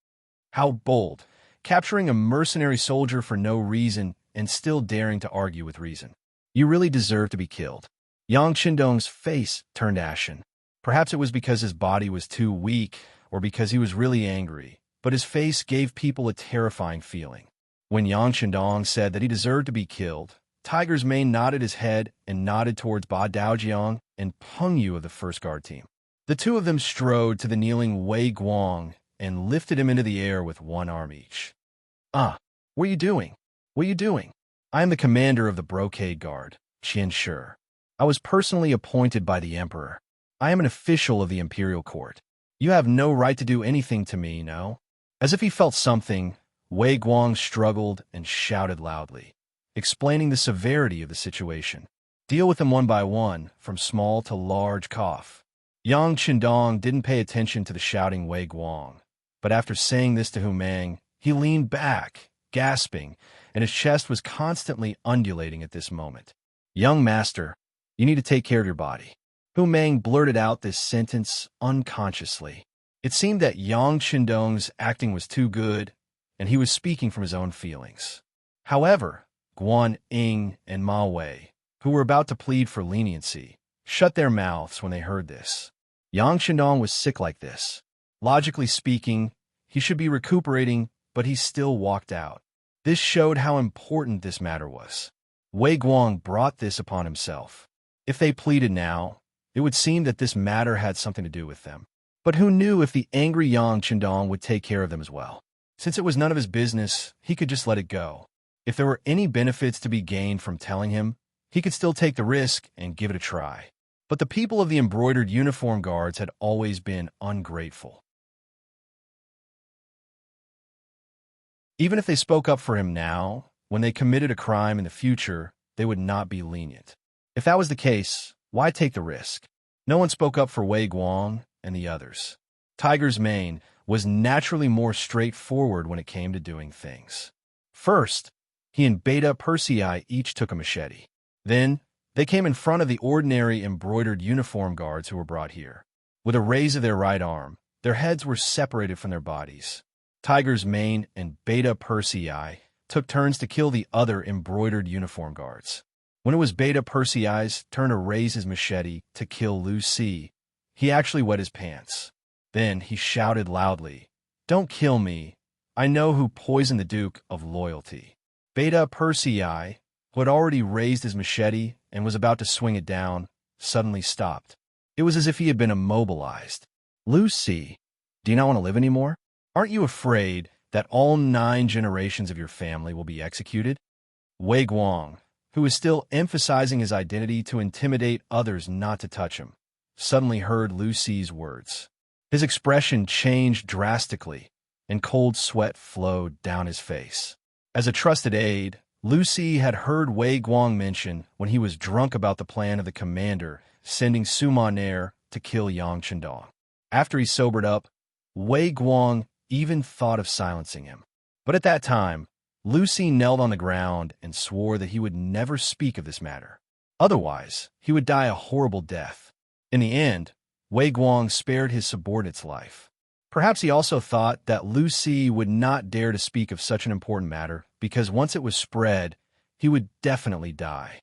How bold, capturing a mercenary soldier for no reason and still daring to argue with reason. You really deserve to be killed. Yang Qindong's face turned ashen. Perhaps it was because his body was too weak or because he was really angry, but his face gave people a terrifying feeling. When Yang Qindong said that he deserved to be killed, Tiger's Mane nodded his head and nodded towards Ba Daojiang and Peng Yu of the First Guard team. The two of them strode to the kneeling Wei Guang and lifted him into the air with one arm each. What are you doing? What are you doing? I am the commander of the Brocade Guard, Qian Shi. I was personally appointed by the Emperor. I am an official of the Imperial Court. You have no right to do anything to me, no? As if he felt something, Wei Guang struggled and shouted loudly, explaining the severity of the situation. Deal with them one by one, from small to large cough. Yang Qindong didn't pay attention to the shouting Wei Guang, but after saying this to Hu Mang, he leaned back, gasping, and his chest was constantly undulating at this moment. Young master, you need to take care of your body. Hu Mang blurted out this sentence unconsciously. It seemed that Yang Qindong's acting was too good, and he was speaking from his own feelings. However, Guan Ying and Ma Wei, who were about to plead for leniency, shut their mouths when they heard this. Yang Qindong was sick like this. Logically speaking, he should be recuperating, but he still walked out. This showed how important this matter was. Wei Guang brought this upon himself. If they pleaded now, it would seem that this matter had something to do with them. But who knew if the angry Yang Qindong would take care of them as well? Since it was none of his business, he could just let it go. If there were any benefits to be gained from telling him, he could still take the risk and give it a try. But the people of the embroidered uniform guards had always been ungrateful. Even if they spoke up for him now, when they committed a crime in the future, they would not be lenient. If that was the case, why take the risk? No one spoke up for Wei Guang and the others. Tiger's Mane was naturally more straightforward when it came to doing things. First, he and Beta Persei each took a machete. Then, they came in front of the ordinary embroidered uniform guards who were brought here. With a raise of their right arm, their heads were separated from their bodies. Tiger's Mane and Beta Persei took turns to kill the other embroidered uniform guards. When it was Beta Persei's turn to raise his machete to kill Lu Ci, he actually wet his pants. Then he shouted loudly, "Don't kill me. I know who poisoned the Duke of Loyalty." Beta Persei, who had already raised his machete and was about to swing it down, suddenly stopped. It was as if he had been immobilized. "Lu Ci, do you not want to live anymore? Aren't you afraid that all 9 generations of your family will be executed?" Wei Guang, who was still emphasizing his identity to intimidate others not to touch him, suddenly heard Lu Ci's words. His expression changed drastically, and cold sweat flowed down his face. As a trusted aide, Lu Ci had heard Wei Guang mention when he was drunk about the plan of the commander sending Suma Nair to kill Yang Qindong. After he sobered up, Wei Guang even thought of silencing him. But at that time, Lucy knelt on the ground and swore that he would never speak of this matter. Otherwise, he would die a horrible death. In the end, Wei Guang spared his subordinate's life. Perhaps he also thought that Lucy would not dare to speak of such an important matter, because once it was spread, he would definitely die.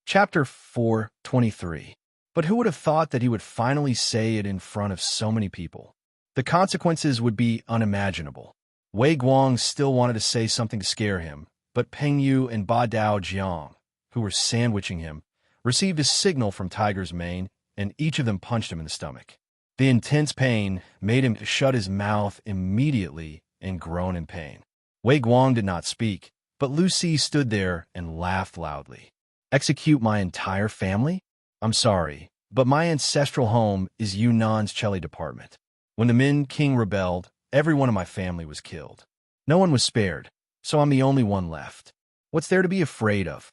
Chapter 4:23. But who would have thought that he would finally say it in front of so many people? The consequences would be unimaginable. Wei Guang still wanted to say something to scare him, but Peng Yu and Ba Dao Jiang, who were sandwiching him, received a signal from Tiger's Mane, and each of them punched him in the stomach. The intense pain made him shut his mouth immediately and groan in pain. Wei Guang did not speak, but Lucy stood there and laughed loudly. Execute my entire family? I'm sorry, but my ancestral home is Yunnan's Chelly department. When the Min King rebelled, everyone in my family was killed. No one was spared, so I'm the only one left. What's there to be afraid of?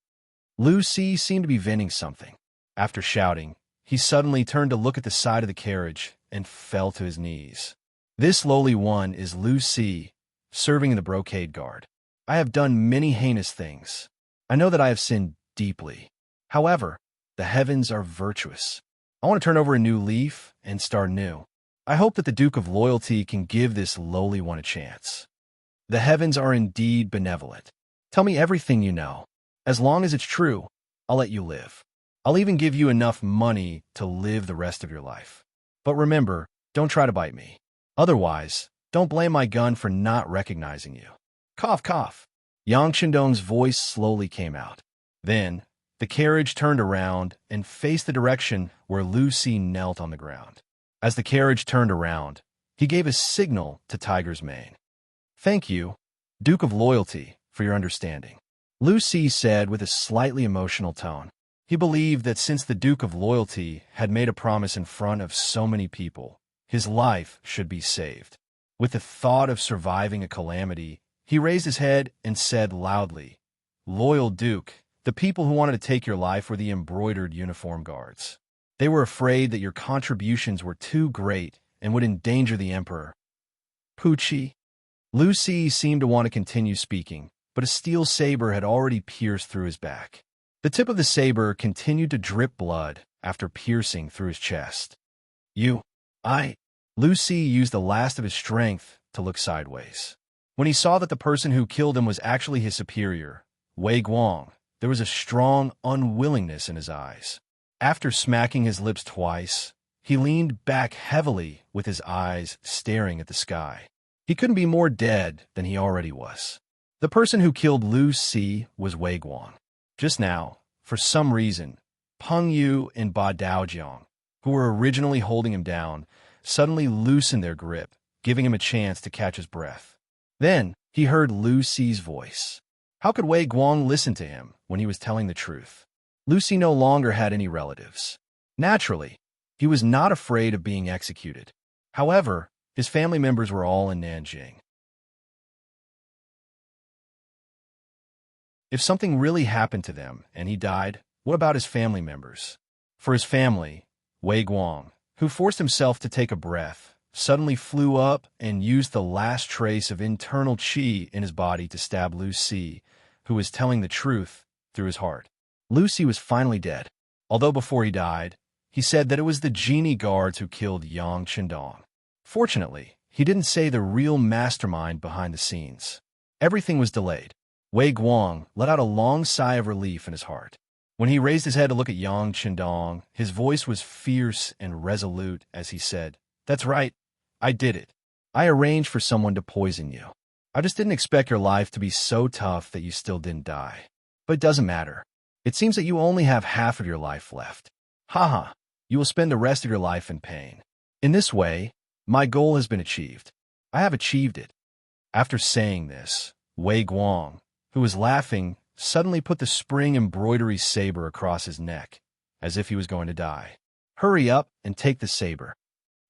Lucy seemed to be venting something. After shouting, he suddenly turned to look at the side of the carriage and fell to his knees. This lowly one is Lucy, serving in the brocade guard. I have done many heinous things. I know that I have sinned deeply. However, the heavens are virtuous. I want to turn over a new leaf and start new. I hope that the Duke of Loyalty can give this lowly one a chance. The heavens are indeed benevolent. Tell me everything you know. As long as it's true, I'll let you live. I'll even give you enough money to live the rest of your life. But remember, don't try to bite me. Otherwise, don't blame my gun for not recognizing you. Cough, cough. Yang Qindong's voice slowly came out. Then, the carriage turned around and faced the direction where Lucy knelt on the ground. As the carriage turned around, he gave a signal to Tiger's Mane. Thank you, Duke of Loyalty, for your understanding, Lucy said with a slightly emotional tone. He believed that since the Duke of Loyalty had made a promise in front of so many people, his life should be saved. With the thought of surviving a calamity, he raised his head and said loudly, Loyal Duke, the people who wanted to take your life were the embroidered uniform guards. They were afraid that your contributions were too great and would endanger the Emperor. Poochie. Lucy seemed to want to continue speaking, but a steel saber had already pierced through his back. The tip of the saber continued to drip blood after piercing through his chest. Lucy used the last of his strength to look sideways. When he saw that the person who killed him was actually his superior, Wei Guang, there was a strong unwillingness in his eyes. After smacking his lips twice, he leaned back heavily with his eyes staring at the sky. He couldn't be more dead than he already was. The person who killed Lucy was Wei Guang. Just now, for some reason, Peng Yu and Ba Dao Jiang, who were originally holding him down, suddenly loosened their grip, giving him a chance to catch his breath. Then, he heard Lucy's voice. How could Wei Guang listen to him when he was telling the truth? Lucy no longer had any relatives. Naturally, he was not afraid of being executed. However, his family members were all in Nanjing. If something really happened to them and he died, what about his family members? For his family, Wei Guang, who forced himself to take a breath, suddenly flew up and used the last trace of internal qi in his body to stab Lucy, who was telling the truth, through his heart. Lucy was finally dead, although before he died, he said that it was the genie guards who killed Yang Qindong. Fortunately, he didn't say the real mastermind behind the scenes. Everything was delayed. Wei Guang let out a long sigh of relief in his heart. When he raised his head to look at Yang Qindong, his voice was fierce and resolute as he said, That's right, I did it. I arranged for someone to poison you. I just didn't expect your life to be so tough that you still didn't die. But it doesn't matter. It seems that you only have half of your life left. Haha, you will spend the rest of your life in pain. In this way, my goal has been achieved. I have achieved it. After saying this, Wei Guang, who was laughing, suddenly put the spring embroidery saber across his neck, as if he was going to die. Hurry up and take the saber.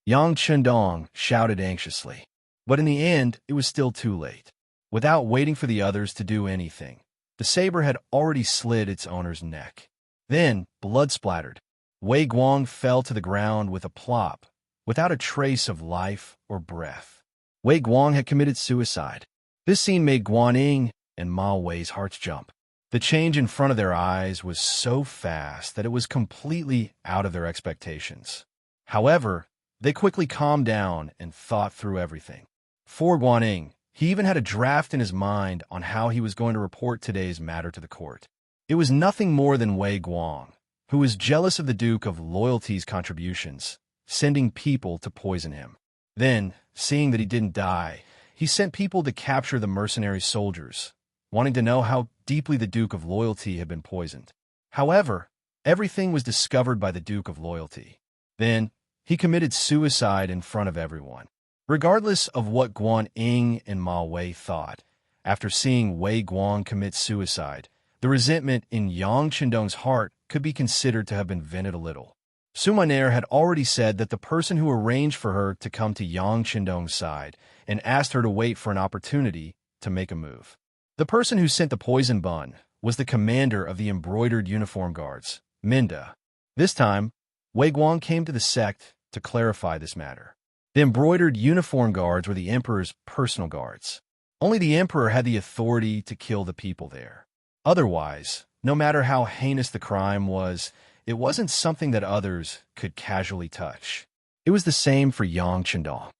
Yang Qindong shouted anxiously. But in the end, it was still too late. Without waiting for the others to do anything, the saber had already slid its owner's neck. Then, blood splattered. Wei Guang fell to the ground with a plop, without a trace of life or breath. Wei Guang had committed suicide. This scene made Guaning and Ma Wei's hearts jump. The change in front of their eyes was so fast that it was completely out of their expectations. However, they quickly calmed down and thought through everything. For Guaning, he even had a draft in his mind on how he was going to report today's matter to the court. It was nothing more than Wei Guang, who was jealous of the Duke of Loyalty's contributions, sending people to poison him. Then, seeing that he didn't die, he sent people to capture the mercenary soldiers, wanting to know how deeply the Duke of Loyalty had been poisoned. However, everything was discovered by the Duke of Loyalty. Then, he committed suicide in front of everyone. Regardless of what Guan Ying and Ma Wei thought, after seeing Wei Guang commit suicide, the resentment in Yang Qindong's heart could be considered to have been vented a little. Sumaner had already said that the person who arranged for her to come to Yang Qindong's side and asked her to wait for an opportunity to make a move. The person who sent the poison bun was the commander of the embroidered uniform guards, Minda. This time, Wei Guang came to the sect to clarify this matter. The embroidered uniform guards were the emperor's personal guards. Only the emperor had the authority to kill the people there. Otherwise, no matter how heinous the crime was, it wasn't something that others could casually touch. It was the same for Yang Qindong.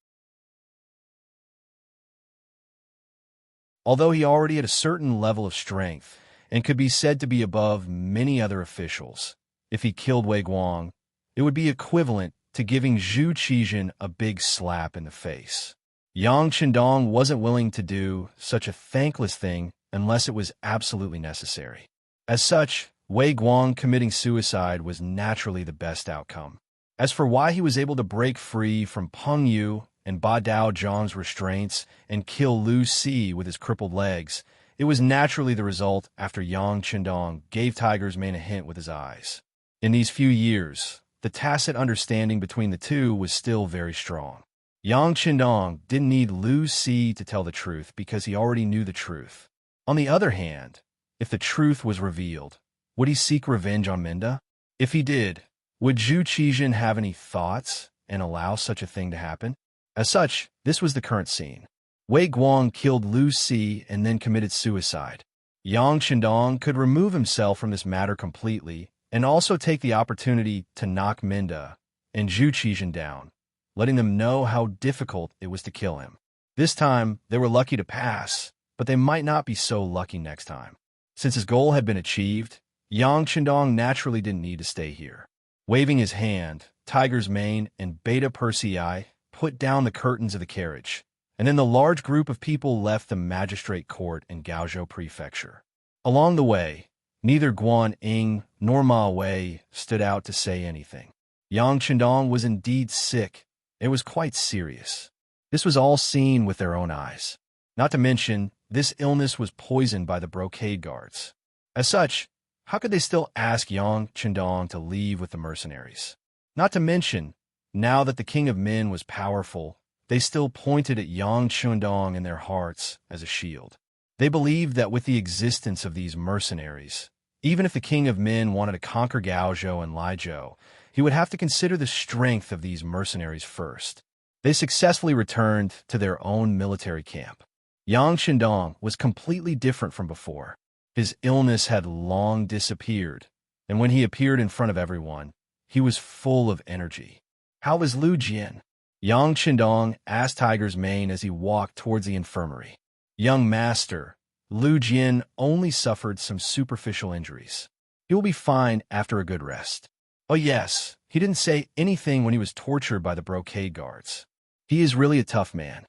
Although he already had a certain level of strength and could be said to be above many other officials, if he killed Wei Guang, it would be equivalent to giving Zhu Qijin a big slap in the face. Yang Qindong wasn't willing to do such a thankless thing unless it was absolutely necessary. As such, Wei Guang committing suicide was naturally the best outcome. As for why he was able to break free from Peng Yu and Ba Dao Zhang's restraints and kill Lu Si with his crippled legs, it was naturally the result after Yang Qindong gave Tiger's mane a hint with his eyes. In these few years, the tacit understanding between the two was still very strong. Yang Qindong didn't need Lu Si to tell the truth because he already knew the truth. On the other hand, if the truth was revealed, would he seek revenge on Minda? If he did, would Zhu Qijin have any thoughts and allow such a thing to happen? As such, this was the current scene. Wei Guang killed Lu Si and then committed suicide. Yang Qindong could remove himself from this matter completely and also take the opportunity to knock Minda and Zhu Qijin down, letting them know how difficult it was to kill him. This time, they were lucky to pass, but they might not be so lucky next time. Since his goal had been achieved, Yang Qindong naturally didn't need to stay here. Waving his hand, Tiger's Mane and Beta Persei put down the curtains of the carriage, and then the large group of people left the magistrate court in Gaozhou Prefecture. Along the way, neither Guan Ying nor Ma Wei stood out to say anything. Yang Qindong was indeed sick. It was quite serious. This was all seen with their own eyes. Not to mention, this illness was poisoned by the brocade guards. As such, how could they still ask Yang Qindong to leave with the mercenaries? Not to mention, now that the King of Men was powerful, they still pointed at Yang Qindong in their hearts as a shield. They believed that with the existence of these mercenaries, even if the King of Men wanted to conquer Gaozhou and Laizhou, he would have to consider the strength of these mercenaries first. They successfully returned to their own military camp. Yang Qindong was completely different from before. His illness had long disappeared, and when he appeared in front of everyone, he was full of energy. How was Lu Jian? Yang Qindong asked Tiger's Mane as he walked towards the infirmary. Young master, Lu Jian only suffered some superficial injuries. He will be fine after a good rest. Oh yes, he didn't say anything when he was tortured by the brocade guards. He is really a tough man.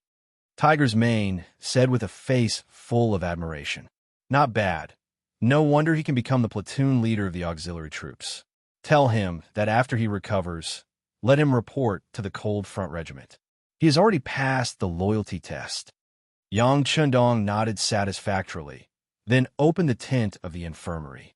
Tiger's Mane said with a face full of admiration. Not bad. No wonder he can become the platoon leader of the auxiliary troops. Tell him that after he recovers, let him report to the Cold Front Regiment. He has already passed the loyalty test. Yang Qindong nodded satisfactorily, then opened the tent of the infirmary.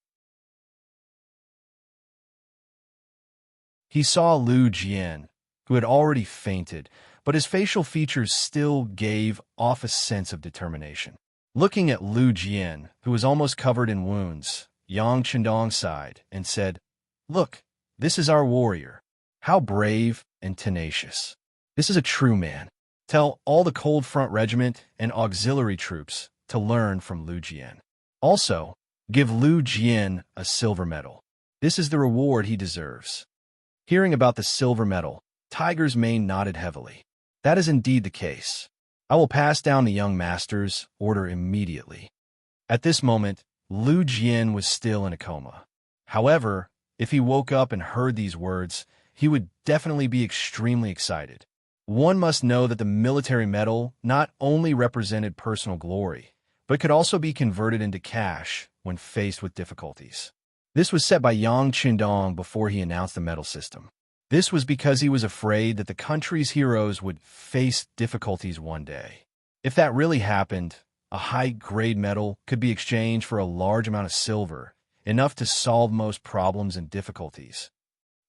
He saw Lu Jian, who had already fainted, but his facial features still gave off a sense of determination. Looking at Lu Jian, who was almost covered in wounds, Yang Qindong sighed and said, "Look, This is our warrior. How brave and tenacious. This is a true man. Tell all the Cold Front Regiment and auxiliary troops to learn from Lu Jian. Also, give Lu Jian a silver medal. This is the reward he deserves." Hearing about the silver medal, Tiger's mane nodded heavily. "That is indeed the case. I will pass down the young master's order immediately." At this moment, Lu Jian was still in a coma. However, if he woke up and heard these words, he would definitely be extremely excited. One must know that the military medal not only represented personal glory, but could also be converted into cash when faced with difficulties. This was set by Yang Qindong before he announced the medal system. This was because he was afraid that the country's heroes would face difficulties one day. If that really happened, a high-grade medal could be exchanged for a large amount of silver, enough to solve most problems and difficulties.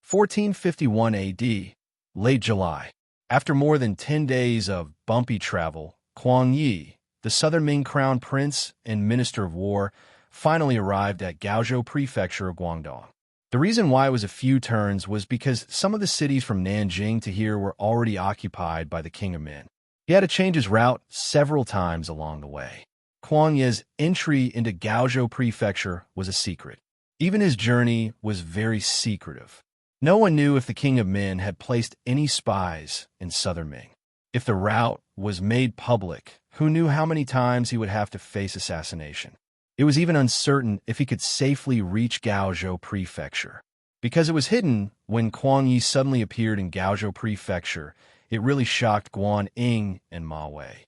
1451 AD, late July. After more than 10 days of bumpy travel, Kuang Yi, the Southern Ming Crown Prince and Minister of War, finally arrived at Gaozhou Prefecture of Guangdong. The reason why it was a few turns was because some of the cities from Nanjing to here were already occupied by the King of Min. He had to change his route several times along the way. Kuang Yi's entry into Gaozhou Prefecture was a secret. Even his journey was very secretive. No one knew if the King of Min had placed any spies in southern Ming. If the route was made public, who knew how many times he would have to face assassination? It was even uncertain if he could safely reach Gaozhou Prefecture. Because it was hidden, when Kuang Yi suddenly appeared in Gaozhou Prefecture, it really shocked Guan Ying and Ma Wei.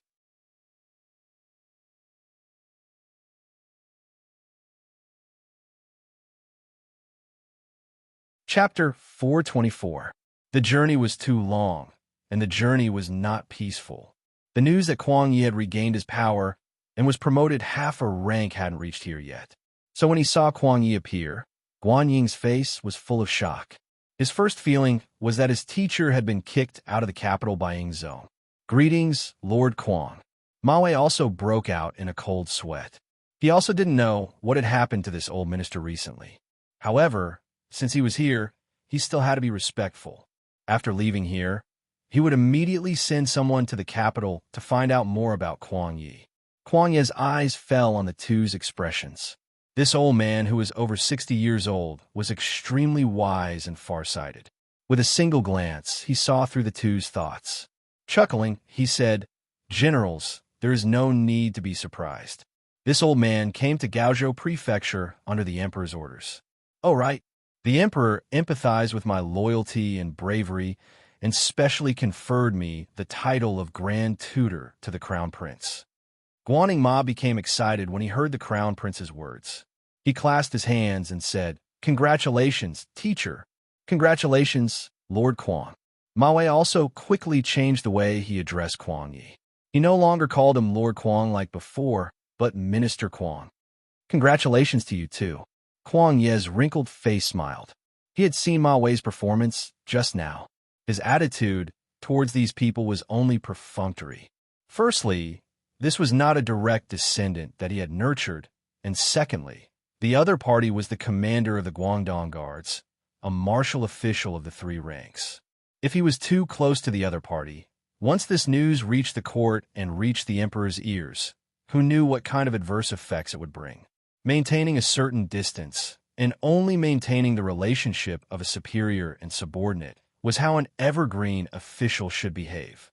Chapter 424. The journey was too long, and the journey was not peaceful. The news that Kuang Yi had regained his power and was promoted half a rank hadn't reached here yet. So when he saw Kuang Yi appear, Guan Ying's face was full of shock. His first feeling was that his teacher had been kicked out of the capital by Yingzhou. "Greetings, Lord Kuang." Ma Wei also broke out in a cold sweat. He also didn't know what had happened to this old minister recently. However, since he was here, he still had to be respectful. After leaving here, he would immediately send someone to the capital to find out more about Kuang Yi. Kuang Yi's eyes fell on the two's expressions. This old man, who was over 60 years old, was extremely wise and farsighted. With a single glance, he saw through the two's thoughts. Chuckling, he said, "Generals, there is no need to be surprised. This old man came to Gaozhou Prefecture under the Emperor's orders." "Oh, right. The Emperor empathized with my loyalty and bravery and specially conferred me the title of Grand Tutor to the Crown Prince." Guaning Ma became excited when he heard the Crown Prince's words. He clasped his hands and said, "Congratulations, teacher." "Congratulations, Lord Kuang." Ma Wei also quickly changed the way he addressed Kuang Yi. He no longer called him Lord Kuang like before, but Minister Kuang. "Congratulations to you, too." Kuang Yi's wrinkled face smiled. He had seen Ma Wei's performance just now. His attitude towards these people was only perfunctory. Firstly, this was not a direct descendant that he had nurtured, and secondly, the other party was the commander of the Guangdong Guards, a martial official of the three ranks. If he was too close to the other party, once this news reached the court and reached the emperor's ears, who knew what kind of adverse effects it would bring? Maintaining a certain distance, and only maintaining the relationship of a superior and subordinate, was how an evergreen official should behave.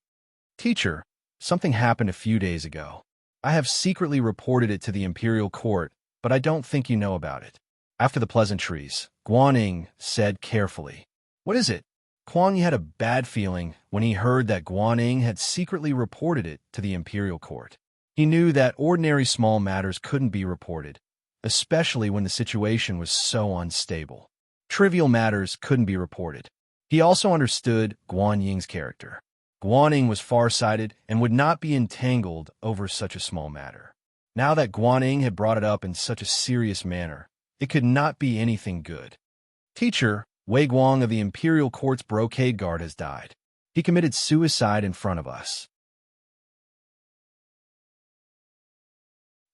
"Teacher, something happened a few days ago. I have secretly reported it to the imperial court, but I don't think you know about it." After the pleasantries, Guaning said carefully, "What is it?" Kuang Yi had a bad feeling when he heard that Guaning had secretly reported it to the imperial court. He knew that ordinary small matters couldn't be reported, especially when the situation was so unstable. Trivial matters couldn't be reported. He also understood Guan Ying's character. Guaning was far-sighted and would not be entangled over such a small matter. Now that Guaning had brought it up in such a serious manner, it could not be anything good. "Teacher, Wei Guang of the Imperial Court's Brocade Guard has died. He committed suicide in front of us."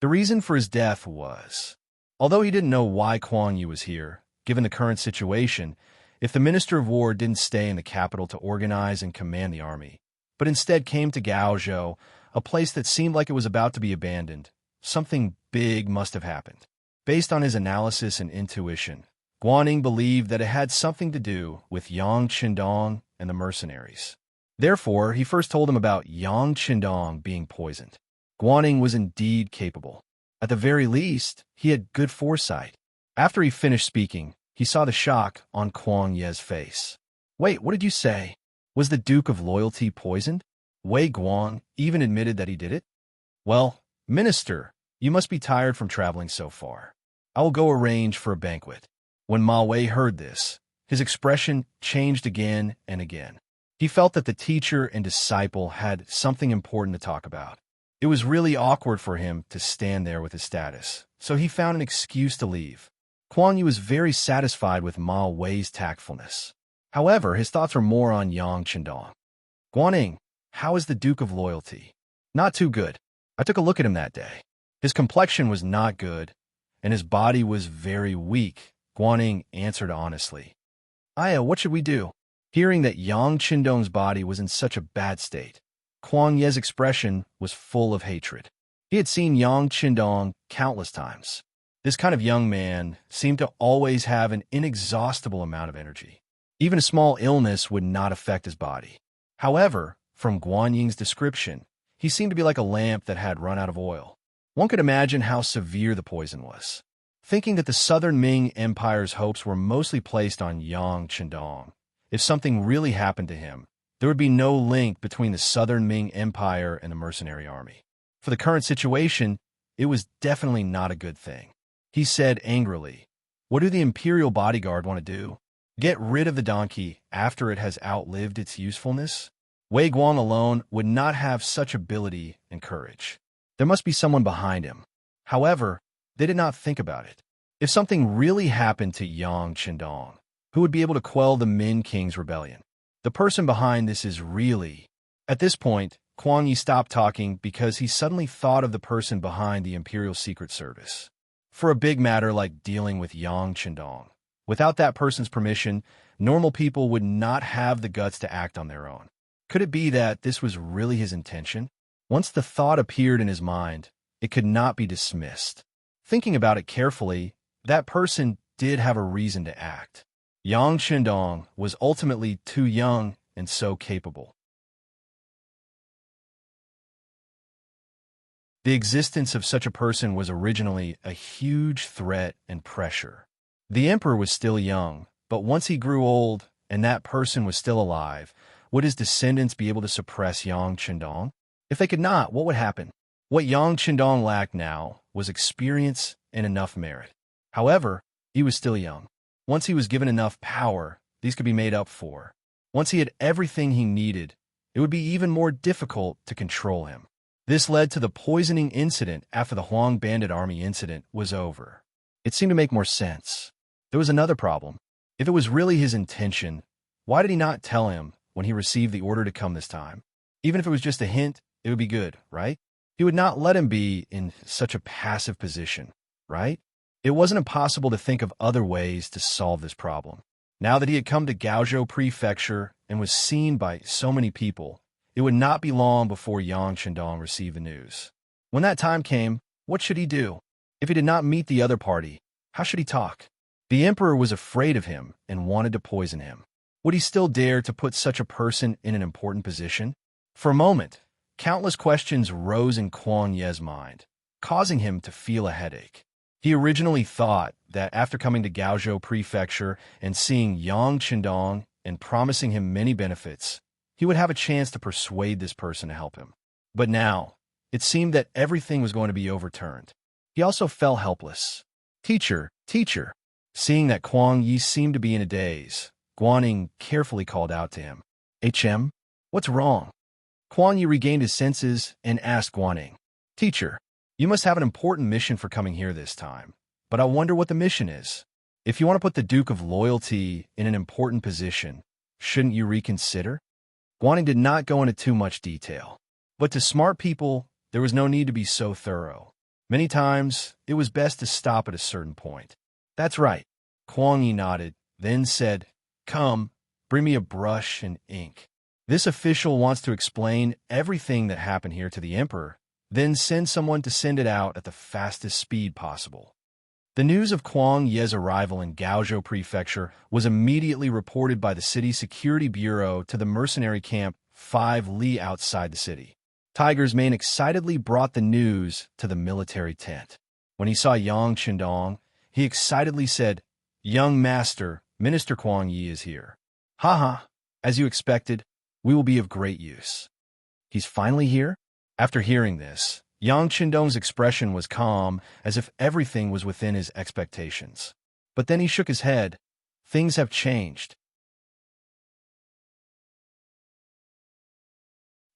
The reason for his death was, although he didn't know why Kuang Yi was here, given the current situation, If the Minister of War didn't stay in the capital to organize and command the army, but instead came to Gaozhou, a place that seemed like it was about to be abandoned, something big must have happened. Based on his analysis and intuition, Guaning believed that it had something to do with Yang Qindong and the mercenaries. Therefore, he first told him about Yang Qindong being poisoned. Guaning was indeed capable. At the very least, he had good foresight. After he finished speaking, he saw the shock on Kuang Ye's face. Wait, what did you say? Was the Duke of Loyalty poisoned? Wei Guang even admitted that he did it? Well, Minister, you must be tired from traveling so far. I will go arrange for a banquet. When Ma Wei heard this, his expression changed again and again. He felt that the teacher and disciple had something important to talk about. It was really awkward for him to stand there with his status, so he found an excuse to leave. Kuang Yu was very satisfied with Ma Wei's tactfulness. However, his thoughts were more on Yang Qindong. Guaning, how is the Duke of Loyalty? Not too good. I took a look at him that day. His complexion was not good, and his body was very weak. Guaning answered honestly. Aya, what should we do? Hearing that Yang Qindong's body was in such a bad state, Kuang Ye's expression was full of hatred. He had seen Yang Qindong countless times. This kind of young man seemed to always have an inexhaustible amount of energy. Even a small illness would not affect his body. However, from Guanying's description, he seemed to be like a lamp that had run out of oil. One could imagine how severe the poison was. Thinking that the Southern Ming Empire's hopes were mostly placed on Yang Qindong, if something really happened to him, there would be no link between the Southern Ming Empire and the mercenary army. For the current situation, it was definitely not a good thing. He said angrily, "What do the Imperial bodyguard want to do? Get rid of the donkey after it has outlived its usefulness?" Wei Guang alone would not have such ability and courage. There must be someone behind him. However, they did not think about it. If something really happened to Yang Qindong, who would be able to quell the Min King's rebellion? The person behind this is really... At this point, Kuang Yi stopped talking because he suddenly thought of the person behind the Imperial Secret Service. For a big matter like dealing with Yang Qindong, without that person's permission, normal people would not have the guts to act on their own. Could it be that this was really his intention? Once the thought appeared in his mind, it could not be dismissed. Thinking about it carefully, that person did have a reason to act. Yang Qindong was ultimately too young and so capable. The existence of such a person was originally a huge threat and pressure. The emperor was still young, but once he grew old and that person was still alive, would his descendants be able to suppress Yang Qindong? If they could not, what would happen? What Yang Qindong lacked now was experience and enough merit. However, he was still young. Once he was given enough power, these could be made up for. Once he had everything he needed, it would be even more difficult to control him. This led to the poisoning incident after the Huang Bandit Army incident was over. It seemed to make more sense. There was another problem. If it was really his intention, why did he not tell him when he received the order to come this time? Even if it was just a hint, it would be good, right? He would not let him be in such a passive position, right? It wasn't impossible to think of other ways to solve this problem. Now that he had come to Gaozhou Prefecture and was seen by so many people, it would not be long before Yang Qindong received the news. When that time came, what should he do? If he did not meet the other party, how should he talk? The emperor was afraid of him and wanted to poison him. Would he still dare to put such a person in an important position? For a moment, countless questions rose in Kuang Ye's mind, causing him to feel a headache. He originally thought that after coming to Gaozhou Prefecture and seeing Yang Qindong and promising him many benefits, he would have a chance to persuade this person to help him. But now, it seemed that everything was going to be overturned. He also felt helpless. Teacher, teacher. Seeing that Kuang Yi seemed to be in a daze, Guaning carefully called out to him. HM, what's wrong? Kuang Yi regained his senses and asked Guaning, Teacher, you must have an important mission for coming here this time, but I wonder what the mission is. If you want to put the Duke of Loyalty in an important position, shouldn't you reconsider? Guaning did not go into too much detail, but to smart people, there was no need to be so thorough. Many times, it was best to stop at a certain point. That's right. Kuang Yi nodded, then said, Come, bring me a brush and ink. This official wants to explain everything that happened here to the emperor, then send someone to send it out at the fastest speed possible. The news of Kuang Ye's arrival in Gaozhou Prefecture was immediately reported by the city security bureau to the mercenary camp 5 li outside the city. Tiger's Mane excitedly brought the news to the military tent. When he saw Yang Qindong, he excitedly said, "Young master, Minister Kuang Yi is here." "Ha, as you expected, we will be of great use." "He's finally here?" After hearing this, Yang Qindong's expression was calm, as if everything was within his expectations. But then he shook his head. Things have changed.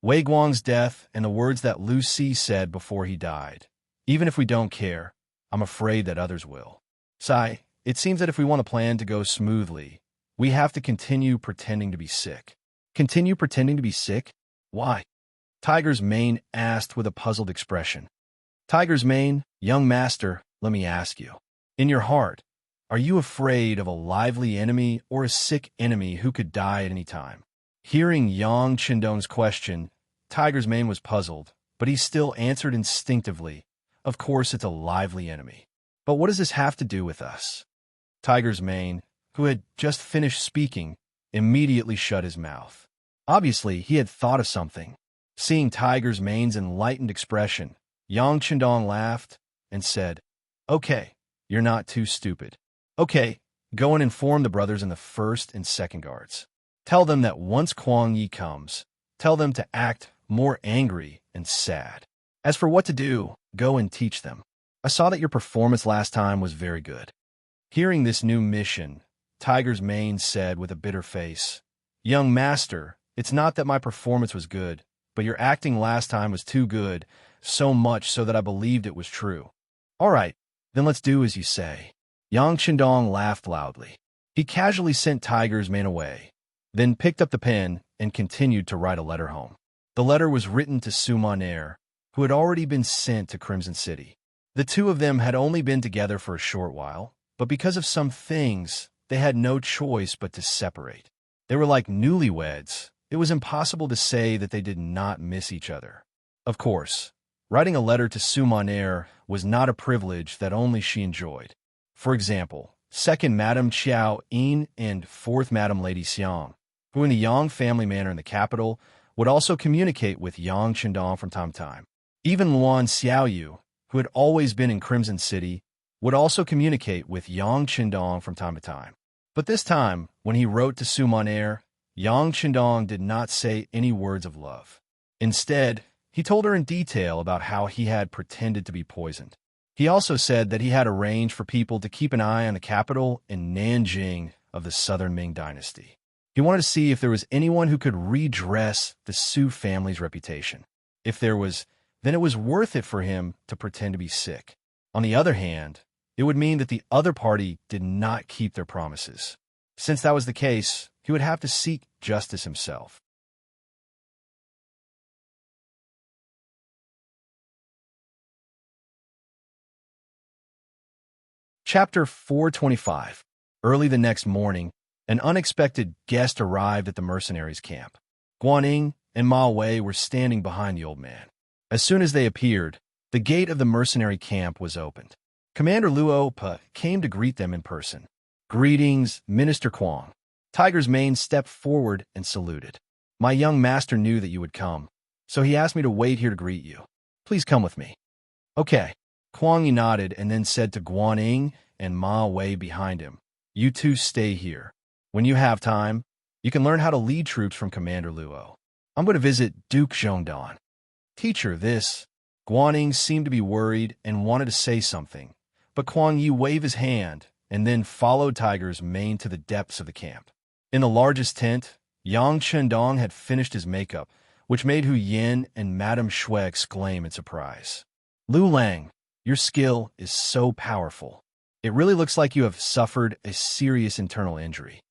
Wei Guang's death and the words that Lu Si said before he died. Even if we don't care, I'm afraid that others will. Sai, it seems that if we want a plan to go smoothly, we have to continue pretending to be sick. Continue pretending to be sick? Why? Tiger's Mane asked with a puzzled expression. Tiger's Mane, young master, let me ask you. In your heart, are you afraid of a lively enemy or a sick enemy who could die at any time? Hearing Yang Qindong's question, Tiger's Mane was puzzled, but he still answered instinctively, "Of course it's a lively enemy. But what does this have to do with us?" Tiger's Mane, who had just finished speaking, immediately shut his mouth. Obviously, he had thought of something. Seeing Tiger's Mane's enlightened expression, Yang Qindong laughed and said, "Okay, you're not too stupid. Okay, go and inform the brothers in the 1st and 2nd guards. Tell them that once Kuang Yi comes, tell them to act more angry and sad. As for what to do, go and teach them. I saw that your performance last time was very good." Hearing this new mission, Tiger's Mane said with a bitter face, "Young master, it's not that my performance was good, but your acting last time was too good, so much so that I believed it was true. All right, then let's do as you say." Yang Qindong laughed loudly. He casually sent Tiger's Mane away, then picked up the pen and continued to write a letter home. The letter was written to Sumaner, who had already been sent to Crimson City. The two of them had only been together for a short while, but because of some things, they had no choice but to separate. They were like newlyweds. It was impossible to say that they did not miss each other. Of course, writing a letter to Sumaner was not a privilege that only she enjoyed. For example, 2nd Madame Qiao Yin and 4th Madame Lady Xiang, who in the Yang family manor in the capital, would also communicate with Yang Qindong from time to time. Even Luan Xiaoyu, who had always been in Crimson City, would also communicate with Yang Qindong from time to time. But this time, when he wrote to Sumaner, Yang Qindong did not say any words of love. Instead, he told her in detail about how he had pretended to be poisoned. He also said that he had arranged for people to keep an eye on the capital in Nanjing of the Southern Ming Dynasty. He wanted to see if there was anyone who could redress the Su family's reputation. If there was, then it was worth it for him to pretend to be sick. On the other hand, it would mean that the other party did not keep their promises. Since that was the case, he would have to seek justice himself. Chapter 425. Early the next morning, an unexpected guest arrived at the mercenaries' camp. Guaning and Ma Wei were standing behind the old man. As soon as they appeared, the gate of the mercenary camp was opened. Commander Luo Pa came to greet them in person. "Greetings, Minister Kuang." Tiger's Mane stepped forward and saluted. "My young master knew that you would come, so he asked me to wait here to greet you. Please come with me." "Okay." Kuang Yi nodded and then said to Guaning and Ma Wei behind him, "You two stay here. When you have time, you can learn how to lead troops from Commander Luo. I'm going to visit Duke Zhongdan." "Teacher, this..." Guaning seemed to be worried and wanted to say something, but Kuang Yi waved his hand and then followed Tiger's Mane to the depths of the camp. In the largest tent, Yang Qindong had finished his makeup, which made Hu Yin and Madame Shui exclaim in surprise. "Lu Lang, your skill is so powerful. It really looks like you have suffered a serious internal injury."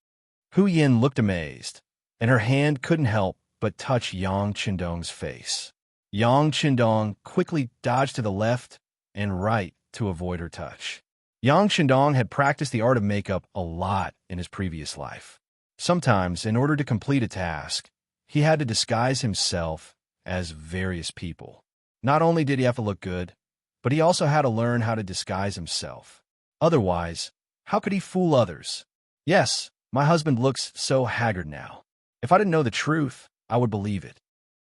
Hu Yin looked amazed, and her hand couldn't help but touch Yang Qindong's face. Yang Qindong quickly dodged to the left and right to avoid her touch. Yang Qindong had practiced the art of makeup a lot in his previous life. Sometimes, in order to complete a task, he had to disguise himself as various people. Not only did he have to look good, but he also had to learn how to disguise himself. Otherwise, how could he fool others? Yes, my husband looks so haggard now. If I didn't know the truth, I would believe it.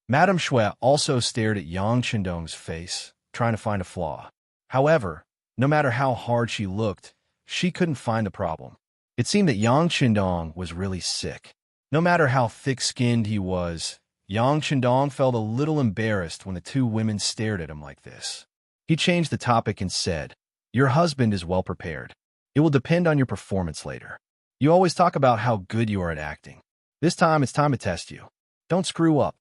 Madame Shui also stared at Yang Qindong's face, trying to find a flaw. However, no matter how hard she looked, she couldn't find the problem. It seemed that Yang Qindong was really sick. No matter how thick-skinned he was, Yang Qindong felt a little embarrassed when the two women stared at him like this. He changed the topic and said, "Your husband is well prepared. It will depend on your performance later. You always talk about how good you are at acting. This time it's time to test you. Don't screw up."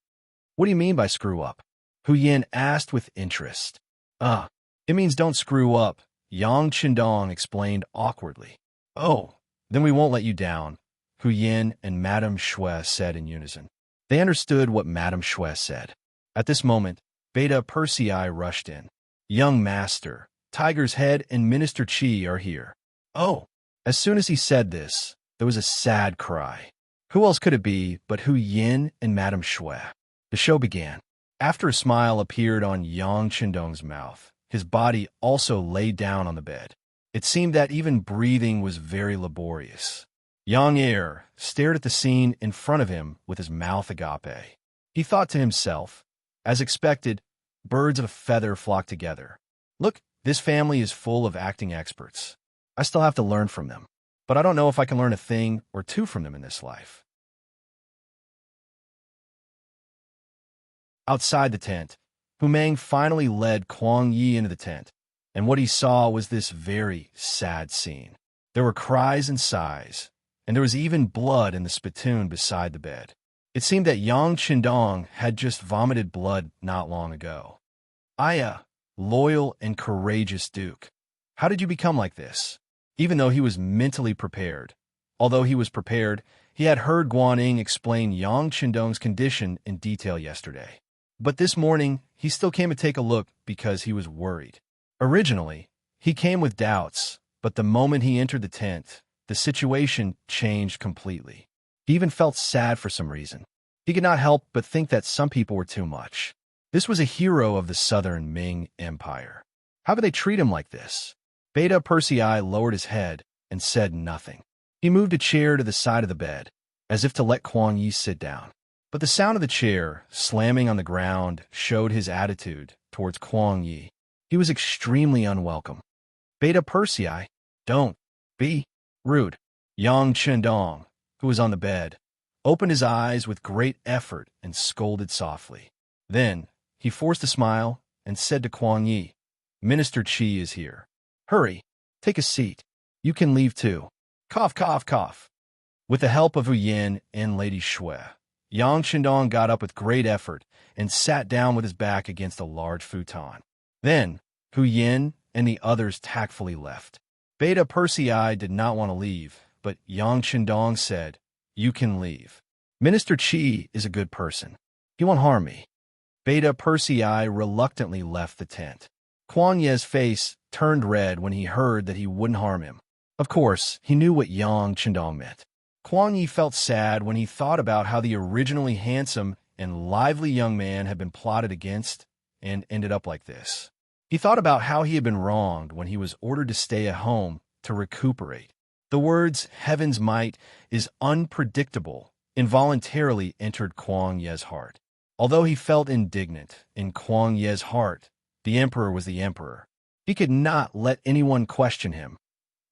"What do you mean by screw up?" Hu Yin asked with interest. It means don't screw up," Yang Qindong explained awkwardly. "Oh, then we won't let you down," Hu Yin and Madame Shui said in unison. They understood what Madame Shui said. At this moment, Beta Persei rushed in. "Young master, Tiger's Head and Minister Qi are here." "Oh!" As soon as he said this, there was a sad cry. Who else could it be but Hu Yin and Madame Shui? The show began. After a smile appeared on Yang Qindong's mouth, his body also lay down on the bed. It seemed that even breathing was very laborious. Yang Er stared at the scene in front of him with his mouth agape. He thought to himself, as expected, birds of a feather flock together. Look, this family is full of acting experts. I still have to learn from them, but I don't know if I can learn a thing or two from them in this life. Outside the tent, Hu Meng finally led Kuang Yi into the tent, and what he saw was this very sad scene. There were cries and sighs, and there was even blood in the spittoon beside the bed. It seemed that Yang Qindong had just vomited blood not long ago. "Aya, loyal and courageous Duke, how did you become like this?" Even though he was mentally prepared. Although he was prepared, he had heard Guaning explain Yang Qindong's condition in detail yesterday. But this morning, he still came to take a look because he was worried. Originally, he came with doubts, but the moment he entered the tent, the situation changed completely. He even felt sad for some reason. He could not help but think that some people were too much. This was a hero of the Southern Ming Empire. How could they treat him like this? Beta Persei lowered his head and said nothing. He moved a chair to the side of the bed, as if to let Kuang Yi sit down. But the sound of the chair slamming on the ground showed his attitude towards Kuang Yi. He was extremely unwelcome. "Beta Persei, don't be rude." Yang Qindong, who was on the bed, opened his eyes with great effort and scolded softly. Then, he forced a smile and said to Kuang Yi, "Minister Qi is here. Hurry, take a seat. You can leave too." Cough, cough, cough. With the help of Hu Yin and Lady Shui, Yang Qindong got up with great effort and sat down with his back against a large futon. Then, Hu Yin and the others tactfully left. Beta Persei did not want to leave, but Yang Qindong said, "You can leave. Minister Qi is a good person. He won't harm me." Beta Persei reluctantly left the tent. Kuang Ye's face turned red when he heard that he wouldn't harm him. Of course, he knew what Yang Qindong meant. Kuang Yi felt sad when he thought about how the originally handsome and lively young man had been plotted against and ended up like this. He thought about how he had been wronged when he was ordered to stay at home to recuperate. The words, "heaven's might is unpredictable," involuntarily entered Kuang Ye's heart. Although he felt indignant, in Kuang Ye's heart, the emperor was the emperor. He could not let anyone question him,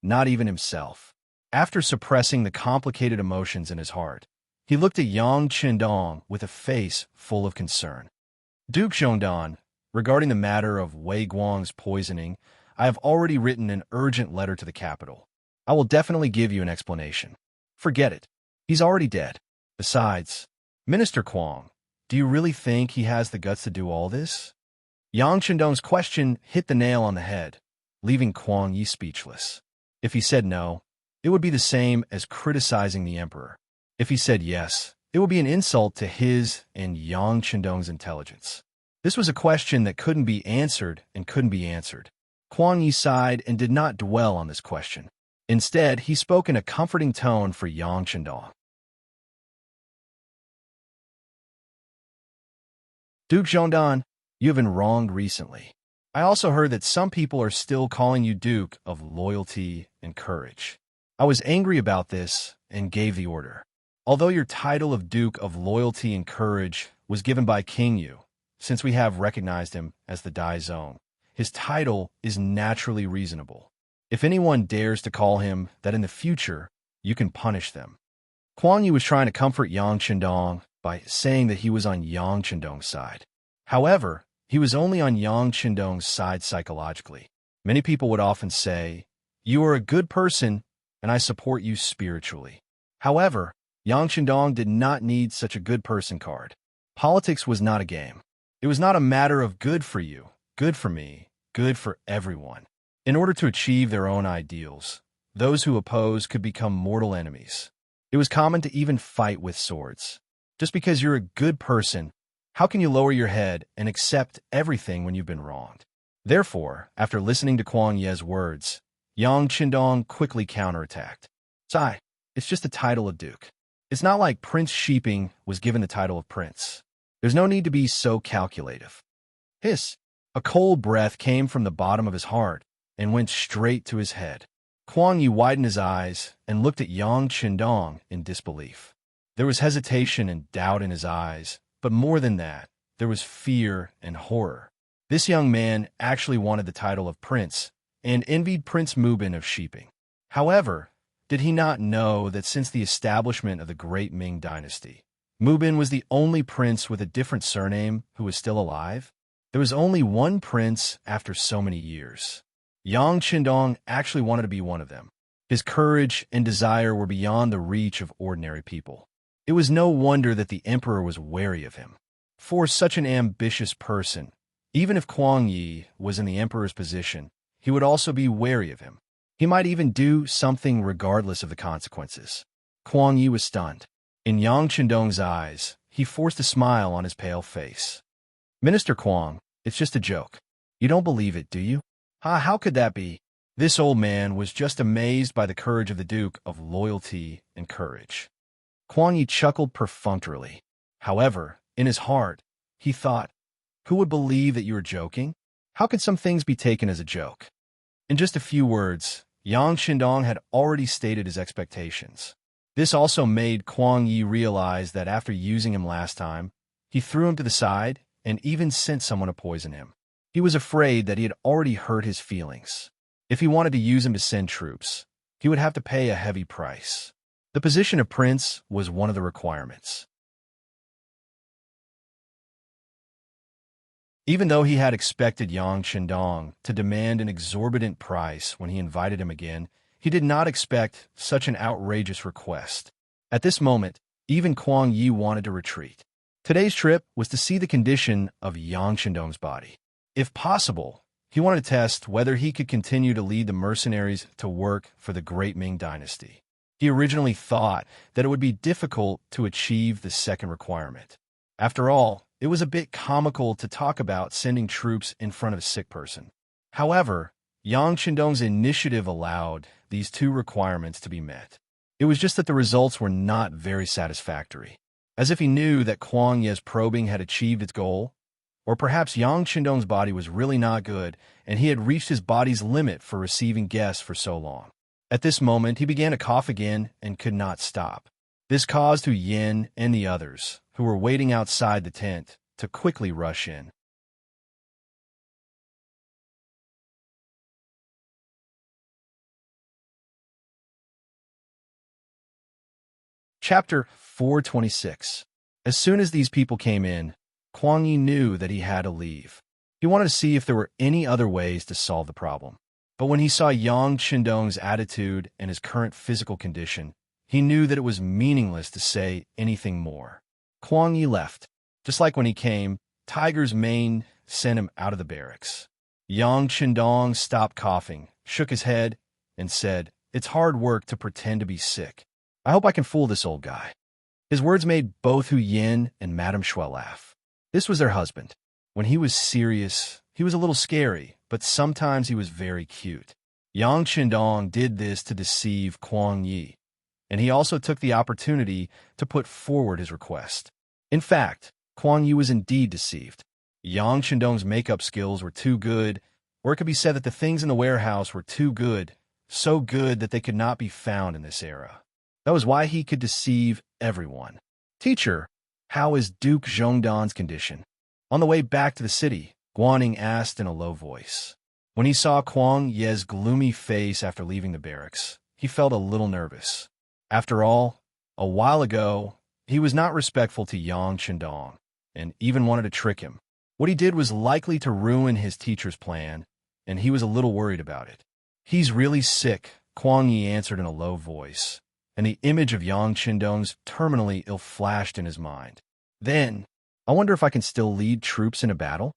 not even himself. After suppressing the complicated emotions in his heart, he looked at Yang Qindong with a face full of concern. "Duke Zhongdan, regarding the matter of Wei Guang's poisoning, I have already written an urgent letter to the capital. I will definitely give you an explanation. Forget it. He's already dead. Besides, Minister Kuang, do you really think he has the guts to do all this?" Yang Qindong's question hit the nail on the head, leaving Kuang Yi speechless. If he said no, it would be the same as criticizing the emperor. If he said yes, it would be an insult to his and Yang Qindong's intelligence. This was a question that couldn't be answered and couldn't be answered. Kuang Yi sighed and did not dwell on this question. Instead, he spoke in a comforting tone for Yang Qindong. Duke Zhongdan, you have been wronged recently. I also heard that some people are still calling you Duke of Loyalty and Courage. I was angry about this and gave the order. Although your title of Duke of Loyalty and Courage was given by King Yu, since we have recognized him as the Dai Zong, his title is naturally reasonable. If anyone dares to call him that in the future, you can punish them. Kuang Yu was trying to comfort Yang Chendong by saying that he was on Yang Chendong's side. However, he was only on Yang Chendong's side psychologically. Many people would often say, "You are a good person, and I support you spiritually." However, Yang Chendong did not need such a good person card. Politics was not a game. It was not a matter of good for you, good for me, good for everyone. In order to achieve their own ideals, those who oppose could become mortal enemies. It was common to even fight with swords. Just because you're a good person, how can you lower your head and accept everything when you've been wronged? Therefore, after listening to Kuang Ye's words, Yang Chendong quickly counterattacked. Sai, it's just the title of Duke. It's not like Prince Shiping was given the title of Prince. There's no need to be so calculative. Hiss! A cold breath came from the bottom of his heart and went straight to his head. Kuang Yi widened his eyes and looked at Yang Chendong in disbelief. There was hesitation and doubt in his eyes, but more than that, there was fear and horror. This young man actually wanted the title of Prince and envied Prince Mubin of Shiping. However, did he not know that since the establishment of the Great Ming Dynasty, Mubin was the only prince with a different surname who was still alive? There was only one prince after so many years. Yang Chendong actually wanted to be one of them. His courage and desire were beyond the reach of ordinary people. It was no wonder that the emperor was wary of him. For such an ambitious person, even if Kuang Yi was in the emperor's position, he would also be wary of him. He might even do something regardless of the consequences. Kuang Yi was stunned. In Yang Chendong's eyes, he forced a smile on his pale face. Minister Kuang, it's just a joke. You don't believe it, do you? How could that be? This old man was just amazed by the courage of the Duke of Loyalty and Courage. Kuang Yi chuckled perfunctorily. However, in his heart, he thought, who would believe that you were joking? How could some things be taken as a joke? In just a few words, Yang Chendong had already stated his expectations. This also made Kuang Yi realize that after using him last time, he threw him to the side and even sent someone to poison him. He was afraid that he had already hurt his feelings. If he wanted to use him to send troops, he would have to pay a heavy price. The position of prince was one of the requirements. Even though he had expected Yang Chendong to demand an exorbitant price when he invited him again, he did not expect such an outrageous request. At this moment, even Kuang Yi wanted to retreat. Today's trip was to see the condition of Yang Chendong's body. If possible, he wanted to test whether he could continue to lead the mercenaries to work for the Great Ming Dynasty. He originally thought that it would be difficult to achieve the second requirement. After all, it was a bit comical to talk about sending troops in front of a sick person. However, Yang Chendong's initiative allowed these two requirements to be met. It was just that the results were not very satisfactory. As if he knew that Kuang Ye's probing had achieved its goal, or perhaps Yang Chendong's body was really not good and he had reached his body's limit for receiving guests for so long. At this moment, he began to cough again and could not stop. This caused Hu Yin and the others, who were waiting outside the tent, to quickly rush in. Chapter 426. As soon as these people came in, Kuang Yi knew that he had to leave. He wanted to see if there were any other ways to solve the problem. But when he saw Yang Chendong's attitude and his current physical condition, he knew that it was meaningless to say anything more. Kuang Yi left. Just like when he came, Tiger's mane sent him out of the barracks. Yang Chendong stopped coughing, shook his head, and said, "It's hard work to pretend to be sick. I hope I can fool this old guy." His words made both Hu Yin and Madame Shui laugh. This was their husband. When he was serious, he was a little scary, but sometimes he was very cute. Yang Chendong did this to deceive Kuang Yi, and he also took the opportunity to put forward his request. In fact, Kuang Yu was indeed deceived. Yang Chendong's makeup skills were too good, or it could be said that the things in the warehouse were too good, so good that they could not be found in this era. That was why he could deceive everyone. Teacher, how is Duke Zhongdan's condition? On the way back to the city, Guaning asked in a low voice. When he saw Kuang Ye's gloomy face after leaving the barracks, he felt a little nervous. After all, a while ago, he was not respectful to Yang Chendong, and even wanted to trick him. What he did was likely to ruin his teacher's plan, and he was a little worried about it. He's really sick, Kuang Yi answered in a low voice, and the image of Yang Chendong's terminally ill flashed in his mind. Then, I wonder if I can still lead troops in a battle?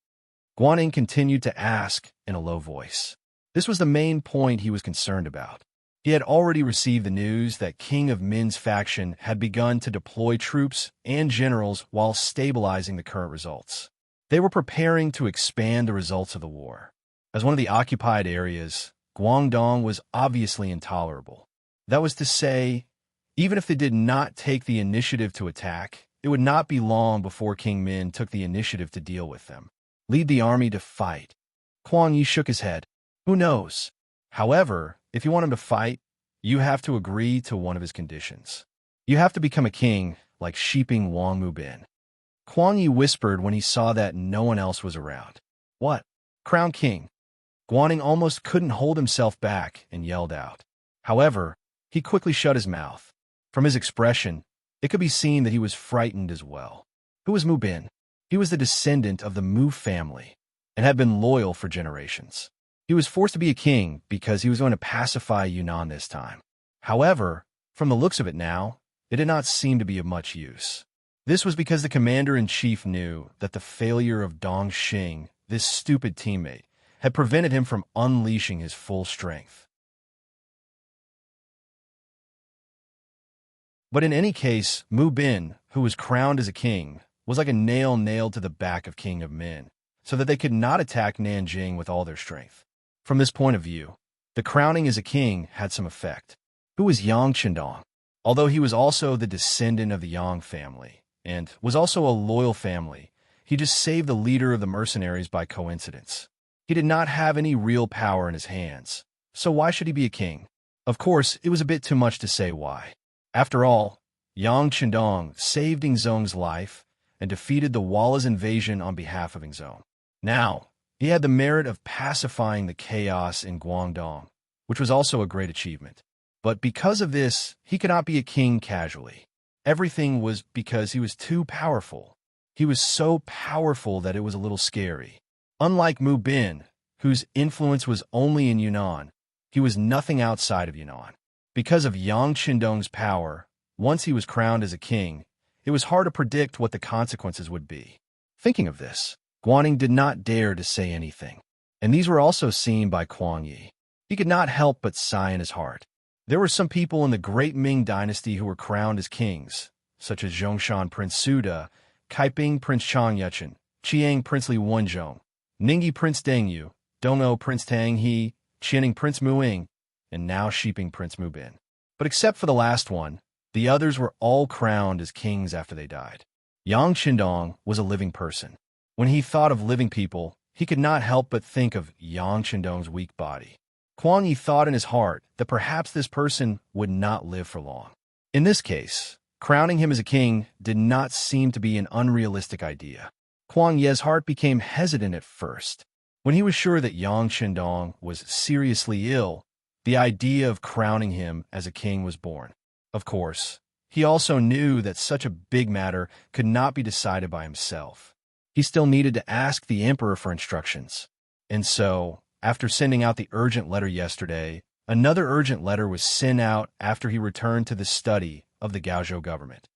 Guaning continued to ask in a low voice. This was the main point he was concerned about. He had already received the news that King of Min's faction had begun to deploy troops and generals while stabilizing the current results. They were preparing to expand the results of the war. As one of the occupied areas, Guangdong was obviously intolerable. That was to say, even if they did not take the initiative to attack, it would not be long before King Min took the initiative to deal with them. Lead the army to fight. Kuang Yi shook his head. Who knows? However, if you want him to fight, you have to agree to one of his conditions. You have to become a king like Shiping Wang Mubin. Kuang Yi whispered when he saw that no one else was around. What? Crown King. Guaning almost couldn't hold himself back and yelled out. However, he quickly shut his mouth. From his expression, it could be seen that he was frightened as well. Who was Mubin? He was the descendant of the Mu family and had been loyal for generations. He was forced to be a king because he was going to pacify Yunnan this time. However, from the looks of it now, it did not seem to be of much use. This was because the commander-in-chief knew that the failure of Dong Xing, this stupid teammate, had prevented him from unleashing his full strength. But in any case, Mu Bin, who was crowned as a king, was like a nail nailed to the back of King of Min, so that they could not attack Nanjing with all their strength. From this point of view, the crowning as a king had some effect. Who was Yang Chendong? Although he was also the descendant of the Yang family, and was also a loyal family, he just saved the leader of the mercenaries by coincidence. He did not have any real power in his hands, so why should he be a king? Of course, it was a bit too much to say why. After all, Yang Chendong saved Ingzong's life and defeated the Walla's invasion on behalf of Ingzong. Now, he had the merit of pacifying the chaos in Guangdong, which was also a great achievement. But because of this, he could not be a king casually. Everything was because he was too powerful. He was so powerful that it was a little scary. Unlike Mu Bin, whose influence was only in Yunnan, he was nothing outside of Yunnan. Because of Yang Chendong's power, once he was crowned as a king, it was hard to predict what the consequences would be. Thinking of this, Guaning did not dare to say anything, and these were also seen by Kuang Yi. He could not help but sigh in his heart. There were some people in the Great Ming dynasty who were crowned as kings, such as Zhongshan Prince Suda, Kaiping Prince Chang Yuchen, Chiang Prince Li Wenzhong, Ningyi Prince Deng Yu, Dongou Prince Tang He, Qianing Prince Muing, and now Shiping Prince Mubin. But except for the last one, the others were all crowned as kings after they died. Yang Chendong was a living person. When he thought of living people, he could not help but think of Yang Chendong's weak body. Kuang Yi thought in his heart that perhaps this person would not live for long. In this case, crowning him as a king did not seem to be an unrealistic idea. Kuang Ye's heart became hesitant at first. When he was sure that Yang Chendong was seriously ill, the idea of crowning him as a king was born. Of course, he also knew that such a big matter could not be decided by himself. He still needed to ask the emperor for instructions. And so, after sending out the urgent letter yesterday, another urgent letter was sent out after he returned to the study of the Gaozhou government.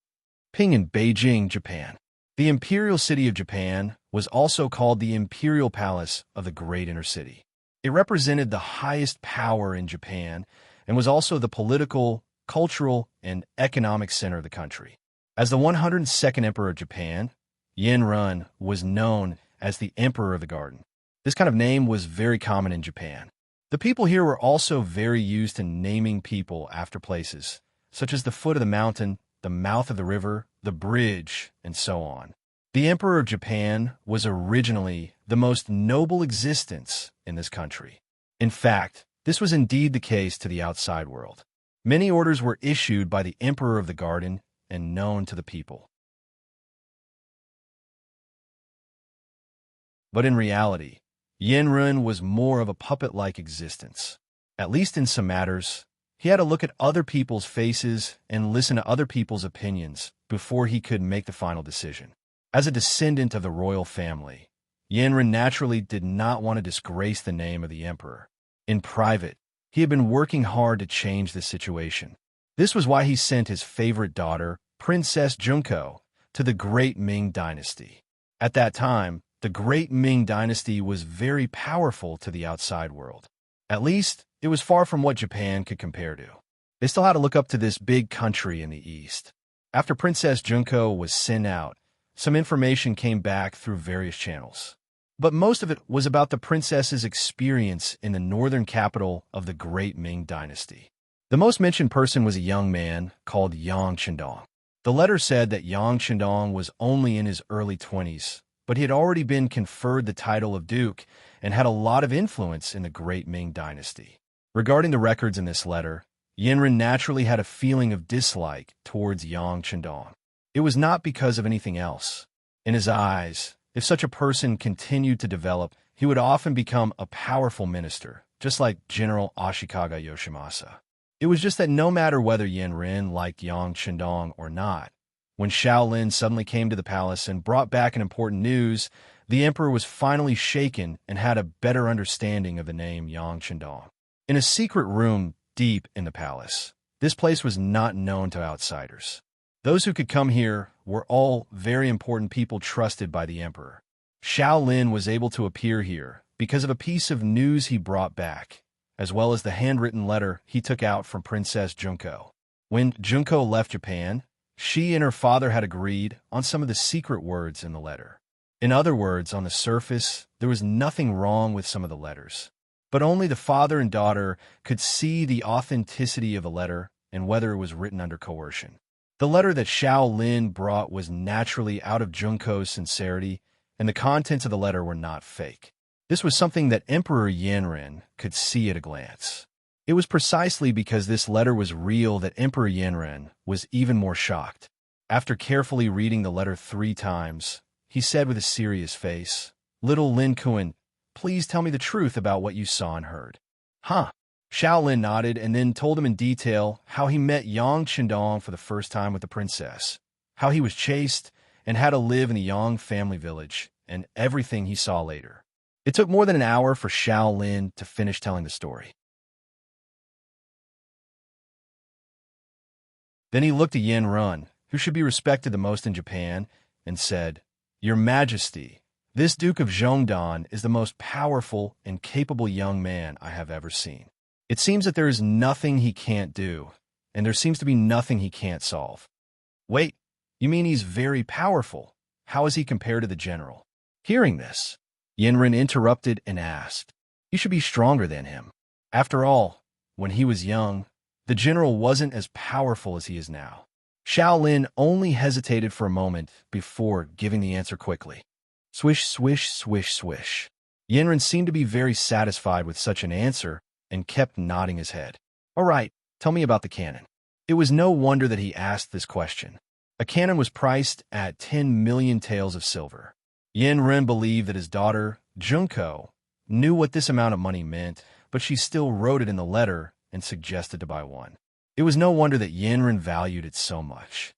Ping in Beijing, Japan. The imperial city of Japan was also called the Imperial Palace of the Great Inner City. It represented the highest power in Japan and was also the political, cultural, and economic center of the country. As the 102nd Emperor of Japan, Yen Run was known as the Emperor of the Garden. This kind of name was very common in Japan. The people here were also very used to naming people after places, such as the foot of the mountain, the mouth of the river, the bridge, and so on. The Emperor of Japan was originally the most noble existence in this country. In fact, this was indeed the case to the outside world. Many orders were issued by the Emperor of the Garden and known to the people. But in reality, Yenrun was more of a puppet-like existence. At least in some matters, he had to look at other people's faces and listen to other people's opinions before he could make the final decision. As a descendant of the royal family, Yenrun naturally did not want to disgrace the name of the emperor. In private, he had been working hard to change the situation. This was why he sent his favorite daughter, Princess Junko, to the Great Ming Dynasty. At that time, the Great Ming Dynasty was very powerful to the outside world. At least, it was far from what Japan could compare to. They still had to look up to this big country in the east. After Princess Junko was sent out, some information came back through various channels. But most of it was about the princess's experience in the northern capital of the Great Ming Dynasty. The most mentioned person was a young man called Yang Chendong. The letter said that Yang Chendong was only in his early 20s, but he had already been conferred the title of Duke and had a lot of influence in the Great Ming Dynasty. Regarding the records in this letter, Yenrun naturally had a feeling of dislike towards Yang Chendong. It was not because of anything else. In his eyes, if such a person continued to develop, he would often become a powerful minister, just like General Ashikaga Yoshimasa. It was just that no matter whether Yenrun liked Yang Chendong or not, when Shaolin suddenly came to the palace and brought back an important news, the emperor was finally shaken and had a better understanding of the name Yang Chendong. In a secret room deep in the palace, this place was not known to outsiders. Those who could come here were all very important people trusted by the emperor. Shaolin was able to appear here because of a piece of news he brought back, as well as the handwritten letter he took out from Princess Junko. When Junko left Japan, she and her father had agreed on some of the secret words in the letter. In other words, on the surface, there was nothing wrong with some of the letters. But only the father and daughter could see the authenticity of the letter and whether it was written under coercion. The letter that Shaolin brought was naturally out of Junko's sincerity, and the contents of the letter were not fake. This was something that Emperor Yenrun could see at a glance. It was precisely because this letter was real that Emperor Yenrun was even more shocked. After carefully reading the letter 3 times, he said with a serious face, "Little Lin Kuan, please tell me the truth about what you saw and heard." Huh. Shaolin nodded and then told him in detail how he met Yang Chendong for the first time with the princess, how he was chased and had to live in the Yang family village, and everything he saw later. It took more than an hour for Shaolin to finish telling the story. Then he looked at Yenrun, who should be respected the most in Japan, and said, "Your Majesty, this Duke of Zhongdan is the most powerful and capable young man I have ever seen. It seems that there is nothing he can't do, and there seems to be nothing he can't solve." "Wait, you mean he's very powerful? How is he compared to the general?" Hearing this, Yenrun interrupted and asked, "You should be stronger than him. After all, when he was young, the general wasn't as powerful as he is now." Shaolin only hesitated for a moment before giving the answer quickly. Swish, swish, swish, swish. Yenrun seemed to be very satisfied with such an answer and kept nodding his head. "All right, tell me about the cannon." It was no wonder that he asked this question. A cannon was priced at 10 million taels of silver. Yenrun believed that his daughter, Junko, knew what this amount of money meant, but she still wrote it in the letter and suggested to buy one. It was no wonder that Yenrun valued it so much.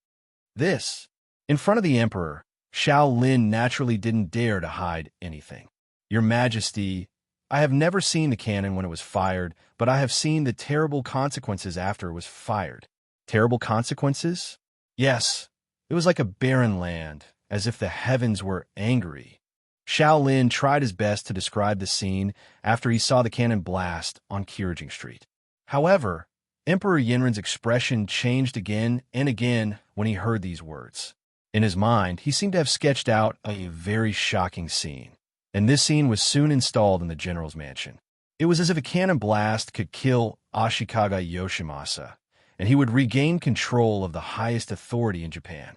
This, in front of the emperor, Shaolin naturally didn't dare to hide anything. "Your Majesty, I have never seen the cannon when it was fired, but I have seen the terrible consequences after it was fired." Terrible consequences? Yes, it was like a barren land, as if the heavens were angry. Shaolin tried his best to describe the scene after he saw the cannon blast on Kyurjing Street. However, Emperor Yenrun's expression changed again and again when he heard these words. In his mind, he seemed to have sketched out a very shocking scene, and this scene was soon installed in the general's mansion. It was as if a cannon blast could kill Ashikaga Yoshimasa, and he would regain control of the highest authority in Japan.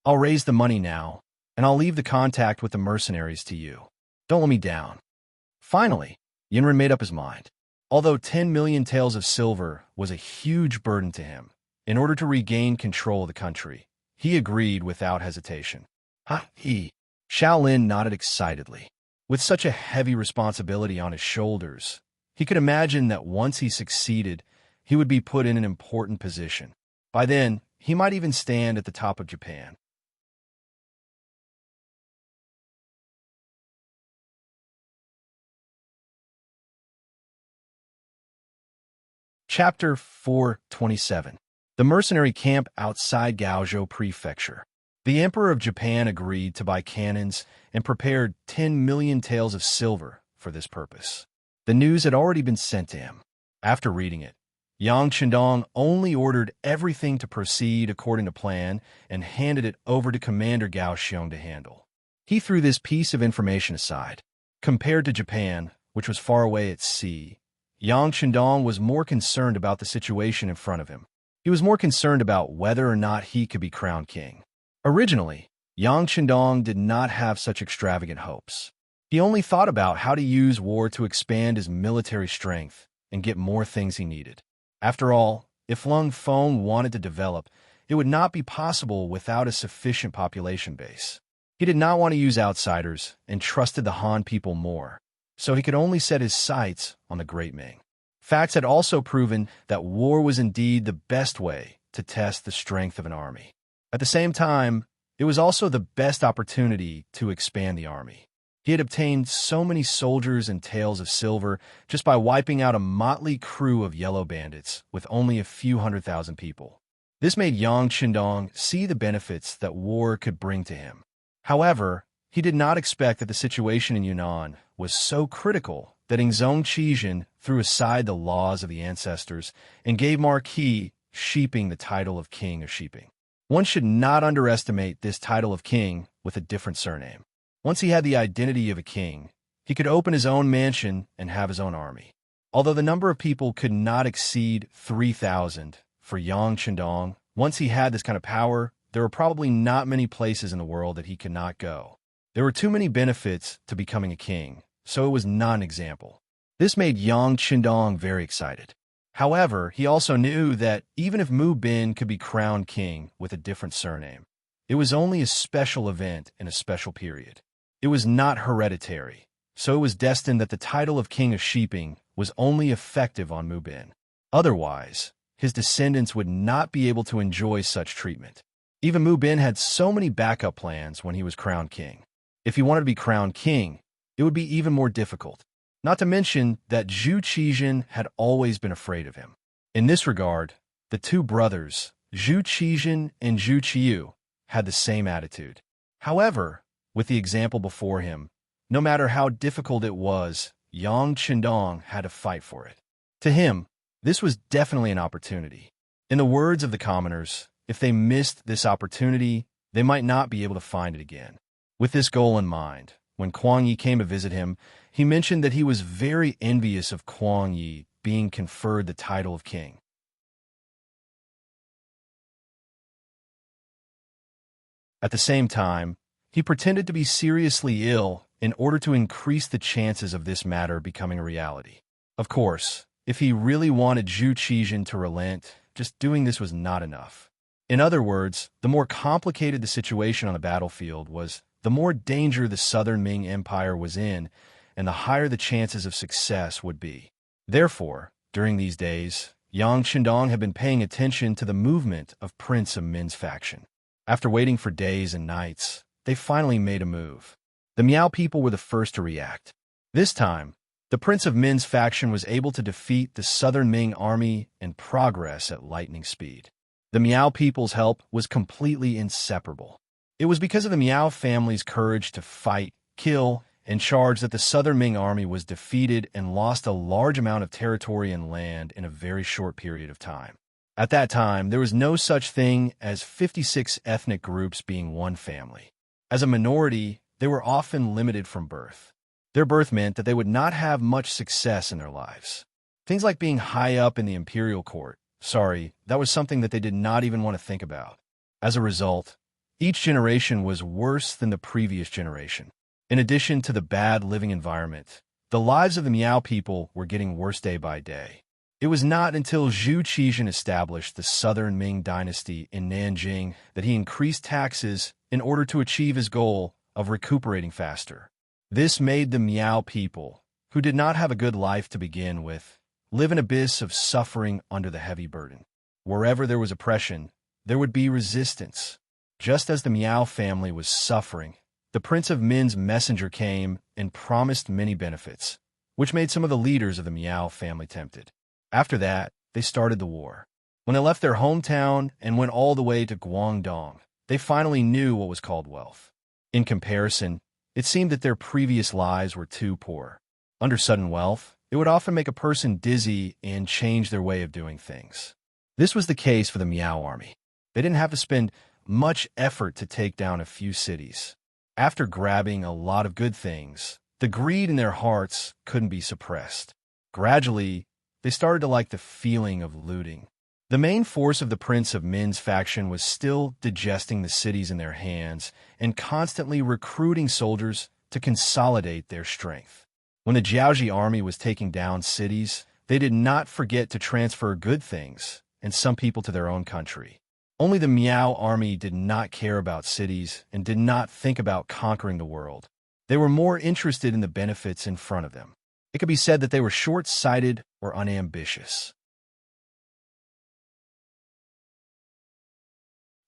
"I'll raise the money now, and I'll leave the contact with the mercenaries to you. Don't let me down." Finally, Yinren made up his mind. Although 10 million taels of silver was a huge burden to him, in order to regain control of the country, he agreed without hesitation. Shaolin nodded excitedly. With such a heavy responsibility on his shoulders, he could imagine that once he succeeded, he would be put in an important position. By then, he might even stand at the top of Japan. Chapter 427. The mercenary camp outside Gaozhou Prefecture. The Emperor of Japan agreed to buy cannons and prepared 10 million taels of silver for this purpose. The news had already been sent to him. After reading it, Yang Chendong only ordered everything to proceed according to plan and handed it over to Commander Gao Xiong to handle. He threw this piece of information aside. Compared to Japan, which was far away at sea, Yang Chendong was more concerned about the situation in front of him. He was more concerned about whether or not he could be crowned king. Originally, Yang Chendong did not have such extravagant hopes. He only thought about how to use war to expand his military strength and get more things he needed. After all, if Lung Feng wanted to develop, it would not be possible without a sufficient population base. He did not want to use outsiders and trusted the Han people more, so he could only set his sights on the Great Ming. Facts had also proven that war was indeed the best way to test the strength of an army. At the same time, it was also the best opportunity to expand the army. He had obtained so many soldiers and taels of silver just by wiping out a motley crew of yellow bandits with only a few 100,000 people. This made Yang Chendong see the benefits that war could bring to him. However, he did not expect that the situation in Yunnan was so critical that Ingzong Qijin threw aside the laws of the ancestors and gave Marquis Shiping the title of King of Shiping. One should not underestimate this title of king with a different surname. Once he had the identity of a king, he could open his own mansion and have his own army. Although the number of people could not exceed 3,000 for Yang Chendong, once he had this kind of power, there were probably not many places in the world that he could not go. There were too many benefits to becoming a king, so it was not an example. This made Yang Chendong very excited. However, he also knew that even if Mu Bin could be crowned king with a different surname, it was only a special event in a special period. It was not hereditary, so it was destined that the title of King of Shiping was only effective on Mu Bin. Otherwise, his descendants would not be able to enjoy such treatment. Even Mu Bin had so many backup plans when he was crowned king. If he wanted to be crowned king, it would be even more difficult. Not to mention that Zhu Qijin had always been afraid of him. In this regard, the two brothers, Zhu Qijin and Zhu Qiyu, had the same attitude. However, with the example before him, no matter how difficult it was, Yang Chendong had to fight for it. To him, this was definitely an opportunity. In the words of the commoners, if they missed this opportunity, they might not be able to find it again. With this goal in mind, when Kuang Yi came to visit him, he mentioned that he was very envious of Kuang Yi being conferred the title of king. At the same time, he pretended to be seriously ill in order to increase the chances of this matter becoming a reality. Of course, if he really wanted Zhu Qijin to relent, just doing this was not enough. In other words, the more complicated the situation on the battlefield was, the more danger the Southern Ming Empire was in, and the higher the chances of success would be. Therefore, during these days, Yang Chendong had been paying attention to the movement of Prince of Min's faction. After waiting for days and nights, they finally made a move. The Miao people were the first to react. This time, the Prince of Min's faction was able to defeat the Southern Ming army and progress at lightning speed. The Miao people's help was completely inseparable. It was because of the Miao family's courage to fight, kill, and charge that the Southern Ming army was defeated and lost a large amount of territory and land in a very short period of time. At that time, there was no such thing as 56 ethnic groups being one family. As a minority, they were often limited from birth. Their birth meant that they would not have much success in their lives. Things like being high up in the imperial court, that was something that they did not even want to think about. As a result, Each generation was worse than the previous generation. In addition to the bad living environment, the lives of the Miao people were getting worse day by day. It was not until Zhu Qizhan established the Southern Ming dynasty in Nanjing that he increased taxes in order to achieve his goal of recuperating faster. This made the Miao people, who did not have a good life to begin with, live in an abyss of suffering under the heavy burden. Wherever there was oppression, there would be resistance. Just as the Miao family was suffering, the Prince of Min's messenger came and promised many benefits, which made some of the leaders of the Miao family tempted. After that, they started the war. When they left their hometown and went all the way to Guangdong, they finally knew what was called wealth. In comparison, it seemed that their previous lives were too poor. Under sudden wealth, it would often make a person dizzy and change their way of doing things. This was the case for the Miao army. They didn't have to spend much effort to take down a few cities. After grabbing a lot of good things, the greed in their hearts couldn't be suppressed. Gradually, they started to like the feeling of looting. The main force of the Prince of Min's faction was still digesting the cities in their hands and constantly recruiting soldiers to consolidate their strength. When the Jiaoji army was taking down cities, they did not forget to transfer good things and some people to their own country. Only the Miao army did not care about cities and did not think about conquering the world. They were more interested in the benefits in front of them. It could be said that they were short-sighted or unambitious.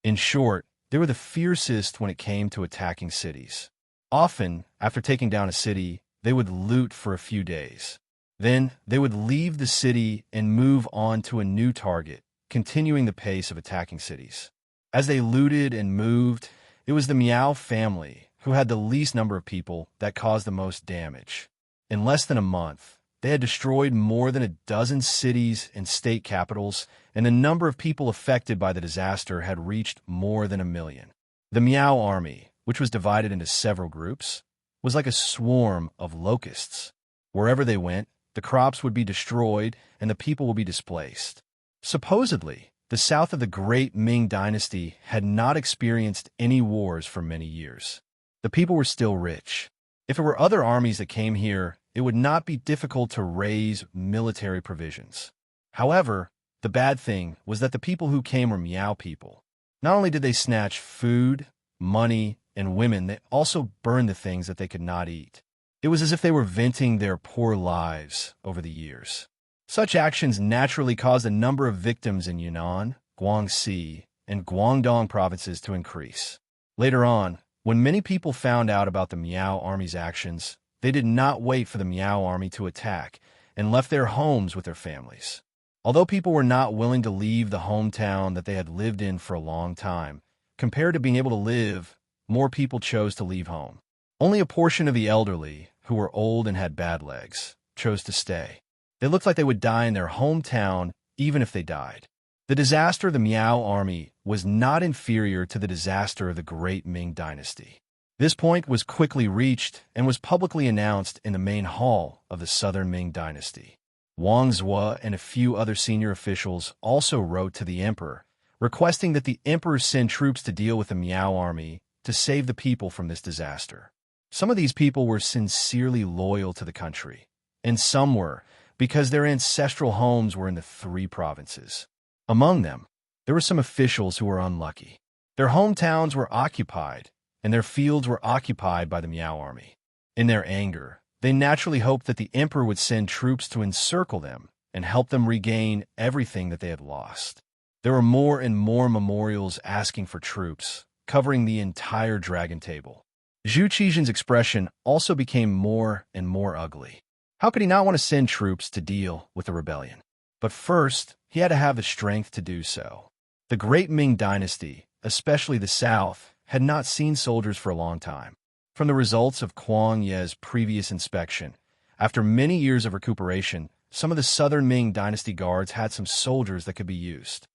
In short, they were the fiercest when it came to attacking cities. Often, after taking down a city, they would loot for a few days. Then, they would leave the city and move on to a new target, continuing the pace of attacking cities. As they looted and moved, it was the Miao family who had the least number of people that caused the most damage. In less than a month, they had destroyed more than a dozen cities and state capitals, and the number of people affected by the disaster had reached more than 1 million. The Miao army, which was divided into several groups, was like a swarm of locusts. Wherever they went, the crops would be destroyed and the people would be displaced. Supposedly, the south of the Great Ming Dynasty had not experienced any wars for many years. The people were still rich. If it were other armies that came here, it would not be difficult to raise military provisions. However, the bad thing was that the people who came were Miao people. Not only did they snatch food, money, and women, they also burned the things that they could not eat. It was as if they were venting their poor lives over the years. Such actions naturally caused a number of victims in Yunnan, Guangxi, and Guangdong provinces to increase. Later on, when many people found out about the Miao army's actions, they did not wait for the Miao army to attack and left their homes with their families. Although people were not willing to leave the hometown that they had lived in for a long time, compared to being able to live, more people chose to leave home. Only a portion of the elderly, who were old and had bad legs, chose to stay. They looked like they would die in their hometown even if they died. The disaster of the Miao army was not inferior to the disaster of the Great Ming Dynasty. This point was quickly reached and was publicly announced in the main hall of the Southern Ming Dynasty. Wang Zhuo and a few other senior officials also wrote to the emperor, requesting that the emperor send troops to deal with the Miao army to save the people from this disaster. Some of these people were sincerely loyal to the country, and some were because their ancestral homes were in the 3 provinces. Among them, there were some officials who were unlucky. Their hometowns were occupied, and their fields were occupied by the Miao army. In their anger, they naturally hoped that the emperor would send troops to encircle them and help them regain everything that they had lost. There were more and more memorials asking for troops, covering the entire dragon table. Zhu Qizhan's expression also became more and more ugly. How could he not want to send troops to deal with the rebellion? But first, he had to have the strength to do so. The Great Ming Dynasty, especially the south, had not seen soldiers for a long time. From the results of Kuang Ye's previous inspection, after many years of recuperation, some of the Southern Ming Dynasty guards had some soldiers that could be used.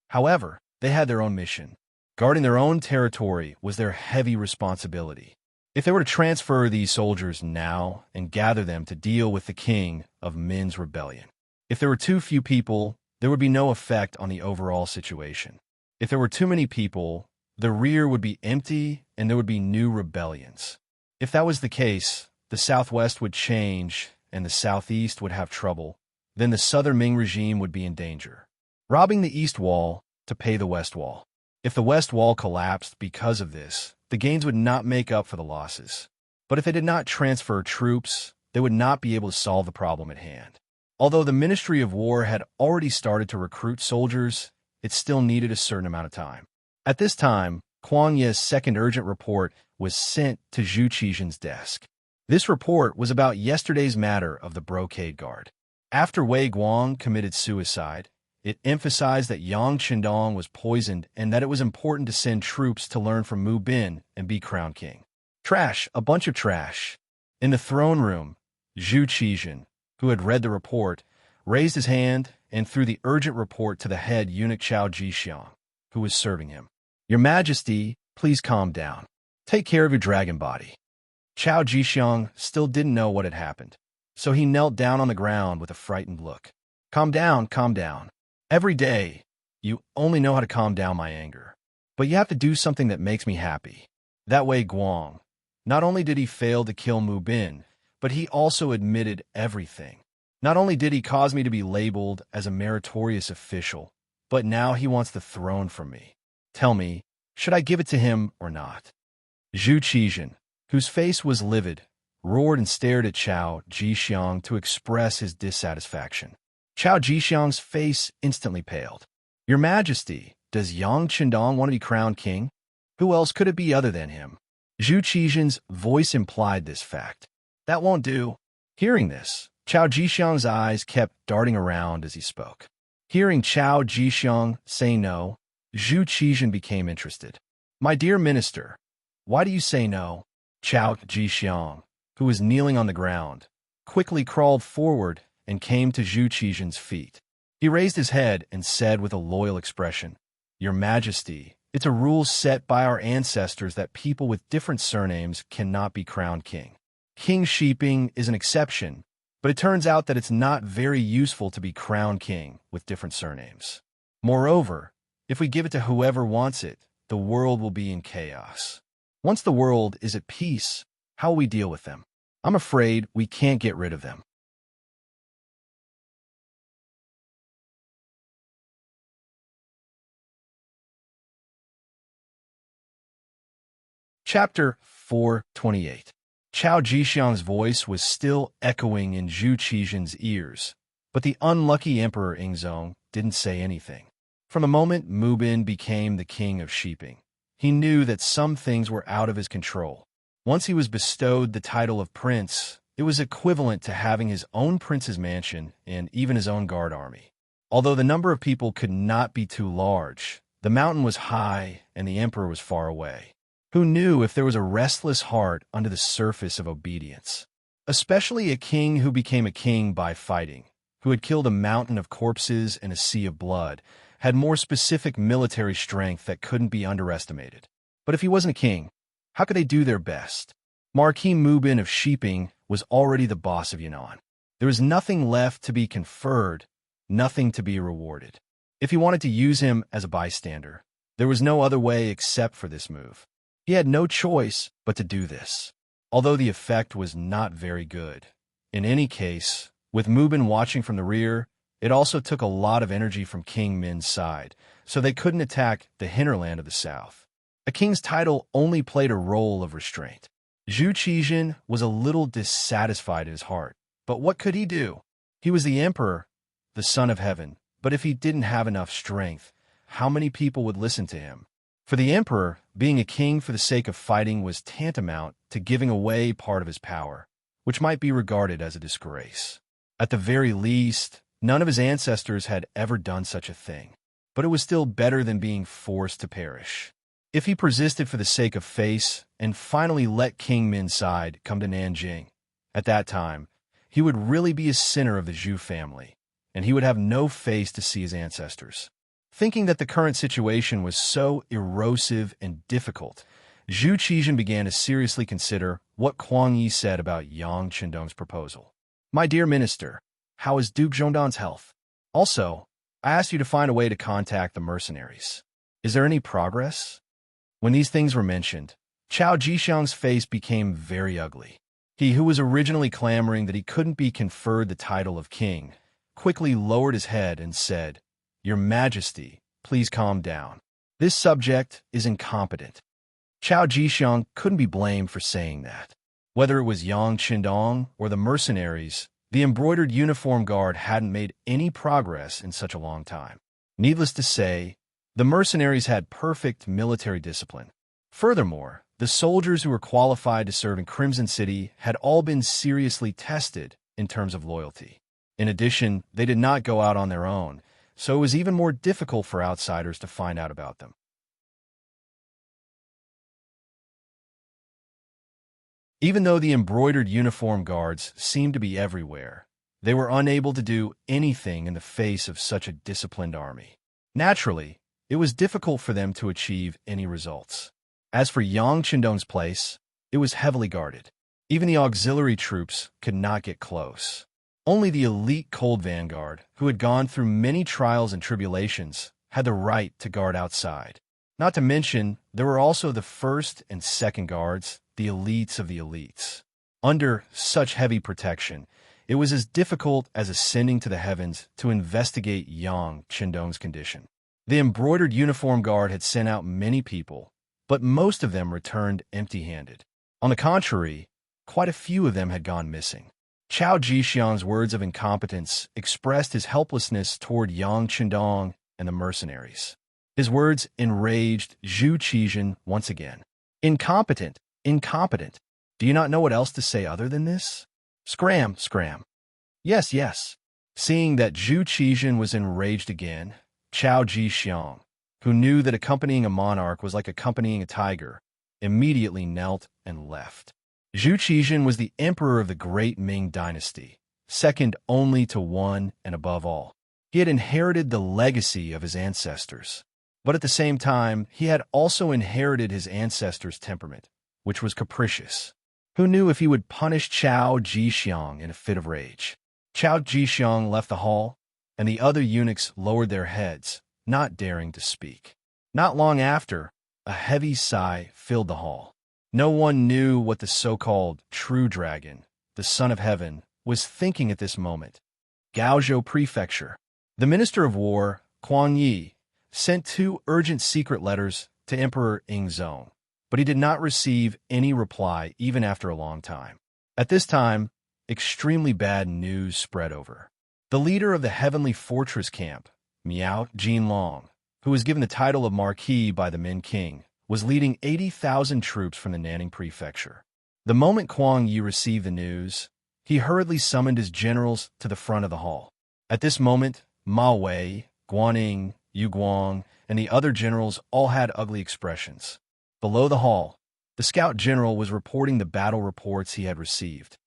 However, they had their own mission. Guarding their own territory was their heavy responsibility. If they were to transfer these soldiers now and gather them to deal with the king of Min's rebellion, if there were too few people, there would be no effect on the overall situation. If there were too many people, the rear would be empty and there would be new rebellions. If that was the case, the southwest would change and the southeast would have trouble. Then the southern Ming regime would be in danger. Robbing the east wall to pay the west wall. If the west wall collapsed because of this, the gains would not make up for the losses. But if they did not transfer troops, they would not be able to solve the problem at hand. Although the Ministry of War had already started to recruit soldiers, it still needed a certain amount of time. At this time, Kuang Ye's second urgent report was sent to Zhu Qizhen's desk. This report was about yesterday's matter of the Brocade Guard. After Wei Guang committed suicide, it emphasized that Yang Qindong was poisoned and that it was important to send troops to learn from Mu Bin and be crowned king. Trash, a bunch of trash. In the throne room, Zhu Qizhen, who had read the report, raised his hand and threw the urgent report to the head eunuch Chao Jixiang, who was serving him. Your Majesty, please calm down. Take care of your dragon body. Chao Jixiang still didn't know what had happened, so he knelt down on the ground with a frightened look. Calm down, calm down. Every day, you only know how to calm down my anger. But you have to do something that makes me happy. That way, Guang. Not only did he fail to kill Mu Bin, but he also admitted everything. Not only did he cause me to be labeled as a meritorious official, but now he wants the throne from me. Tell me, should I give it to him or not? Zhu Qizhen, whose face was livid, roared and stared at Chao Jixiang to express his dissatisfaction. Chao Jixiang's face instantly paled. Your Majesty, does Yang Qindong want to be crowned king? Who else could it be other than him? Zhu Qizhen's voice implied this fact. That won't do. Hearing this, Chao Jixiang's eyes kept darting around as he spoke. Hearing Chao Jixiang say no, Zhu Qizhen became interested. My dear minister, why do you say no? Chao Jixiang, who was kneeling on the ground, quickly crawled forward and came to Zhu Qizhen's feet. He raised his head and said with a loyal expression, Your Majesty, it's a rule set by our ancestors that people with different surnames cannot be crowned king. King Shiping is an exception, but it turns out that it's not very useful to be crowned king with different surnames. Moreover, if we give it to whoever wants it, the world will be in chaos. Once the world is at peace, how will we deal with them? I'm afraid we can't get rid of them. Chapter 428. Chao Jixiang's voice was still echoing in Zhu Qizhen's ears, but the unlucky Emperor Ingzong didn't say anything. From the moment Mu Bin became the king of Shiping, he knew that some things were out of his control. Once he was bestowed the title of prince, it was equivalent to having his own prince's mansion and even his own guard army. Although the number of people could not be too large, the mountain was high and the emperor was far away. Who knew if there was a restless heart under the surface of obedience? Especially a king who became a king by fighting, who had killed a mountain of corpses and a sea of blood, had more specific military strength that couldn't be underestimated. But if he wasn't a king, how could they do their best? Marquis Mu Bin of Shiping was already the boss of Yunnan. There was nothing left to be conferred, nothing to be rewarded. If he wanted to use him as a bystander, there was no other way except for this move. He had no choice but to do this, although the effect was not very good. In any case, with Mu Bin watching from the rear, it also took a lot of energy from King Min's side, so they couldn't attack the hinterland of the south. A king's title only played a role of restraint. Zhu Qizhen was a little dissatisfied in his heart, but what could he do? He was the emperor, the son of heaven, but if he didn't have enough strength, how many people would listen to him? For the emperor, being a king for the sake of fighting was tantamount to giving away part of his power, which might be regarded as a disgrace. At the very least, none of his ancestors had ever done such a thing, but it was still better than being forced to perish. If he persisted for the sake of face and finally let King Min's side come to Nanjing, at that time, he would really be a sinner of the Zhu family, and he would have no face to see his ancestors. Thinking that the current situation was so erosive and difficult, Zhu Qizhen began to seriously consider what Kuang Yi said about Yang Qindong's proposal. My dear minister, how is Duke Zhongdan's health? Also, I asked you to find a way to contact the mercenaries. Is there any progress? When these things were mentioned, Chao Jixiang's face became very ugly. He, who was originally clamoring that he couldn't be conferred the title of king, quickly lowered his head and said, "Your Majesty, please calm down. This subject is incompetent." Chao Jixiang couldn't be blamed for saying that. Whether it was Yang Qindong or the mercenaries, the embroidered uniform guard hadn't made any progress in such a long time. Needless to say, the mercenaries had perfect military discipline. Furthermore, the soldiers who were qualified to serve in Crimson City had all been seriously tested in terms of loyalty. In addition, they did not go out on their own, so it was even more difficult for outsiders to find out about them. Even though the embroidered uniform guards seemed to be everywhere, they were unable to do anything in the face of such a disciplined army. Naturally, it was difficult for them to achieve any results. As for Yang Qindong's place, it was heavily guarded. Even the auxiliary troops could not get close. Only the elite cold vanguard, who had gone through many trials and tribulations, had the right to guard outside. Not to mention, there were also the first and second guards, the elites of the elites. Under such heavy protection, it was as difficult as ascending to the heavens to investigate Yang Qindong's condition. The embroidered uniform guard had sent out many people, but most of them returned empty-handed. On the contrary, quite a few of them had gone missing. Chao Jixiang's words of incompetence expressed his helplessness toward Yang Qindong and the mercenaries. His words enraged Zhu Qizhen once again. "Incompetent! Incompetent! Do you not know what else to say other than this? Scram, scram." "Yes, yes." Seeing that Zhu Qizhen was enraged again, Chao Jixiang, who knew that accompanying a monarch was like accompanying a tiger, immediately knelt and left. Zhu Qizhen was the emperor of the great Ming dynasty, second only to one and above all. He had inherited the legacy of his ancestors. But at the same time, he had also inherited his ancestors' temperament, which was capricious. Who knew if he would punish Chao Jixiang in a fit of rage? Chao Jixiang left the hall, and the other eunuchs lowered their heads, not daring to speak. Not long after, a heavy sigh filled the hall. No one knew what the so-called true dragon, the son of heaven, was thinking at this moment. Gaozhou Prefecture. The Minister of War, Kuang Yi, sent 2 urgent secret letters to Emperor Ingzong, but he did not receive any reply even after a long time. At this time, extremely bad news spread over. The leader of the Heavenly Fortress camp, Miao Jinlong, who was given the title of Marquis by the Min King, was leading 80,000 troops from the Nanning Prefecture. The moment Kuang Yi received the news, he hurriedly summoned his generals to the front of the hall. At this moment, Ma Wei, Guaning, Yu Guang, and the other generals all had ugly expressions. Below the hall, the scout general was reporting the battle reports he had received.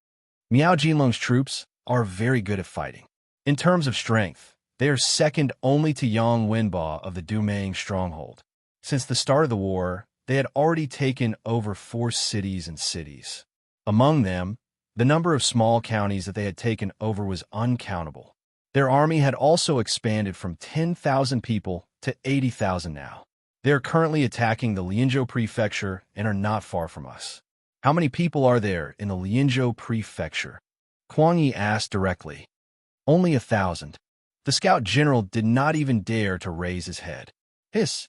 Miao Jinlong's troops are very good at fighting. In terms of strength, they are second only to Yang Wenba of the Dumang stronghold. Since the start of the war, they had already taken over 4 cities and cities. Among them, the number of small counties that they had taken over was uncountable. Their army had also expanded from 10,000 people to 80,000 now. They are currently attacking the Lianzhou Prefecture and are not far from us. How many people are there in the Lianzhou Prefecture? Kuang Yi asked directly. Only 1,000. The scout general did not even dare to raise his head. Hiss.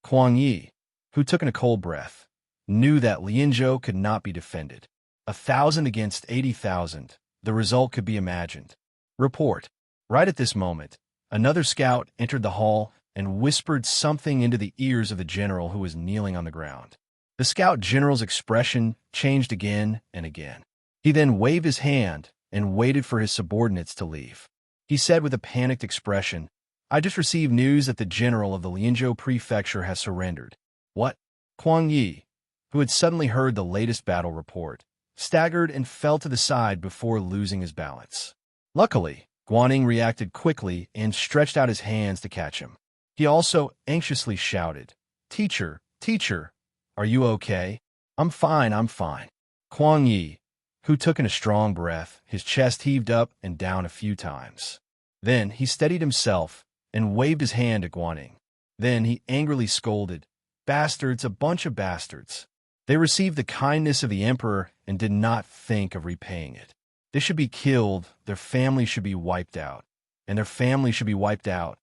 Kuang Yi, who took in a cold breath, knew that Lianzhou could not be defended. 1,000 against 80,000, the result could be imagined. Report. Right at this moment, another scout entered the hall and whispered something into the ears of the general who was kneeling on the ground. The scout general's expression changed again and again. He then waved his hand and waited for his subordinates to leave. He said with a panicked expression, "I just received news that the general of the Lianzhou Prefecture has surrendered." What? Kuang Yi, who had suddenly heard the latest battle report, staggered and fell to the side before losing his balance. Luckily, Guaning reacted quickly and stretched out his hands to catch him. He also anxiously shouted, "Teacher, teacher, are you okay?" I'm fine, I'm fine." Kuang Yi, Hu took in a strong breath, his chest heaved up and down a few times. Then he steadied himself and waved his hand at Guaning. Then he angrily scolded, "Bastards, a bunch of bastards. They received the kindness of the emperor and did not think of repaying it. They should be killed, their family should be wiped out, and their family should be wiped out."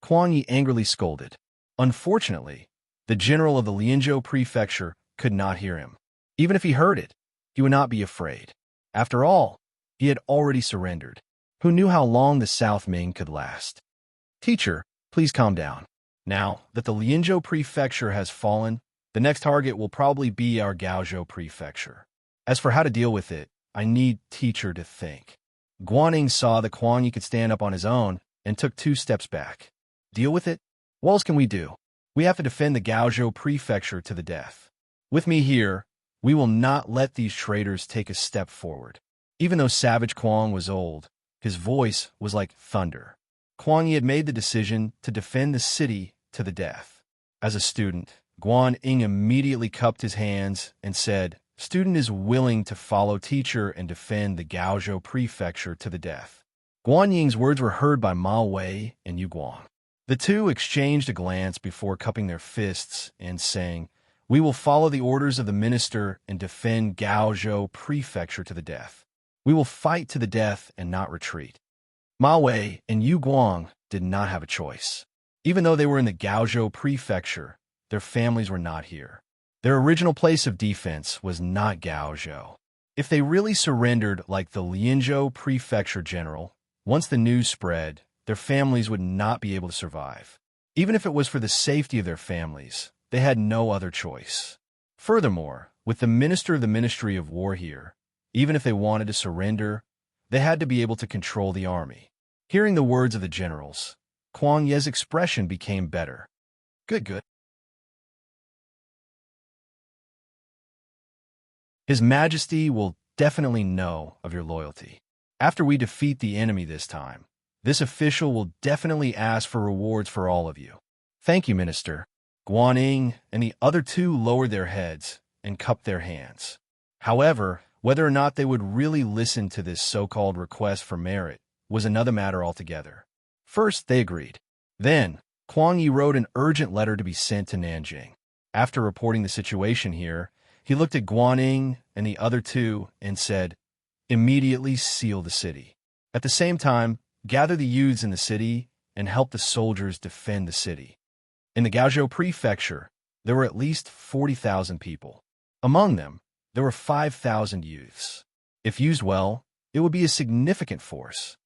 Kuang Yi angrily scolded. Unfortunately, the general of the Lianzhou prefecture could not hear him. Even if he heard it, he would not be afraid. After all, he had already surrendered. Who knew how long the South Ming could last? "Teacher, please calm down. Now that the Lianzhou prefecture has fallen, the next target will probably be our Gaozhou prefecture. As for how to deal with it, I need teacher to think." Guaning saw that Kuang Yi could stand up on his own and took 2 steps back. "Deal with it? What else can we do? We have to defend the Gaozhou prefecture to the death. With me here, we will not let these traitors take a step forward." Even though Savage Kuang was old, his voice was like thunder. Kuang Yi had made the decision to defend the city to the death. As a student, Guan Ying immediately cupped his hands and said, "Student is willing to follow teacher and defend the Gaozhou prefecture to the death." Guan Ying's words were heard by Ma Wei and Yu Guang. The two exchanged a glance before cupping their fists and saying, "We will follow the orders of the minister and defend Gaozhou prefecture to the death. We will fight to the death and not retreat." Ma Wei and Yu Guang did not have a choice. Even though they were in the Gaozhou prefecture, their families were not here. Their original place of defense was not Gaozhou. If they really surrendered like the Lianzhou prefecture general, once the news spread, their families would not be able to survive. Even if it was for the safety of their families, they had no other choice. Furthermore, with the minister of the Ministry of War here, even if they wanted to surrender, they had to be able to control the army. Hearing the words of the generals, Kuang Ye's expression became better. Good. His Majesty will definitely know of your loyalty. After we defeat the enemy this time, this official will definitely ask for rewards for all of you. Thank you, Minister. Guan Ying and the other 2 lowered their heads and cupped their hands. However, whether or not they would really listen to this so-called request for merit was another matter altogether. First, they agreed. Then, Kuang Yi wrote an urgent letter to be sent to Nanjing. After reporting the situation here, he looked at Guan Ying and the other 2 and said, "Immediately seal the city. At the same time, gather the youths in the city and help the soldiers defend the city." In the Gaozhou prefecture, there were at least 40,000 people. Among them, there were 5,000 youths. If used well, it would be a significant force.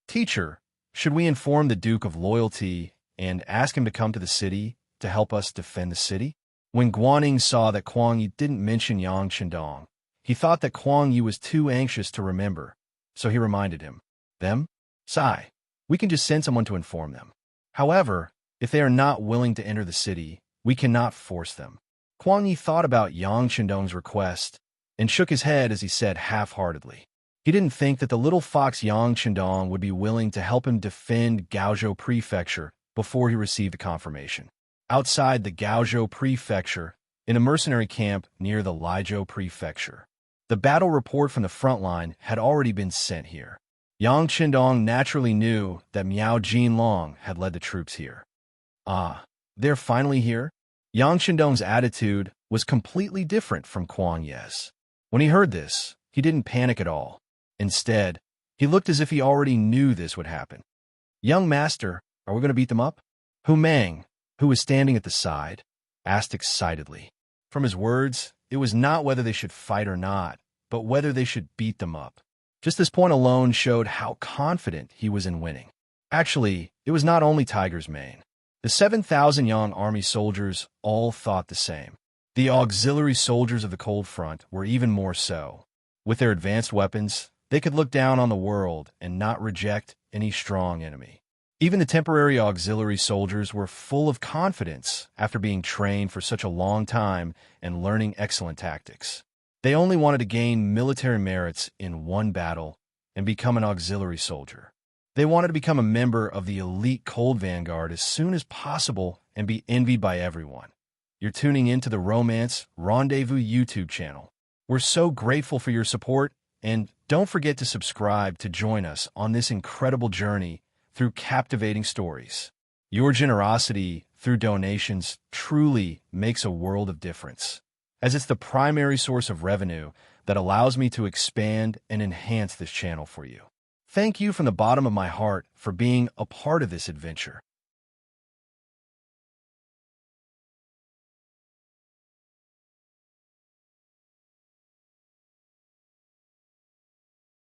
"Teacher, should we inform the Duke of Loyalty and ask him to come to the city to help us defend the city?" When Guaning saw that Kuang Yi didn't mention Yang Chendong, he thought that Kuang Yi was too anxious to remember, so he reminded him. "Them? Sai, we can just send someone to inform them. However, if they are not willing to enter the city, we cannot force them." Kuang Yi thought about Yang Chendong's request and shook his head as he said half-heartedly. He didn't think that the little fox Yang Chendong would be willing to help him defend Gaozhou prefecture before he received the confirmation. Outside the Gaozhou prefecture, in a mercenary camp near the Lijiu prefecture, the battle report from the front line had already been sent here. Yang Chendong naturally knew that Miao Jinlong had led the troops here. "Ah, they're finally here?" Yang Chendong's attitude was completely different from Kuang Ye's. When he heard this, he didn't panic at all. Instead, he looked as if he already knew this would happen. "Young master, are we going to beat them up?" Hu Mang, who was standing at the side, asked excitedly. From his words, it was not whether they should fight or not, but whether they should beat them up. Just this point alone showed how confident he was in winning. Actually, it was not only Tiger's Mane. The 7,000 Yang army soldiers all thought the same. The auxiliary soldiers of the Cold Front were even more so. With their advanced weapons, they could look down on the world and not reject any strong enemy. Even the temporary auxiliary soldiers were full of confidence after being trained for such a long time and learning excellent tactics. They only wanted to gain military merits in one battle and become an auxiliary soldier. They wanted to become a member of the elite Cold Vanguard as soon as possible and be envied by everyone. You're tuning into the Romance Rendezvous YouTube channel. We're so grateful for your support, And don't forget to subscribe to join us on this incredible journey through captivating stories. Your generosity through donations truly makes a world of difference, as it's the primary source of revenue that allows me to expand and enhance this channel for you. Thank you from the bottom of my heart for being a part of this adventure.